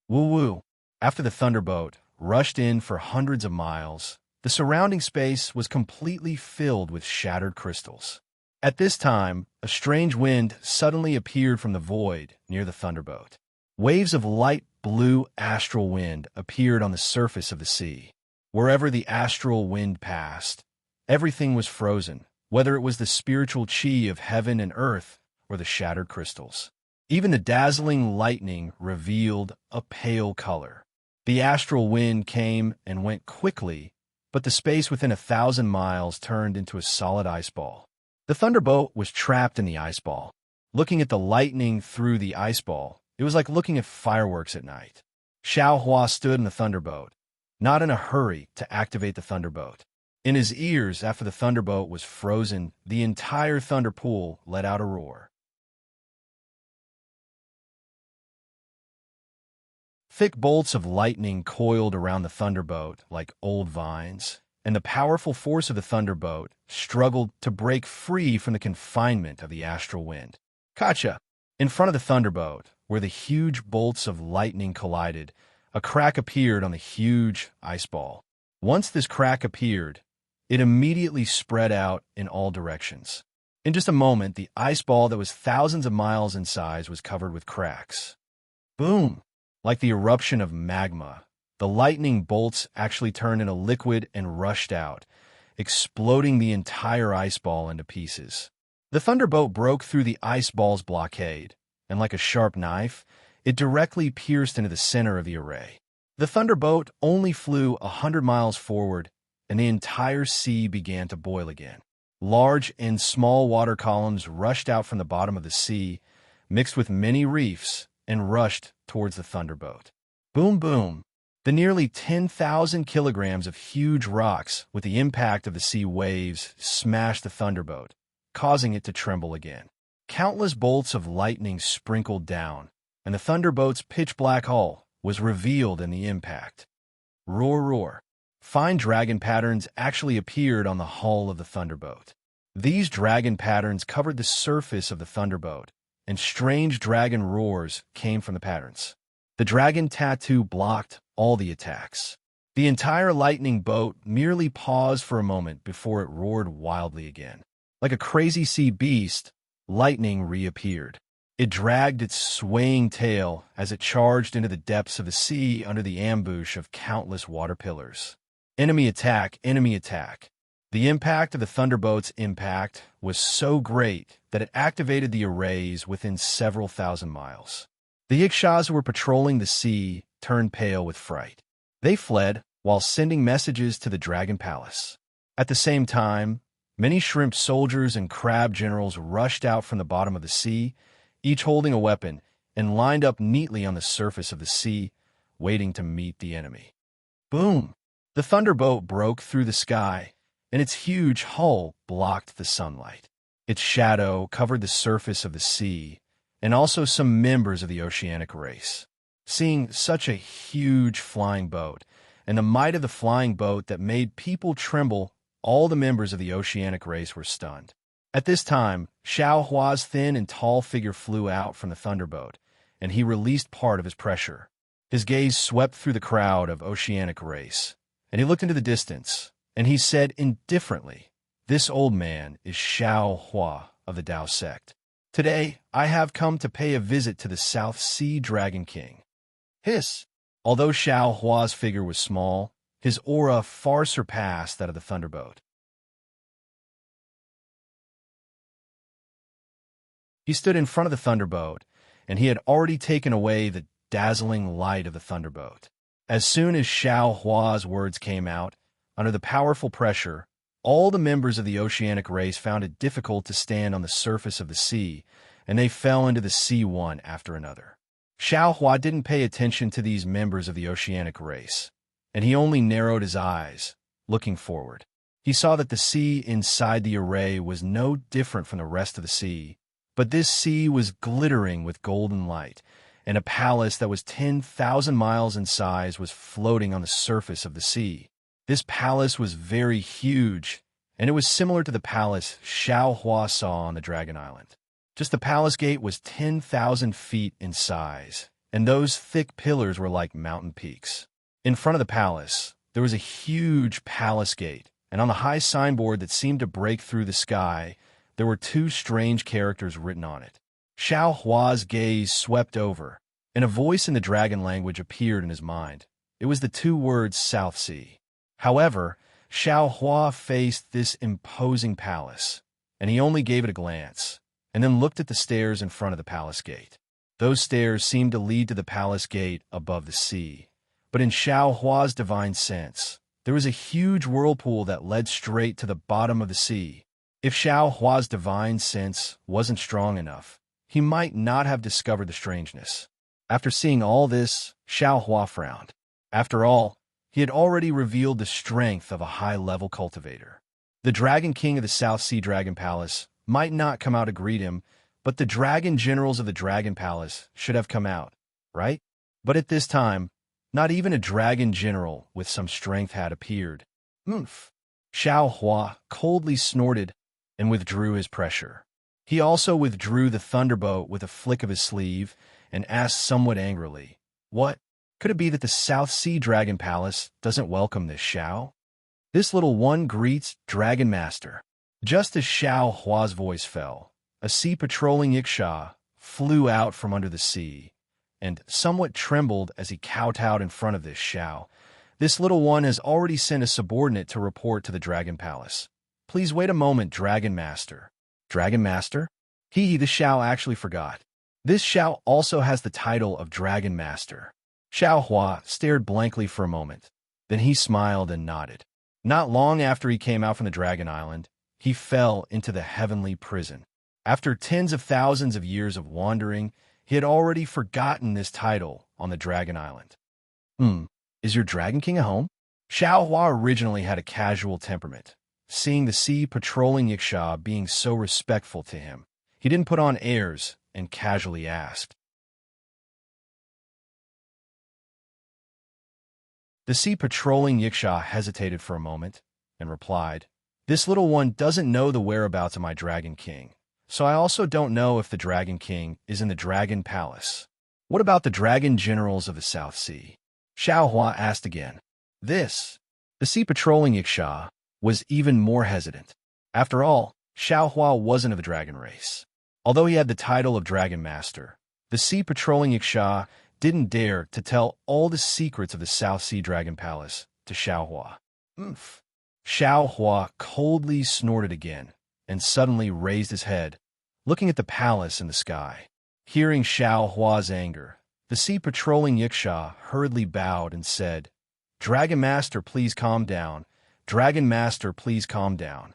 Woo-woo! After the thunderboat rushed in for hundreds of miles, the surrounding space was completely filled with shattered crystals. At this time, a strange wind suddenly appeared from the void near the thunderboat. Waves of light blue astral wind appeared on the surface of the sea. Wherever the astral wind passed, everything was frozen, whether it was the spiritual chi of heaven and earth or the shattered crystals. Even the dazzling lightning revealed a pale color. The astral wind came and went quickly, but the space within 1,000 miles turned into a solid ice ball. The thunderboat was trapped in the ice ball. Looking at the lightning through the ice ball, it was like looking at fireworks at night. Xiao Hua stood in the thunderboat, not in a hurry to activate the thunderboat. In his ears, after the thunderboat was frozen, the entire thunder pool let out a roar. Thick bolts of lightning coiled around the thunderboat like old vines, and the powerful force of the thunderboat struggled to break free from the confinement of the astral wind. Gotcha! In front of the thunderboat, where the huge bolts of lightning collided, a crack appeared on the huge ice ball. Once this crack appeared, it immediately spread out in all directions. In just a moment, the ice ball that was thousands of miles in size was covered with cracks. Boom! Like the eruption of magma, the lightning bolts actually turned into liquid and rushed out, exploding the entire ice ball into pieces. The thunderboat broke through the ice ball's blockade, and like a sharp knife, it directly pierced into the center of the array. The thunderboat only flew 100 miles forward, and the entire sea began to boil again. Large and small water columns rushed out from the bottom of the sea, mixed with many reefs, and rushed towards the thunderboat. Boom, boom! The nearly 10,000 kilograms of huge rocks with the impact of the sea waves smashed the thunderboat, causing it to tremble again. Countless bolts of lightning sprinkled down, and the thunderboat's pitch-black hull was revealed in the impact. Roar, roar! Fine dragon patterns actually appeared on the hull of the thunderboat. These dragon patterns covered the surface of the thunderboat, and strange dragon roars came from the patterns. The dragon tattoo blocked all the attacks. The entire lightning boat merely paused for a moment before it roared wildly again. Like a crazy sea beast, lightning reappeared. It dragged its swaying tail as it charged into the depths of the sea under the ambush of countless water pillars. Enemy attack, enemy attack. The impact of the thunderboat's impact was so great that it activated the arrays within several thousand miles. The Ikshas who were patrolling the sea turned pale with fright. They fled while sending messages to the Dragon Palace. At the same time, many shrimp soldiers and crab generals rushed out from the bottom of the sea, each holding a weapon, and lined up neatly on the surface of the sea, waiting to meet the enemy. Boom! The thunderboat broke through the sky, and its huge hull blocked the sunlight. Its shadow covered the surface of the sea, and also some members of the oceanic race. Seeing such a huge flying boat, and the might of the flying boat that made people tremble, all the members of the oceanic race were stunned. At this time, Xiao Hua's thin and tall figure flew out from the thunderboat, and he released part of his pressure. His gaze swept through the crowd of oceanic race, and he looked into the distance, and he said indifferently, "This old man is Xiao Hua of the Tao sect. Today, I have come to pay a visit to the South Sea Dragon King." Hiss! Although Xiao Hua's figure was small, His aura far surpassed that of the thunderbolt. He stood in front of the thunderbolt, and he had already taken away the dazzling light of the thunderbolt. As soon as Xiao Hua's words came out, under the powerful pressure, all the members of the oceanic race found it difficult to stand on the surface of the sea, and they fell into the sea one after another. Xiao Hua didn't pay attention to these members of the oceanic race, and he only narrowed his eyes, looking forward. He saw that the sea inside the array was no different from the rest of the sea, but this sea was glittering with golden light, and a palace that was 10,000 miles in size was floating on the surface of the sea. This palace was very huge, and it was similar to the palace Xiao Hua saw on the Dragon Island. Just the palace gate was 10,000 feet in size, and those thick pillars were like mountain peaks. In front of the palace, there was a huge palace gate, and on the high signboard that seemed to break through the sky, there were two strange characters written on it. Xiao Hua's gaze swept over, and a voice in the dragon language appeared in his mind. It was the two words South Sea. However, Xiao Hua faced this imposing palace, and he only gave it a glance, and then looked at the stairs in front of the palace gate. Those stairs seemed to lead to the palace gate above the sea, but in Xiao Hua's divine sense, there was a huge whirlpool that led straight to the bottom of the sea. If Xiao Hua's divine sense wasn't strong enough, he might not have discovered the strangeness. After seeing all this, Xiao Hua frowned. After all, he had already revealed the strength of a high-level cultivator. The Dragon King of the South Sea Dragon Palace might not come out to greet him, but the Dragon Generals of the Dragon Palace should have come out, right? But at this time, not even a Dragon General with some strength had appeared. Oomph! Xiao Hua coldly snorted and withdrew his pressure. He also withdrew the thunderbolt with a flick of his sleeve and asked somewhat angrily, "What? Could it be that the South Sea Dragon Palace doesn't welcome this Xiao? This little one greets Dragon Master." Just as Xiao Hua's voice fell, a sea-patrolling Yiksha flew out from under the sea, and somewhat trembled as he kowtowed in front of this Xiao. "This little one has already sent a subordinate to report to the Dragon Palace. Please wait a moment, Dragon Master." Dragon Master? The Xiao actually forgot. This Xiao also has the title of Dragon Master. Xiao Hua stared blankly for a moment. Then he smiled and nodded. Not long after he came out from the Dragon Island, he fell into the heavenly prison. After tens of thousands of years of wandering, he had already forgotten this title on the Dragon Island. Is your Dragon King at home? Xiao Hua originally had a casual temperament. Seeing the sea-patrolling Yiksha being so respectful to him, he didn't put on airs and casually asked. The sea-patrolling Yiksha hesitated for a moment and replied, "This little one doesn't know the whereabouts of my Dragon King, so I also don't know if the Dragon King is in the Dragon Palace. What about the Dragon Generals of the South Sea?" Xiao Hua asked again. The sea-patrolling Yiksha was even more hesitant. After all, Xiao Hua wasn't of the dragon race. Although he had the title of Dragon Master, the sea-patrolling Yiksha didn't dare to tell all the secrets of the South Sea Dragon Palace to Xiao Hua. Oomph! Xiao Hua coldly snorted again and suddenly raised his head, looking at the palace in the sky. Hearing Xiao Hua's anger, the sea-patrolling Yiksha hurriedly bowed and said, "Dragon Master, please calm down. Dragon Master, please calm down."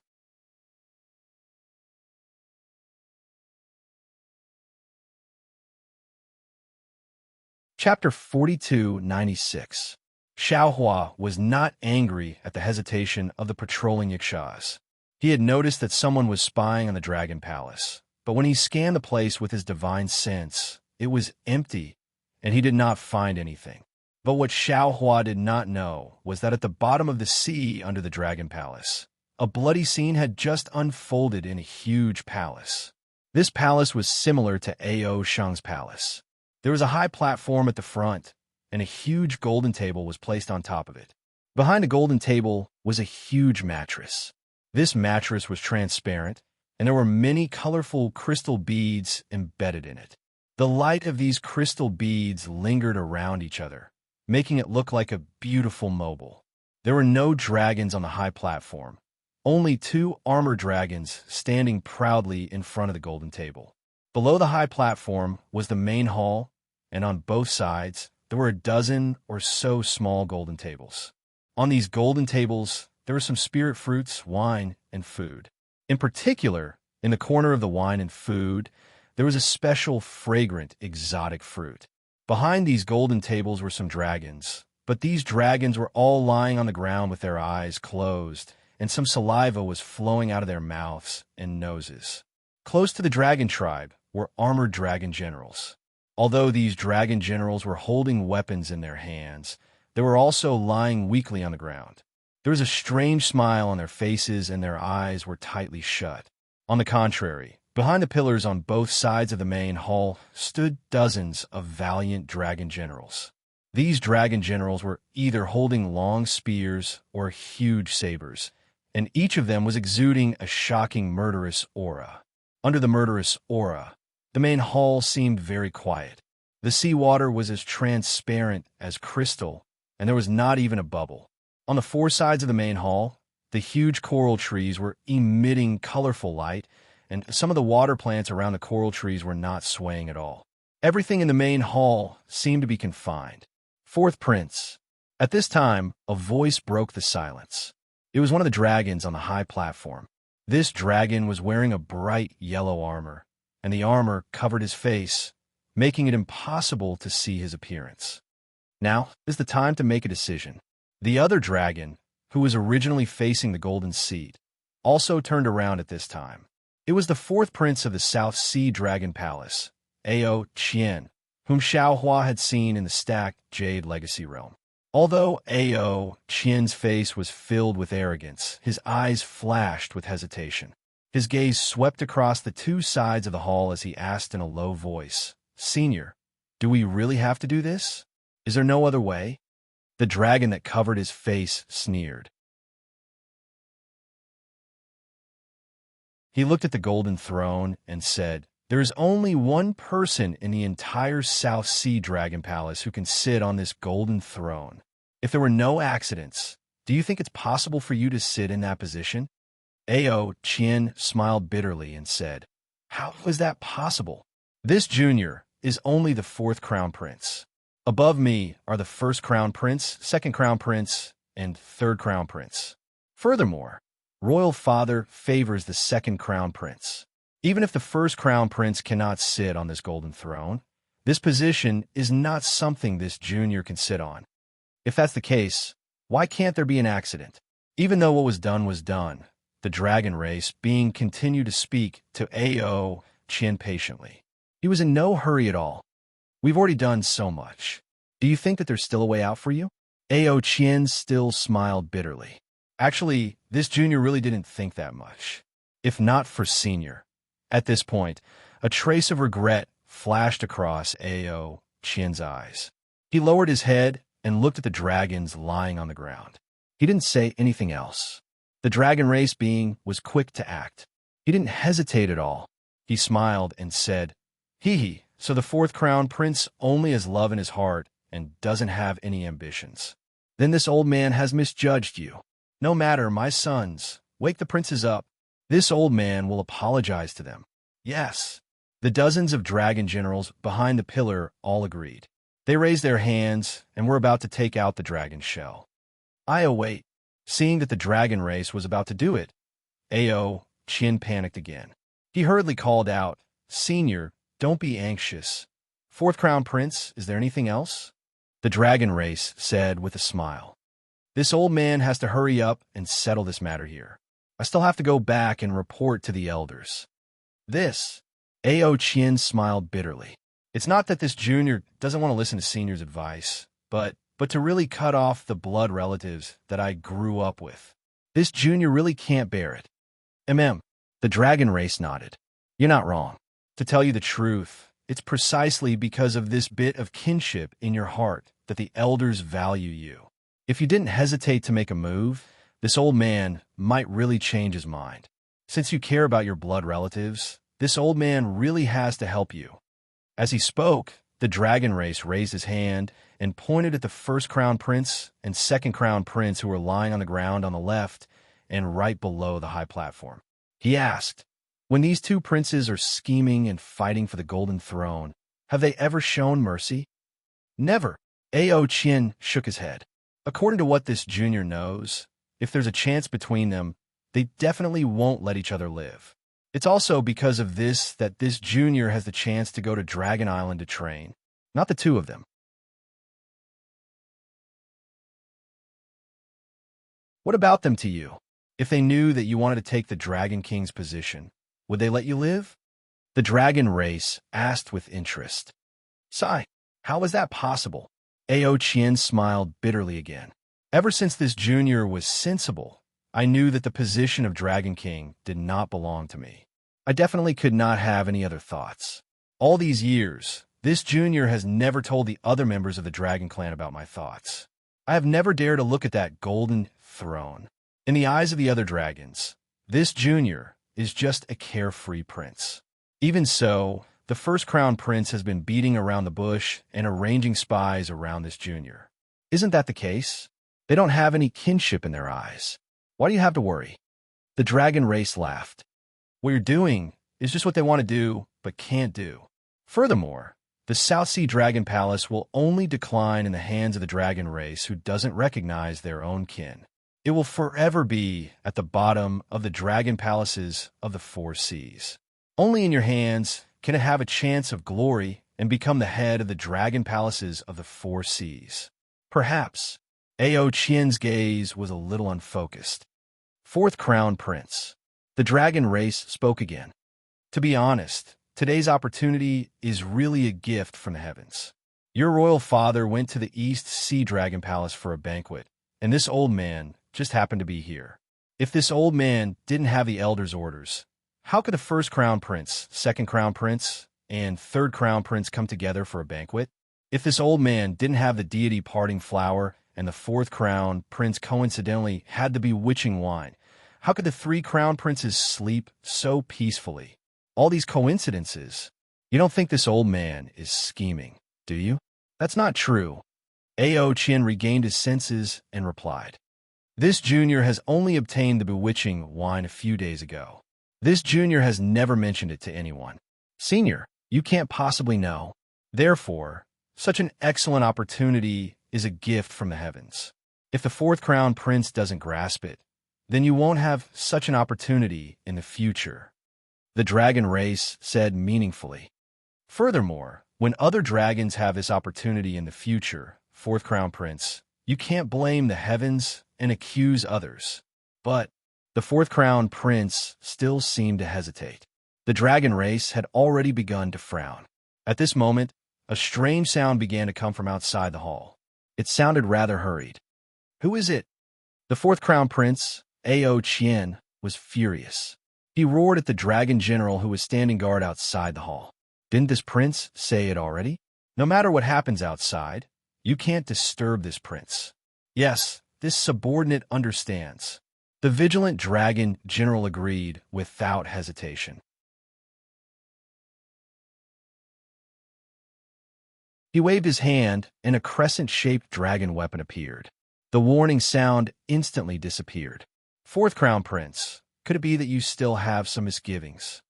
Chapter 4296. Xiao Hua was not angry at the hesitation of the patrolling Yikshas. He had noticed that someone was spying on the Dragon Palace, but when he scanned the place with his divine sense, it was empty, and he did not find anything. But what Xiao Hua did not know was that at the bottom of the sea under the Dragon Palace, a bloody scene had just unfolded in a huge palace. This palace was similar to Ao Shang's palace. There was a high platform at the front, and a huge golden table was placed on top of it. Behind the golden table was a huge mattress. This mattress was transparent, and there were many colorful crystal beads embedded in it. The light of these crystal beads lingered around each other, making it look like a beautiful mobile. There were no dragons on the high platform, only two armored dragons standing proudly in front of the golden table. Below the high platform was the main hall, and on both sides there were a dozen or so small golden tables. On these golden tables, there were some spirit fruits, wine, and food. In particular, in the corner of the wine and food, there was a special fragrant exotic fruit. Behind these golden tables were some dragons, but these dragons were all lying on the ground with their eyes closed, and some saliva was flowing out of their mouths and noses. Close to the dragon tribe were armored dragon generals. Although these dragon generals were holding weapons in their hands, they were also lying weakly on the ground. There was a strange smile on their faces, and their eyes were tightly shut. On the contrary, behind the pillars on both sides of the main hall stood dozens of valiant dragon generals. These dragon generals were either holding long spears or huge sabers, and each of them was exuding a shocking murderous aura. Under the murderous aura, the main hall seemed very quiet. The seawater was as transparent as crystal, and there was not even a bubble. On the four sides of the main hall, the huge coral trees were emitting colorful light, and some of the water plants around the coral trees were not swaying at all. Everything in the main hall seemed to be confined. Fourth Prince. At this time, a voice broke the silence. It was one of the dragons on the high platform. This dragon was wearing a bright yellow armor, and the armor covered his face, making it impossible to see his appearance. Now is the time to make a decision. The other dragon, who was originally facing the golden seat, also turned around at this time. It was the fourth prince of the South Sea Dragon Palace, Ao Qian, whom Xiaohua had seen in the stacked Jade Legacy Realm. Although Ao Qian's face was filled with arrogance, his eyes flashed with hesitation. His gaze swept across the two sides of the hall as he asked in a low voice, "Senior, do we really have to do this? Is there no other way?" The dragon that covered his face sneered. He looked at the golden throne and said, "There is only one person in the entire South Sea Dragon Palace who can sit on this golden throne. If there were no accidents, do you think it's possible for you to sit in that position?" Ao Qian smiled bitterly and said, "How is that possible? This junior is only the fourth crown prince. Above me are the first crown prince, second crown prince, and third crown prince. Furthermore, royal father favors the second crown prince. Even if the first crown prince cannot sit on this golden throne, this position is not something this junior can sit on. If that's the case, why can't there be an accident?" Even though what was done, the dragon race being continued to speak to Ao Qian patiently. He was in no hurry at all. "We've already done so much. Do you think that there's still a way out for you?" Ao Qian still smiled bitterly. Actually, this junior really didn't think that much. If not for senior. At this point, a trace of regret flashed across Ao Qian's eyes. He lowered his head and looked at the dragons lying on the ground. He didn't say anything else. The dragon race being was quick to act. He didn't hesitate at all. He smiled and said, "Hee, so the fourth crown prince only has love in his heart and doesn't have any ambitions. Then this old man has misjudged you. No matter, my sons, wake the princes up. This old man will apologize to them." Yes. The dozens of dragon generals behind the pillar all agreed. They raised their hands and were about to take out the dragon shell. "I await." Seeing that the dragon race was about to do it, Ao Qian panicked again. He hurriedly called out, "Senior, don't be anxious. Fourth crown prince, is there anything else?" The dragon race said with a smile, "This old man has to hurry up and settle this matter here. I still have to go back and report to the elders." This, Ao Qian smiled bitterly. It's not that this junior doesn't want to listen to senior's advice, but to really cut off the blood relatives that I grew up with. This junior really can't bear it. The dragon race nodded. "You're not wrong. To tell you the truth, it's precisely because of this bit of kinship in your heart that the elders value you. If you didn't hesitate to make a move, this old man might really change his mind. Since you care about your blood relatives, this old man really has to help you." As he spoke, The dragon race raised his hand and pointed at the first crown prince and second crown prince who were lying on the ground on the left and right below the high platform. He asked, "When these two princes are scheming and fighting for the golden throne, have they ever shown mercy?" "Never." Ao Qian shook his head. According to what this junior knows, if there's a chance between them, they definitely won't let each other live. It's also because of this that this junior has the chance to go to Dragon Island to train, not the two of them. What about them to you? If they knew that you wanted to take the Dragon King's position, would they let you live? The dragon race asked with interest. Sigh, how is that possible? Ao Qian smiled bitterly again. Ever since this junior was sensible, I knew that the position of Dragon King did not belong to me. I definitely could not have any other thoughts. All these years, this junior has never told the other members of the Dragon Clan about my thoughts. I have never dared to look at that golden throne. In the eyes of the other dragons, this junior is just a carefree prince. Even so, the first crown prince has been beating around the bush and arranging spies around this junior. Isn't that the case? They don't have any kinship in their eyes. Why do you have to worry? The dragon race laughed. What you're doing is just what they want to do, but can't do. Furthermore, the South Sea Dragon Palace will only decline in the hands of the dragon race who doesn't recognize their own kin. It will forever be at the bottom of the dragon palaces of the four seas. Only in your hands can it have a chance of glory and become the head of the dragon palaces of the four seas. Perhaps. Ao Qian's gaze was a little unfocused. Fourth Crown Prince. The dragon race spoke again. To be honest, today's opportunity is really a gift from the heavens. Your royal father went to the East Sea Dragon Palace for a banquet, and this old man just happened to be here. If this old man didn't have the elder's orders, how could the first crown prince, second crown prince, and third crown prince come together for a banquet? If this old man didn't have the deity parting flower and the fourth crown prince coincidentally had the bewitching wine, how could the three crown princes sleep so peacefully? All these coincidences. You don't think this old man is scheming, do you? That's not true. Ao Qian regained his senses and replied. This junior has only obtained the bewitching wine a few days ago. This junior has never mentioned it to anyone. Senior, you can't possibly know. Therefore, such an excellent opportunity is a gift from the heavens. If the fourth crown prince doesn't grasp it, then you won't have such an opportunity in the future. The dragon race said meaningfully. Furthermore, when other dragons have this opportunity in the future, fourth crown prince, you can't blame the heavens and accuse others. But the fourth crown prince still seemed to hesitate. The dragon race had already begun to frown. At this moment, a strange sound began to come from outside the hall. It sounded rather hurried. Who is it? The fourth crown prince, Ao Qian, was furious. He roared at the dragon general who was standing guard outside the hall. Didn't this prince say it already? No matter what happens outside, you can't disturb this prince. Yes, this subordinate understands. The vigilant dragon general agreed without hesitation. He waved his hand, and a crescent-shaped dragon weapon appeared. The warning sound instantly disappeared. Fourth crown prince, could it be that you still have some misgivings?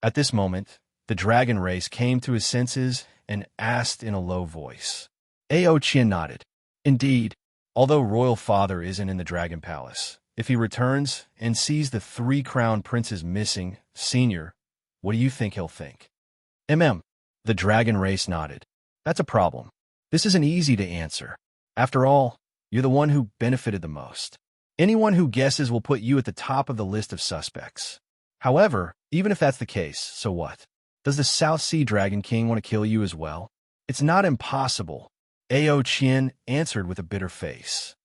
At this moment, the dragon race came to his senses and asked in a low voice. Ao Qian nodded. Indeed, although royal father isn't in the dragon palace, if he returns and sees the three crown princes missing, senior, what do you think he'll think? The dragon race nodded. That's a problem. This isn't easy to answer. After all, you're the one who benefited the most. Anyone who guesses will put you at the top of the list of suspects. However, even if that's the case, so what? Does the South Sea Dragon King want to kill you as well? It's not impossible. Ao Qian answered with a bitter face.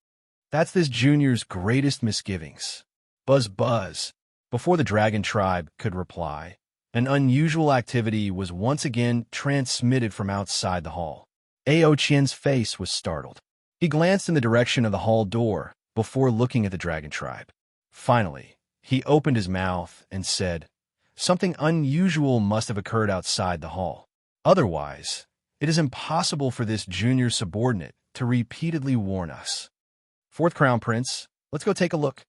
That's this junior's greatest misgivings. Buzz buzz. Before the dragon tribe could reply, an unusual activity was once again transmitted from outside the hall. Ao Qian's face was startled. He glanced in the direction of the hall door before looking at the dragon tribe. Finally, he opened his mouth and said, something unusual must have occurred outside the hall. Otherwise, It is impossible for this junior subordinate to repeatedly warn us. Fourth Crown Prince, let's go take a look.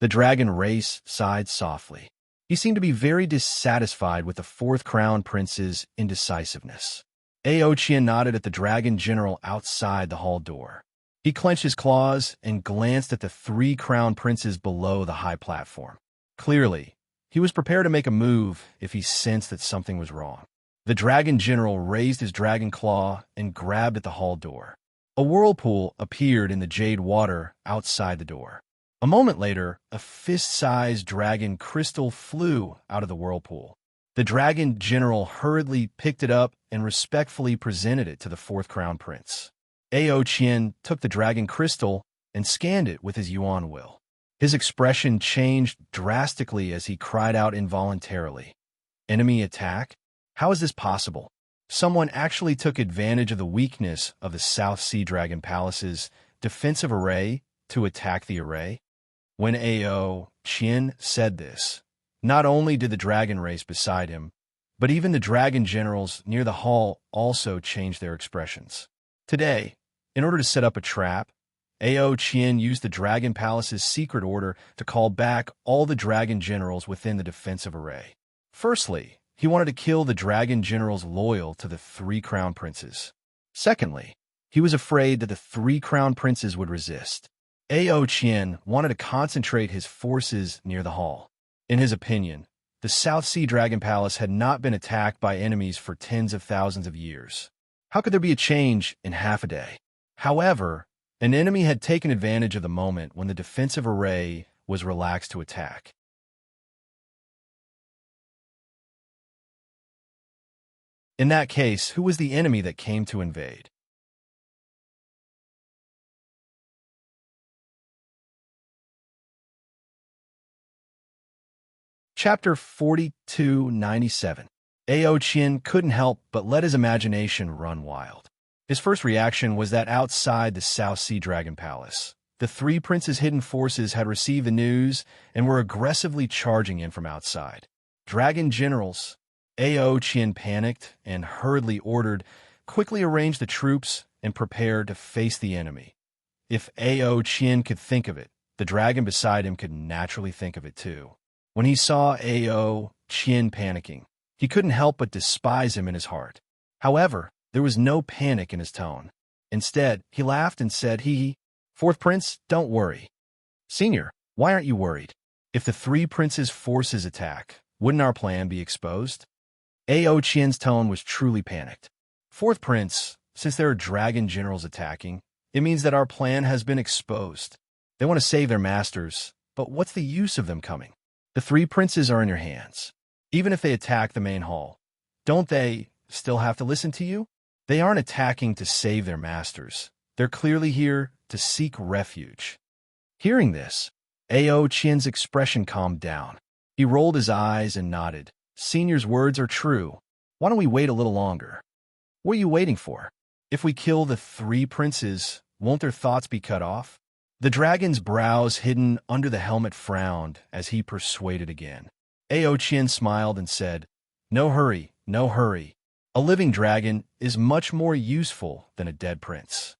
The dragon race sighed softly. He seemed to be very dissatisfied with the Fourth Crown Prince's indecisiveness. Ao Qian nodded at the dragon general outside the hall door. He clenched his claws and glanced at the 3 crown princes below the high platform. Clearly, he was prepared to make a move if he sensed that something was wrong. The dragon general raised his dragon claw and grabbed at the hall door. A whirlpool appeared in the jade water outside the door. A moment later, a fist-sized dragon crystal flew out of the whirlpool. The dragon general hurriedly picked it up and respectfully presented it to the 4th crown prince. Ao Qian took the dragon crystal and scanned it with his yuan will. His expression changed drastically as he cried out involuntarily. Enemy attack? How is this possible? Someone actually took advantage of the weakness of the South Sea Dragon Palace's defensive array to attack the array? When Ao Qian said this, not only did the dragon race beside him, but even the dragon generals near the hall also changed their expressions. Today, in order to set up a trap, Ao Qian used the Dragon Palace's secret order to call back all the dragon generals within the defensive array. Firstly, he wanted to kill the dragon generals loyal to the 3 crown princes. Secondly, he was afraid that the 3 crown princes would resist. Ao Qian wanted to concentrate his forces near the hall. In his opinion, the South Sea Dragon Palace had not been attacked by enemies for tens of thousands of years. How could there be a change in half a day? However, an enemy had taken advantage of the moment when the defensive array was relaxed to attack. In that case, who was the enemy that came to invade? Chapter 4297. Ao Qian couldn't help but let his imagination run wild. His first reaction was that outside the South Sea Dragon Palace, the 3 princes' hidden forces had received the news and were aggressively charging in from outside. Dragon generals, Ao Qian panicked and hurriedly ordered, quickly arrange the troops and prepare to face the enemy. If Ao Qian could think of it, the dragon beside him could naturally think of it too. When he saw Ao Qian panicking, he couldn't help but despise him in his heart. However, there was no panic in his tone. Instead, he laughed and said, "Hee, 4th Prince, don't worry." "Senior, why aren't you worried? If the 3 princes' forces attack, wouldn't our plan be exposed?" Ao Qian's tone was truly panicked. "4th Prince, since there are dragon generals attacking, it means that our plan has been exposed. They want to save their masters, but what's the use of them coming? The 3 princes are in your hands. Even if they attack the main hall, don't they still have to listen to you? They aren't attacking to save their masters. They're clearly here to seek refuge." Hearing this, Ao Qian's expression calmed down. He rolled his eyes and nodded. "Senior's words are true. Why don't we wait a little longer?" "What are you waiting for? If we kill the 3 princes, won't their thoughts be cut off?" The dragon's brows hidden under the helmet frowned as he persuaded again. Ao Qian smiled and said, "No hurry, no hurry. A living dragon is much more useful than a dead prince."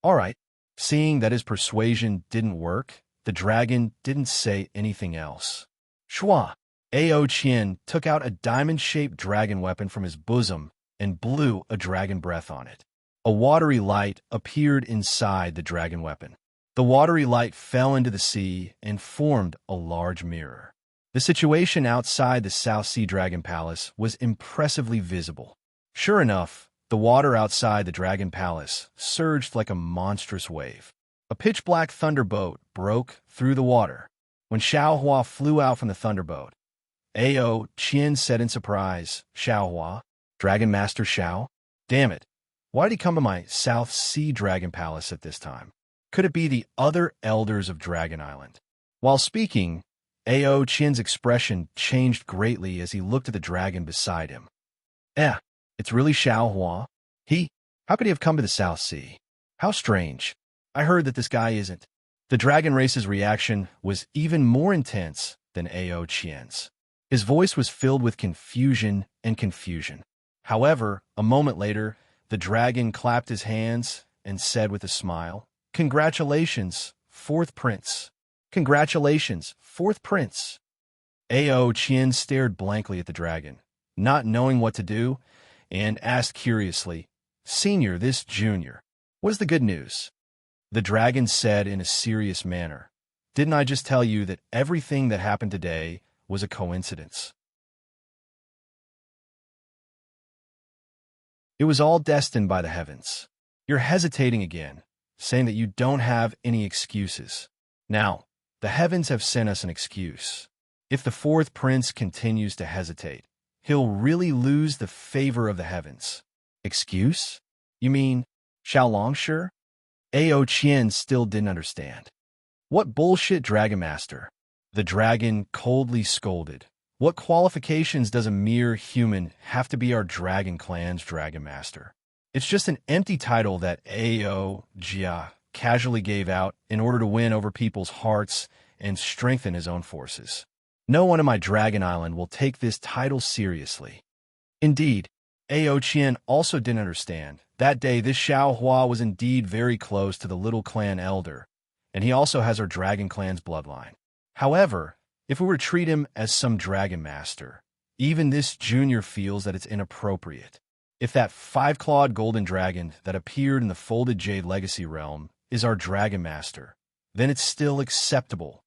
All right. Seeing that his persuasion didn't work, the dragon didn't say anything else. Shua! Ao Qian took out a diamond-shaped dragon weapon from his bosom and blew a dragon breath on it. A watery light appeared inside the dragon weapon. The watery light fell into the sea and formed a large mirror. The situation outside the South Sea Dragon Palace was impressively visible. Sure enough, the water outside the Dragon Palace surged like a monstrous wave. A pitch-black thunderbolt broke through the water. When Xiaohua flew out from the thunderbolt, Ao Qian said in surprise, "Xiaohua? Dragon Master Xiao? Damn it, why did he come to my South Sea Dragon Palace at this time? Could it be the other elders of Dragon Island?" While speaking, Ao Qian's expression changed greatly as he looked at the dragon beside him. It's really Xiaohua. How could he have come to the South Sea? How strange. I heard that this guy isn't. The dragon race's reaction was even more intense than Ao Qian's. His voice was filled with confusion and confusion. However, a moment later, The dragon clapped his hands and said with a smile, "Congratulations, fourth prince. Congratulations, fourth prince." Ao Qian stared blankly at the dragon, not knowing what to do, and asked curiously, "Senior, this junior, what is the good news?" The dragon said in a serious manner, "Didn't I just tell you that everything that happened today was a coincidence? It was all destined by the heavens. You're hesitating again, saying that you don't have any excuses. Now, the heavens have sent us an excuse. If the fourth prince continues to hesitate, he'll really lose the favor of the heavens." "Excuse? You mean Xiao Longshire?" Ao Qian still didn't understand. "What bullshit, Dragon Master?" The dragon coldly scolded. "What qualifications does a mere human have to be our dragon clan's Dragon Master? It's just an empty title that Ao Jia casually gave out in order to win over people's hearts and strengthen his own forces. No one in my Dragon Island will take this title seriously." Indeed, Ao Qian also didn't understand. That day, this Xiao Hua was indeed very close to the little clan elder, and he also has our dragon clan's bloodline. However, if we were to treat him as some dragon master, even this junior feels that it's inappropriate. If that five-clawed golden dragon that appeared in the folded jade legacy realm is our dragon master, then it's still acceptable.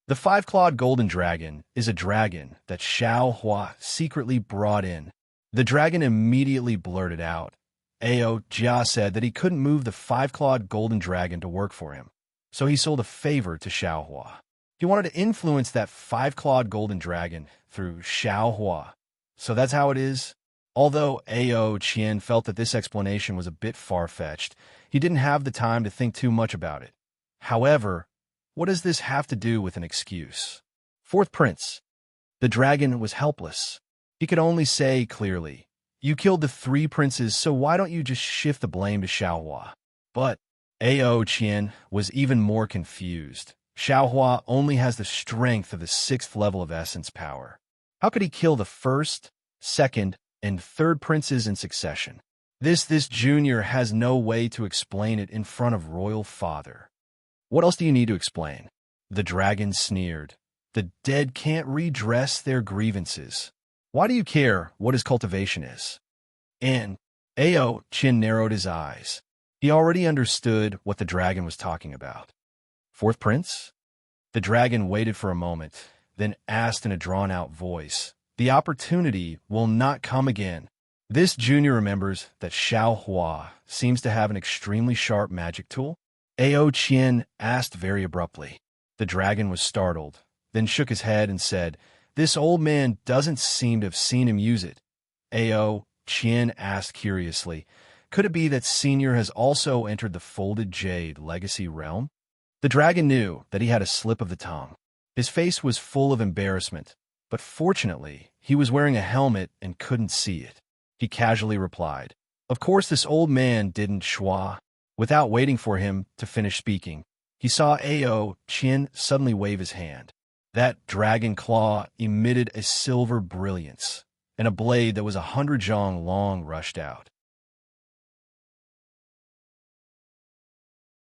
The five-clawed golden dragon is a dragon that Xiao Hua secretly brought in. The dragon immediately blurted out. Ao Jia said that he couldn't move the five-clawed golden dragon to work for him, so he sold a favor to Xiao Hua. He wanted to influence that five-clawed golden dragon through Xiao Hua. So that's how it is. Although Ao Qian felt that this explanation was a bit far-fetched, he didn't have the time to think too much about it. However, what does this have to do with an excuse? Fourth prince. The dragon was helpless. He could only say clearly, "You killed the three princes, so why don't you just shift the blame to Xiao Hua?" But Ao Qian was even more confused. Xiao Hua only has the strength of the 6th level of essence power. How could he kill the first, second, and third princes in succession? This junior has no way to explain it in front of royal father. "What else do you need to explain?" The dragon sneered. "The dead can't redress their grievances. Why do you care what his cultivation is?" And Ao Qian narrowed his eyes. He already understood what the dragon was talking about. "Fourth prince?" The dragon waited for a moment, then asked in a drawn-out voice, "The opportunity will not come again." This junior remembers that Xiao Hua seems to have an extremely sharp magic tool. Ao Qian asked very abruptly. The dragon was startled, then shook his head and said, "This old man doesn't seem to have seen him use it." Ao Qian asked curiously, "Could it be that Senior has also entered the folded jade legacy realm?" The dragon knew that he had a slip of the tongue. His face was full of embarrassment, but fortunately, he was wearing a helmet and couldn't see it. He casually replied, "Of course this old man didn't schwa." Without waiting for him to finish speaking, he saw Ao Qian suddenly wave his hand. That dragon claw emitted a silver brilliance, and a blade that was 100 zhong long rushed out.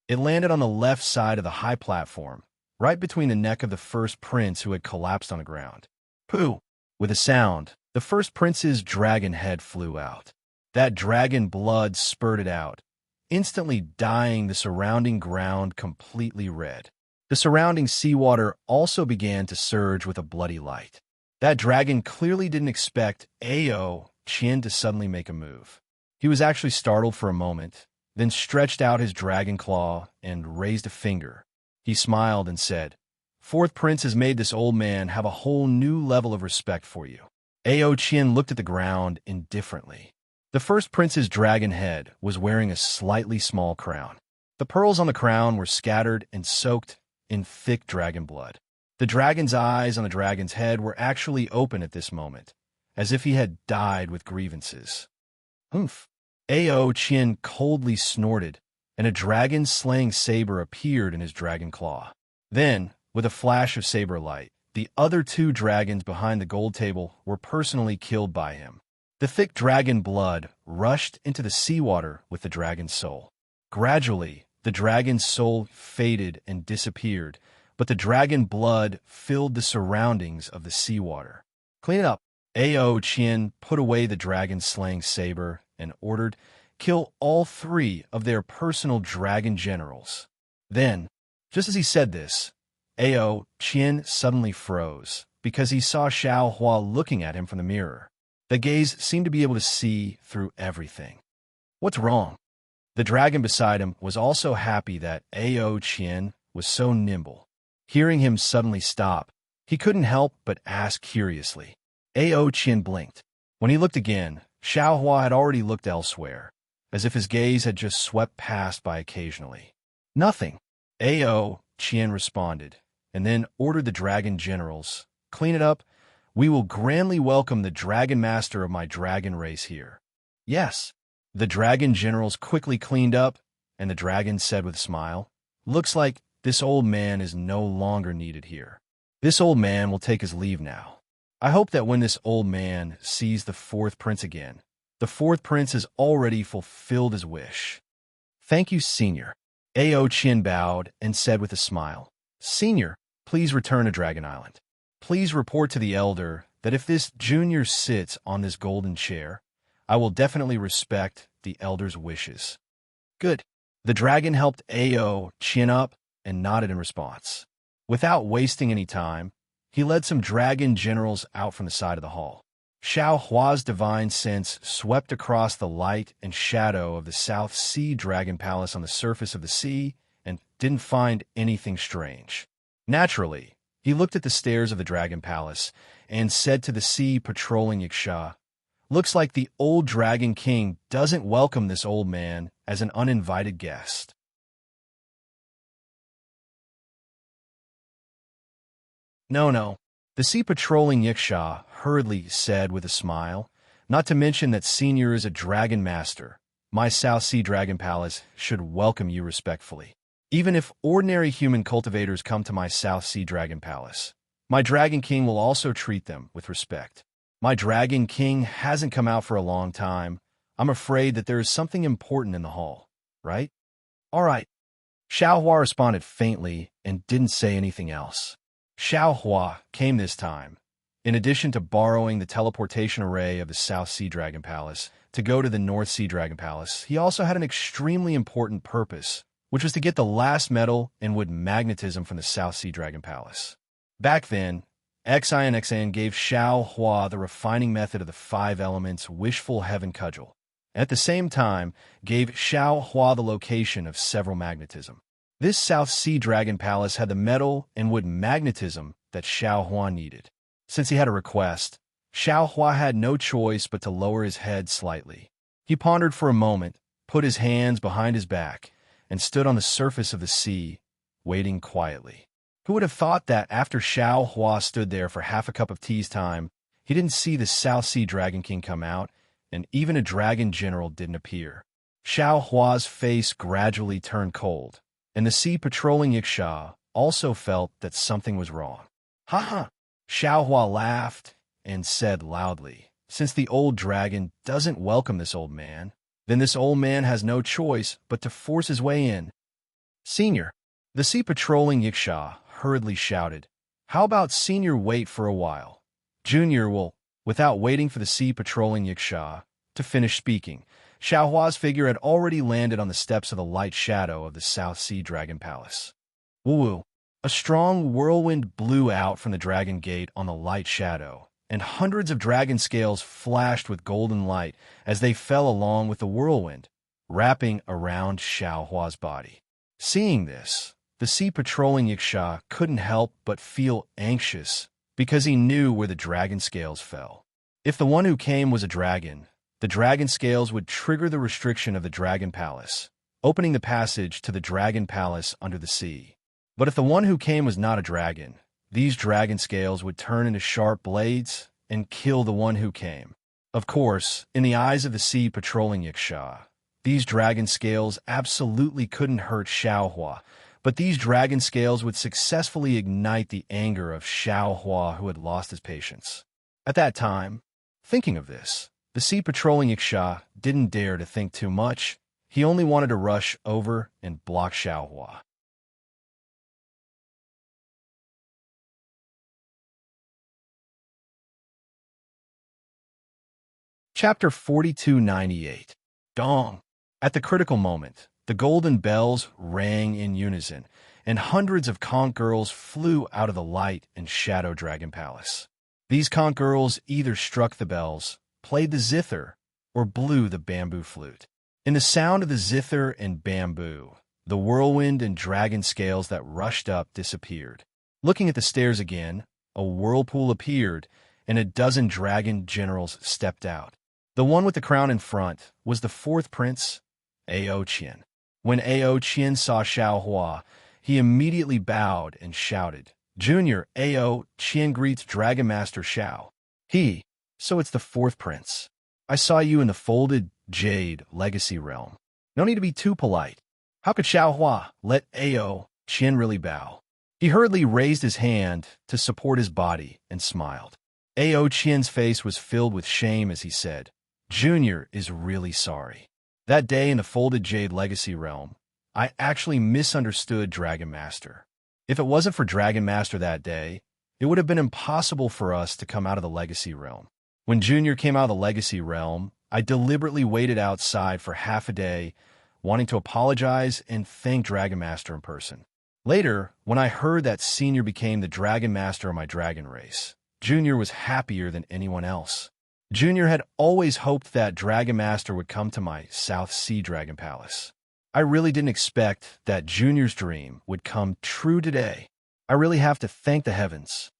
It landed on the left side of the high platform, right between the neck of the first prince who had collapsed on the ground. Pooh! With a sound, the first prince's dragon head flew out. That dragon blood spurted out, instantly dyeing the surrounding ground completely red. The surrounding seawater also began to surge with a bloody light. That dragon clearly didn't expect Ao Qian to suddenly make a move. He was actually startled for a moment, then stretched out his dragon claw and raised a finger. He smiled and said, "Fourth prince has made this old man have a whole new level of respect for you." Ao Qian looked at the ground indifferently. The first prince's dragon head was wearing a slightly small crown. The pearls on the crown were scattered and soaked in thick dragon blood. The dragon's eyes on the dragon's head were actually open at this moment, as if he had died with grievances. Humph! Ao Qian coldly snorted, and a dragon-slaying saber appeared in his dragon claw. Then, with a flash of saber light, the other two dragons behind the gold table were personally killed by him. The thick dragon blood rushed into the seawater with the dragon's soul. Gradually, the dragon's soul faded and disappeared, but the dragon blood filled the surroundings of the seawater. Clean it up. Ao Qian put away the dragon-slaying saber and ordered, kill all 3 of their personal dragon generals. Then, just as he said this, Ao Qian suddenly froze because he saw Xiao Hua looking at him from the mirror. The gaze seemed to be able to see through everything. What's wrong? The dragon beside him was also happy that Ao Qian was so nimble. Hearing him suddenly stop, he couldn't help but ask curiously. Ao Qian blinked. When he looked again, Xiao Hua had already looked elsewhere, as if his gaze had just swept past by occasionally. Nothing. Ao Qian responded, and then ordered the dragon generals, clean it up. We will grandly welcome the dragon master of my dragon race here. Yes. The dragon generals quickly cleaned up, and the dragon said with a smile, looks like this old man is no longer needed here. This old man will take his leave now. I hope that when this old man sees the 4th prince again, the 4th prince has already fulfilled his wish. Thank you, Senior. Ao Qian bowed and said with a smile, Senior, please return to Dragon Island. Please report to the elder that if this junior sits on this golden chair, I will definitely respect the elder's wishes. Good. The dragon helped Ao Qian up and nodded in response. Without wasting any time, he led some dragon generals out from the side of the hall. Xiao Hua's divine sense swept across the light and shadow of the South Sea Dragon Palace on the surface of the sea and didn't find anything strange. Naturally, he looked at the stairs of the Dragon Palace and said to the sea patrolling Yiksha, looks like the old Dragon King doesn't welcome this old man as an uninvited guest. No. The sea patrolling Yiksha hurriedly said with a smile, not to mention that Senior is a dragon master. My South Sea Dragon Palace should welcome you respectfully. Even if ordinary human cultivators come to my South Sea Dragon Palace, my Dragon King will also treat them with respect. My Dragon King hasn't come out for a long time. I'm afraid that there is something important in the hall, right? All right. Xiao Hua responded faintly and didn't say anything else. Xiao Hua came this time, in addition to borrowing the teleportation array of the South Sea Dragon Palace to go to the North Sea Dragon Palace. He also had an extremely important purpose, which was to get the last metal and wood magnetism from the South Sea Dragon Palace. Back then, Xian gave Xiao Hua the refining method of the 5 elements wishful heaven cudgel, and at the same time gave Xiao Hua the location of several magnetism. This South Sea Dragon Palace had the metal and wood magnetism that Xiao Hua needed. Since he had a request, Xiao Hua had no choice but to lower his head slightly. He pondered for a moment, put his hands behind his back, and stood on the surface of the sea, waiting quietly. Who would have thought that after Xiao Hua stood there for half a cup of tea's time, he didn't see the South Sea Dragon King come out, and even a dragon general didn't appear. Xiao Hua's face gradually turned cold, and the sea patrolling Yiksha also felt that something was wrong. Ha! Xiao Hua laughed and said loudly, since the old dragon doesn't welcome this old man, then this old man has no choice but to force his way in. Senior, the sea patrolling Yiksha hurriedly shouted, how about Senior wait for a while? Junior will, without waiting for the sea patrolling Yiksha to finish speaking, Xiao Hua's figure had already landed on the steps of the light shadow of the South Sea Dragon Palace. Woo-woo. A strong whirlwind blew out from the dragon gate on the light shadow, and hundreds of dragon scales flashed with golden light as they fell along with the whirlwind, wrapping around Xiao Hua's body. Seeing this, the sea patrolling Yiksha couldn't help but feel anxious because he knew where the dragon scales fell. If the one who came was a dragon, the dragon scales would trigger the restriction of the Dragon Palace, opening the passage to the Dragon Palace under the sea. But if the one who came was not a dragon, these dragon scales would turn into sharp blades and kill the one who came. Of course, in the eyes of the sea patrolling Yiksha, these dragon scales absolutely couldn't hurt Xiao Hua, but these dragon scales would successfully ignite the anger of Xiao Hua, who had lost his patience. At that time, thinking of this, The sea patrolling Yaksha didn't dare to think too much. He only wanted to rush over and block Xiaohua. Chapter 4298. Dong. At the critical moment, the golden bells rang in unison, and hundreds of conch girls flew out of the light and shadow dragon palace. These conch girls either struck the bells, played the zither, or blew the bamboo flute. In the sound of the zither and bamboo, the whirlwind and dragon scales that rushed up disappeared. Looking at the stairs again, a whirlpool appeared, and a dozen dragon generals stepped out. The one with the crown in front was the fourth prince, Ao Qian. When Ao Qian saw Xiaohua, he immediately bowed and shouted, "Junior, Ao Qian greets Dragon Master Xiao." So it's the fourth prince. I saw you in the folded jade legacy realm. No need to be too polite. How could Xiaohua let Ao Qian really bow? He hurriedly raised his hand to support his body and smiled. Ao Qian's face was filled with shame as he said, "Junior is really sorry. That day in the folded jade legacy realm, I actually misunderstood Dragon Master. If it wasn't for Dragon Master that day, it would have been impossible for us to come out of the legacy realm. When Junior came out of the legacy realm, I deliberately waited outside for half a day, wanting to apologize and thank Dragon Master in person. Later, when I heard that Senior became the Dragon Master of my dragon race, Junior was happier than anyone else. Junior had always hoped that Dragon Master would come to my South Sea Dragon Palace. I really didn't expect that Junior's dream would come true today. I really have to thank the heavens."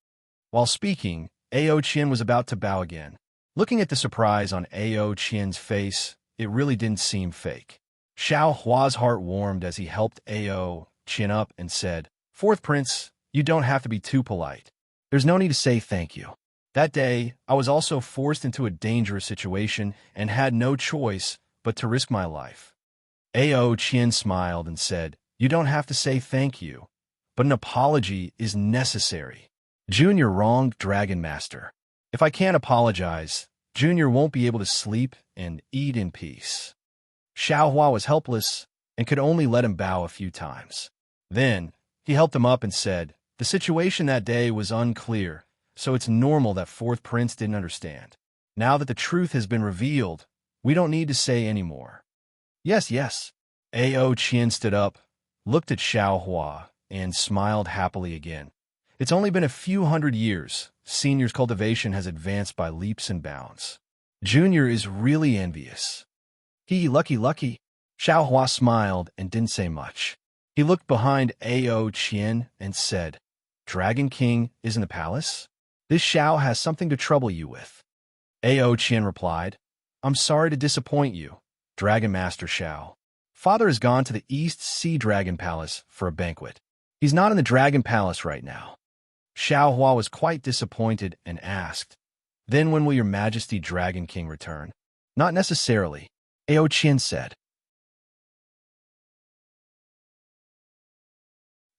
While speaking, Ao Qian was about to bow again. Looking at the surprise on Ao Qian's face, it really didn't seem fake. Xiaohua's heart warmed as he helped Ao Qian up and said, "Fourth Prince, you don't have to be too polite. There's no need to say thank you. That day, I was also forced into a dangerous situation and had no choice but to risk my life." Ao Qian smiled and said, "You don't have to say thank you, but an apology is necessary. Junior wronged Dragon Master. If I can't apologize, Junior won't be able to sleep and eat in peace." Xiaohua was helpless and could only let him bow a few times. Then, he helped him up and said, "The situation that day was unclear, so it's normal that Fourth Prince didn't understand. Now that the truth has been revealed, we don't need to say any more." Yes. Ao Qian stood up, looked at Xiaohua, and smiled happily again. It's only been a few hundred years. Senior's cultivation has advanced by leaps and bounds. Junior is really envious. Lucky. Xiaohua smiled and didn't say much. He looked behind Ao Qian and said, "Dragon King is in the palace? This Xiao has something to trouble you with." Ao Qian replied, "I'm sorry to disappoint you, Dragon Master Xiao. Father has gone to the East Sea Dragon Palace for a banquet. He's not in the Dragon Palace right now." Xiaohua was quite disappointed and asked, "Then when will your Majesty Dragon King return?" "Not necessarily," Ao Qian said.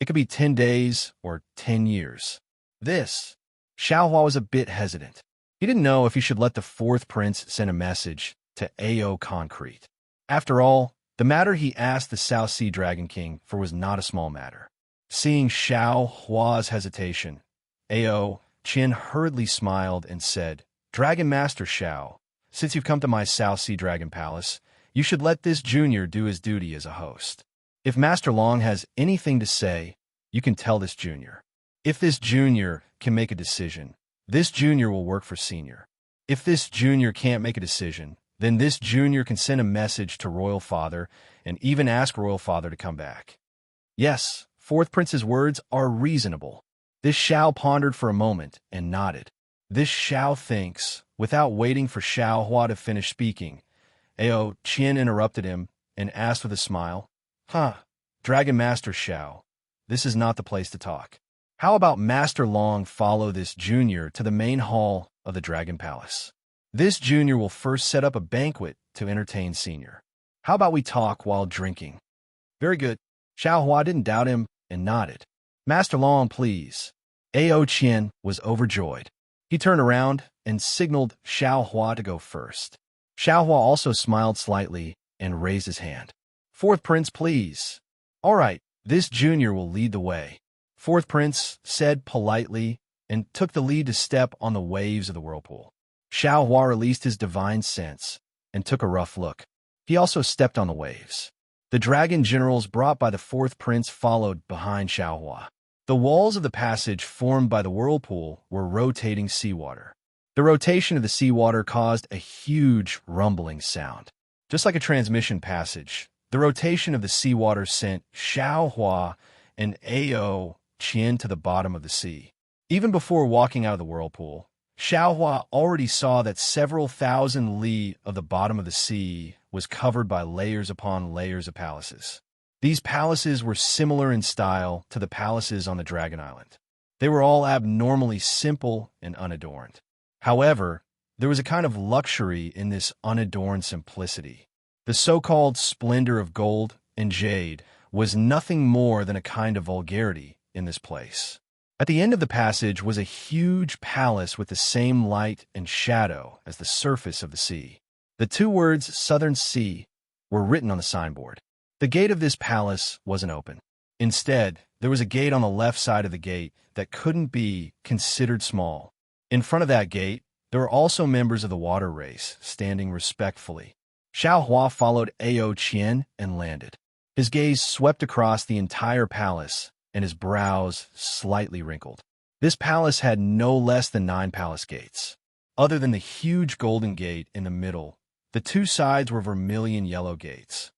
"It could be 10 days or 10 years. Xiaohua was a bit hesitant. He didn't know if he should let the fourth prince send a message to Ao Concrete. After all, the matter he asked the South Sea Dragon King for was not a small matter. Seeing Xiaohua's hesitation, Ao Qian hurriedly smiled and said, "Dragon Master Xiao, since you've come to my South Sea Dragon Palace, you should let this junior do his duty as a host. If Master Long has anything to say, you can tell this junior. If this junior can make a decision, this junior will work for senior. If this junior can't make a decision, then this junior can send a message to Royal Father and even ask Royal Father to come back." Yes, Fourth Prince's words are reasonable. This Xiao pondered for a moment and nodded. This Xiao thinks, without waiting for Xiaohua to finish speaking. Ao Qian interrupted him and asked with a smile, Dragon Master Xiao, this is not the place to talk. How about Master Long follow this junior to the main hall of the Dragon Palace? This junior will first set up a banquet to entertain senior. How about we talk while drinking?" "Very good." Xiaohua didn't doubt him and nodded. "Master Long, please." Ao Qian was overjoyed. He turned around and signaled Xiaohua to go first. Xiaohua also smiled slightly and raised his hand. Fourth Prince, please. All right, this junior will lead the way. Fourth Prince said politely and took the lead to step on the waves of the whirlpool. Xiaohua released his divine sense and took a rough look. He also stepped on the waves. The dragon generals brought by the fourth prince followed behind Xiaohua. The walls of the passage formed by the whirlpool were rotating seawater. The rotation of the seawater caused a huge rumbling sound. Just like a transmission passage, the rotation of the seawater sent Xiaohua and Ao Qian to the bottom of the sea. Even before walking out of the whirlpool, Xiaohua already saw that several thousand li of the bottom of the sea was covered by layers upon layers of palaces. These palaces were similar in style to the palaces on the Dragon Island. They were all abnormally simple and unadorned. However, there was a kind of luxury in this unadorned simplicity. The so-called splendor of gold and jade was nothing more than a kind of vulgarity in this place. At the end of the passage was a huge palace with the same light and shadow as the surface of the sea. The two words Southern Sea were written on the signboard. The gate of this palace wasn't open. Instead, there was a gate on the left side of the gate that couldn't be considered small. In front of that gate, there were also members of the water race standing respectfully. Xiaohua followed Ao Qian and landed. His gaze swept across the entire palace, and his brows slightly wrinkled. This palace had no less than 9 palace gates. Other than the huge golden gate in the middle, the two sides were vermilion yellow gates.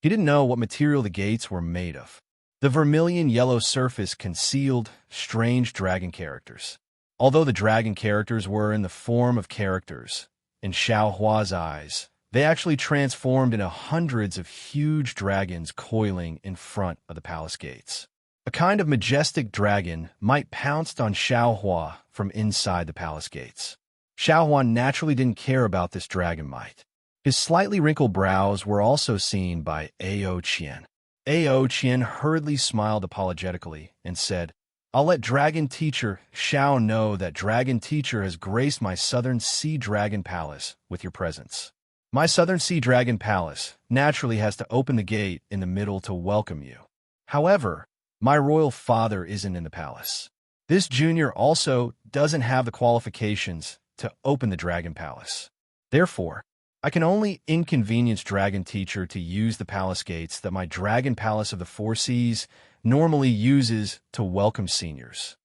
He didn't know what material the gates were made of. The vermilion yellow surface concealed strange dragon characters. Although the dragon characters were in the form of characters, in Xiaohua's eyes, they actually transformed into hundreds of huge dragons coiling in front of the palace gates. A kind of majestic dragon might pounced on Xiaohua from inside the palace gates. Xiaohua naturally didn't care about this dragon might. His slightly wrinkled brows were also seen by Ao Qian. Ao Qian hurriedly smiled apologetically and said, I'll let Dragon Teacher Xiao know that Dragon Teacher has graced my Southern Sea Dragon Palace with your presence. My Southern Sea Dragon Palace naturally has to open the gate in the middle to welcome you. However, my royal father isn't in the palace. This junior also doesn't have the qualifications to open the Dragon Palace. Therefore, I can only inconvenience Dragon Teacher to use the palace gates that my Dragon Palace of the Four Seas normally uses to welcome seniors.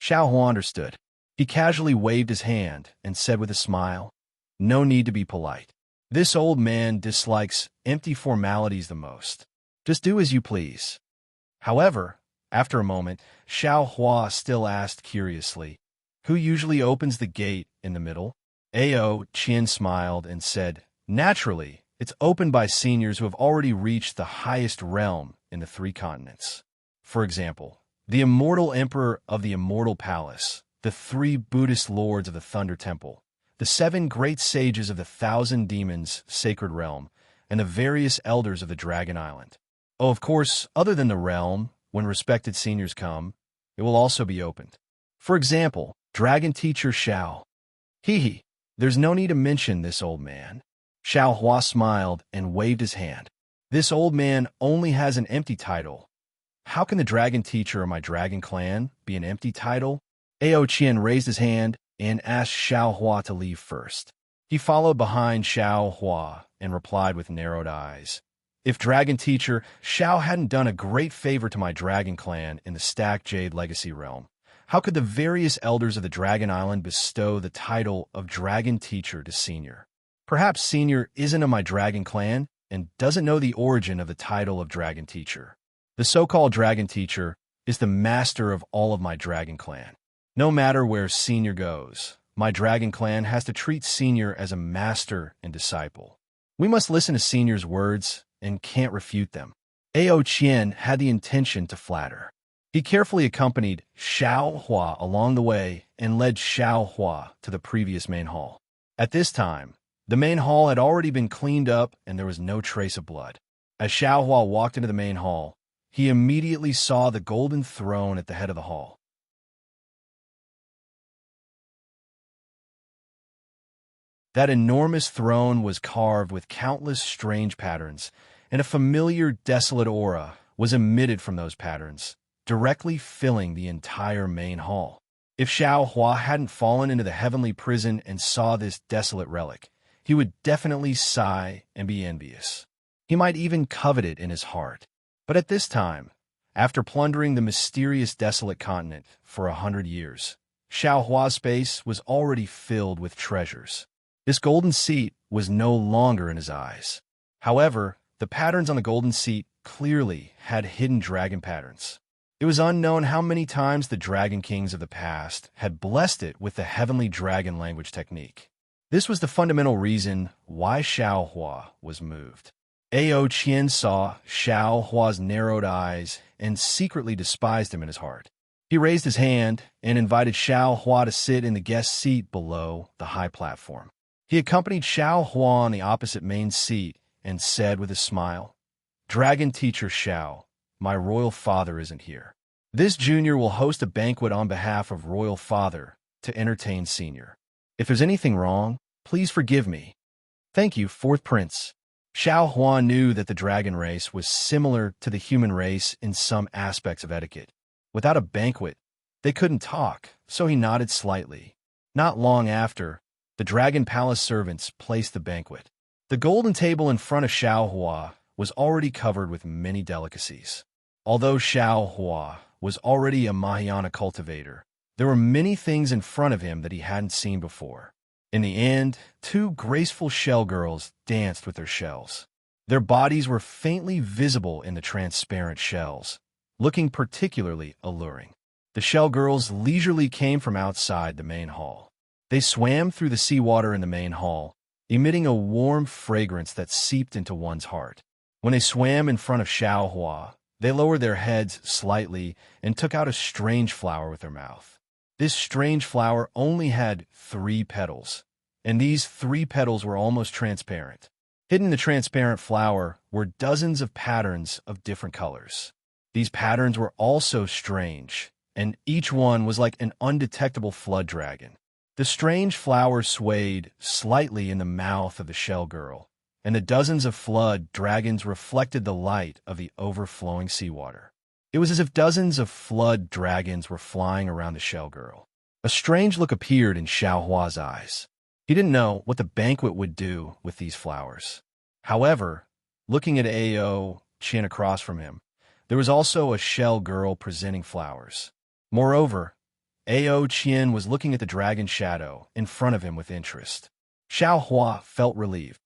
Xiaohua understood. He casually waved his hand and said with a smile, No need to be polite. This old man dislikes empty formalities the most. Just do as you please. However, after a moment, Xiaohua still asked curiously, Who usually opens the gate in the middle? Ao Qian smiled and said, Naturally, it's opened by seniors who have already reached the highest realm in the 3 continents. For example, the immortal emperor of the Immortal Palace, the 3 Buddhist lords of the Thunder Temple, the 7 great sages of the Thousand Demons Sacred Realm, and the various elders of the Dragon Island. Oh, of course, other than the realm, when respected seniors come, it will also be opened. For example, Dragon Teacher Xiao. Hee, there's no need to mention this old man. Xiaohua smiled and waved his hand. This old man only has an empty title. How can the Dragon Teacher of my Dragon Clan be an empty title? Ao Qian raised his hand and asked Xiaohua to leave first. He followed behind Xiaohua and replied with narrowed eyes. If Dragon Teacher Xiao hadn't done a great favor to my Dragon Clan in the Stacked Jade Legacy Realm, how could the various elders of the Dragon Island bestow the title of Dragon Teacher to Senior? Perhaps Senior isn't of my Dragon Clan and doesn't know the origin of the title of Dragon Teacher. The so-called Dragon Teacher is the master of all of my Dragon Clan. No matter where Senior goes, my Dragon Clan has to treat Senior as a master and disciple. We must listen to Senior's words and can't refute them. Ao Qian had the intention to flatter. He carefully accompanied Xiaohua along the way and led Xiaohua to the previous main hall. At this time, the main hall had already been cleaned up and there was no trace of blood. As Xiaohua walked into the main hall, he immediately saw the golden throne at the head of the hall. That enormous throne was carved with countless strange patterns, and a familiar, desolate aura was emitted from those patterns, directly filling the entire main hall. If Xiao Hua hadn't fallen into the heavenly prison and saw this desolate relic, he would definitely sigh and be envious. He might even covet it in his heart. But at this time, after plundering the mysterious desolate continent for 100 years, Xiao Hua's space was already filled with treasures. This golden seat was no longer in his eyes. However, the patterns on the golden seat clearly had hidden dragon patterns. It was unknown how many times the dragon kings of the past had blessed it with the heavenly dragon language technique. This was the fundamental reason why Xiao Hua was moved. Ao Qian saw Xiao Hua's narrowed eyes and secretly despised him in his heart. He raised his hand and invited Xiao Hua to sit in the guest seat below the high platform. He accompanied Xiao Hua on the opposite main seat and said with a smile, "Dragon teacher Xiao, my royal father isn't here. This junior will host a banquet on behalf of royal father to entertain senior. If there's anything wrong, please forgive me." "Thank you, fourth prince." Xiao Hua knew that the dragon race was similar to the human race in some aspects of etiquette. Without a banquet, they couldn't talk, so he nodded slightly. Not long after, the dragon palace servants placed the banquet. The golden table in front of Xiao Hua was already covered with many delicacies. Although Xiao Hua was already a Mahayana cultivator, there were many things in front of him that he hadn't seen before. In the end, two graceful shell girls danced with their shells. Their bodies were faintly visible in the transparent shells, looking particularly alluring. The shell girls leisurely came from outside the main hall. They swam through the seawater in the main hall, emitting a warm fragrance that seeped into one's heart. When they swam in front of Xiao Hua, they lowered their heads slightly and took out a strange flower with their mouth. This strange flower only had 3 petals, and these 3 petals were almost transparent. Hidden in the transparent flower were dozens of patterns of different colors. These patterns were also strange, and each one was like an undetectable flood dragon. The strange flower swayed slightly in the mouth of the shell girl, and the dozens of flood dragons reflected the light of the overflowing seawater. It was as if dozens of flood dragons were flying around the shell girl. A strange look appeared in Xiao Hua's eyes. He didn't know what the banquet would do with these flowers. However, looking at Ao Qian across from him, there was also a shell girl presenting flowers. Moreover, Ao Qian was looking at the dragon shadow in front of him with interest. Xiao Hua felt relieved.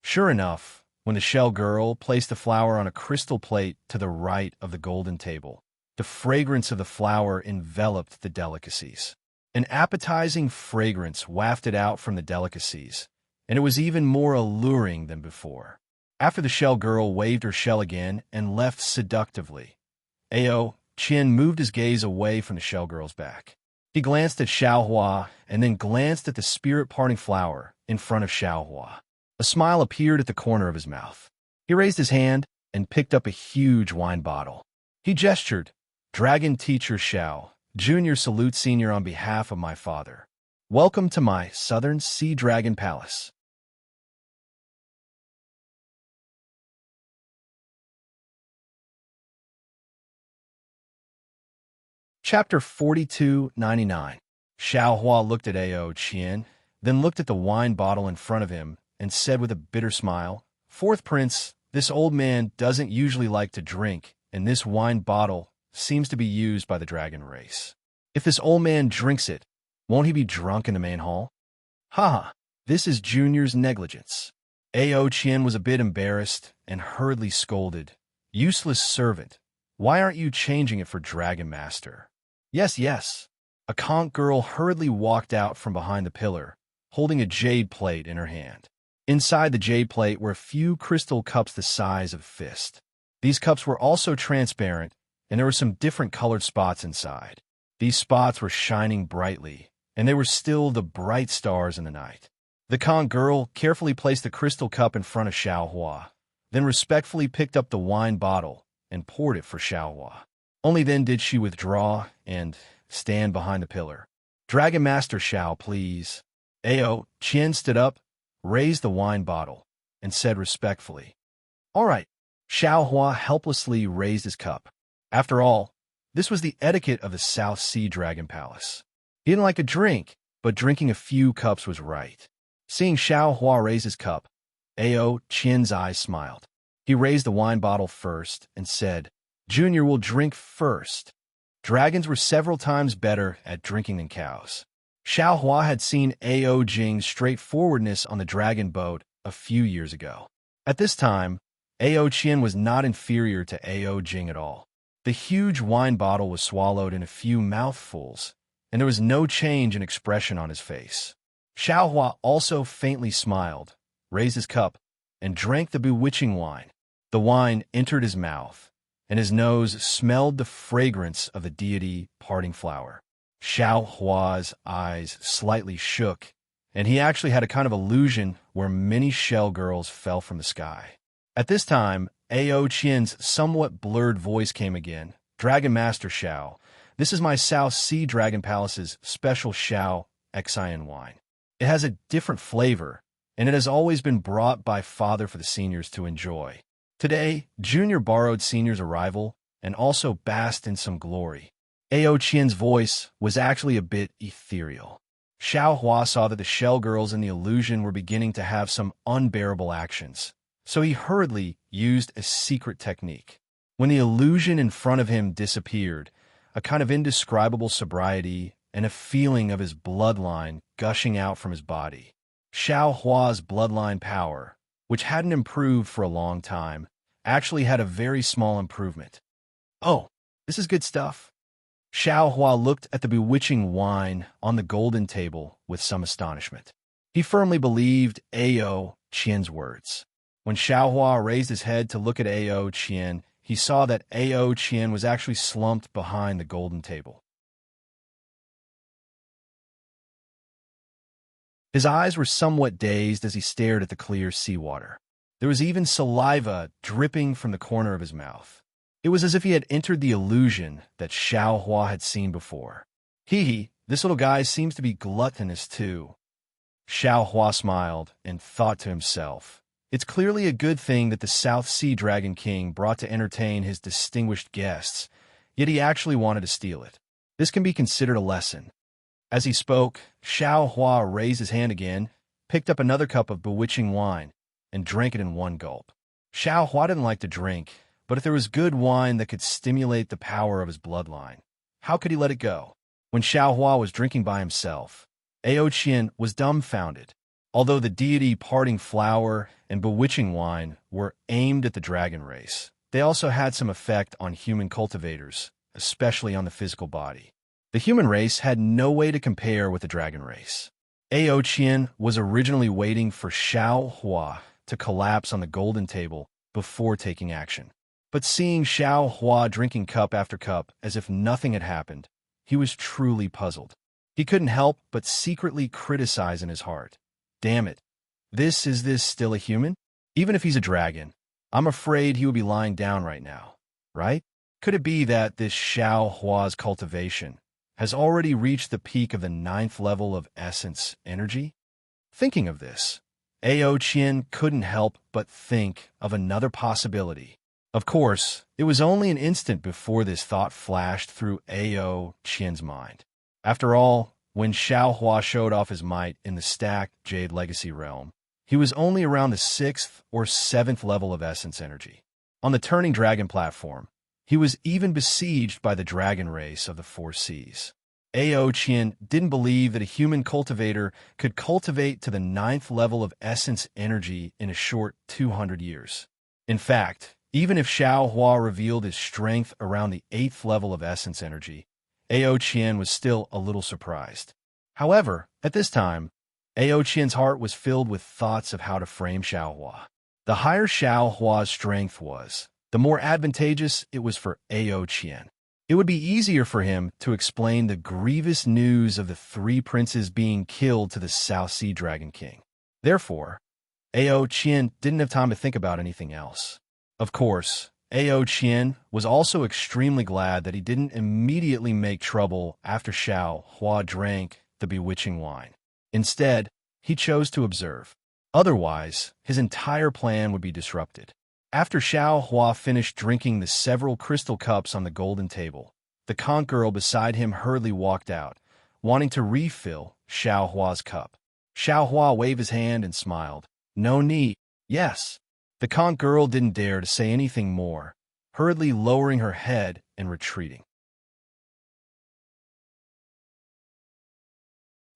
Sure enough, when the shell girl placed the flower on a crystal plate to the right of the golden table, the fragrance of the flower enveloped the delicacies. An appetizing fragrance wafted out from the delicacies, and it was even more alluring than before. After the shell girl waved her shell again and left seductively, Ao Qian moved his gaze away from the shell girl's back. He glanced at Xiao Hua and then glanced at the spirit-parting flower in front of Xiao Hua. A smile appeared at the corner of his mouth. He raised his hand and picked up a huge wine bottle. He gestured, "Dragon teacher Xiao, junior salute senior on behalf of my father. Welcome to my southern sea dragon palace." Chapter 4299. Xiao Hua looked at Ao Qian, then looked at the wine bottle in front of him and said with a bitter smile, "Fourth prince, this old man doesn't usually like to drink, and this wine bottle seems to be used by the dragon race. If this old man drinks it, won't he be drunk in the main hall? Ha! This is Junior's negligence." Ao Qian was a bit embarrassed and hurriedly scolded, "Useless servant, why aren't you changing it for Dragon Master?" "Yes, yes." A conch girl hurriedly walked out from behind the pillar, holding a jade plate in her hand. Inside the jade plate were a few crystal cups the size of a fist. These cups were also transparent, and there were some different colored spots inside. These spots were shining brightly, and they were still the bright stars in the night. The conch girl carefully placed the crystal cup in front of Xiao Hua, then respectfully picked up the wine bottle and poured it for Xiao Hua. Only then did she withdraw and stand behind the pillar. Dragon Master Xiao, please. Ao Qian stood up, raised the wine bottle, and said respectfully, "All right." Xiao Hua helplessly raised his cup. After all, this was the etiquette of the South Sea Dragon Palace. He didn't like to drink, but drinking a few cups was right. Seeing Xiao Hua raise his cup, Ao Qian's eyes smiled. He raised the wine bottle first and said, "Junior will drink first." Dragons were several times better at drinking than cows. Xiao Hua had seen Ao Jing's straightforwardness on the dragon boat a few years ago. At this time, Ao Qian was not inferior to Ao Jing at all. The huge wine bottle was swallowed in a few mouthfuls, and there was no change in expression on his face. Xiao Hua also faintly smiled, raised his cup, and drank the bewitching wine. The wine entered his mouth, and his nose smelled the fragrance of the deity parting flower. Xiao Hua's eyes slightly shook, and he actually had a kind of illusion where many shell girls fell from the sky. At this time, Ao Qian's somewhat blurred voice came again. "Dragon Master Xiao, this is my South Sea Dragon Palace's special Xiao Xian wine. It has a different flavor, and it has always been brought by Father for the seniors to enjoy. Today, Junior borrowed Senior's arrival and also basked in some glory." Ao Qian's voice was actually a bit ethereal. Xiao Hua saw that the shell girls in the illusion were beginning to have some unbearable actions, so he hurriedly used a secret technique. When the illusion in front of him disappeared, a kind of indescribable sobriety and a feeling of his bloodline gushing out from his body. Xiao Hua's bloodline power, which hadn't improved for a long time, actually had a very small improvement. "Oh, this is good stuff." Xiao Hua looked at the bewitching wine on the golden table with some astonishment. He firmly believed Ao Qian's words. When Xiao Hua raised his head to look at Ao Qian, he saw that Ao Qian was actually slumped behind the golden table. His eyes were somewhat dazed as he stared at the clear seawater. There was even saliva dripping from the corner of his mouth. It was as if he had entered the illusion that Xiao Hua had seen before. Hee, this little guy seems to be gluttonous too. Xiao Hua smiled and thought to himself, "It's clearly a good thing that the South Sea Dragon King brought to entertain his distinguished guests, yet he actually wanted to steal it. This can be considered a lesson." As he spoke, Xiao Hua raised his hand again, picked up another cup of bewitching wine, and drank it in one gulp. Xiao Hua didn't like to drink, but if there was good wine that could stimulate the power of his bloodline, how could he let it go? When Xiao Hua was drinking by himself, Ao Qian was dumbfounded. Although the deity parting flower and bewitching wine were aimed at the dragon race, they also had some effect on human cultivators, especially on the physical body. The human race had no way to compare with the dragon race. Ao Qian was originally waiting for Xiao Hua to collapse on the golden table before taking action. But seeing Xiao Hua drinking cup after cup as if nothing had happened, he was truly puzzled. He couldn't help but secretly criticize in his heart. Damn it, this still a human? Even if he's a dragon, I'm afraid he would be lying down right now, right? Could it be that this Xiao Hua's cultivation has already reached the peak of the 9th level of essence energy? Thinking of this, Ao Qian couldn't help but think of another possibility. Of course, it was only an instant before this thought flashed through Ao Qian's mind. After all, when Xiao Hua showed off his might in the stacked Jade Legacy realm, he was only around the 6th or 7th level of essence energy. On the Turning Dragon platform, he was even besieged by the dragon race of the Four Seas. Ao Qian didn't believe that a human cultivator could cultivate to the 9th level of essence energy in a short 200 years. In fact, even if Xiao Hua revealed his strength around the 8th level of essence energy, Ao Qian was still a little surprised. However, at this time, Ao Qian's heart was filled with thoughts of how to frame Xiao Hua. The higher Xiao Hua's strength was, the more advantageous it was for Ao Qian. It would be easier for him to explain the grievous news of the 3 princes being killed to the South Sea Dragon King. Therefore, Ao Qian didn't have time to think about anything else. Of course, Ao Qian was also extremely glad that he didn't immediately make trouble after Xiao Hua drank the bewitching wine. Instead, he chose to observe. Otherwise, his entire plan would be disrupted. After Xiao Hua finished drinking the several crystal cups on the golden table, the conch girl beside him hurriedly walked out, wanting to refill Xiao Hua's cup. Xiao Hua waved his hand and smiled. No need. Yes. The conch girl didn't dare to say anything more, hurriedly lowering her head and retreating.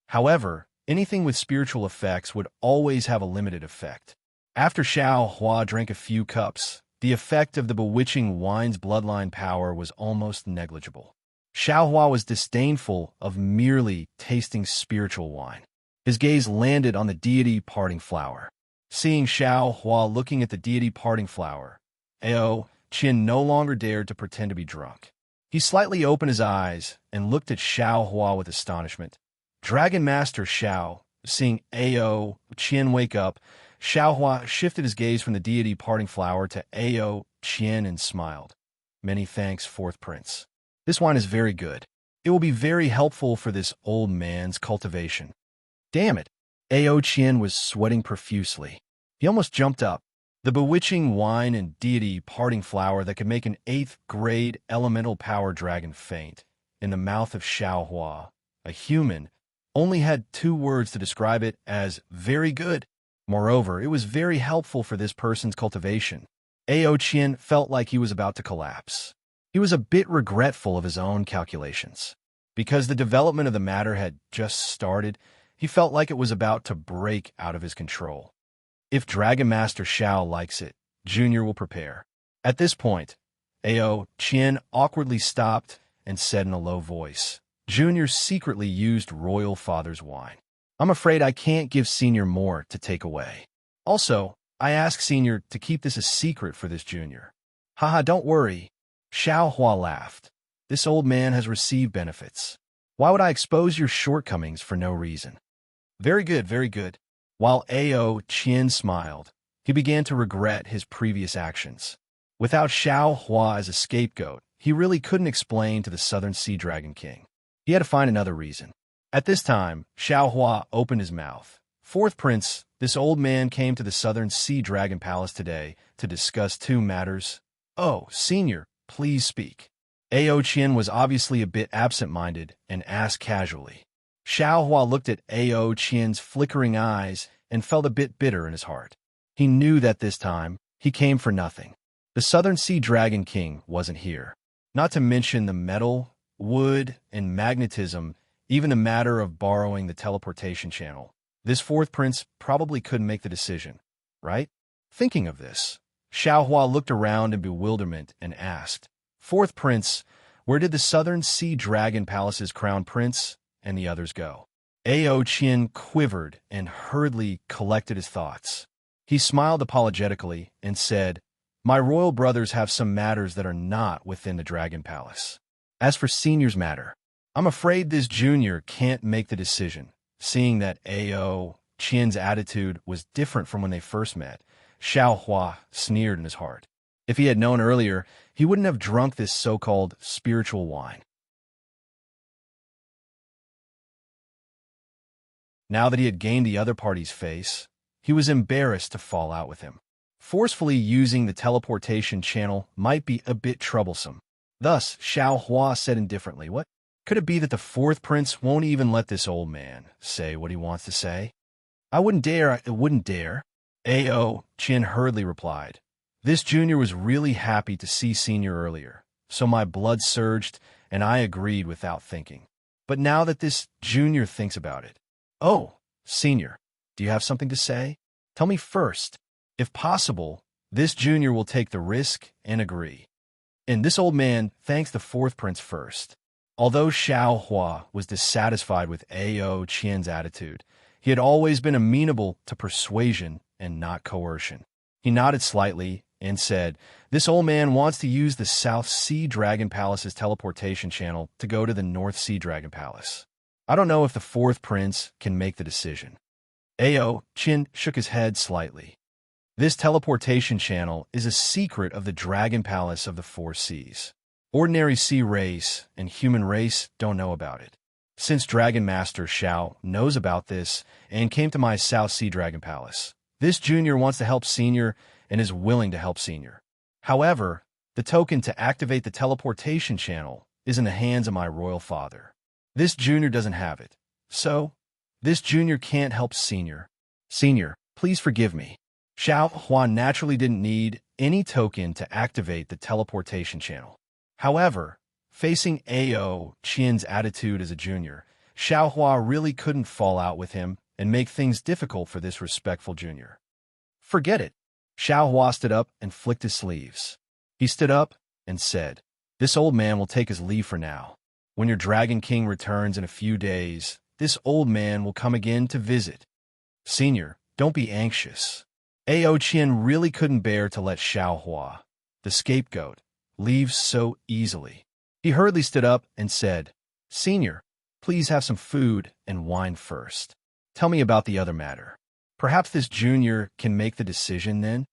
However, anything with spiritual effects would always have a limited effect. After Xiao Hua drank a few cups, the effect of the bewitching wine's bloodline power was almost negligible. Xiao Hua was disdainful of merely tasting spiritual wine. His gaze landed on the deity parting flower. Seeing Xiao Hua looking at the deity parting flower, Ao Qian no longer dared to pretend to be drunk. He slightly opened his eyes and looked at Xiao Hua with astonishment. Dragon Master Xiao, seeing Ao Qian wake up, Xiao Hua shifted his gaze from the deity parting flower to Ao Qian and smiled. Many thanks, Fourth Prince. This wine is very good. It will be very helpful for this old man's cultivation. Damn it! Ao Qian was sweating profusely. He almost jumped up. The bewitching wine and deity parting flower that could make an 8th-grade elemental power dragon faint, in the mouth of Xiao Hua, a human, only had 2 words to describe it as very good. Moreover, it was very helpful for this person's cultivation. Ao Qian felt like he was about to collapse. He was a bit regretful of his own calculations. Because the development of the matter had just started, he felt like it was about to break out of his control. If Dragon Master Xiao likes it, Junior will prepare. At this point, Ao Qian awkwardly stopped and said in a low voice, Junior secretly used Royal Father's wine. I'm afraid I can't give Senior more to take away. Also, I ask Senior to keep this a secret for this Junior. Haha, don't worry. Xiao Hua laughed. This old man has received benefits. Why would I expose your shortcomings for no reason? Very good, very good. While Ao Qian smiled, he began to regret his previous actions. Without Xiao Hua as a scapegoat, he really couldn't explain to the Southern Sea Dragon King. He had to find another reason. At this time, Xiao Hua opened his mouth. Fourth Prince, this old man came to the Southern Sea Dragon Palace today to discuss 2 matters. Oh, Senior, please speak. Ao Qian was obviously a bit absent-minded and asked casually. Xiao Hua looked at Ao Qian's flickering eyes and felt a bit bitter in his heart. He knew that this time, he came for nothing. The Southern Sea Dragon King wasn't here. Not to mention the metal, wood, and magnetism, even the matter of borrowing the teleportation channel. This Fourth Prince probably couldn't make the decision, right? Thinking of this, Xiao Hua looked around in bewilderment and asked, Fourth Prince, where did the Southern Sea Dragon Palace's crown prince and the others go? Ao Qian quivered and hurriedly collected his thoughts. He smiled apologetically and said, My royal brothers have some matters that are not within the Dragon Palace. As for Senior's matter, I'm afraid this Junior can't make the decision. Seeing that Ao Qian's attitude was different from when they first met, Xiao Hua sneered in his heart. If he had known earlier, he wouldn't have drunk this so-called spiritual wine. Now that he had gained the other party's face, he was embarrassed to fall out with him. Forcefully using the teleportation channel might be a bit troublesome. Thus, Xiao Hua said indifferently, What? Could it be that the Fourth Prince won't even let this old man say what he wants to say? I wouldn't dare. Ao Qian hurriedly replied. This Junior was really happy to see Senior earlier, so my blood surged and I agreed without thinking. But now that this Junior thinks about it, Oh, Senior, do you have something to say? Tell me first. If possible, this Junior will take the risk and agree. And this old man thanks the Fourth Prince first. Although Xiao Hua was dissatisfied with Ao Qian's attitude, he had always been amenable to persuasion and not coercion. He nodded slightly and said, This old man wants to use the South Sea Dragon Palace's teleportation channel to go to the North Sea Dragon Palace. I don't know if the Fourth Prince can make the decision. Ao Qian shook his head slightly. This teleportation channel is a secret of the Dragon Palace of the Four Seas. Ordinary sea race and human race don't know about it. Since Dragon Master Xiao knows about this and came to my South Sea Dragon Palace, this junior wants to help senior and is willing to help senior. However, the token to activate the teleportation channel is in the hands of my royal father. This junior doesn't have it, so this junior can't help senior. Senior, please forgive me. Xiao Hua naturally didn't need any token to activate the teleportation channel. However, facing Ao Qian's attitude as a junior, Xiao Hua really couldn't fall out with him and make things difficult for this respectful junior. Forget it. Xiao Hua stood up and flicked his sleeves. He stood up and said, "This old man will take his leave for now. When your Dragon King returns in a few days, this old man will come again to visit. Senior, don't be anxious." Ao Qian really couldn't bear to let Xiao Hua, the scapegoat, leave so easily. He hurriedly stood up and said, "Senior, please have some food and wine first. Tell me about the other matter. Perhaps this junior can make the decision then?"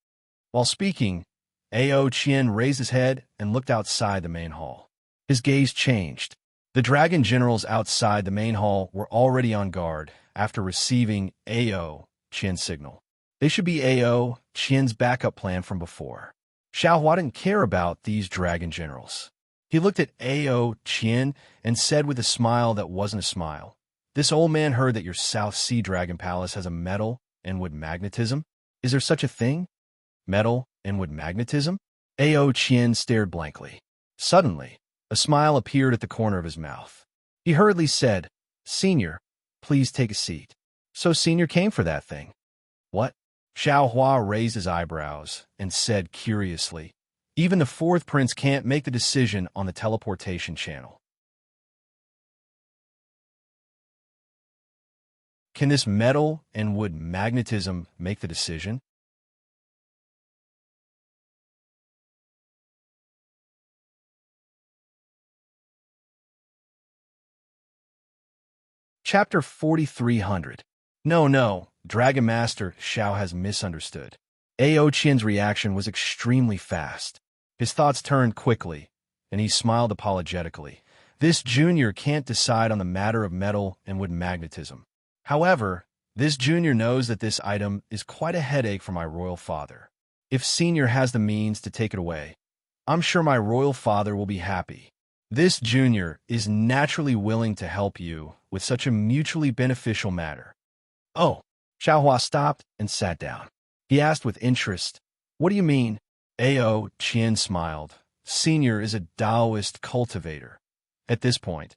While speaking, Ao Qian raised his head and looked outside the main hall. His gaze changed. The dragon generals outside the main hall were already on guard after receiving Ao Qian's signal. They should be Ao Qian's backup plan from before. Xiao Hua didn't care about these dragon generals. He looked at Ao Qian and said with a smile that wasn't a smile, "This old man heard that your South Sea Dragon Palace has a metal and wood magnetism. Is there such a thing? Metal and wood magnetism?" Ao Qian stared blankly. Suddenly, a smile appeared at the corner of his mouth. He hurriedly said, "Senior, please take a seat." "So Senior came for that thing?" "What?" Xiao Hua raised his eyebrows and said curiously, "Even the fourth prince can't make the decision on the teleportation channel. Can this metal and wood magnetism make the decision?" Chapter 4300. No, Dragon Master Xiao has misunderstood. Ao Qian's reaction was extremely fast. His thoughts turned quickly, and he smiled apologetically. This junior can't decide on the matter of metal and wood magnetism. However, this junior knows that this item is quite a headache for my royal father. If senior has the means to take it away, I'm sure my royal father will be happy. This junior is naturally willing to help you with such a mutually beneficial matter. "Oh." Xiao Hua stopped and sat down. He asked with interest, "What do you mean?" Ao Qian smiled. "Senior is a Taoist cultivator." At this point,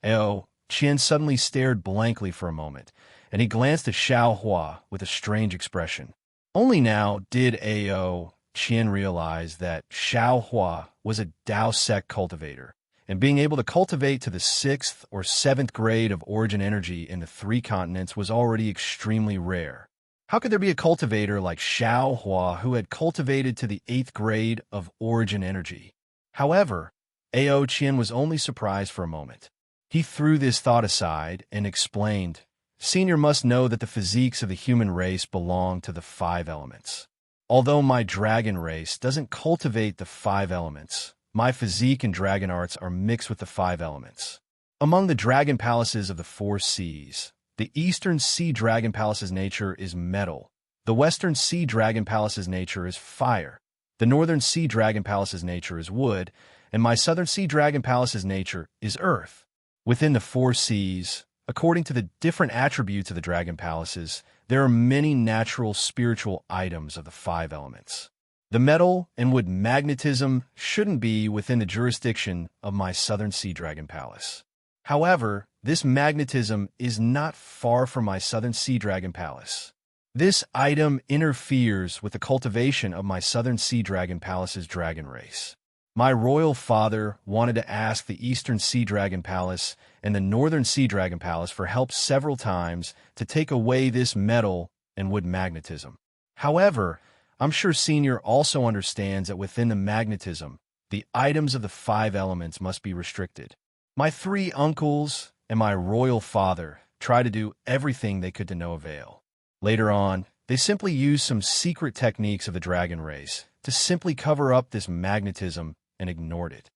Ao Qian suddenly stared blankly for a moment, and he glanced at Xiao Hua with a strange expression. Only now did Ao Qian realize that Xiao Hua was a Tao sect cultivator, and being able to cultivate to the 6th or 7th grade of origin energy in the 3 continents was already extremely rare. How could there be a cultivator like Xiao Hua who had cultivated to the 8th grade of origin energy? However, Ao Qian was only surprised for a moment. He threw this thought aside and explained, "Senior must know that the physiques of the human race belong to the 5 elements. Although my dragon race doesn't cultivate the 5 elements, my physique and dragon arts are mixed with the 5 elements. Among the dragon palaces of the 4 seas, the Eastern Sea Dragon Palace's nature is metal, the Western Sea Dragon Palace's nature is fire, the Northern Sea Dragon Palace's nature is wood, and my Southern Sea Dragon Palace's nature is earth. Within the 4 seas, according to the different attributes of the dragon palaces, there are many natural spiritual items of the 5 elements. The metal and wood magnetism shouldn't be within the jurisdiction of my Southern Sea Dragon Palace. However, this magnetism is not far from my Southern Sea Dragon Palace. This item interferes with the cultivation of my Southern Sea Dragon Palace's dragon race. My royal father wanted to ask the Eastern Sea Dragon Palace and the Northern Sea Dragon Palace for help several times to take away this metal and wood magnetism. However, I'm sure Senior also understands that within the magnetism, the items of the 5 elements must be restricted. My 3 uncles and my royal father tried to do everything they could to no avail. Later on, They simply used some secret techniques of the dragon race to simply cover up this magnetism and ignored it.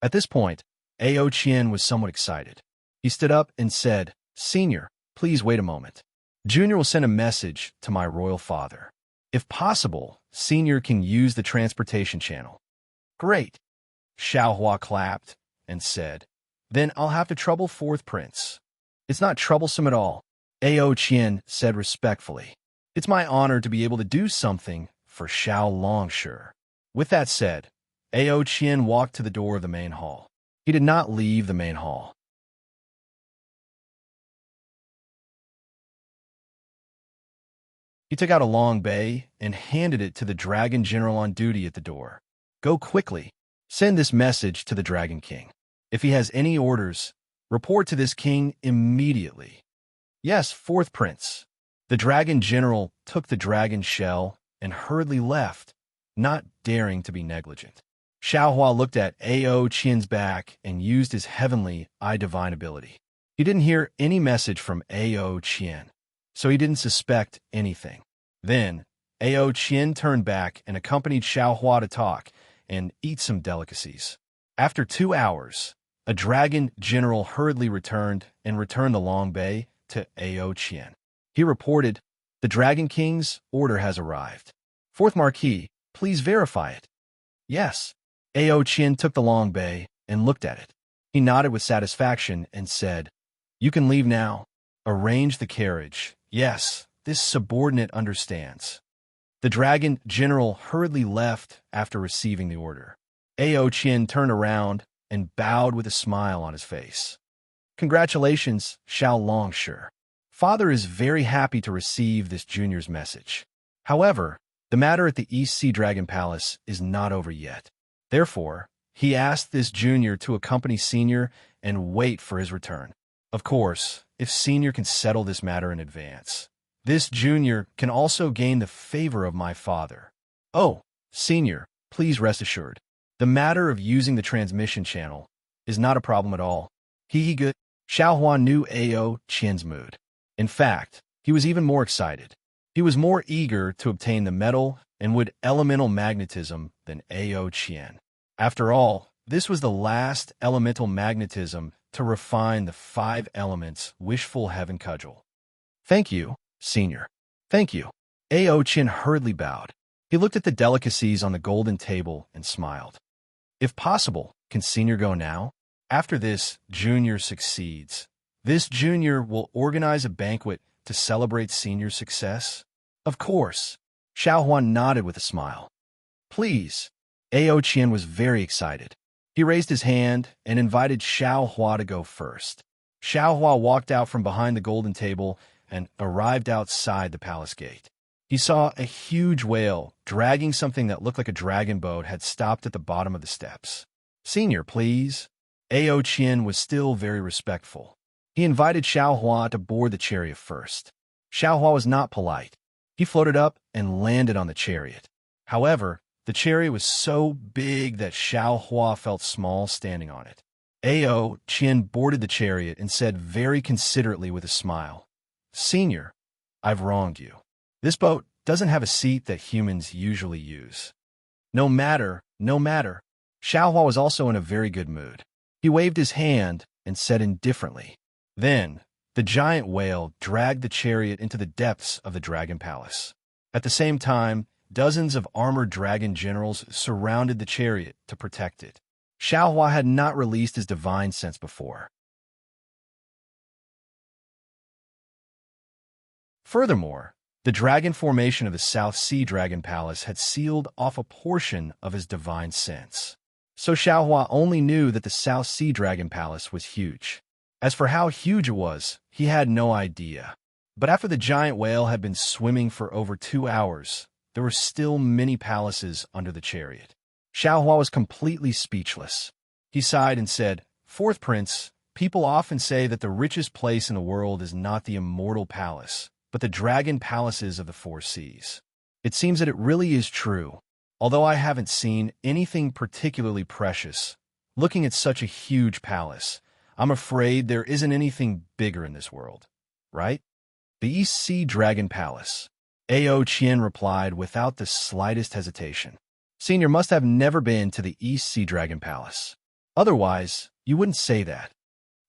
At this point, Ao Qian was somewhat excited. He stood up and said, "Senior, please wait a moment. Junior will send a message to my royal father. If possible, Senior can use the transportation channel." "Great." Xiaohua clapped and said, "Then I'll have to trouble fourth prince." "It's not troublesome at all," Ao Qian said respectfully. "It's my honor to be able to do something for Xiao Longsure." With that said, Ao Qian walked to the door of the main hall. He did not leave the main hall. He took out a long bay and handed it to the dragon general on duty at the door. "Go quickly. Send this message to the Dragon King. If he has any orders, report to this king immediately." "Yes, fourth prince." The dragon general took the dragon shell and hurriedly left, not daring to be negligent. Xiaohua looked at Ao Qian's back and used his heavenly eye divine ability. He didn't hear any message from Ao Qian, so he didn't suspect anything. Then, Ao Qian turned back and accompanied Xiaohua to talk and eat some delicacies. After 2 hours, a dragon general hurriedly returned the long bay to Ao Qian. He reported, "The Dragon King's order has arrived. Fourth Marquis, please verify it." "Yes." Ao Qian took the long bay and looked at it. He nodded with satisfaction and said, "You can leave now. Arrange the carriage." "Yes, this subordinate understands." The dragon general hurriedly left after receiving the order. Ao Qian turned around and bowed with a smile on his face. "Congratulations, Xiao Longsure. Father is very happy to receive this junior's message. However, the matter at the East Sea Dragon Palace is not over yet. Therefore, he asked this junior to accompany Senior and wait for his return. Of course, if Senior can settle this matter in advance, this junior can also gain the favor of my father. Oh, Senior, please rest assured. The matter of using the transmission channel is not a problem at all." He good. Xiaohua knew Ao Qian's mood. In fact, he was even more excited. He was more eager to obtain the metal and wood elemental magnetism than Ao Qian. After all, this was the last elemental magnetism to refine the 5 elements wishful heaven cudgel. "Thank you, Senior. Thank you." Ao Qian hurriedly bowed. He looked at the delicacies on the golden table and smiled. "If possible, can Senior go now? After this junior succeeds, this junior will organize a banquet to celebrate Senior's success?" "Of course." Xiaohua nodded with a smile. "Please." Ao Qian was very excited. He raised his hand and invited Xiaohua to go first. Xiaohua walked out from behind the golden table and arrived outside the palace gate. He saw a huge whale dragging something that looked like a dragon boat had stopped at the bottom of the steps. "Senior, please." Ao Qian was still very respectful. He invited Xiaohua to board the chariot first. Xiaohua was not polite. He floated up and landed on the chariot. However, the chariot was so big that Xiaohua felt small standing on it. Ao Qian boarded the chariot and said very considerately with a smile, "Senior, I've wronged you. This boat doesn't have a seat that humans usually use." No matter. Xiaohua was also in a very good mood. He waved his hand and said indifferently. Then, the giant whale dragged the chariot into the depths of the dragon palace. At the same time, dozens of armored dragon generals surrounded the chariot to protect it. Xiaohua had not released his divine sense before. Furthermore, the dragon formation of the South Sea Dragon Palace had sealed off a portion of his divine sense. So Xiaohua only knew that the South Sea Dragon Palace was huge. As for how huge it was, he had no idea. But after the giant whale had been swimming for over 2 hours, there were still many palaces under the chariot. Xiaohua was completely speechless. He sighed and said, "Fourth Prince, people often say that the richest place in the world is not the immortal palace, but the dragon palaces of the 4 seas. It seems that it really is true. Although I haven't seen anything particularly precious, looking at such a huge palace, I'm afraid there isn't anything bigger in this world, right? The East Sea Dragon Palace." Ao Qian replied without the slightest hesitation. Senior must have never been to the East Sea Dragon Palace. Otherwise, you wouldn't say that.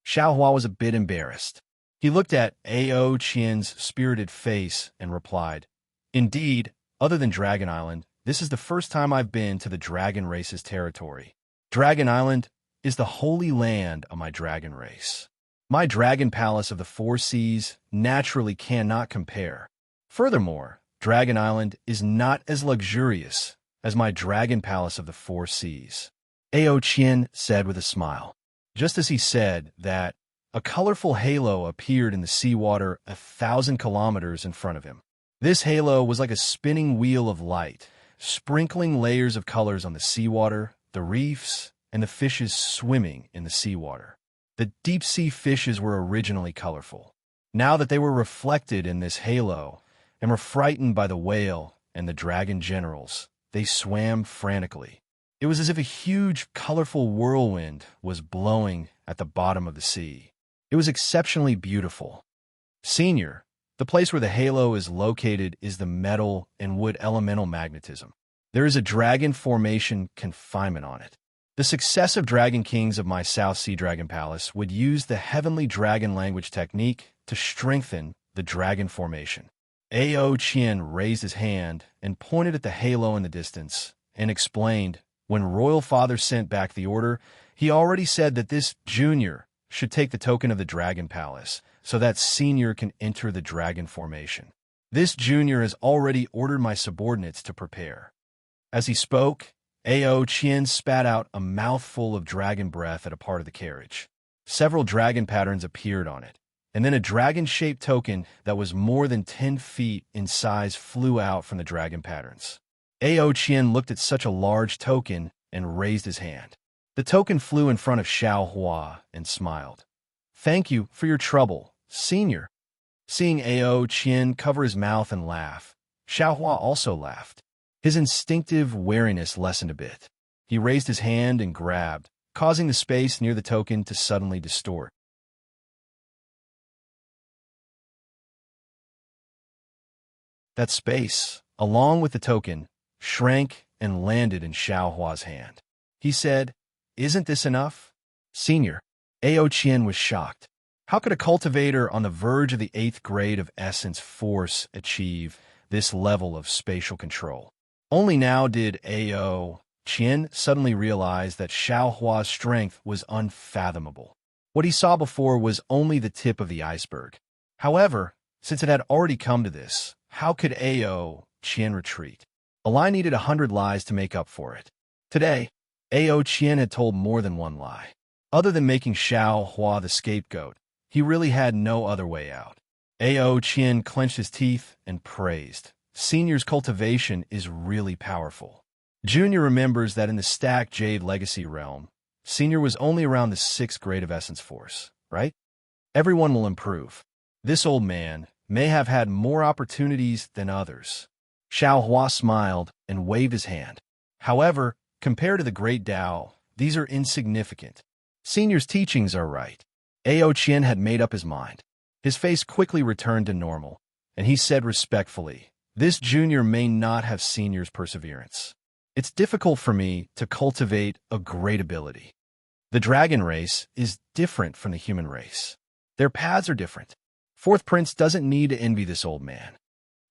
Xiaohua was a bit embarrassed. He looked at Ao Qian's spirited face and replied, Indeed, other than Dragon Island, this is the first time I've been to the dragon race's territory. Dragon Island is the holy land of my dragon race. My dragon palace of the four seas naturally cannot compare. Furthermore, Dragon Island is not as luxurious as my dragon palace of the four seas. Ao Qian said with a smile. Just as he said that, a colorful halo appeared in the seawater 1,000 kilometers in front of him. This halo was like a spinning wheel of light, sprinkling layers of colors on the seawater, the reefs, and the fishes swimming in the seawater. The deep-sea fishes were originally colorful. Now that they were reflected in this halo and were frightened by the whale and the dragon generals, they swam frantically. It was as if a huge, colorful whirlwind was blowing at the bottom of the sea. It was exceptionally beautiful. Senior, the place where the halo is located is the metal and wood elemental magnetism. There is a dragon formation confinement on it. The successive dragon kings of my South Sea Dragon Palace would use the heavenly dragon language technique to strengthen the dragon formation. Ao Qian raised his hand and pointed at the halo in the distance and explained, when Royal Father sent back the order, he already said that this junior should take the token of the Dragon Palace so that senior can enter the dragon formation. This junior has already ordered my subordinates to prepare. As he spoke, Ao Qian spat out a mouthful of dragon breath at a part of the carriage. Several dragon patterns appeared on it, and then a dragon-shaped token that was more than 10 feet in size flew out from the dragon patterns. Ao Qian looked at such a large token and raised his hand. The token flew in front of Xiaohua and smiled. Thank you for your trouble, senior. Seeing Ao Qian cover his mouth and laugh, Xiaohua also laughed. His instinctive wariness lessened a bit. He raised his hand and grabbed, causing the space near the token to suddenly distort. That space, along with the token, shrank and landed in Xiaohua's hand. He said, Isn't this enough? Senior, Ao Qian was shocked. How could a cultivator on the verge of the 8th grade of essence force achieve this level of spatial control? Only now did Ao Qian suddenly realize that Xiaohua's strength was unfathomable. What he saw before was only the tip of the iceberg. However, since it had already come to this, how could Ao Qian retreat? A lie needed 100 lies to make up for it. Today, Ao Qian had told more than one lie. Other than making Xiaohua the scapegoat, he really had no other way out. Ao Qian clenched his teeth and praised. Senior's cultivation is really powerful. Junior remembers that in the Stack Jade Legacy realm, Senior was only around the 6th grade of Essence Force, right? Everyone will improve. This old man may have had more opportunities than others. Xiaohua smiled and waved his hand. However, compared to the Great Tao, these are insignificant. Senior's teachings are right. Ao Qian had made up his mind. His face quickly returned to normal, and he said respectfully, This junior may not have Senior's perseverance. It's difficult for me to cultivate a great ability. The dragon race is different from the human race. Their paths are different. Fourth Prince doesn't need to envy this old man.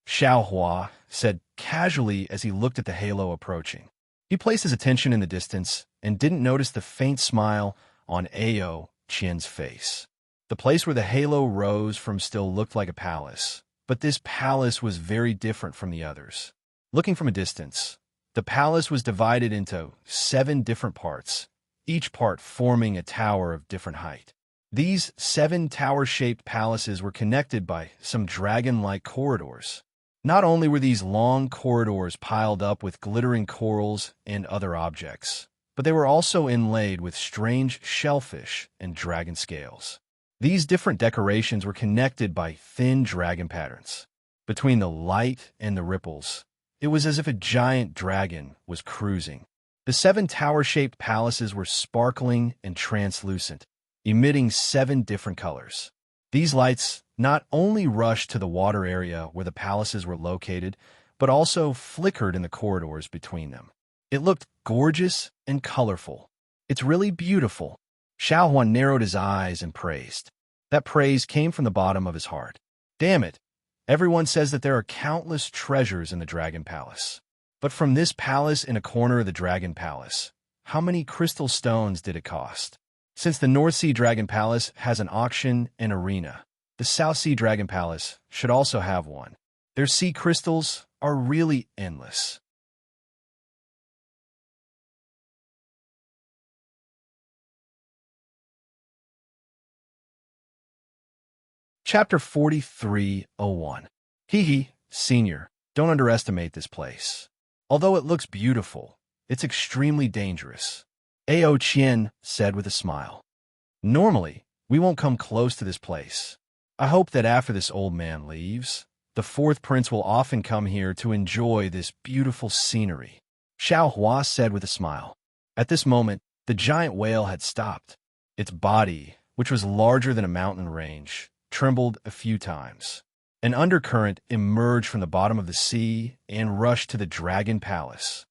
Xiaohua said casually as he looked at the halo approaching. He placed his attention in the distance and didn't notice the faint smile on Ao Qian's face. The place where the halo rose from still looked like a palace, but this palace was very different from the others. Looking from a distance, the palace was divided into 7 different parts, each part forming a tower of different height. These 7 tower-shaped palaces were connected by some dragon-like corridors. Not only were these long corridors piled up with glittering corals and other objects, but they were also inlaid with strange shellfish and dragon scales. These different decorations were connected by thin dragon patterns. Between the light and the ripples, it was as if a giant dragon was cruising. The 7 tower-shaped palaces were sparkling and translucent, emitting 7 different colors. These lights not only rushed to the water area where the palaces were located, but also flickered in the corridors between them. It looked gorgeous and colorful. "It's really beautiful." Xiao Huan narrowed his eyes and praised. That praise came from the bottom of his heart. "Damn it! Everyone says that there are countless treasures in the Dragon Palace. But from this palace in a corner of the Dragon Palace, how many crystal stones did it cost?" Since the North Sea Dragon Palace has an auction and arena, the South Sea Dragon Palace should also have one. Their sea crystals are really endless. Chapter 4301. Hee, Senior, don't underestimate this place. Although it looks beautiful, it's extremely dangerous, Ao Qian said with a smile. "Normally, we won't come close to this place. I hope that after this old man leaves, the fourth prince will often come here to enjoy this beautiful scenery," Xiao Hua said with a smile. At this moment, the giant whale had stopped. Its body, which was larger than a mountain range, trembled a few times. An undercurrent emerged from the bottom of the sea and rushed to the Dragon Palace.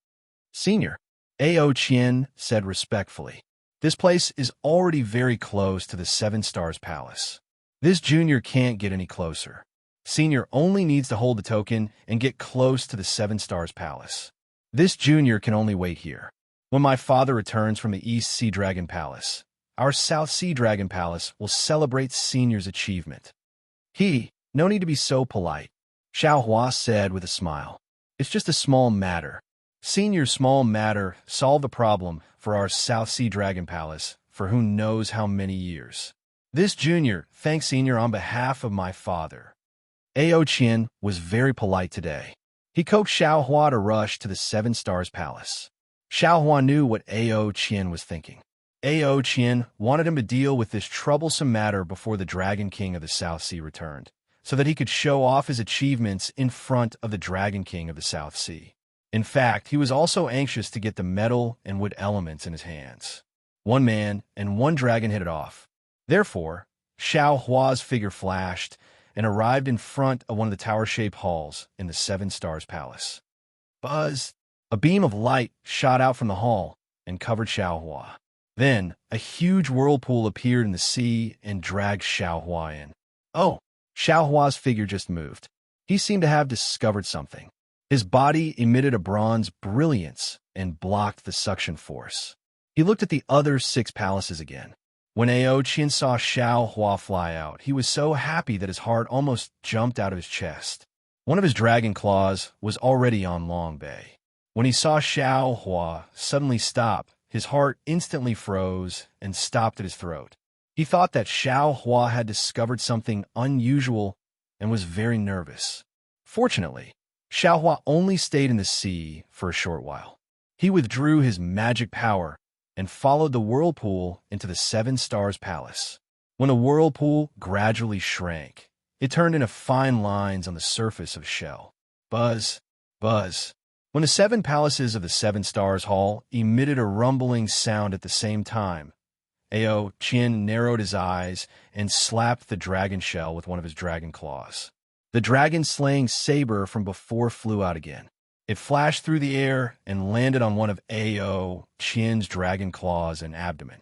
"Senior," Ao Qian said respectfully, "this place is already very close to the Seven Stars Palace. This junior can't get any closer. Senior only needs to hold the token and get close to the Seven Stars Palace. This junior can only wait here. When my father returns from the East Sea Dragon Palace, our South Sea Dragon Palace will celebrate Senior's achievement." No need to be so polite," Xiao Hua said with a smile. "It's just a small matter. Senior's small matter solved the problem for our South Sea Dragon Palace for who knows how many years. This junior thanks Senior on behalf of my father." Ao Qian was very polite today. He coaxed Xiao Hua to rush to the Seven Stars Palace. Xiao Hua knew what Ao Qian was thinking. Ao Qian wanted him to deal with this troublesome matter before the Dragon King of the South Sea returned, so that he could show off his achievements in front of the Dragon King of the South Sea. In fact, he was also anxious to get the metal and wood elements in his hands. One man and one dragon hit it off. Therefore, Xiao Hua's figure flashed and arrived in front of one of the tower-shaped halls in the Seven Stars Palace. Buzz! A beam of light shot out from the hall and covered Xiao Hua. Then, a huge whirlpool appeared in the sea and dragged Xiao Hua in. Oh! Xiao Hua's figure just moved. He seemed to have discovered something. His body emitted a bronze brilliance and blocked the suction force. He looked at the other 6 palaces again. When Ao Qian saw Xiao Hua fly out, he was so happy that his heart almost jumped out of his chest. One of his dragon claws was already on Long Bay. When he saw Xiao Hua suddenly stop, his heart instantly froze and stopped at his throat. He thought that Xiao Hua had discovered something unusual and was very nervous. Fortunately, Xiao Hua only stayed in the sea for a short while. He withdrew his magic power and followed the whirlpool into the Seven Stars Palace. When the whirlpool gradually shrank, it turned into fine lines on the surface of a shell. Buzz, buzz. When the 7 palaces of the Seven Stars Hall emitted a rumbling sound at the same time, Ao Qian narrowed his eyes and slapped the dragon shell with one of his dragon claws. The dragon-slaying saber from before flew out again. It flashed through the air and landed on one of Ao Qian's dragon claws and abdomen.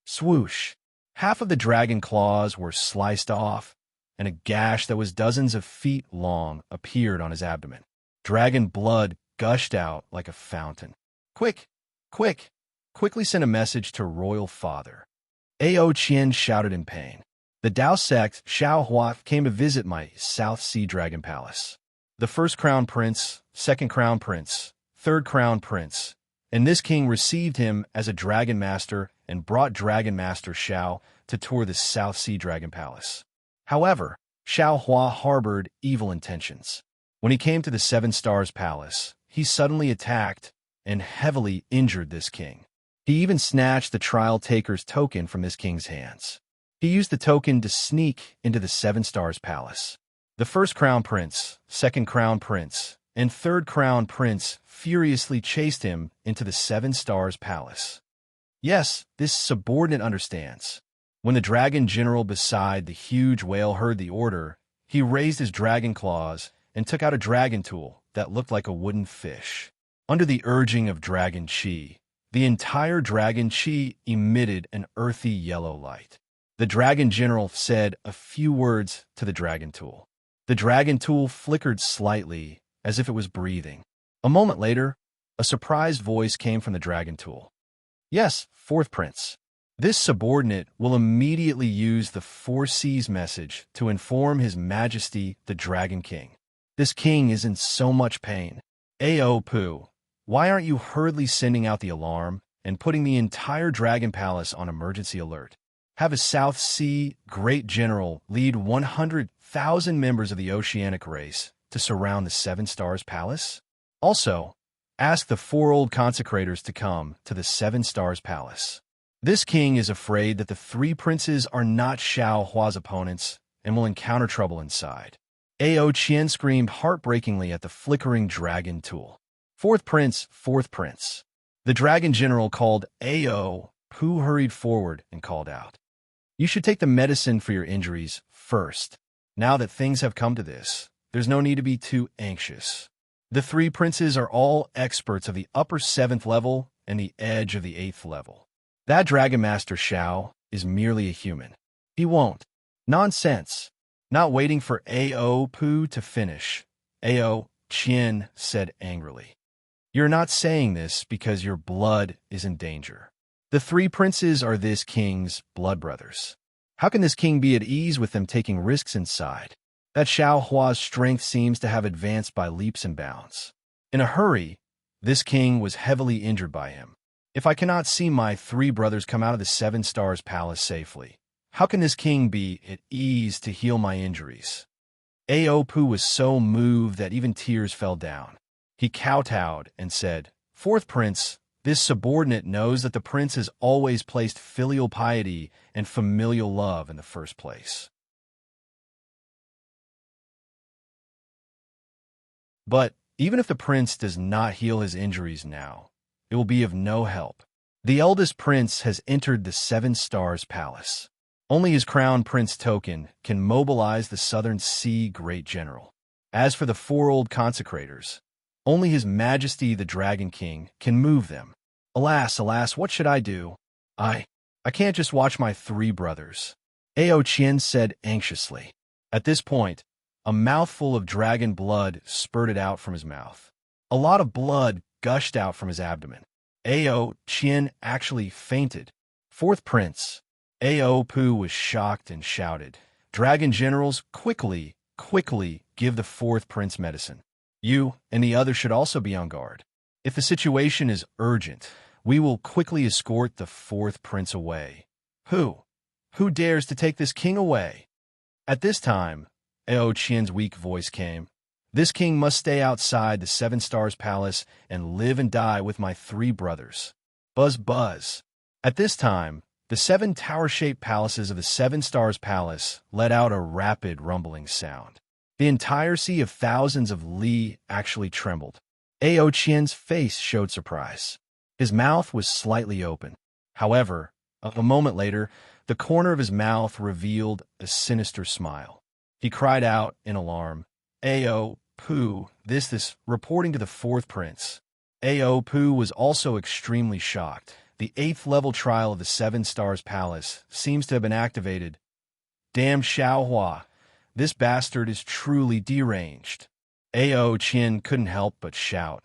Swoosh! Half of the dragon claws were sliced off, and a gash that was dozens of feet long appeared on his abdomen. Dragon blood gushed out like a fountain. Quick! Quick! Quickly send a message to Royal Father. Ao Qian shouted in pain. The Dao sect Xiao Hua came to visit my South Sea Dragon Palace. The first crown prince, second crown prince, third crown prince, and this king received him as a dragon master and brought Dragon Master Xiao to tour the South Sea Dragon Palace. However, Xiao Hua harbored evil intentions. When he came to the Seven Stars Palace, he suddenly attacked and heavily injured this king. He even snatched the trial taker's token from this king's hands. He used the token to sneak into the Seven Stars Palace. The first crown prince, second crown prince, and third crown prince furiously chased him into the Seven Stars Palace. Yes, this subordinate understands. When the dragon general beside the huge whale heard the order, he raised his dragon claws and took out a dragon tool that looked like a wooden fish. Under the urging of dragon chi, the entire dragon chi emitted an earthy yellow light. The dragon general said a few words to the dragon tool. The dragon tool flickered slightly, as if it was breathing. A moment later, a surprised voice came from the dragon tool. Yes, fourth prince. This subordinate will immediately use the 4C's message to inform His Majesty the Dragon King. This king is in so much pain. Ao Poo, why aren't you hurriedly sending out the alarm and putting the entire Dragon Palace on emergency alert? Have a South Sea Great General lead 100,000 members of the oceanic race to surround the Seven Stars Palace? Also, ask the 4 old consecrators to come to the Seven Stars Palace. This king is afraid that the 3 princes are not Xiao Hua's opponents and will encounter trouble inside. Ao Qian screamed heartbreakingly at the flickering dragon tool. Fourth prince, fourth prince. The dragon general called Ao, who hurried forward and called out. You should take the medicine for your injuries first. Now that things have come to this, there's no need to be too anxious. The 3 princes are all experts of the upper 7th level and the edge of the 8th level. That Dragon Master Xiao is merely a human. He won't. Nonsense. Not waiting for Ao Poo to finish, Ao Qian said angrily. You're not saying this because your blood is in danger. The 3 princes are this king's blood brothers. How can this king be at ease with them taking risks inside? That Xiao Hua's strength seems to have advanced by leaps and bounds. In a hurry, this king was heavily injured by him. If I cannot see my 3 brothers come out of the Seven Stars Palace safely, how can this king be at ease to heal my injuries? Ao Poo was so moved that even tears fell down. He kowtowed and said, Fourth prince, this subordinate knows that the prince has always placed filial piety and familial love in the first place. But even if the prince does not heal his injuries now, it will be of no help. The eldest prince has entered the Seven Stars Palace. Only his crown prince token can mobilize the Southern Sea Great General. As for the 4 old consecrators, only His Majesty the Dragon King can move them. Alas, alas, what should I do? I can't just watch my 3 brothers. Ao Qian said anxiously. At this point, a mouthful of dragon blood spurted out from his mouth. A lot of blood gushed out from his abdomen. Ao Qian actually fainted. Fourth prince. Ao Poo was shocked and shouted, Dragon generals, quickly give the 4th prince medicine. You and the others should also be on guard. If the situation is urgent, we will quickly escort the 4th prince away. Who dares to take this king away? At this time, Ao Qian's weak voice came. This king must stay outside the Seven Stars Palace and live and die with my 3 brothers. Buzz, buzz. At this time, the 7 tower-shaped palaces of the Seven Stars Palace let out a rapid rumbling sound. The entire sea of thousands of li actually trembled. Ao Qian's face showed surprise. His mouth was slightly open. However, a moment later, the corner of his mouth revealed a sinister smile. He cried out in alarm, Ao Poo, this, reporting to the 4th prince. Ao Poo was also extremely shocked. The 8th level trial of the Seven Stars Palace seems to have been activated. Damn Xiao Hua, this bastard is truly deranged. Ao Qian couldn't help but shout.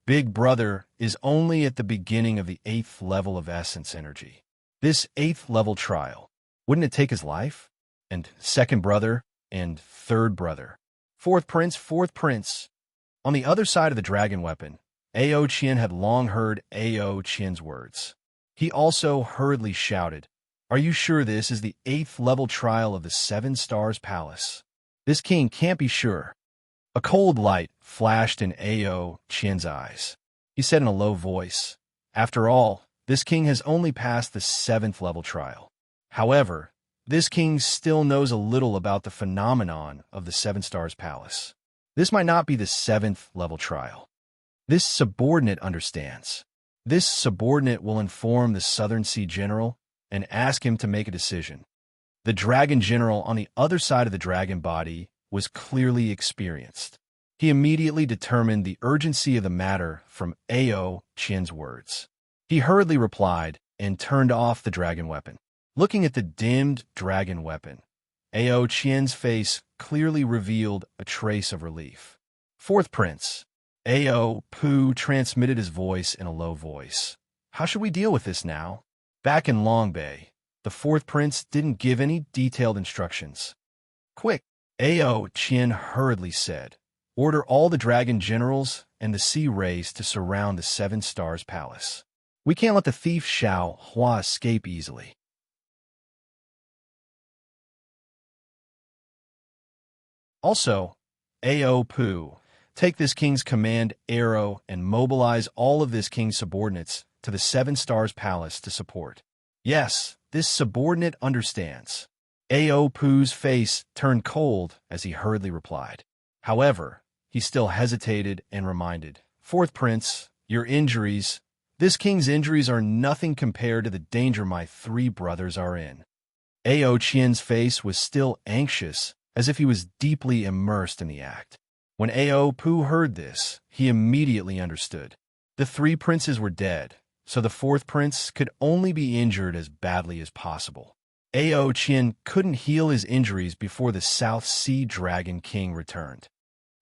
Big brother is only at the beginning of the 8th level of essence energy. This 8th level trial, wouldn't it take his life? And 2nd brother and 3rd brother. 4th prince. On the other side of the dragon weapon, Ao Qian had long heard Ao Qian's words. He also hurriedly shouted, Are you sure this is the 8th level trial of the Seven Stars Palace? This king can't be sure. A cold light flashed in Ao Qian's eyes. He said in a low voice, After all, this king has only passed the 7th level trial. However, this king still knows a little about the phenomenon of the Seven Stars Palace. This might not be the 7th level trial. This subordinate understands. This subordinate will inform the Southern Sea General and ask him to make a decision. The dragon general on the other side of the dragon body was clearly experienced. He immediately determined the urgency of the matter from Ao Qian's words. He hurriedly replied and turned off the dragon weapon. Looking at the dimmed dragon weapon, Ao Qian's face clearly revealed a trace of relief. Fourth Prince, Ao Pu transmitted his voice in a low voice. How should we deal with this now? Back in Long Bay, the fourth prince didn't give any detailed instructions. Quick, Ao Qian hurriedly said. Order all the dragon generals and the sea race to surround the Seven Stars Palace. We can't let the thief Xiao Hua escape easily. Also, Ao Pu, take this king's command arrow and mobilize all of this king's subordinates to the Seven Stars Palace to support. Yes, this subordinate understands. Ao Pu's face turned cold as he hurriedly replied. However, he still hesitated and reminded, Fourth Prince, your injuries, this king's injuries are nothing compared to the danger my three brothers are in. Ao Qian's face was still anxious, as if he was deeply immersed in the act. When Ao Pu heard this, he immediately understood. The three princes were dead, so the fourth prince could only be injured as badly as possible. Ao Qian couldn't heal his injuries before the South Sea Dragon King returned.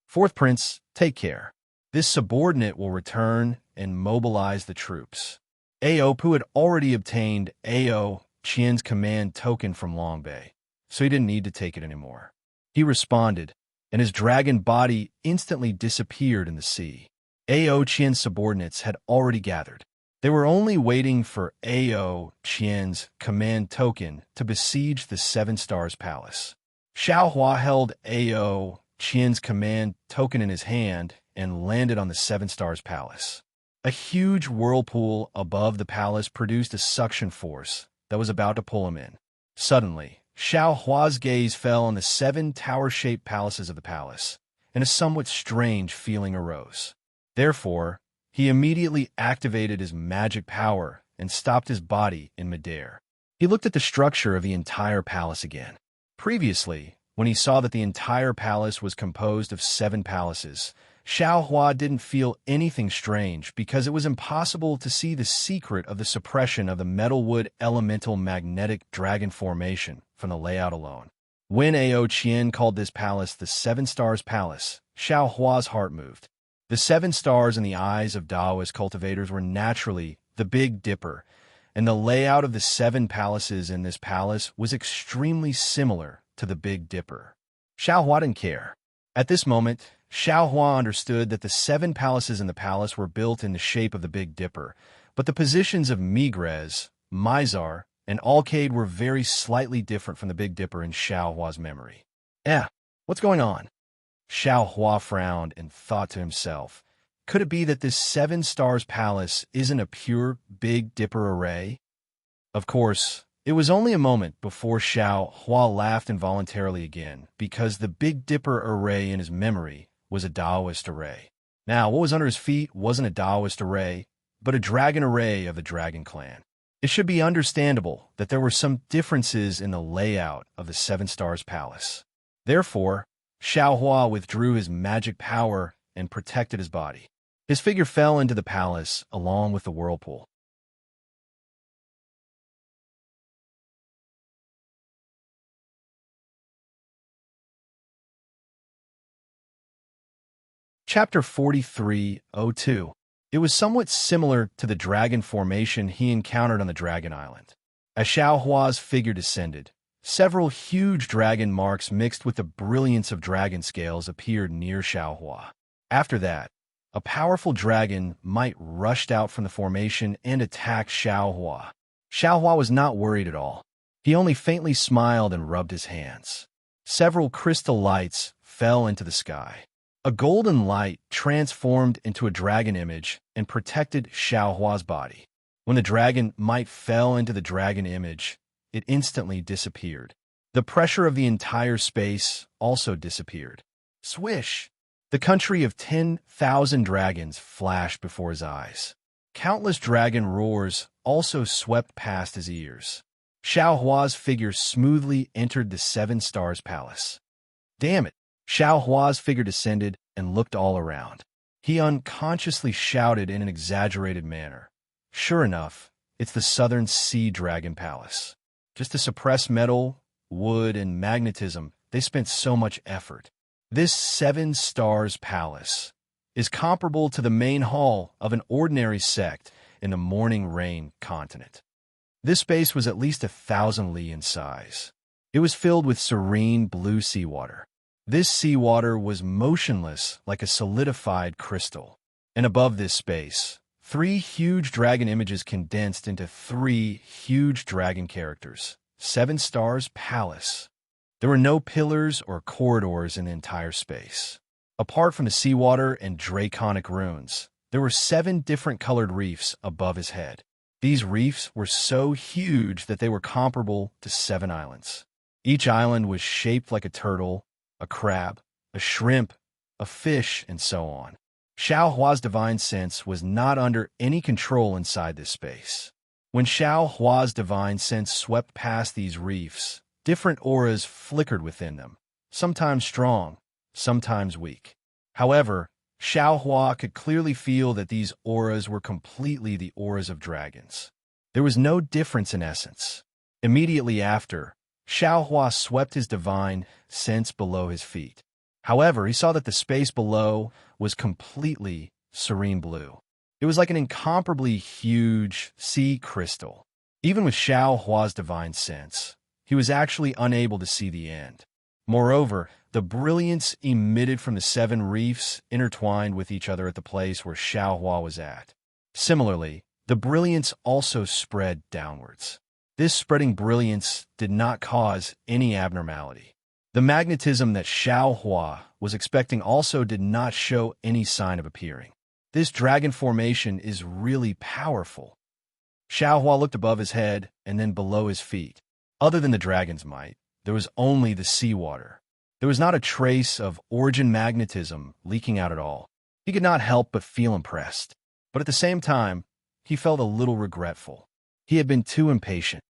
Fourth prince, take care. This subordinate will return and mobilize the troops. Ao Pu had already obtained Ao Qian's command token from Long Bay, so he didn't need to take it anymore. He responded, and his dragon body instantly disappeared in the sea. Ao Qian's subordinates had already gathered. They were only waiting for Ao Qian's command token to besiege the Seven Stars Palace. Xiao Hua held Ao Qian's command token in his hand and landed on the Seven Stars Palace. A huge whirlpool above the palace produced a suction force that was about to pull him in. Suddenly, Xiao Hua's gaze fell on the seven tower-shaped palaces of the palace, and a somewhat strange feeling arose. Therefore, he immediately activated his magic power and stopped his body in midair. He looked at the structure of the entire palace again. Previously, when he saw that the entire palace was composed of 7 palaces, Xiao Hua didn't feel anything strange because it was impossible to see the secret of the suppression of the metalwood elemental magnetic dragon formation from the layout alone. When Ao Qian called this palace the Seven Stars Palace, Xiao Hua's heart moved. The 7 stars in the eyes of Taoist cultivators were naturally the Big Dipper, and the layout of the 7 palaces in this palace was extremely similar to the Big Dipper. Xiao Hua didn't care. At this moment, Xiao Hua understood that the 7 palaces in the palace were built in the shape of the Big Dipper, but the positions of Migres, Mizar, and Alcade were very slightly different from the Big Dipper in Xiao Hua's memory. What's going on? Xiao Hua frowned and thought to himself, could it be that this 7 stars palace isn't a pure Big Dipper array? Of course, it was only a moment before Xiao Hua laughed involuntarily again, because the Big Dipper array in his memory was a Taoist array. Now, what was under his feet wasn't a Taoist array, but a dragon array of the Dragon Clan. It should be understandable that there were some differences in the layout of the 7 stars palace. Therefore, Xiao Hua withdrew his magic power and protected his body. His figure fell into the palace along with the whirlpool. Chapter 43:02. It was somewhat similar to the dragon formation he encountered on the Dragon Island. As Xiao Hua's figure descended, several huge dragon marks mixed with the brilliance of dragon scales appeared near Xiao Hua. After that, a powerful dragon might rushed out from the formation and attacked Xiao Hua. Xiao Hua was not worried at all. He only faintly smiled and rubbed his hands. Several crystal lights fell into the sky. A golden light transformed into a dragon image and protected Xiao Hua's body. When the dragon might fell into the dragon image, it instantly disappeared. The pressure of the entire space also disappeared. Swish! The country of 10,000 dragons flashed before his eyes. Countless dragon roars also swept past his ears. Xiao Hua's figure smoothly entered the Seven Stars Palace. Damn it! Xiao Hua's figure descended and looked all around. He unconsciously shouted in an exaggerated manner. Sure enough, it's the Southern Sea Dragon Palace. Just to suppress metal, wood, and magnetism, they spent so much effort. This Seven Stars Palace is comparable to the main hall of an ordinary sect in the Morning Rain continent. This space was at least 1,000 li in size. It was filled with serene blue seawater. This seawater was motionless like a solidified crystal. And above this space, 3 huge dragon images condensed into 3 huge dragon characters. 7 Stars Palace. There were no pillars or corridors in the entire space. Apart from the seawater and draconic runes, there were 7 different colored reefs above his head. These reefs were so huge that they were comparable to 7 islands. Each island was shaped like a turtle, a crab, a shrimp, a fish, and so on. Xiao Hua's divine sense was not under any control inside this space. When Xiao Hua's divine sense swept past these reefs, different auras flickered within them, sometimes strong, sometimes weak. However, Xiao Hua could clearly feel that these auras were completely the auras of dragons. There was no difference in essence. Immediately after, Xiao Hua swept his divine sense below his feet. However, he saw that the space below was completely serene blue. It was like an incomparably huge sea crystal. Even with Xiao Hua's divine sense, he was actually unable to see the end. Moreover, the brilliance emitted from the 7 reefs intertwined with each other at the place where Xiao Hua was at. Similarly, the brilliance also spread downwards. This spreading brilliance did not cause any abnormality. The magnetism that Xiao Hua was expecting also did not show any sign of appearing. This dragon formation is really powerful. Xiao Hua looked above his head and then below his feet. Other than the dragon's might, there was only the seawater. There was not a trace of origin magnetism leaking out at all. He could not help but feel impressed. But at the same time, he felt a little regretful. He had been too impatient.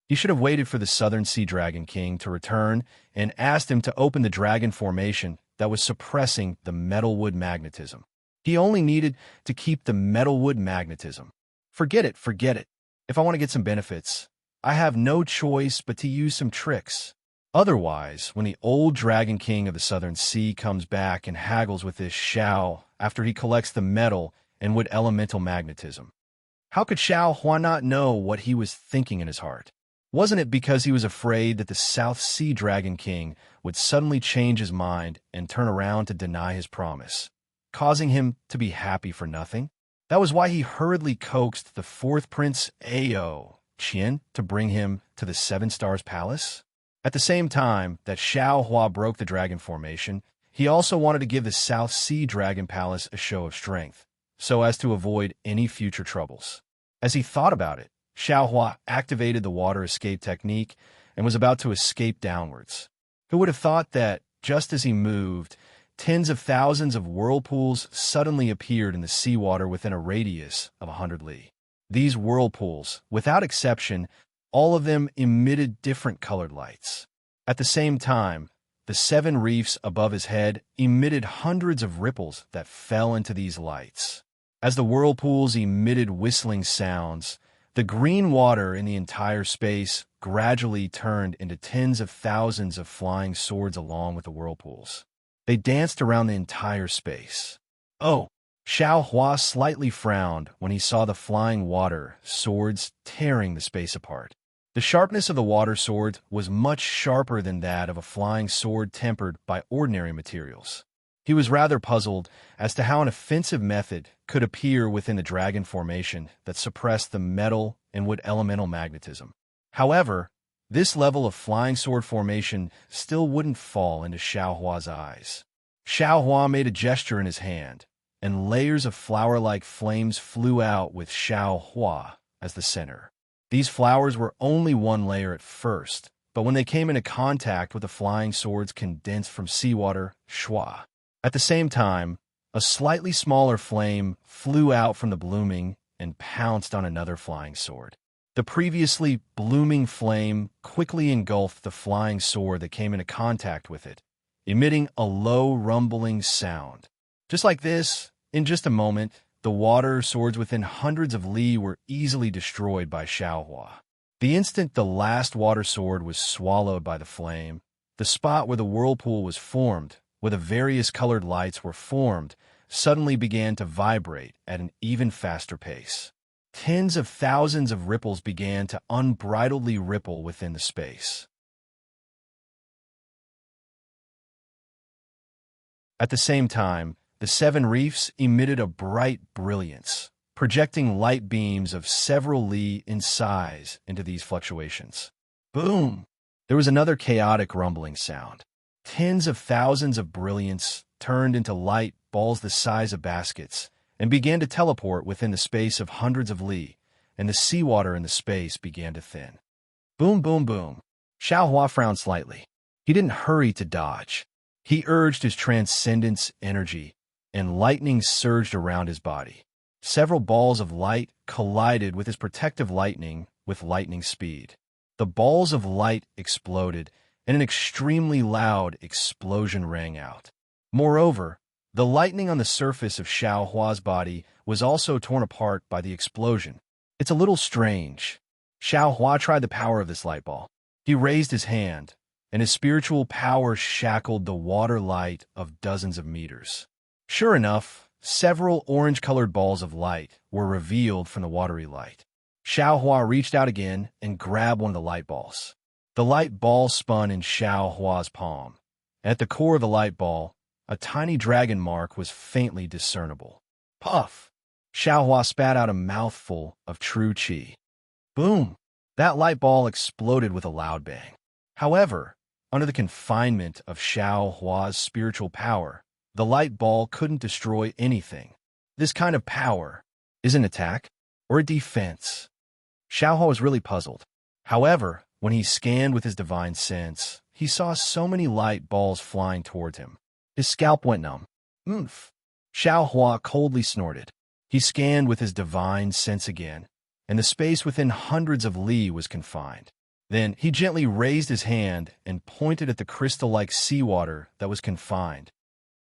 He should have waited for the Southern Sea Dragon King to return and asked him to open the dragon formation that was suppressing the metalwood magnetism. He only needed to keep the metalwood magnetism. Forget it. If I want to get some benefits, I have no choice but to use some tricks. Otherwise, when the old Dragon King of the Southern Sea comes back and haggles with this Xiao after he collects the metal and wood elemental magnetism, how could Xiao Hua not know what he was thinking in his heart? Wasn't it because he was afraid that the South Sea Dragon King would suddenly change his mind and turn around to deny his promise, causing him to be happy for nothing? That was why he hurriedly coaxed the 4th Prince Ao Qian to bring him to the 7 Stars Palace. At the same time that Xiao Hua broke the dragon formation, he also wanted to give the South Sea Dragon Palace a show of strength, so as to avoid any future troubles. As he thought about it, Xiao Hua activated the water escape technique and was about to escape downwards. Who would have thought that, just as he moved, tens of thousands of whirlpools suddenly appeared in the seawater within a radius of 100 li. These whirlpools, without exception, all of them emitted different colored lights. At the same time, the 7 reefs above his head emitted hundreds of ripples that fell into these lights. As the whirlpools emitted whistling sounds, the green water in the entire space gradually turned into tens of thousands of flying swords along with the whirlpools. They danced around the entire space. Oh, Xiao Hua slightly frowned when he saw the flying water swords tearing the space apart. The sharpness of the water sword was much sharper than that of a flying sword tempered by ordinary materials. He was rather puzzled as to how an offensive method could appear within the dragon formation that suppressed the metal and wood elemental magnetism. However, this level of flying sword formation still wouldn't fall into Xiao Hua's eyes. Xiao Hua made a gesture in his hand, and layers of flower-like flames flew out with Xiao Hua as the center. These flowers were only one layer at first, but when they came into contact with the flying swords condensed from seawater, Shua, At the same time, a slightly smaller flame flew out from the blooming and pounced on another flying sword. The previously blooming flame quickly engulfed the flying sword that came into contact with it, emitting a low rumbling sound. Just like this, in just a moment, the water swords within hundreds of li were easily destroyed by Xiaohua. The instant the last water sword was swallowed by the flame, the spot where the whirlpool was formed, where the various colored lights were formed, suddenly began to vibrate at an even faster pace. Tens of thousands of ripples began to unbridledly ripple within the space. At the same time, the 7 reefs emitted a bright brilliance, projecting light beams of several li in size into these fluctuations. Boom! There was another chaotic rumbling sound. Tens of thousands of brilliance turned into light balls the size of baskets and began to teleport within the space of hundreds of li, and the seawater in the space began to thin. Boom, boom, boom. Xiaohua frowned slightly. He didn't hurry to dodge. He urged his transcendence energy, and lightning surged around his body. Several balls of light collided with his protective lightning with lightning speed. The balls of light exploded, and an extremely loud explosion rang out. Moreover, the lightning on the surface of Xiaohua's body was also torn apart by the explosion. It's a little strange. Xiaohua tried the power of this light ball. He raised his hand, and his spiritual power shackled the water light of dozens of meters. Sure enough, several orange-colored balls of light were revealed from the watery light. Xiaohua reached out again and grabbed one of the light balls. The light ball spun in Xiaohua's palm. At the core of the light ball, a tiny dragon mark was faintly discernible. Puff! Xiaohua spat out a mouthful of true qi. Boom! That light ball exploded with a loud bang. However, under the confinement of Xiaohua's spiritual power, the light ball couldn't destroy anything. This kind of power is an attack or a defense. Xiaohua was really puzzled. However, when he scanned with his divine sense, he saw so many light balls flying towards him. His scalp went numb. Oomph! Xiaohua coldly snorted. He scanned with his divine sense again, and the space within hundreds of li was confined. Then he gently raised his hand and pointed at the crystal-like seawater that was confined.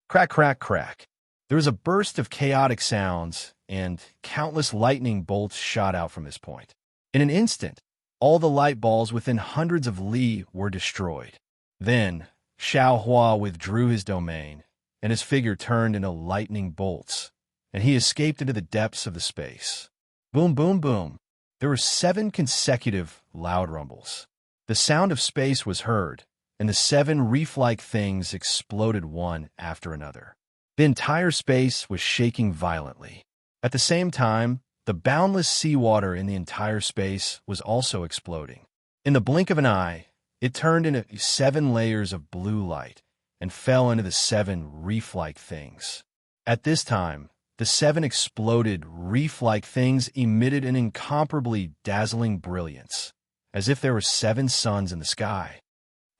Crack, crack, crack. There was a burst of chaotic sounds, and countless lightning bolts shot out from this point. In an instant, all the light balls within hundreds of li were destroyed. Then, Xiaohua withdrew his domain, and his figure turned into lightning bolts, and he escaped into the depths of the space. Boom, boom, boom. There were 7 consecutive loud rumbles. The sound of space was heard, and the 7 reef-like things exploded one after another. The entire space was shaking violently. At the same time, the boundless seawater in the entire space was also exploding. In the blink of an eye, it turned into 7 layers of blue light and fell into the 7 reef-like things. At this time, the 7 exploded reef-like things emitted an incomparably dazzling brilliance, as if there were 7 suns in the sky.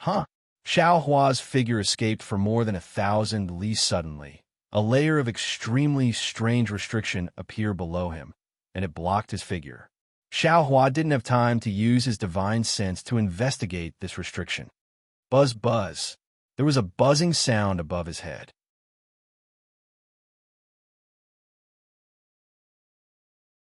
Huh! Xiaohua's figure escaped for more than 1,000 li suddenly. A layer of extremely strange restriction appeared below him, and it blocked his figure. Xiaohua didn't have time to use his divine sense to investigate this restriction. Buzz, buzz. There was a buzzing sound above his head.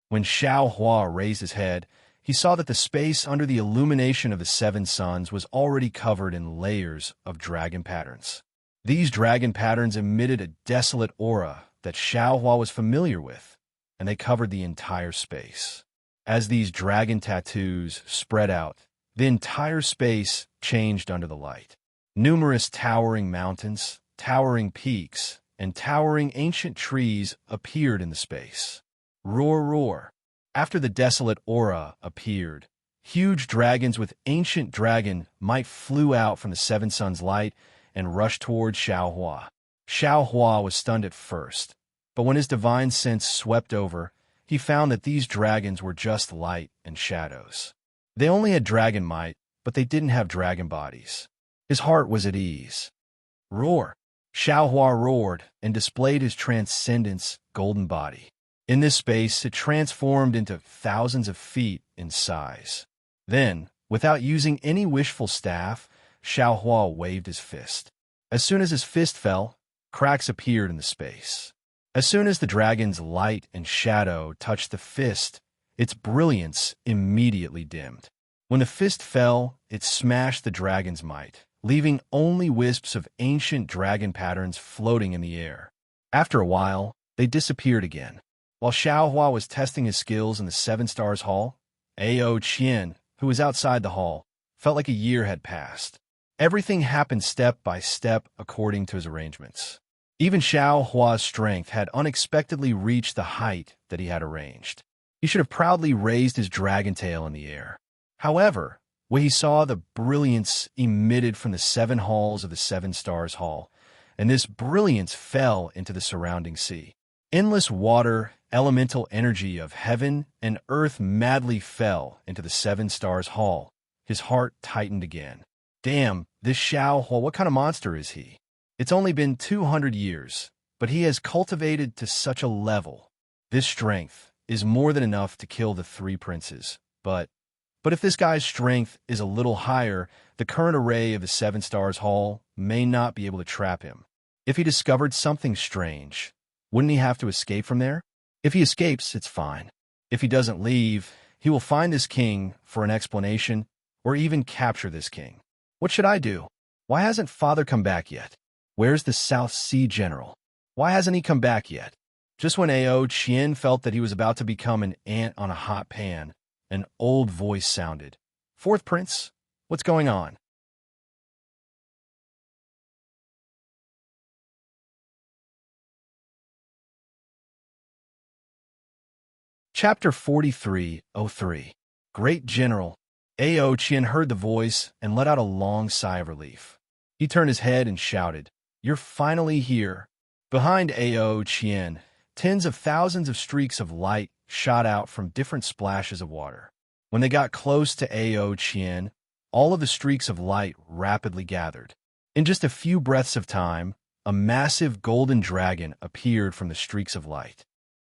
When Xiaohua raised his head, he saw that the space under the illumination of the 7 suns was already covered in layers of dragon patterns. These dragon patterns emitted a desolate aura that Xiaohua was familiar with, and they covered the entire space. As these dragon tattoos spread out, the entire space changed under the light. Numerous towering mountains, towering peaks, and towering ancient trees appeared in the space. Roar, roar. After the desolate aura appeared, huge dragons with ancient dragon might flew out from the 7 suns' light and rushed toward Xiaohua. Xiaohua was stunned at first, but when his divine sense swept over, he found that these dragons were just light and shadows. They only had dragon might, but they didn't have dragon bodies. His heart was at ease. Roar! Xiao Hua roared and displayed his transcendence golden body. In this space, it transformed into thousands of feet in size. Then, without using any wishful staff, Xiao Hua waved his fist. As soon as his fist fell, cracks appeared in the space. As soon as the dragon's light and shadow touched the fist, its brilliance immediately dimmed. When the fist fell, it smashed the dragon's might, leaving only wisps of ancient dragon patterns floating in the air. After a while, they disappeared again. While Xiao Hua was testing his skills in the Seven Stars Hall, Ao Qian, who was outside the hall, felt like a year had passed. Everything happened step by step according to his arrangements. Even Xiao Hua's strength had unexpectedly reached the height that he had arranged. He should have proudly raised his dragon tail in the air. However, when he saw the brilliance emitted from the 7 halls of the 7 Stars Hall, and this brilliance fell into the surrounding sea. Endless water, elemental energy of heaven and earth madly fell into the 7 Stars Hall. His heart tightened again. Damn, this Xiao Hua, what kind of monster is he? It's only been 200 years, but he has cultivated to such a level. This strength is more than enough to kill the 3 princes. But if this guy's strength is a little higher, the current array of the 7 Stars Hall may not be able to trap him. If he discovered something strange, wouldn't he have to escape from there? If he escapes, it's fine. If he doesn't leave, he will find this king for an explanation or even capture this king. What should I do? Why hasn't father come back yet? Where's the South Sea General? Why hasn't he come back yet? Just when Ao Qian felt that he was about to become an ant on a hot pan, an old voice sounded. Fourth Prince, what's going on? Chapter 43:03. Great General. Ao Qian heard the voice and let out a long sigh of relief. He turned his head and shouted, "You're finally here." Behind Ao Qian, tens of thousands of streaks of light shot out from different splashes of water. When they got close to Ao Qian, all of the streaks of light rapidly gathered. In just a few breaths of time, a massive golden dragon appeared from the streaks of light.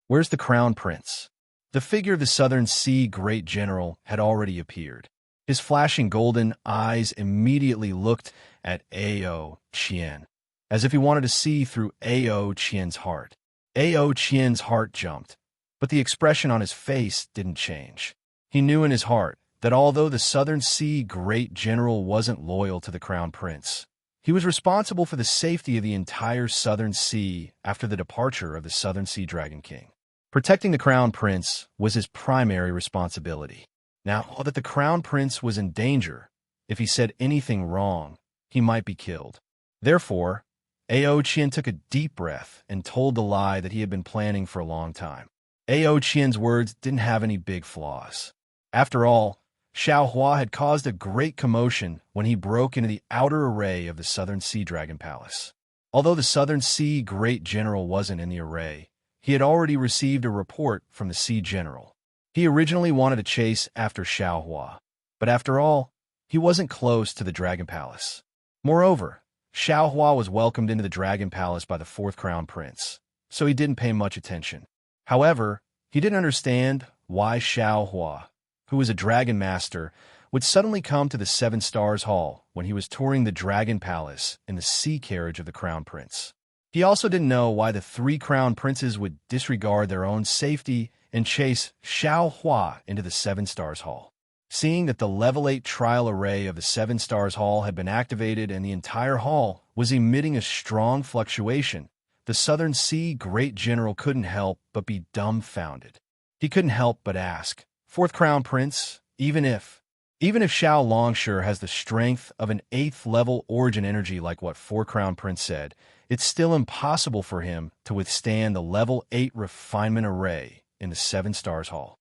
Where's the Crown Prince? The figure of the Southern Sea Great General had already appeared. His flashing golden eyes immediately looked at Ao Qian, as if he wanted to see through Ao Qian's heart. Ao Qian's heart jumped, but the expression on his face didn't change. He knew in his heart that although the Southern Sea Great General wasn't loyal to the Crown Prince, he was responsible for the safety of the entire Southern Sea after the departure of the Southern Sea Dragon King. Protecting the Crown Prince was his primary responsibility. Now that the Crown Prince was in danger, if he said anything wrong, he might be killed. Therefore, Ao Qian took a deep breath and told the lie that he had been planning for a long time. Ao Qian's words didn't have any big flaws. After all, Xiao Hua had caused a great commotion when he broke into the outer array of the Southern Sea Dragon Palace. Although the Southern Sea Great General wasn't in the array, he had already received a report from the Sea General. He originally wanted to chase after Xiao Hua, but after all, he wasn't close to the Dragon Palace. Moreover, Xiao Hua was welcomed into the Dragon Palace by the 4th Crown Prince, so he didn't pay much attention. However, he didn't understand why Xiao Hua, who was a dragon master, would suddenly come to the 7 Stars Hall when he was touring the Dragon Palace in the sea carriage of the Crown Prince. He also didn't know why the 3 Crown Princes would disregard their own safety and chase Xiao Hua into the 7 Stars Hall. Seeing that the level 8 trial array of the 7 Stars Hall had been activated and the entire hall was emitting a strong fluctuation, the Southern Sea Great General couldn't help but be dumbfounded. He couldn't help but ask, 4th Crown Prince, even if Xiao Longshire has the strength of an 8th level origin energy like what 4 Crown Prince said, it's still impossible for him to withstand the level 8 refinement array in the 7 Stars Hall.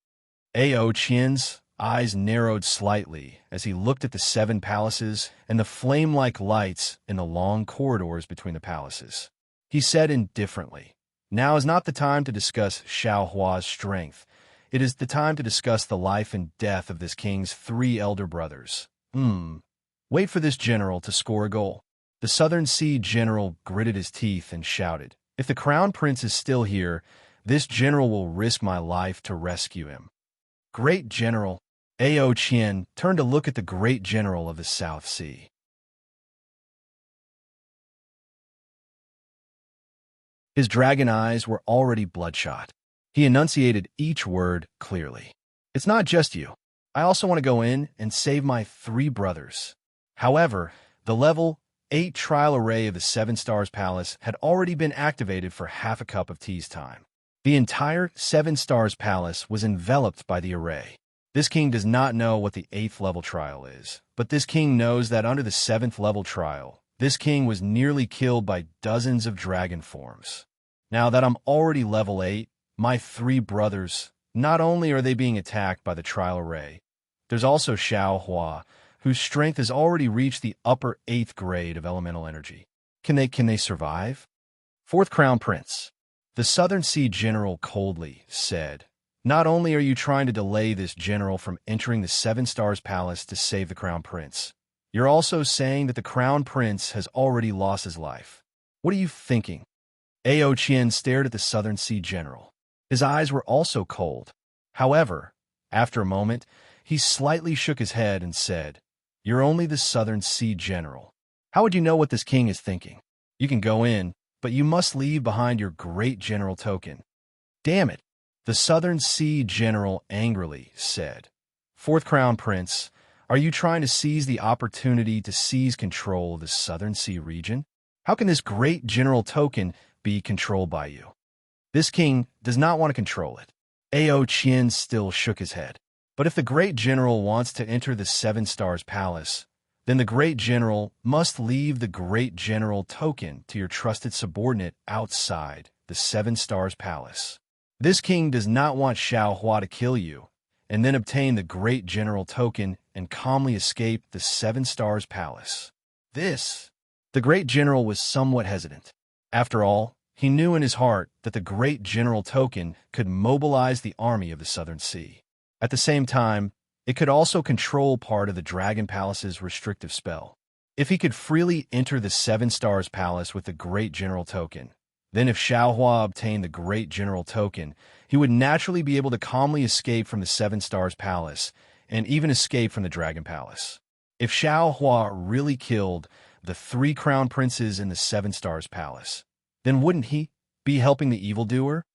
Ao Qian's eyes narrowed slightly as he looked at the 7 palaces and the flame-like lights in the long corridors between the palaces. He said indifferently, "Now is not the time to discuss Xiao Hua's strength. It is the time to discuss the life and death of this king's 3 elder brothers. Wait for this general to score a goal." The Southern Sea general gritted his teeth and shouted, "If the crown prince is still here, this general will risk my life to rescue him." Great General Ao Qian turned to look at the great general of the South Sea. His dragon eyes were already bloodshot. He enunciated each word clearly. "It's not just you. I also want to go in and save my 3 brothers." However, the level 8 trial array of the 7 Stars Palace had already been activated for half a cup of tea's time. The entire 7 Stars Palace was enveloped by the array. This king does not know what the 8th level trial is, but this king knows that under the 7th level trial, this king was nearly killed by dozens of dragon forms. Now that I'm already level 8, my 3 brothers, not only are they being attacked by the trial array, there's also Xiao Hua, whose strength has already reached the upper 8th grade of elemental energy. Can they survive? 4th Crown Prince. The Southern Sea General coldly said, "Not only are you trying to delay this general from entering the 7 Stars Palace to save the Crown Prince, you're also saying that the Crown Prince has already lost his life. What are you thinking?" Ao Qian stared at the Southern Sea General. His eyes were also cold. However, after a moment, he slightly shook his head and said, "You're only the Southern Sea General. How would you know what this king is thinking? You can go in, but you must leave behind your great general token." "Damn it," the Southern Sea General angrily said. "4th Crown Prince, are you trying to seize the opportunity to seize control of the Southern Sea region? How can this great general token be controlled by you?" This king does not want to control it. Ao Qian still shook his head. "But if the great general wants to enter the 7 Stars Palace, then the great general must leave the great general token to your trusted subordinate outside the 7 Stars Palace. This king does not want Xiao Hua to kill you, and then obtain the great general token and calmly escape the 7 Stars Palace." The great general was somewhat hesitant. After all, he knew in his heart that the great general token could mobilize the army of the Southern Sea. At the same time, it could also control part of the Dragon Palace's restrictive spell. If he could freely enter the 7 Stars Palace with the great general token, then if Xiao Hua obtained the great general token, he would naturally be able to calmly escape from the 7 Stars Palace and even escape from the Dragon Palace. If Xiao Hua really killed the 3 crown princes in the 7 Stars Palace, then wouldn't he be helping the evildoer?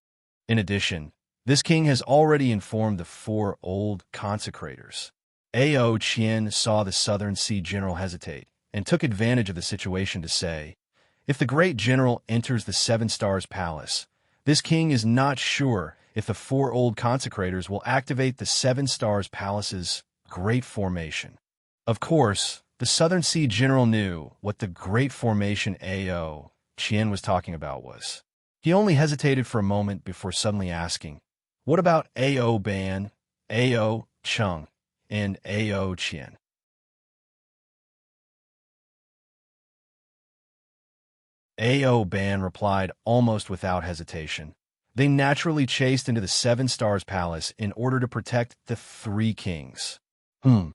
In addition, this king has already informed the 4 old consecrators. Ao Qian saw the Southern Sea General hesitate and took advantage of the situation to say, "If the great general enters the 7 Stars Palace, this king is not sure if the 4 old consecrators will activate the 7 Stars Palace's Great Formation." Of course, the Southern Sea General knew what the Great Formation Ao Qian was talking about was. He only hesitated for a moment before suddenly asking, "What about Ao Ban, Ao Chung, and Ao Qian?" Ao Ban replied almost without hesitation. They naturally chased into the 7 Stars Palace in order to protect the 3 kings. The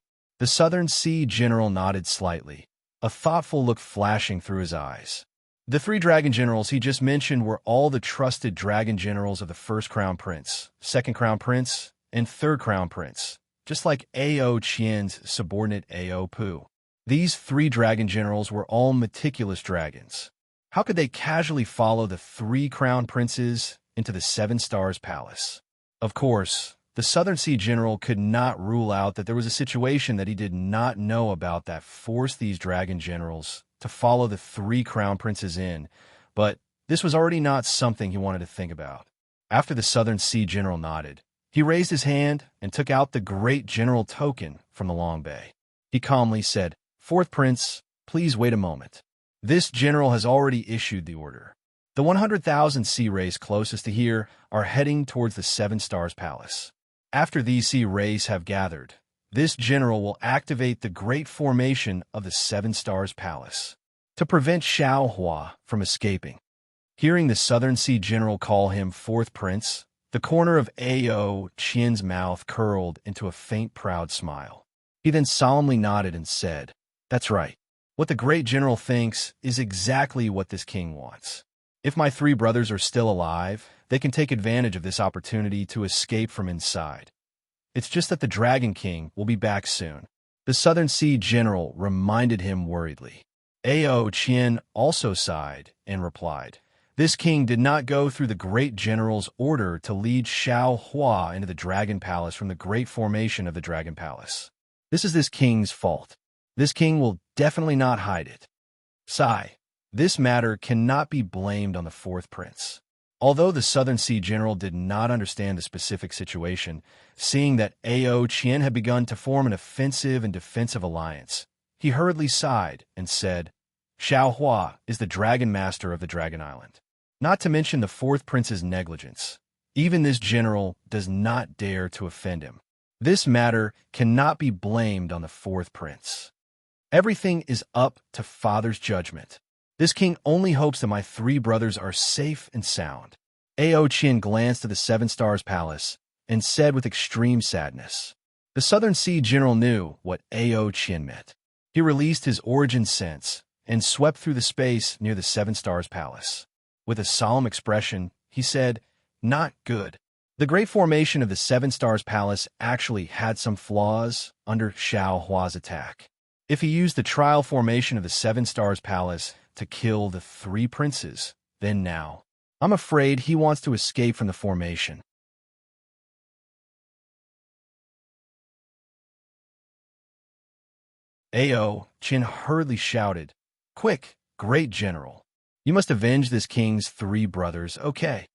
Southern Sea General nodded slightly, a thoughtful look flashing through his eyes. The 3 dragon generals he just mentioned were all the trusted dragon generals of the 1st Crown Prince, 2nd Crown Prince, and 3rd Crown Prince, just like Ao Qian's subordinate Ao Pu. These 3 dragon generals were all meticulous dragons. How could they casually follow the 3 crown princes into the 7 Stars Palace? Of course, the Southern Sea General could not rule out that there was a situation that he did not know about that forced these dragon generals to follow the 3 crown princes in, but this was already not something he wanted to think about. After the Southern Sea General nodded, he raised his hand and took out the great general token from the long bay. He calmly said, "4th Prince, please wait a moment. This general has already issued the order. The 100,000 sea rays closest to here are heading towards the 7 Stars Palace. After these sea rays have gathered, this general will activate the great formation of the 7 Stars Palace to prevent Xiao Hua from escaping." Hearing the Southern Sea General call him 4th Prince, the corner of Ao Qian's mouth curled into a faint proud smile. He then solemnly nodded and said, "That's right. What the great general thinks is exactly what this king wants. If my three brothers are still alive, they can take advantage of this opportunity to escape from inside. It's just that the Dragon King will be back soon. The Southern Sea General reminded him worriedly. Ao Qian also sighed and replied, "This king did not go through the great general's order to lead Xiao Hua into the Dragon Palace from the great formation of the Dragon Palace. This is this king's fault. This king will definitely not hide it. Sigh, this matter cannot be blamed on the fourth prince." Although the Southern Sea General did not understand the specific situation, seeing that Ao Qian had begun to form an offensive and defensive alliance, he hurriedly sighed and said, "Xiao Hua is the Dragon Master of the Dragon Island. Not to mention the fourth prince's negligence. Even this general does not dare to offend him. This matter cannot be blamed on the fourth prince. Everything is up to father's judgment. This king only hopes that my three brothers are safe and sound." Ao Qian glanced to the Seven Stars Palace and said with extreme sadness. The Southern Sea General knew what Ao Qian meant. He released his origin sense and swept through the space near the Seven Stars Palace. With a solemn expression, he said, "Not good." The great formation of the Seven Stars Palace actually had some flaws under Xiao Hua's attack. If he used the trial formation of the Seven Stars Palace to kill the three princes, then now, I'm afraid he wants to escape from the formation. Ao Qian hurriedly shouted, "Quick, great general! You must avenge this king's three brothers, okay?"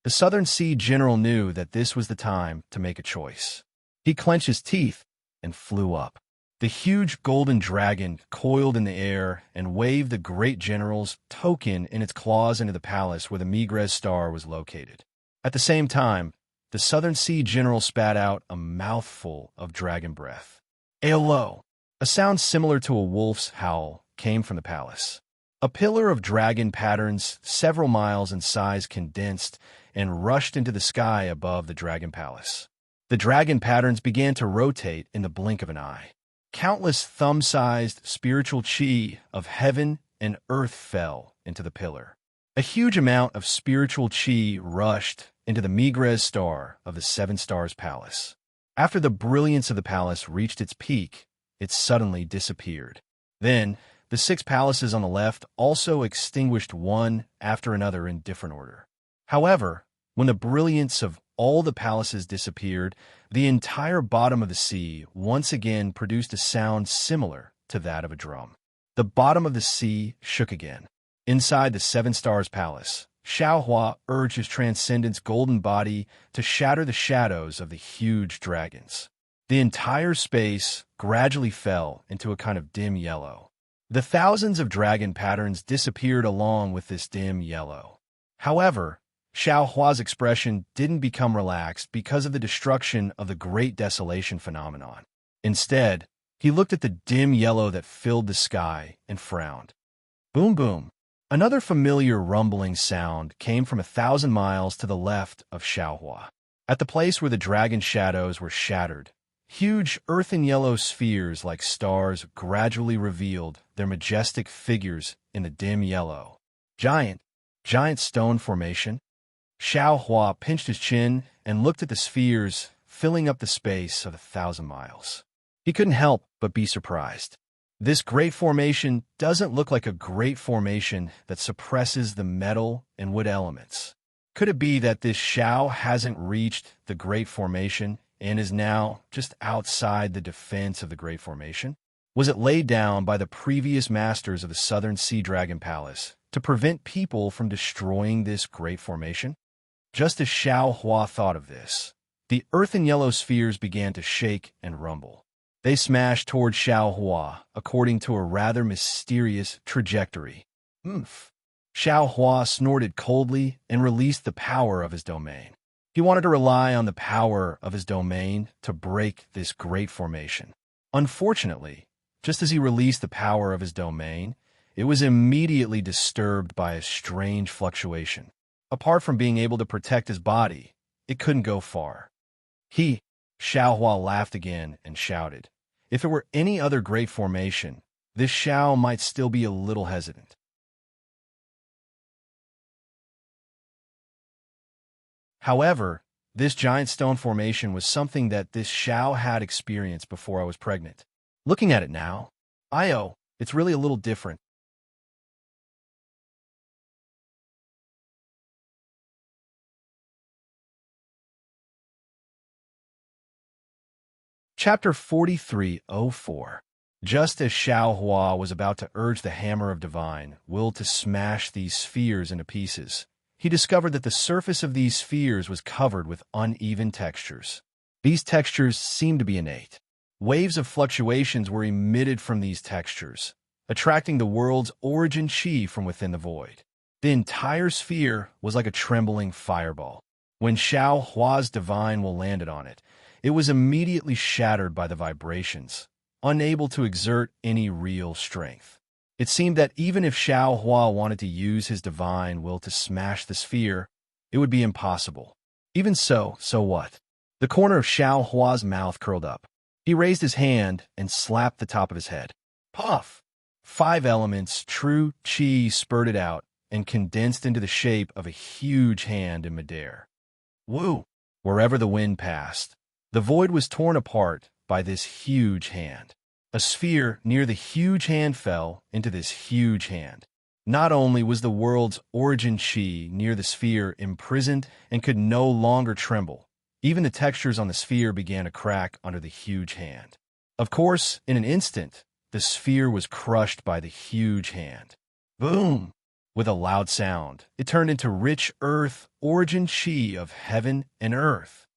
The Southern Sea General knew that this was the time to make a choice. He clenched his teeth and flew up. The huge golden dragon coiled in the air and waved the great general's token in its claws into the palace where the Migres star was located. At the same time, the Southern Sea General spat out a mouthful of dragon breath. Aolo! A sound similar to a wolf's howl came from the palace. A pillar of dragon patterns several miles in size condensed and rushed into the sky above the dragon palace. The dragon patterns began to rotate in the blink of an eye. Countless thumb-sized spiritual chi of heaven and earth fell into the pillar. A huge amount of spiritual chi rushed into the Migres star of the Seven Stars Palace. After the brilliance of the palace reached its peak, it suddenly disappeared. Then, the six palaces on the left also extinguished one after another in different order. However, when the brilliance of all the palaces disappeared, the entire bottom of the sea once again produced a sound similar to that of a drum. The bottom of the sea shook again. Inside the Seven Stars Palace, Xiao Hua urged his transcendent's golden body to shatter the shadows of the huge dragons. The entire space gradually fell into a kind of dim yellow. The thousands of dragon patterns disappeared along with this dim yellow. However, Xiao Hua's expression didn't become relaxed because of the destruction of the Great Desolation phenomenon. Instead, he looked at the dim yellow that filled the sky and frowned. Boom boom. Another familiar rumbling sound came from 1,000 miles to the left of Xiao Hua. At the place where the dragon shadows were shattered, huge earthen yellow spheres like stars gradually revealed their majestic figures in the dim yellow. Giant stone formation. Xiao Hua pinched his chin and looked at the spheres filling up the space of 1,000 miles. He couldn't help but be surprised. This great formation doesn't look like a great formation that suppresses the metal and wood elements. Could it be that this Xiao hasn't reached the great formation and is now just outside the defense of the great formation? Was it laid down by the previous masters of the Southern Sea Dragon Palace to prevent people from destroying this great formation? Just as Xiao Hua thought of this, the earthen yellow spheres began to shake and rumble. They smashed toward Xiao Hua according to a rather mysterious trajectory. Oomph! Xiao Hua snorted coldly and released the power of his domain. He wanted to rely on the power of his domain to break this great formation. Unfortunately, just as he released the power of his domain, it was immediately disturbed by a strange fluctuation. Apart from being able to protect his body, it couldn't go far. Xiao Hua laughed again and shouted, "If it were any other great formation, this Xiao might still be a little hesitant. However, this giant stone formation was something that this Xiao had experienced before I was pregnant. Looking at it now, it's really a little different. Chapter 4304. Just as Xiao Hua was about to urge the hammer of divine will to smash these spheres into pieces, he discovered that the surface of these spheres was covered with uneven textures. These textures seemed to be innate. Waves of fluctuations were emitted from these textures, attracting the world's origin chi from within the void. The entire sphere was like a trembling fireball. When Xiao Hua's divine will landed on it, it was immediately shattered by the vibrations, unable to exert any real strength. It seemed that even if Xiao Hua wanted to use his divine will to smash the sphere, it would be impossible. Even so what? The corner of Xiao Hua's mouth curled up. He raised his hand and slapped the top of his head. Puff! 5 elements, true chi, spurted out and condensed into the shape of a huge hand in midair. Woo! Wherever the wind passed, the void was torn apart by this huge hand. A sphere near the huge hand fell into this huge hand. Not only was the world's origin chi near the sphere imprisoned and could no longer tremble, even the textures on the sphere began to crack under the huge hand. Of course, in an instant, the sphere was crushed by the huge hand. Boom! With a loud sound, it turned into rich earth, origin chi of heaven and earth.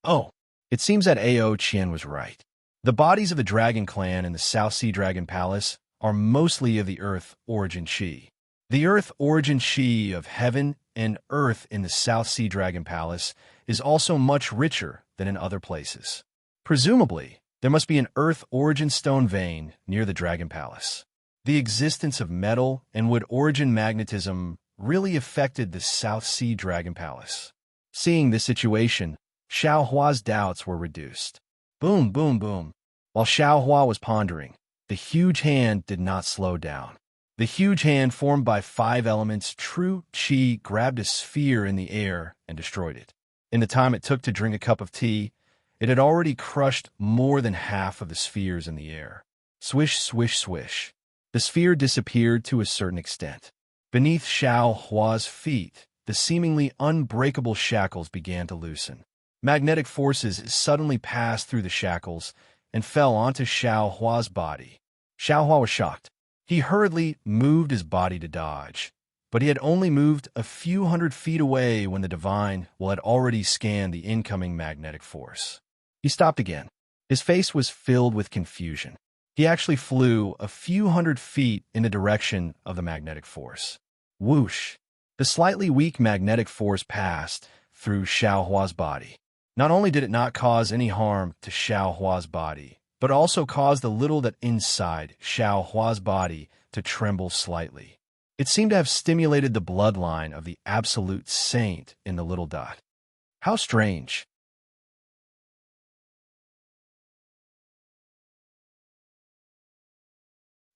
Oh, it seems that Ao Qian was right. The bodies of the Dragon Clan in the South Sea Dragon Palace are mostly of the earth origin chi. The earth origin chi of heaven and earth in the South Sea Dragon Palace is also much richer than in other places. Presumably, there must be an earth origin stone vein near the Dragon Palace. The existence of metal and wood origin magnetism really affected the South Sea Dragon Palace. Seeing this situation, Xiao Hua's doubts were reduced. Boom, boom, boom. While Xiao Hua was pondering, the huge hand did not slow down. The huge hand, formed by 5 elements, true chi, grabbed a sphere in the air and destroyed it. In the time it took to drink a cup of tea, it had already crushed more than half of the spheres in the air. Swish, swish, swish. The sphere disappeared to a certain extent. Beneath Xiao Hua's feet, the seemingly unbreakable shackles began to loosen. Magnetic forces suddenly passed through the shackles and fell onto Xiao Hua's body. Xiao Hua was shocked. He hurriedly moved his body to dodge, but he had only moved a few hundred feet away when the divine will had already scanned the incoming magnetic force. He stopped again. His face was filled with confusion. He actually flew a few hundred feet in the direction of the magnetic force. Whoosh! The slightly weak magnetic force passed through Xiao Hua's body. Not only did it not cause any harm to Xiao Hua's body, but also caused the little that inside Xiao Hua's body to tremble slightly. It seemed to have stimulated the bloodline of the absolute saint in the little dot. How strange!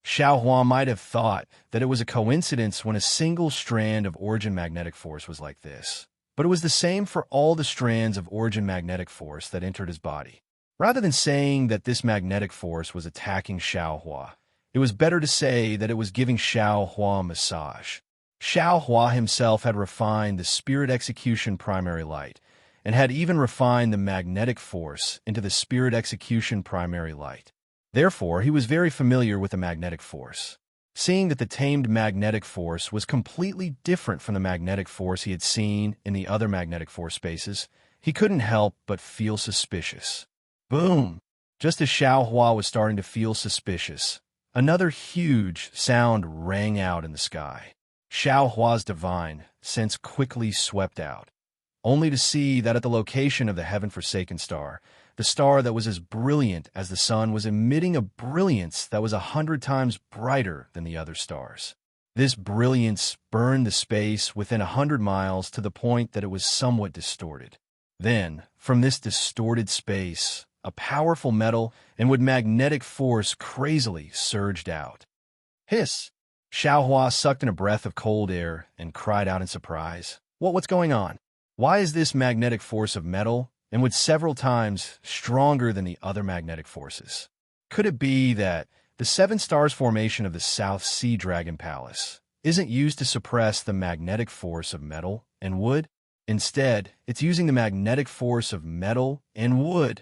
Xiao Hua might have thought that it was a coincidence when a single strand of origin magnetic force was like this, but it was the same for all the strands of origin magnetic force that entered his body. Rather than saying that this magnetic force was attacking Xiao Hua, it was better to say that it was giving Xiao Hua a massage. Xiao Hua himself had refined the spirit execution primary light, and had even refined the magnetic force into the spirit execution primary light. Therefore, he was very familiar with the magnetic force. Seeing that the tamed magnetic force was completely different from the magnetic force he had seen in the other magnetic force spaces, he couldn't help but feel suspicious. Boom! Just as Xiao Hua was starting to feel suspicious, another huge sound rang out in the sky. Xiao Hua's divine sense quickly swept out, only to see that at the location of the heaven-forsaken star, the star that was as brilliant as the sun was emitting a brilliance that was 100 times brighter than the other stars. This brilliance burned the space within 100 miles to the point that it was somewhat distorted. Then, from this distorted space, a powerful metal and wood magnetic force crazily surged out. Hiss! Xiaohua sucked in a breath of cold air and cried out in surprise. What's going on? Why is this magnetic force of metal and wood several times stronger than the other magnetic forces? Could it be that the Seven Stars formation of the South Sea Dragon Palace isn't used to suppress the magnetic force of metal and wood? Instead, it's using the magnetic force of metal and wood.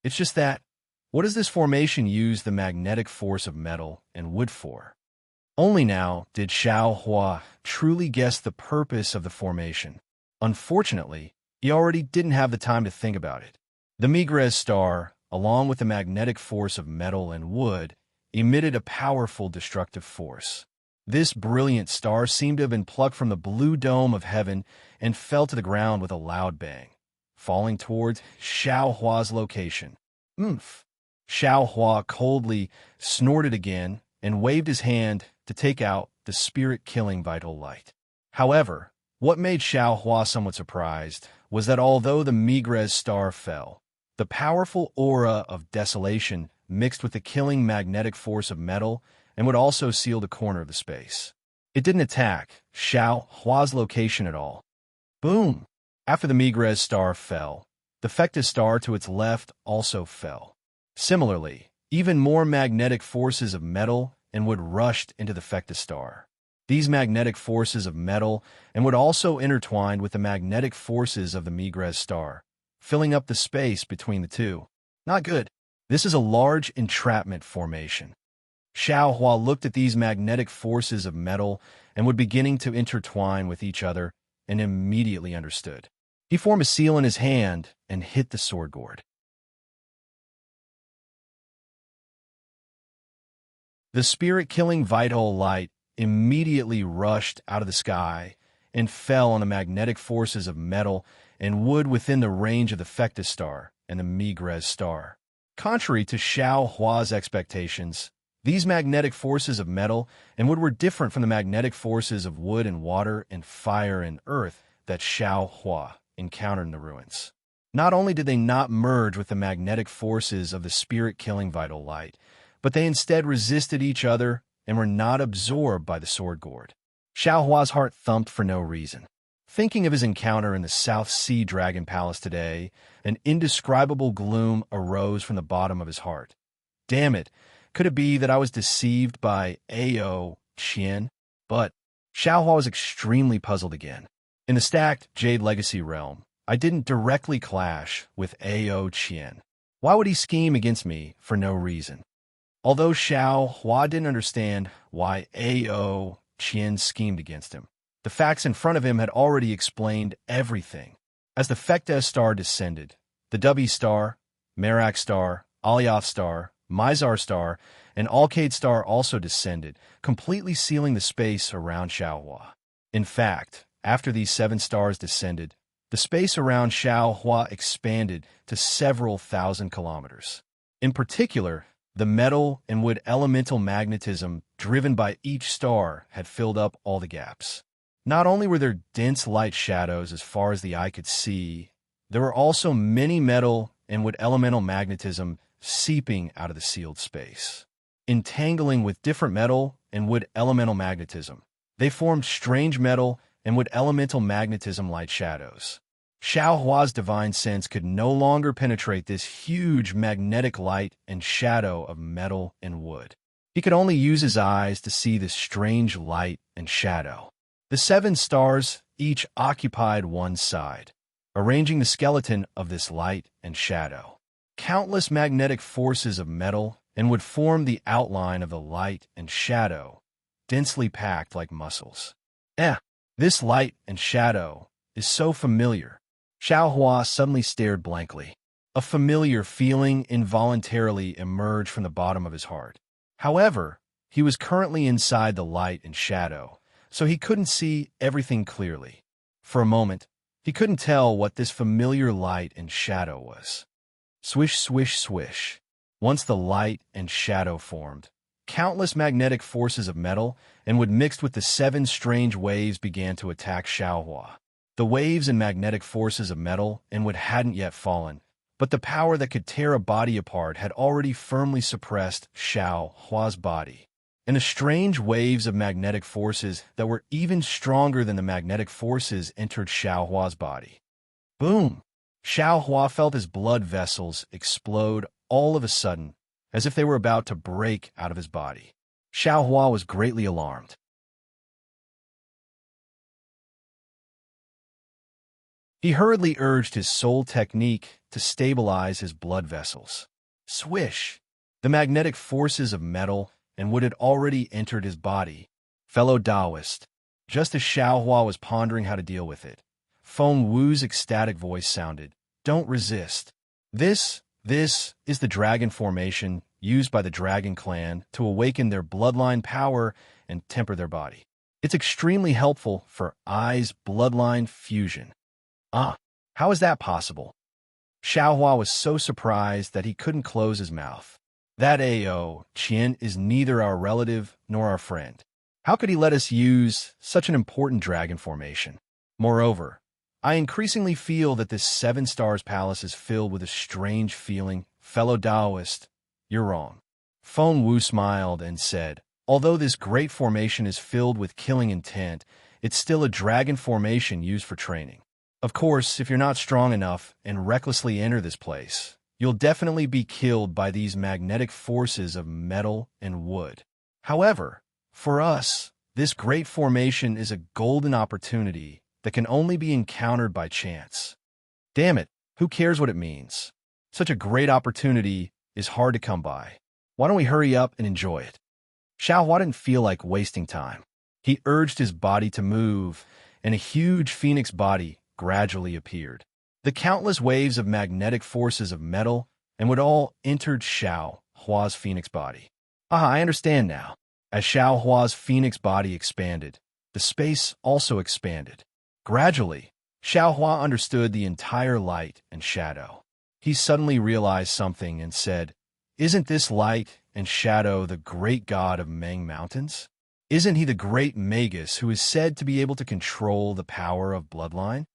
It's just that, what does this formation use the magnetic force of metal and wood for? Only now did Xiaohua truly guess the purpose of the formation. Unfortunately, he already didn't have the time to think about it. The Migres star, along with the magnetic force of metal and wood, emitted a powerful destructive force. This brilliant star seemed to have been plucked from the blue dome of heaven and fell to the ground with a loud bang, falling towards Xiaohua's location. Oomph! Xiaohua coldly snorted again and waved his hand to take out the spirit-killing vital light. However, what made Xiaohua somewhat surprised was that although the Migres star fell, the powerful aura of desolation mixed with the killing magnetic force of metal and would also seal the corner of the space. It didn't attack Xiaohua's location at all. Boom! After the Migres star fell, the Fecta star to its left also fell. Similarly, even more magnetic forces of metal and wood rushed into the Fecta star. These magnetic forces of metal and wood also intertwined with the magnetic forces of the Migres star, filling up the space between the two. Not good. This is a large entrapment formation. Xiaohua looked at these magnetic forces of metal and wood beginning to intertwine with each other and immediately understood. He formed a seal in his hand and hit the sword gourd. The spirit-killing vital light immediately rushed out of the sky and fell on the magnetic forces of metal and wood within the range of the Fecta star and the Migres star. Contrary to Xiaohua's expectations, these magnetic forces of metal and wood were different from the magnetic forces of wood and water and fire and earth that Xiaohua encountered in the ruins. Not only did they not merge with the magnetic forces of the spirit-killing vital light, but they instead resisted each other and were not absorbed by the sword gourd. Xiaohua's heart thumped for no reason. Thinking of his encounter in the South Sea Dragon Palace today, an indescribable gloom arose from the bottom of his heart. Damn it, could it be that I was deceived by Ao Qian? But Xiaohua was extremely puzzled again. In the stacked Jade Legacy realm, I didn't directly clash with Ao Qian. Why would he scheme against me for no reason? Although Xiaohua didn't understand why Ao Qian schemed against him, the facts in front of him had already explained everything. As the Fecta star descended, the W star, Merak star, Alioth star, Mizar star, and Alcade star also descended, completely sealing the space around Xiaohua. In fact, after these 7 stars descended, the space around Xiaohua expanded to several thousand kilometers. In particular, the metal and wood elemental magnetism driven by each star had filled up all the gaps. Not only were there dense light shadows as far as the eye could see, there were also many metal and wood elemental magnetism seeping out of the sealed space. Entangling with different metal and wood elemental magnetism, they formed strange metal and wood elemental magnetism light shadows. Xiaohua's divine sense could no longer penetrate this huge magnetic light and shadow of metal and wood. He could only use his eyes to see this strange light and shadow. The 7 stars each occupied one side, arranging the skeleton of this light and shadow. Countless magnetic forces of metal and would form the outline of the light and shadow, densely packed like muscles. This light and shadow is so familiar. Xiaohua suddenly stared blankly. A familiar feeling involuntarily emerged from the bottom of his heart. However, he was currently inside the light and shadow, so he couldn't see everything clearly. For a moment, he couldn't tell what this familiar light and shadow was. Swish, swish, swish. Once the light and shadow formed, countless magnetic forces of metal and wood mixed with the 7 strange waves began to attack Xiaohua. The waves and magnetic forces of metal and wood hadn't yet fallen, but the power that could tear a body apart had already firmly suppressed Xiao Hua's body. And the strange waves of magnetic forces that were even stronger than the magnetic forces entered Xiao Hua's body. Boom! Xiao Hua felt his blood vessels explode all of a sudden, as if they were about to break out of his body. Xiao Hua was greatly alarmed. He hurriedly urged his soul technique to stabilize his blood vessels. Swish! The magnetic forces of metal and wood had already entered his body. Fellow Taoist, just as Xiao Hua was pondering how to deal with it, Feng Wu's ecstatic voice sounded. Don't resist. This is the dragon formation used by the dragon clan to awaken their bloodline power and temper their body. It's extremely helpful for eyes bloodline fusion. How is that possible? Xiao Hua was so surprised that he couldn't close his mouth. That A.O. Qian is neither our relative nor our friend. How could he let us use such an important dragon formation? Moreover, I increasingly feel that this Seven Stars Palace is filled with a strange feeling. Fellow Taoist, you're wrong. Feng Wu smiled and said, although this great formation is filled with killing intent, it's still a dragon formation used for training. Of course, if you're not strong enough and recklessly enter this place, you'll definitely be killed by these magnetic forces of metal and wood. However, for us, this great formation is a golden opportunity that can only be encountered by chance. Damn it, who cares what it means? Such a great opportunity is hard to come by. Why don't we hurry up and enjoy it? Xiao Hua didn't feel like wasting time. He urged his body to move, and a huge phoenix body gradually appeared. The countless waves of magnetic forces of metal and wood all entered Xiao Hua's phoenix body. I understand now. As Xiao Hua's phoenix body expanded, the space also expanded. Gradually, Xiao Hua understood the entire light and shadow. He suddenly realized something and said, isn't this light and shadow the great god of Meng Mountains? Isn't he the great magus who is said to be able to control the power of bloodline?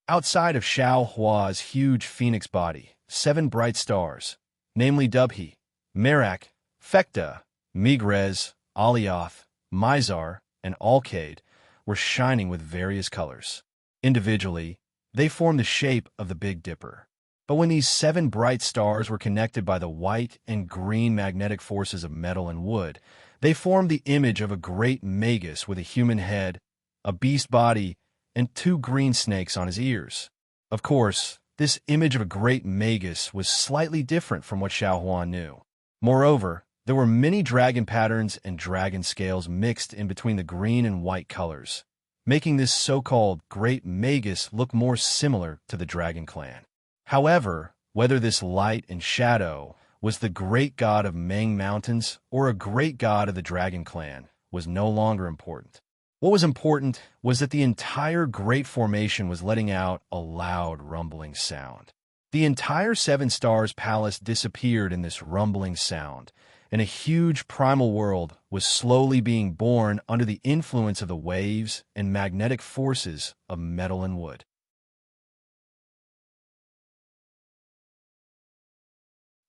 Outside of Xiao Hua's huge phoenix body, 7 bright stars, namely Dubhe, Merak, Fekta, Migrez, Alioth, Mizar, and Alcade, were shining with various colors. Individually, they formed the shape of the Big Dipper. But when these 7 bright stars were connected by the white and green magnetic forces of metal and wood, they formed the image of a great magus with a human head, a beast body, and 2 green snakes on his ears. Of course, this image of a great magus was slightly different from what Xiao Hua knew. Moreover, there were many dragon patterns and dragon scales mixed in between the green and white colors, making this so-called great magus look more similar to the dragon clan. However, whether this light and shadow was the great god of Meng Mountains or a great god of the dragon clan was no longer important. What was important was that the entire great formation was letting out a loud rumbling sound. The entire Seven Stars Palace disappeared in this rumbling sound, and a huge primal world was slowly being born under the influence of the waves and magnetic forces of metal and wood.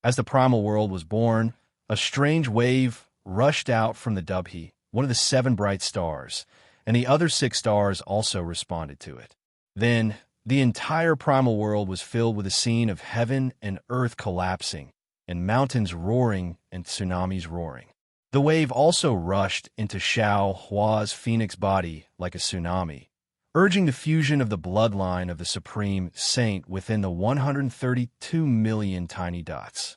As the primal world was born, a strange wave rushed out from the Dubhe, one of the 7 bright stars, and the other 6 stars also responded to it. Then, the entire primal world was filled with a scene of heaven and earth collapsing, and mountains roaring and tsunamis roaring. The wave also rushed into Xiao Hua's phoenix body like a tsunami, urging the fusion of the bloodline of the Supreme Saint within the 132 million tiny dots.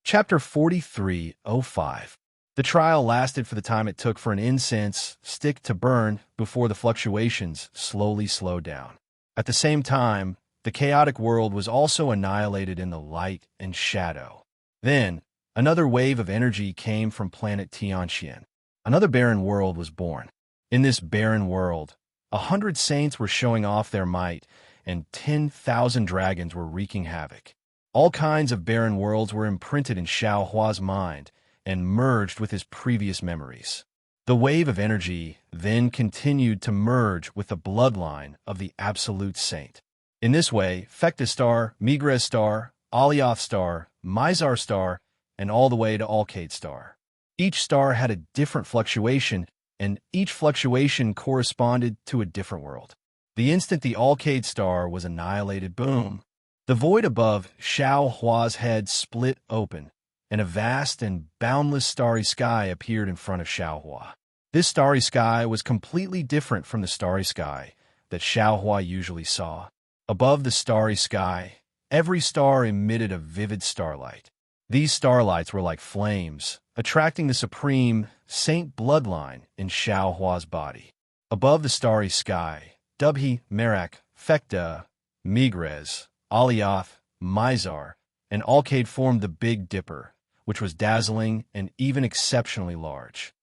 Chapter 43:05. The trial lasted for the time it took for an incense stick to burn before the fluctuations slowly slowed down. At the same time, the chaotic world was also annihilated in the light and shadow. Then, another wave of energy came from planet Tianxian. Another barren world was born. In this barren world, 100 saints were showing off their might, and 10,000 dragons were wreaking havoc. All kinds of barren worlds were imprinted in Xiao Hua's mind, and merged with his previous memories. The wave of energy then continued to merge with the bloodline of the Absolute Saint. In this way, Fekta star, Migres star, Alioth star, Mizar star, and all the way to Alcade star. Each star had a different fluctuation, and each fluctuation corresponded to a different world. The instant the Alcade star was annihilated, boom, the void above Xiao Hua's head split open, and a vast and boundless starry sky appeared in front of Xiao Hua. This starry sky was completely different from the starry sky that Xiao Hua usually saw. Above the starry sky, every star emitted a vivid starlight. These starlights were like flames, attracting the supreme saint bloodline in Xiao Hua's body. Above the starry sky, Dubhi, Merak, Fekta, Migres, Alioth, Mizar, and Alcade formed the Big Dipper, which was dazzling and even exceptionally large.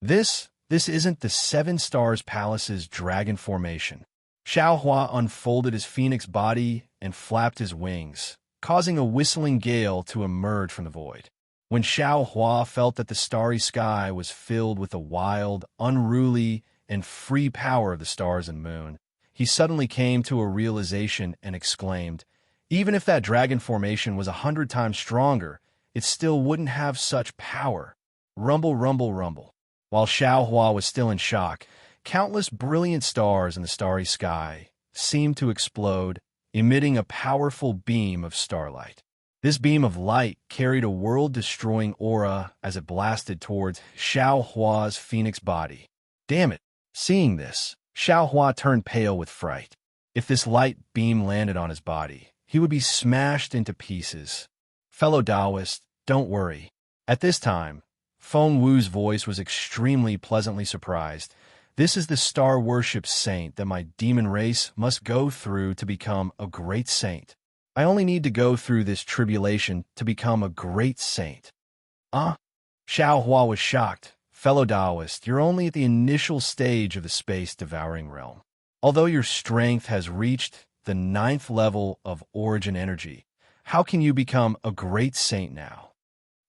This isn't the Seven Stars Palace's dragon formation. Xiao Hua unfolded his phoenix body and flapped his wings, causing a whistling gale to emerge from the void. When Xiao Hua felt that the starry sky was filled with the wild, unruly, and free power of the stars and moon, he suddenly came to a realization and exclaimed, "Even if that dragon formation was 100 times stronger, it still wouldn't have such power." Rumble, rumble, rumble. While Xiao Hua was still in shock, countless brilliant stars in the starry sky seemed to explode, emitting a powerful beam of starlight. This beam of light carried a world-destroying aura as it blasted towards Xiao Hua's phoenix body. Damn it! Seeing this, Xiao Hua turned pale with fright. If this light beam landed on his body, he would be smashed into pieces. Fellow Taoist, don't worry. At this time, Feng Wu's voice was extremely pleasantly surprised. This is the star worship saint that my demon race must go through to become a great saint. I only need to go through this tribulation to become a great saint. Xiao Hua was shocked. Fellow Taoist, you're only at the initial stage of the space-devouring realm. Although your strength has reached the 9th level of origin energy, how can you become a great saint now?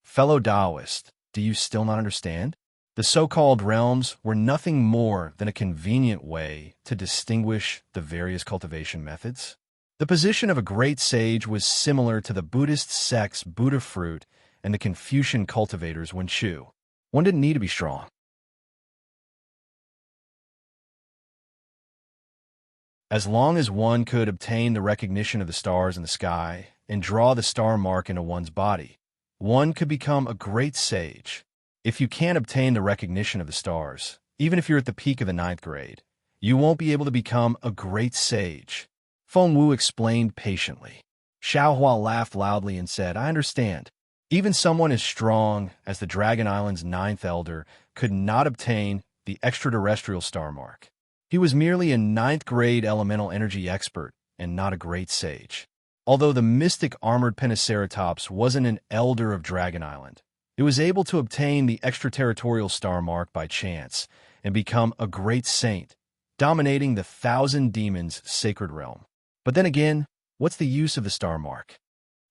Fellow Taoist, do you still not understand? The so-called realms were nothing more than a convenient way to distinguish the various cultivation methods. The position of a great sage was similar to the Buddhist sect's Buddha fruit and the Confucian cultivators Wenchu. One didn't need to be strong. As long as one could obtain the recognition of the stars in the sky and draw the star mark into one's body, one could become a great sage. If you can't obtain the recognition of the stars, even if you're at the peak of the 9th grade, you won't be able to become a great sage. Feng Wu explained patiently. Xiao Hua laughed loudly and said, I understand. Even someone as strong as the Dragon Island's 9th elder could not obtain the extraterrestrial star mark. He was merely a 9th grade elemental energy expert and not a great sage. Although the mystic armored Pentaceratops wasn't an elder of Dragon Island, it was able to obtain the extraterritorial star mark by chance and become a great saint, dominating the 1,000 demons' sacred realm. But then again, what's the use of the star mark?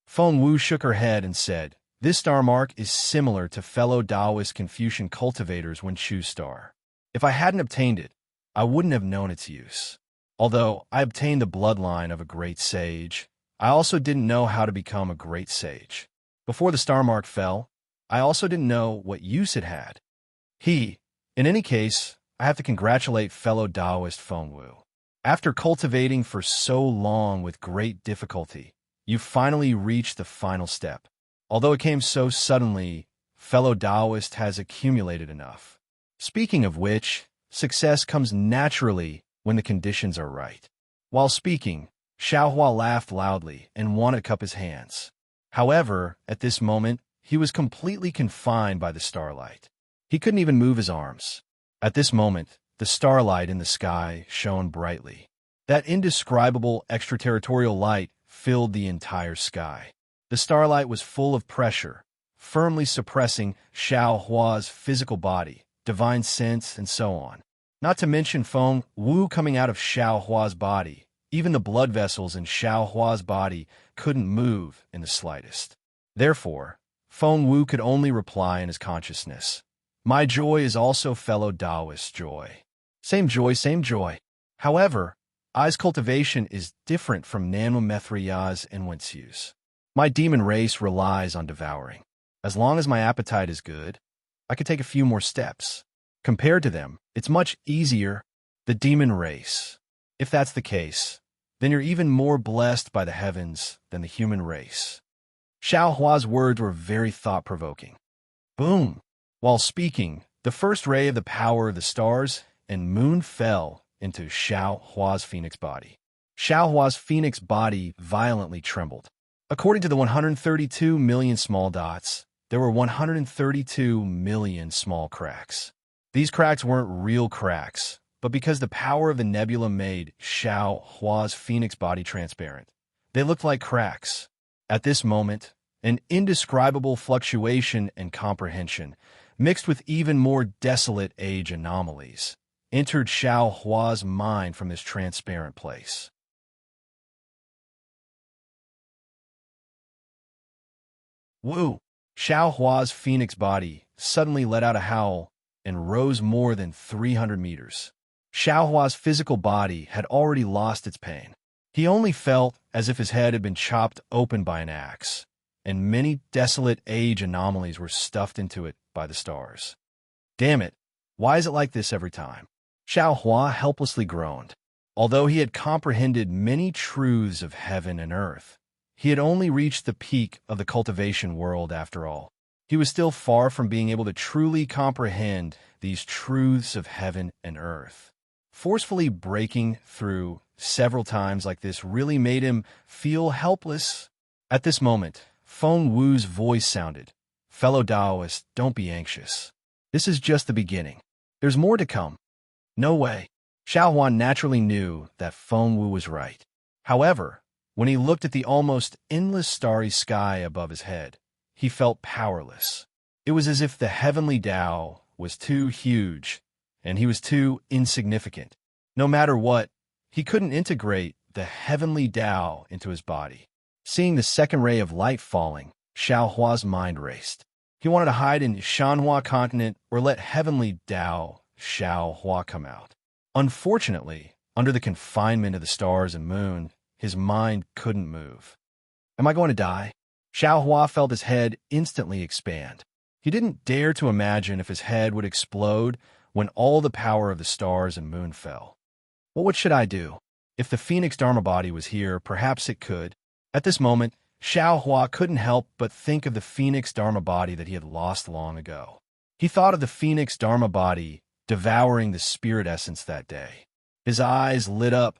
Feng Wu shook her head and said, this star mark is similar to fellow Taoist Confucian cultivators Wenchu's star. If I hadn't obtained it, I wouldn't have known its use. Although I obtained the bloodline of a great sage, I also didn't know how to become a great sage. Before the star mark fell, I also didn't know what use it had. In any case, I have to congratulate fellow Taoist Feng Wu. After cultivating for so long with great difficulty, you finally reached the final step. Although it came so suddenly, fellow Taoist has accumulated enough. Speaking of which, success comes naturally when the conditions are right. While speaking, Xiao Hua laughed loudly and wanted to cup his hands. However, at this moment, he was completely confined by the starlight. He couldn't even move his arms. At this moment, the starlight in the sky shone brightly. That indescribable extraterritorial light filled the entire sky. The starlight was full of pressure, firmly suppressing Xiao Hua's physical body, divine sense, and so on. Not to mention Feng Wu coming out of Xiao Hua's body. Even the blood vessels in Xiao Hua's body couldn't move in the slightest. Therefore, Feng Wu could only reply in his consciousness. My joy is also fellow Taoist joy. Same joy, same joy. However, I's cultivation is different from Nanmumethriya's and Wensiu's. My demon race relies on devouring. As long as my appetite is good, I could take a few more steps. Compared to them, it's much easier. The demon race. If that's the case, then you're even more blessed by the heavens than the human race. Xiao Hua's words were very thought-provoking. Boom! While speaking, the first ray of the power of the stars and moon fell into Xiao Hua's phoenix body. Xiao Hua's phoenix body violently trembled. According to the 132 million small dots, there were 132 million small cracks. These cracks weren't real cracks, but because the power of the nebula made Xiao Hua's phoenix body transparent, they looked like cracks. At this moment, an indescribable fluctuation and comprehension, mixed with even more desolate age anomalies, entered Xiao Hua's mind from this transparent place. Woo! Xiao Hua's phoenix body suddenly let out a howl and rose more than 300 meters. Xiao Hua's physical body had already lost its pain. He only felt as if his head had been chopped open by an axe, and many desolate age anomalies were stuffed into it by the stars. Damn it, why is it like this every time? Xiao Hua helplessly groaned. Although he had comprehended many truths of heaven and earth, he had only reached the peak of the cultivation world after all. He was still far from being able to truly comprehend these truths of heaven and earth. Forcefully breaking through several times like this really made him feel helpless. At this moment, Feng Wu's voice sounded. Fellow Taoist, don't be anxious. This is just the beginning. There's more to come. No way. Xiao Hua naturally knew that Feng Wu was right. However, when he looked at the almost endless starry sky above his head, he felt powerless. It was as if the heavenly Tao was too huge, and he was too insignificant. No matter what, he couldn't integrate the heavenly Tao into his body. Seeing the second ray of light falling, Xiao Hua's mind raced. He wanted to hide in Shanhua continent or let heavenly Tao Xiao Hua come out. Unfortunately, under the confinement of the stars and moon, his mind couldn't move. Am I going to die? Xiao Hua felt his head instantly expand. He didn't dare to imagine if his head would explode when all the power of the stars and moon fell. Well, what should I do? If the Phoenix Dharma body was here, perhaps it could. At this moment, Xiao Hua couldn't help but think of the Phoenix Dharma body that he had lost long ago. He thought of the Phoenix Dharma body devouring the spirit essence that day. His eyes lit up,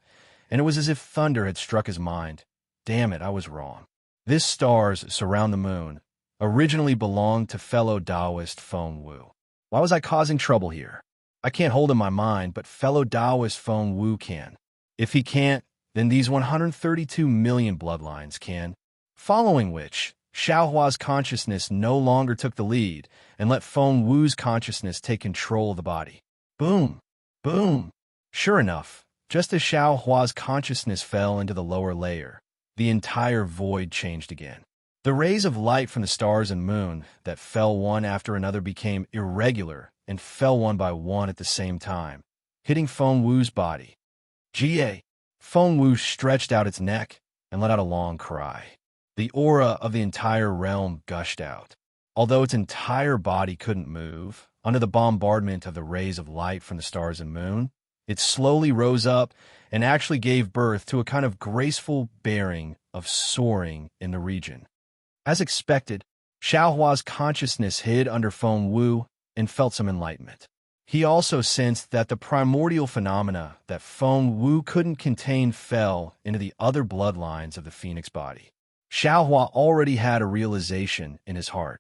and it was as if thunder had struck his mind. Damn it, I was wrong. This stars surround the moon originally belonged to fellow Taoist Feng Wu. Why was I causing trouble here? I can't hold in my mind, but fellow Taoist Feng Wu can. If he can't, then these 132 million bloodlines can. Following which, Xiao Hua's consciousness no longer took the lead and let Feng Wu's consciousness take control of the body. Boom! Boom! Sure enough, just as Xiao Hua's consciousness fell into the lower layer, the entire void changed again. The rays of light from the stars and moon that fell one after another became irregular and fell one by one at the same time, hitting Feng Wu's body. Ga! Feng Wu stretched out its neck and let out a long cry. The aura of the entire realm gushed out. Although its entire body couldn't move, under the bombardment of the rays of light from the stars and moon, it slowly rose up and actually gave birth to a kind of graceful bearing of soaring in the region. As expected, Xiao Hua's consciousness hid under Feng Wu and felt some enlightenment. He also sensed that the primordial phenomena that Feng Wu couldn't contain fell into the other bloodlines of the phoenix body. Xiao Hua already had a realization in his heart.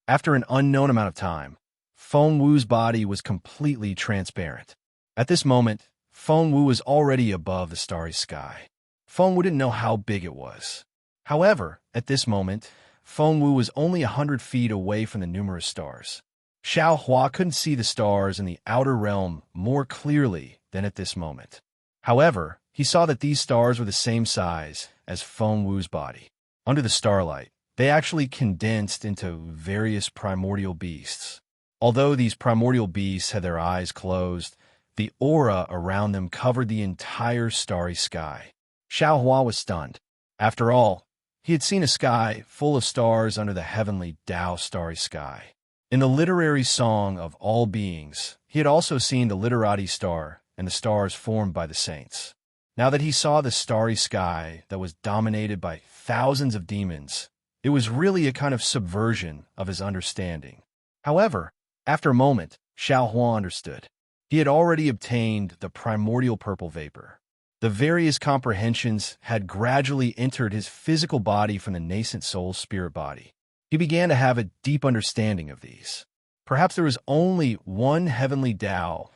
After an unknown amount of time, Feng Wu's body was completely transparent. At this moment, Feng Wu was already above the starry sky. Feng Wu didn't know how big it was. However, at this moment, Feng Wu was only 100 feet away from the numerous stars. Xiao Hua couldn't see the stars in the outer realm more clearly than at this moment. However, he saw that these stars were the same size as Feng Wu's body. Under the starlight, they actually condensed into various primordial beasts. Although these primordial beasts had their eyes closed, the aura around them covered the entire starry sky. Xiao Hua was stunned. After all, he had seen a sky full of stars under the heavenly Tao starry sky. In the literary song of all beings, he had also seen the literati star and the stars formed by the saints. Now that he saw the starry sky that was dominated by thousands of demons, it was really a kind of subversion of his understanding. However, after a moment, Xiao Hua understood. He had already obtained the primordial purple vapor. The various comprehensions had gradually entered his physical body from the nascent soul's spirit body. He began to have a deep understanding of these. Perhaps there was only one heavenly Tao,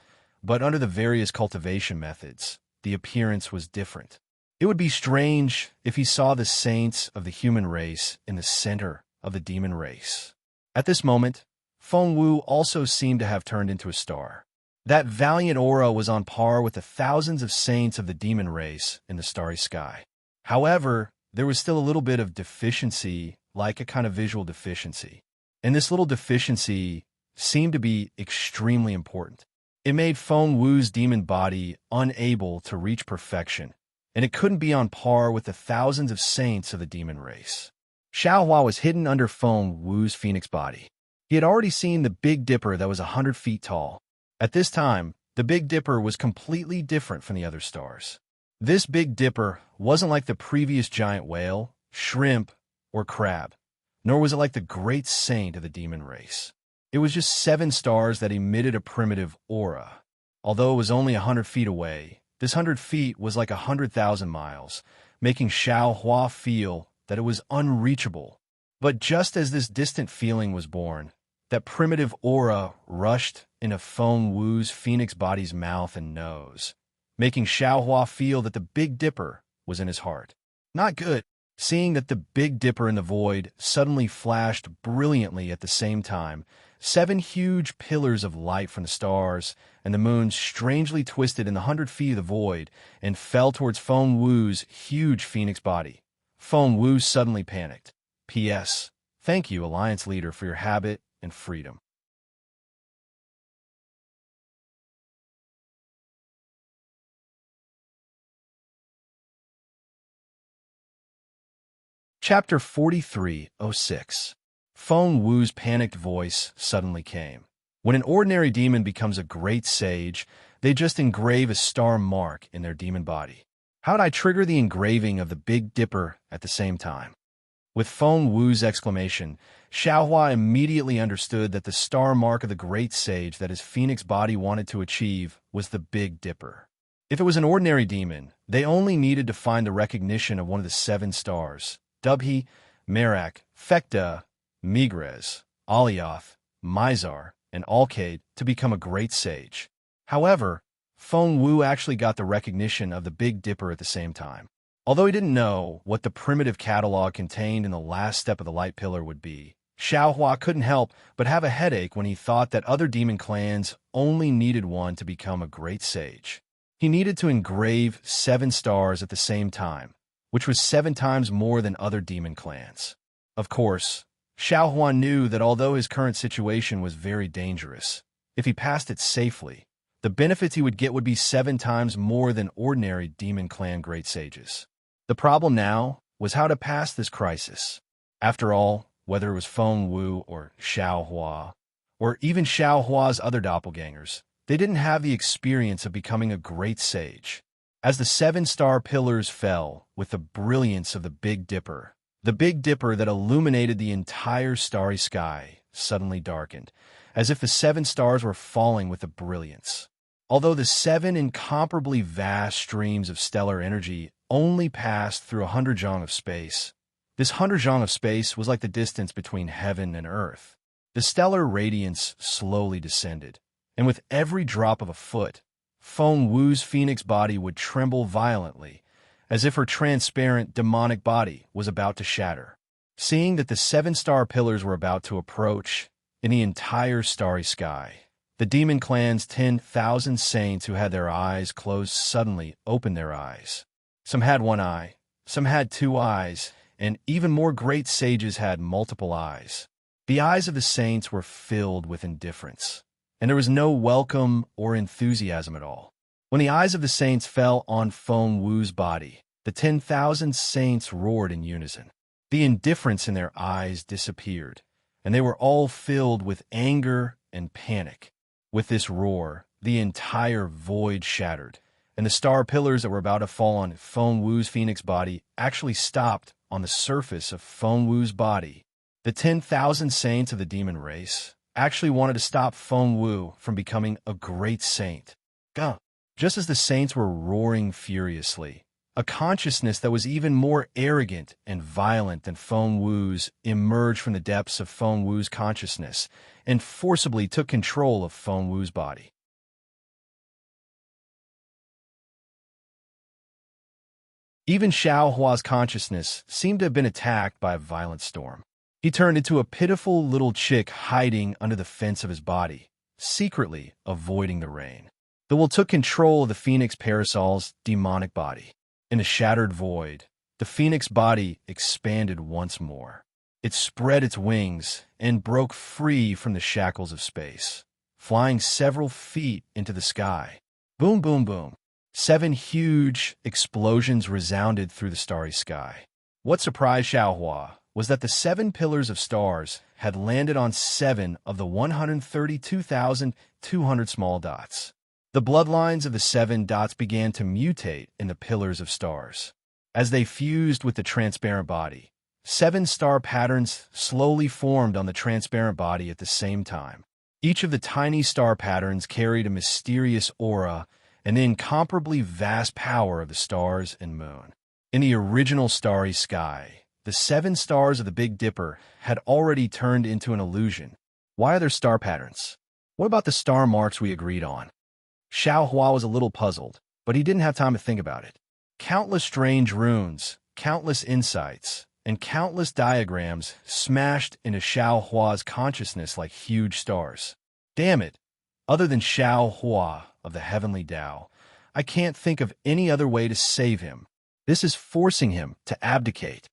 but under the various cultivation methods, the appearance was different. It would be strange if he saw the saints of the human race in the center of the demon race. At this moment, Feng Wu also seemed to have turned into a star. That valiant aura was on par with the thousands of saints of the demon race in the starry sky. However, there was still a little bit of deficiency, like a kind of visual deficiency. And this little deficiency seemed to be extremely important. It made Feng Wu's demon body unable to reach perfection, and it couldn't be on par with the thousands of saints of the demon race. Xiao Hua was hidden under Feng Wu's phoenix body. He had already seen the Big Dipper that was 100 feet tall. At this time, the Big Dipper was completely different from the other stars. This Big Dipper wasn't like the previous giant whale, shrimp, or crab, nor was it like the great saint of the demon race. It was just 7 stars that emitted a primitive aura. Although it was only 100 feet away, this 100 feet was like 100,000 miles, making Xiao Hua feel that it was unreachable. But just as this distant feeling was born, that primitive aura rushed into Feng Wu's phoenix body's mouth and nose, making Xiao Hua feel that the Big Dipper was in his heart. Not good. Seeing that the Big Dipper in the void suddenly flashed brilliantly at the same time, 7 huge pillars of light from the stars and the moon strangely twisted in the 100 feet of the void and fell towards Feng Wu's huge phoenix body. Feng Wu suddenly panicked. P.S. Thank you, Alliance Leader, for your habit and freedom. Chapter 43:06. Feng Wu's panicked voice suddenly came. When an ordinary demon becomes a great sage, they just engrave a star mark in their demon body. How'd I trigger the engraving of the Big Dipper at the same time? With Feng Wu's exclamation, Xiao Hua immediately understood that the star mark of the great sage that his phoenix body wanted to achieve was the Big Dipper. If it was an ordinary demon, they only needed to find the recognition of one of the 7 stars, Dubhe, Merak, Fekta, Migres, Alioth, Mizar, and Alkaid, to become a great sage. However, Feng Wu actually got the recognition of the Big Dipper at the same time. Although he didn't know what the primitive catalog contained in the last step of the light pillar would be, Xiao Hua couldn't help but have a headache when he thought that other demon clans only needed one to become a great sage. He needed to engrave 7 stars at the same time, which was 7 times more than other demon clans. Of course, Xiao Hua knew that although his current situation was very dangerous, if he passed it safely, the benefits he would get would be 7 times more than ordinary demon clan great sages. The problem now was how to pass this crisis. After all, whether it was Feng Wu or Xiao Hua, or even Xiao Hua's other doppelgangers, they didn't have the experience of becoming a great sage. As the 7 star pillars fell with the brilliance of the Big Dipper that illuminated the entire starry sky suddenly darkened, as if the 7 stars were falling with the brilliance. Although the 7 incomparably vast streams of stellar energy only passed through 100 zhang of space, this 100 zhang of space was like the distance between heaven and earth. The stellar radiance slowly descended, and with every drop of a foot, Feng Wu's phoenix body would tremble violently, as if her transparent, demonic body was about to shatter. Seeing that the 7 star pillars were about to approach in the entire starry sky, The demon clan's 10,000 saints who had their eyes closed suddenly opened their eyes. Some had one eye, some had two eyes, and even more great sages had multiple eyes. The eyes of the saints were filled with indifference, and there was no welcome or enthusiasm at all. When the eyes of the saints fell on Feng Wu's body, the 10,000 saints roared in unison. The indifference in their eyes disappeared, and they were all filled with anger and panic. With this roar, the entire void shattered, and the star pillars that were about to fall on Feng Wu's phoenix body actually stopped on the surface of Feng Wu's body. The 10,000 saints of the demon race actually wanted to stop Feng Wu from becoming a great saint. Just as the saints were roaring furiously, a consciousness that was even more arrogant and violent than Feng Wu's emerged from the depths of Feng Wu's consciousness and forcibly took control of Feng Wu's body. Even Xiao Hua's consciousness seemed to have been attacked by a violent storm. He turned into a pitiful little chick hiding under the fence of his body, secretly avoiding the rain. The will took control of the Phoenix Parasol's demonic body. In a shattered void, the Phoenix body expanded once more. It spread its wings and broke free from the shackles of space, flying several feet into the sky. Boom, boom, boom. 7 huge explosions resounded through the starry sky. What surprised Xiao Hua was that the 7 pillars of stars had landed on 7 of the 132,200 small dots. The bloodlines of the 7 dots began to mutate in the pillars of stars. As they fused with the transparent body, 7 star patterns slowly formed on the transparent body at the same time. Each of the tiny star patterns carried a mysterious aura and the incomparably vast power of the stars and moon. In the original starry sky, the 7 stars of the Big Dipper had already turned into an illusion. Why are there star patterns? What about the star marks we agreed on? Xiao Hua was a little puzzled, but he didn't have time to think about it. Countless strange runes, countless insights, and countless diagrams smashed into Xiao Hua's consciousness like huge stars. Damn it! Other than Xiao Hua of the Heavenly Tao, I can't think of any other way to save him. This is forcing him to abdicate.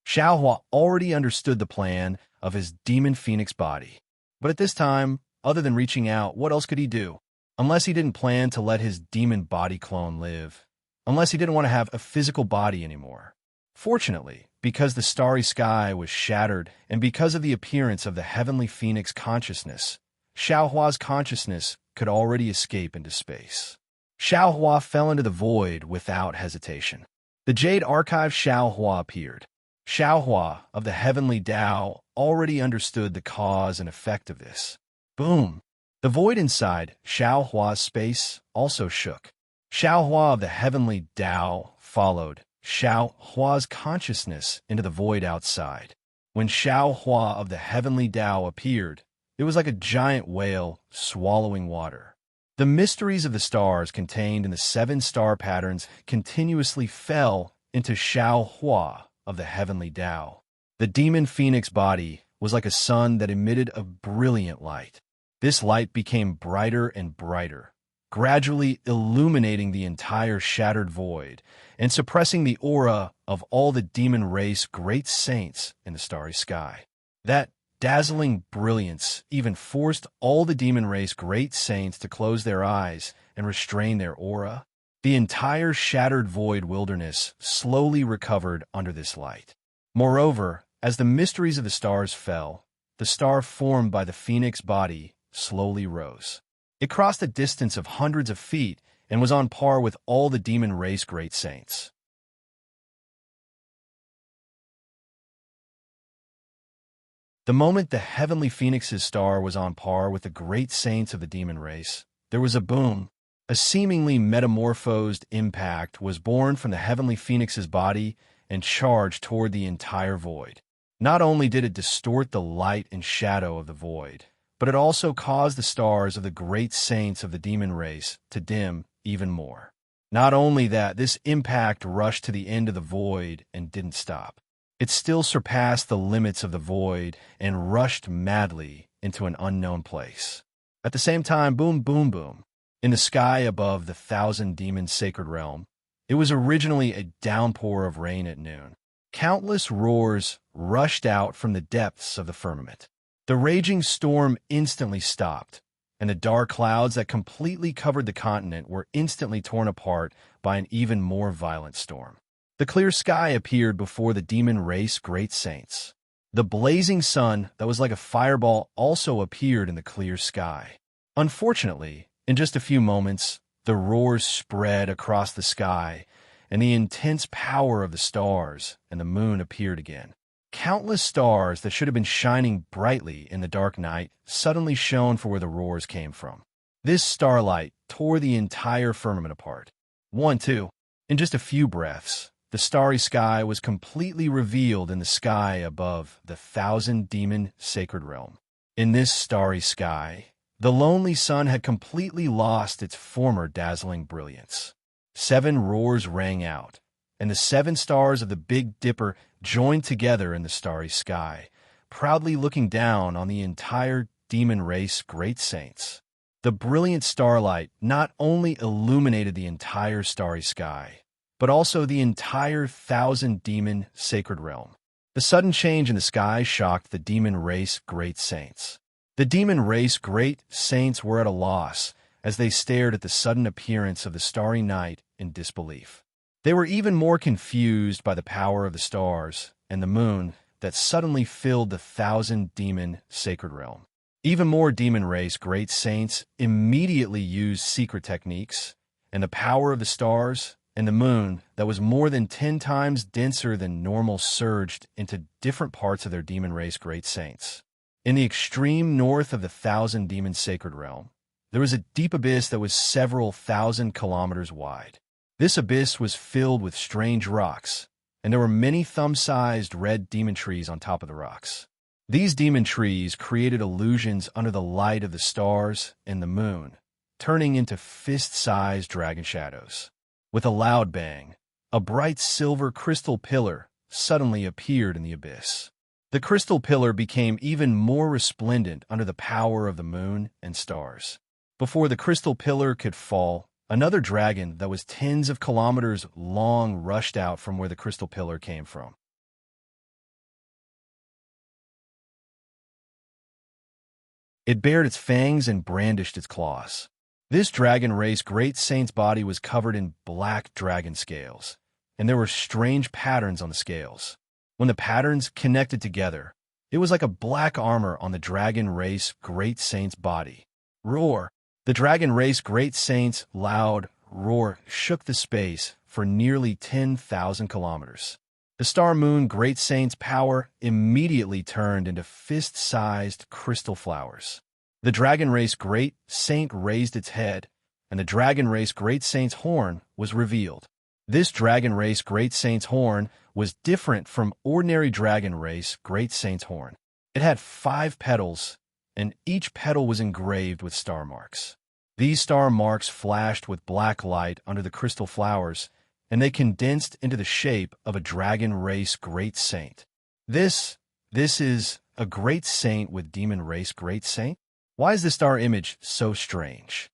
Xiao Hua already understood the plan of his demon phoenix body. But at this time, other than reaching out, what else could he do? Unless he didn't plan to let his demon body clone live. Unless he didn't want to have a physical body anymore. Fortunately, because the starry sky was shattered and because of the appearance of the heavenly phoenix consciousness, Xiao Hua's consciousness could already escape into space. Xiao Hua fell into the void without hesitation. The Jade Archive Xiao Hua appeared. Xiao Hua of the Heavenly Tao already understood the cause and effect of this. Boom! The void inside Xiao Hua's space also shook. Xiao Hua of the Heavenly Tao followed Xiao Hua's consciousness into the void outside. When Xiao Hua of the Heavenly Tao appeared, it was like a giant whale swallowing water. The mysteries of the stars contained in the 7 star patterns continuously fell into Xiao Hua of the Heavenly Tao. The demon phoenix body was like a sun that emitted a brilliant light. This light became brighter and brighter, gradually illuminating the entire shattered void and suppressing the aura of all the demon race great saints in the starry sky. That dazzling brilliance even forced all the demon race great saints to close their eyes and restrain their aura. The entire shattered void wilderness slowly recovered under this light. Moreover, as the mysteries of the stars fell, the star formed by the phoenix body slowly rose. It crossed a distance of hundreds of feet and was on par with all the demon race great saints. The moment the heavenly phoenix's star was on par with the great saints of the demon race, there was a boom. A seemingly metamorphosed impact was born from the heavenly phoenix's body and charged toward the entire void. Not only did it distort the light and shadow of the void, but it also caused the stars of the great saints of the demon race to dim even more. Not only that, this impact rushed to the end of the void and didn't stop. It still surpassed the limits of the void and rushed madly into an unknown place. At the same time, boom, boom, boom. In the sky above the Thousand Demons' sacred realm, it was originally a downpour of rain at noon. Countless roars rushed out from the depths of the firmament. The raging storm instantly stopped, and the dark clouds that completely covered the continent were instantly torn apart by an even more violent storm. The clear sky appeared before the demon race great saints. The blazing sun that was like a fireball also appeared in the clear sky. Unfortunately, in just a few moments, the roars spread across the sky, and the intense power of the stars and the moon appeared again. Countless stars that should have been shining brightly in the dark night suddenly shone for where the roars came from. This starlight tore the entire firmament apart. 1, 2. In just a few breaths, the starry sky was completely revealed in the sky above the Thousand Demon sacred realm. In this starry sky, the lonely sun had completely lost its former dazzling brilliance. 7 roars rang out, and the 7 stars of the Big Dipper joined together in the starry sky, proudly looking down on the entire demon race great saints. The brilliant starlight not only illuminated the entire starry sky, but also the entire Thousand Demon sacred realm. The sudden change in the sky shocked the demon race great saints. The demon race great saints were at a loss as they stared at the sudden appearance of the starry night in disbelief. They were even more confused by the power of the stars and the moon that suddenly filled the Thousand Demon sacred realm. Even more demon race great saints immediately used secret techniques, and the power of the stars and the moon that was more than 10 times denser than normal surged into different parts of their demon race great saints. In the extreme north of the Thousand Demon sacred realm, there was a deep abyss that was several thousand kilometers wide. This abyss was filled with strange rocks, and there were many thumb-sized red demon trees on top of the rocks. These demon trees created illusions under the light of the stars and the moon, turning into fist-sized dragon shadows. With a loud bang, a bright silver crystal pillar suddenly appeared in the abyss. The crystal pillar became even more resplendent under the power of the moon and stars. Before the crystal pillar could fall, another dragon that was tens of kilometers long rushed out from where the crystal pillar came from. It bared its fangs and brandished its claws. This dragon race great saint's body was covered in black dragon scales, and there were strange patterns on the scales. When the patterns connected together, it was like a black armor on the dragon race great saint's body. Roar! The dragon race great saint's loud roar shook the space for nearly 10,000 kilometers. The star moon great saint's power immediately turned into fist-sized crystal flowers. The dragon race great saint raised its head, and the dragon race great saint's horn was revealed. This dragon race great saint's horn was different from ordinary dragon race great saint's horn. It had 5 petals, and each petal was engraved with star marks. These star marks flashed with black light under the crystal flowers, and they condensed into the shape of a dragon race great saint. This is a great saint with demon race great saint? Why is the star image so strange?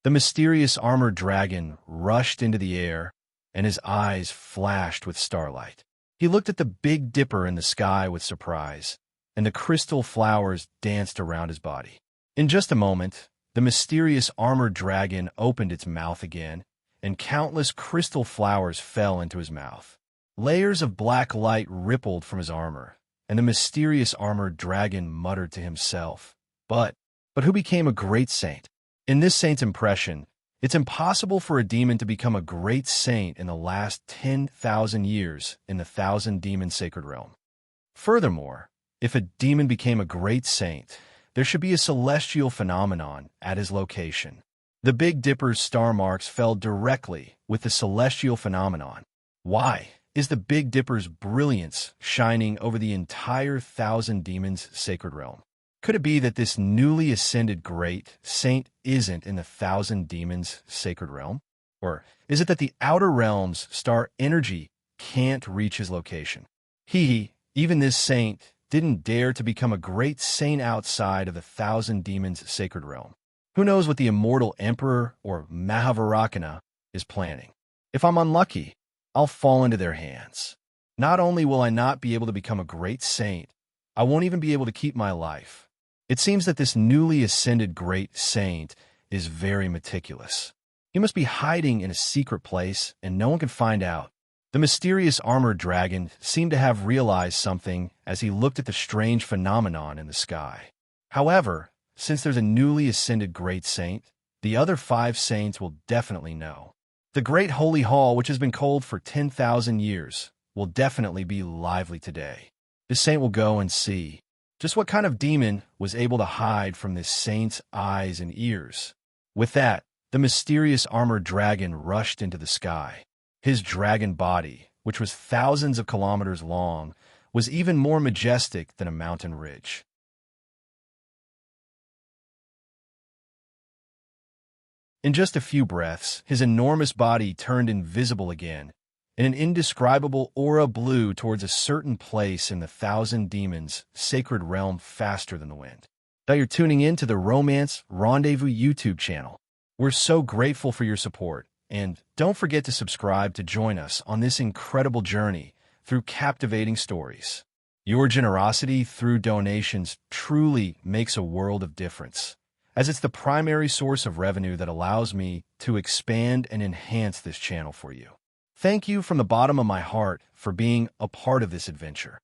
The mysterious armored dragon rushed into the air, and his eyes flashed with starlight. He looked at the Big Dipper in the sky with surprise, and the crystal flowers danced around his body. In just a moment, the mysterious armored dragon opened its mouth again, and countless crystal flowers fell into his mouth. Layers of black light rippled from his armor, and the mysterious armored dragon muttered to himself, But who became a great saint? In this saint's impression, it's impossible for a demon to become a great saint in the last 10,000 years in the Thousand Demon sacred realm. Furthermore, if a demon became a great saint, there should be a celestial phenomenon at his location. The Big Dipper's star marks fell directly with the celestial phenomenon. Why is the Big Dipper's brilliance shining over the entire Thousand Demons sacred realm? Could it be that this newly ascended great saint isn't in the Thousand Demons sacred realm? Or is it that the outer realm's star energy can't reach his location? Even this saint, didn't dare to become a great saint outside of the Thousand Demons sacred realm. Who knows what the immortal emperor or Mahavarakana is planning? If I'm unlucky, I'll fall into their hands. Not only will I not be able to become a great saint, I won't even be able to keep my life. It seems that this newly ascended great saint is very meticulous. He must be hiding in a secret place, and no one can find out. The mysterious armored dragon seemed to have realized something as he looked at the strange phenomenon in the sky. However, since there's a newly ascended great saint, the other 5 saints will definitely know. The great holy hall, which has been cold for 10,000 years, will definitely be lively today. This saint will go and see just what kind of demon was able to hide from this saint's eyes and ears. With that, the mysterious armored dragon rushed into the sky. His dragon body, which was thousands of kilometers long, was even more majestic than a mountain ridge. In just a few breaths, his enormous body turned invisible again, and an indescribable aura blew towards a certain place in the Thousand Demons' sacred realm faster than the wind. Now you're tuning in to the Romance Rendezvous YouTube channel. We're so grateful for your support, and don't forget to subscribe to join us on this incredible journey through captivating stories. Your generosity through donations truly makes a world of difference, as it's the primary source of revenue that allows me to expand and enhance this channel for you. Thank you from the bottom of my heart for being a part of this adventure.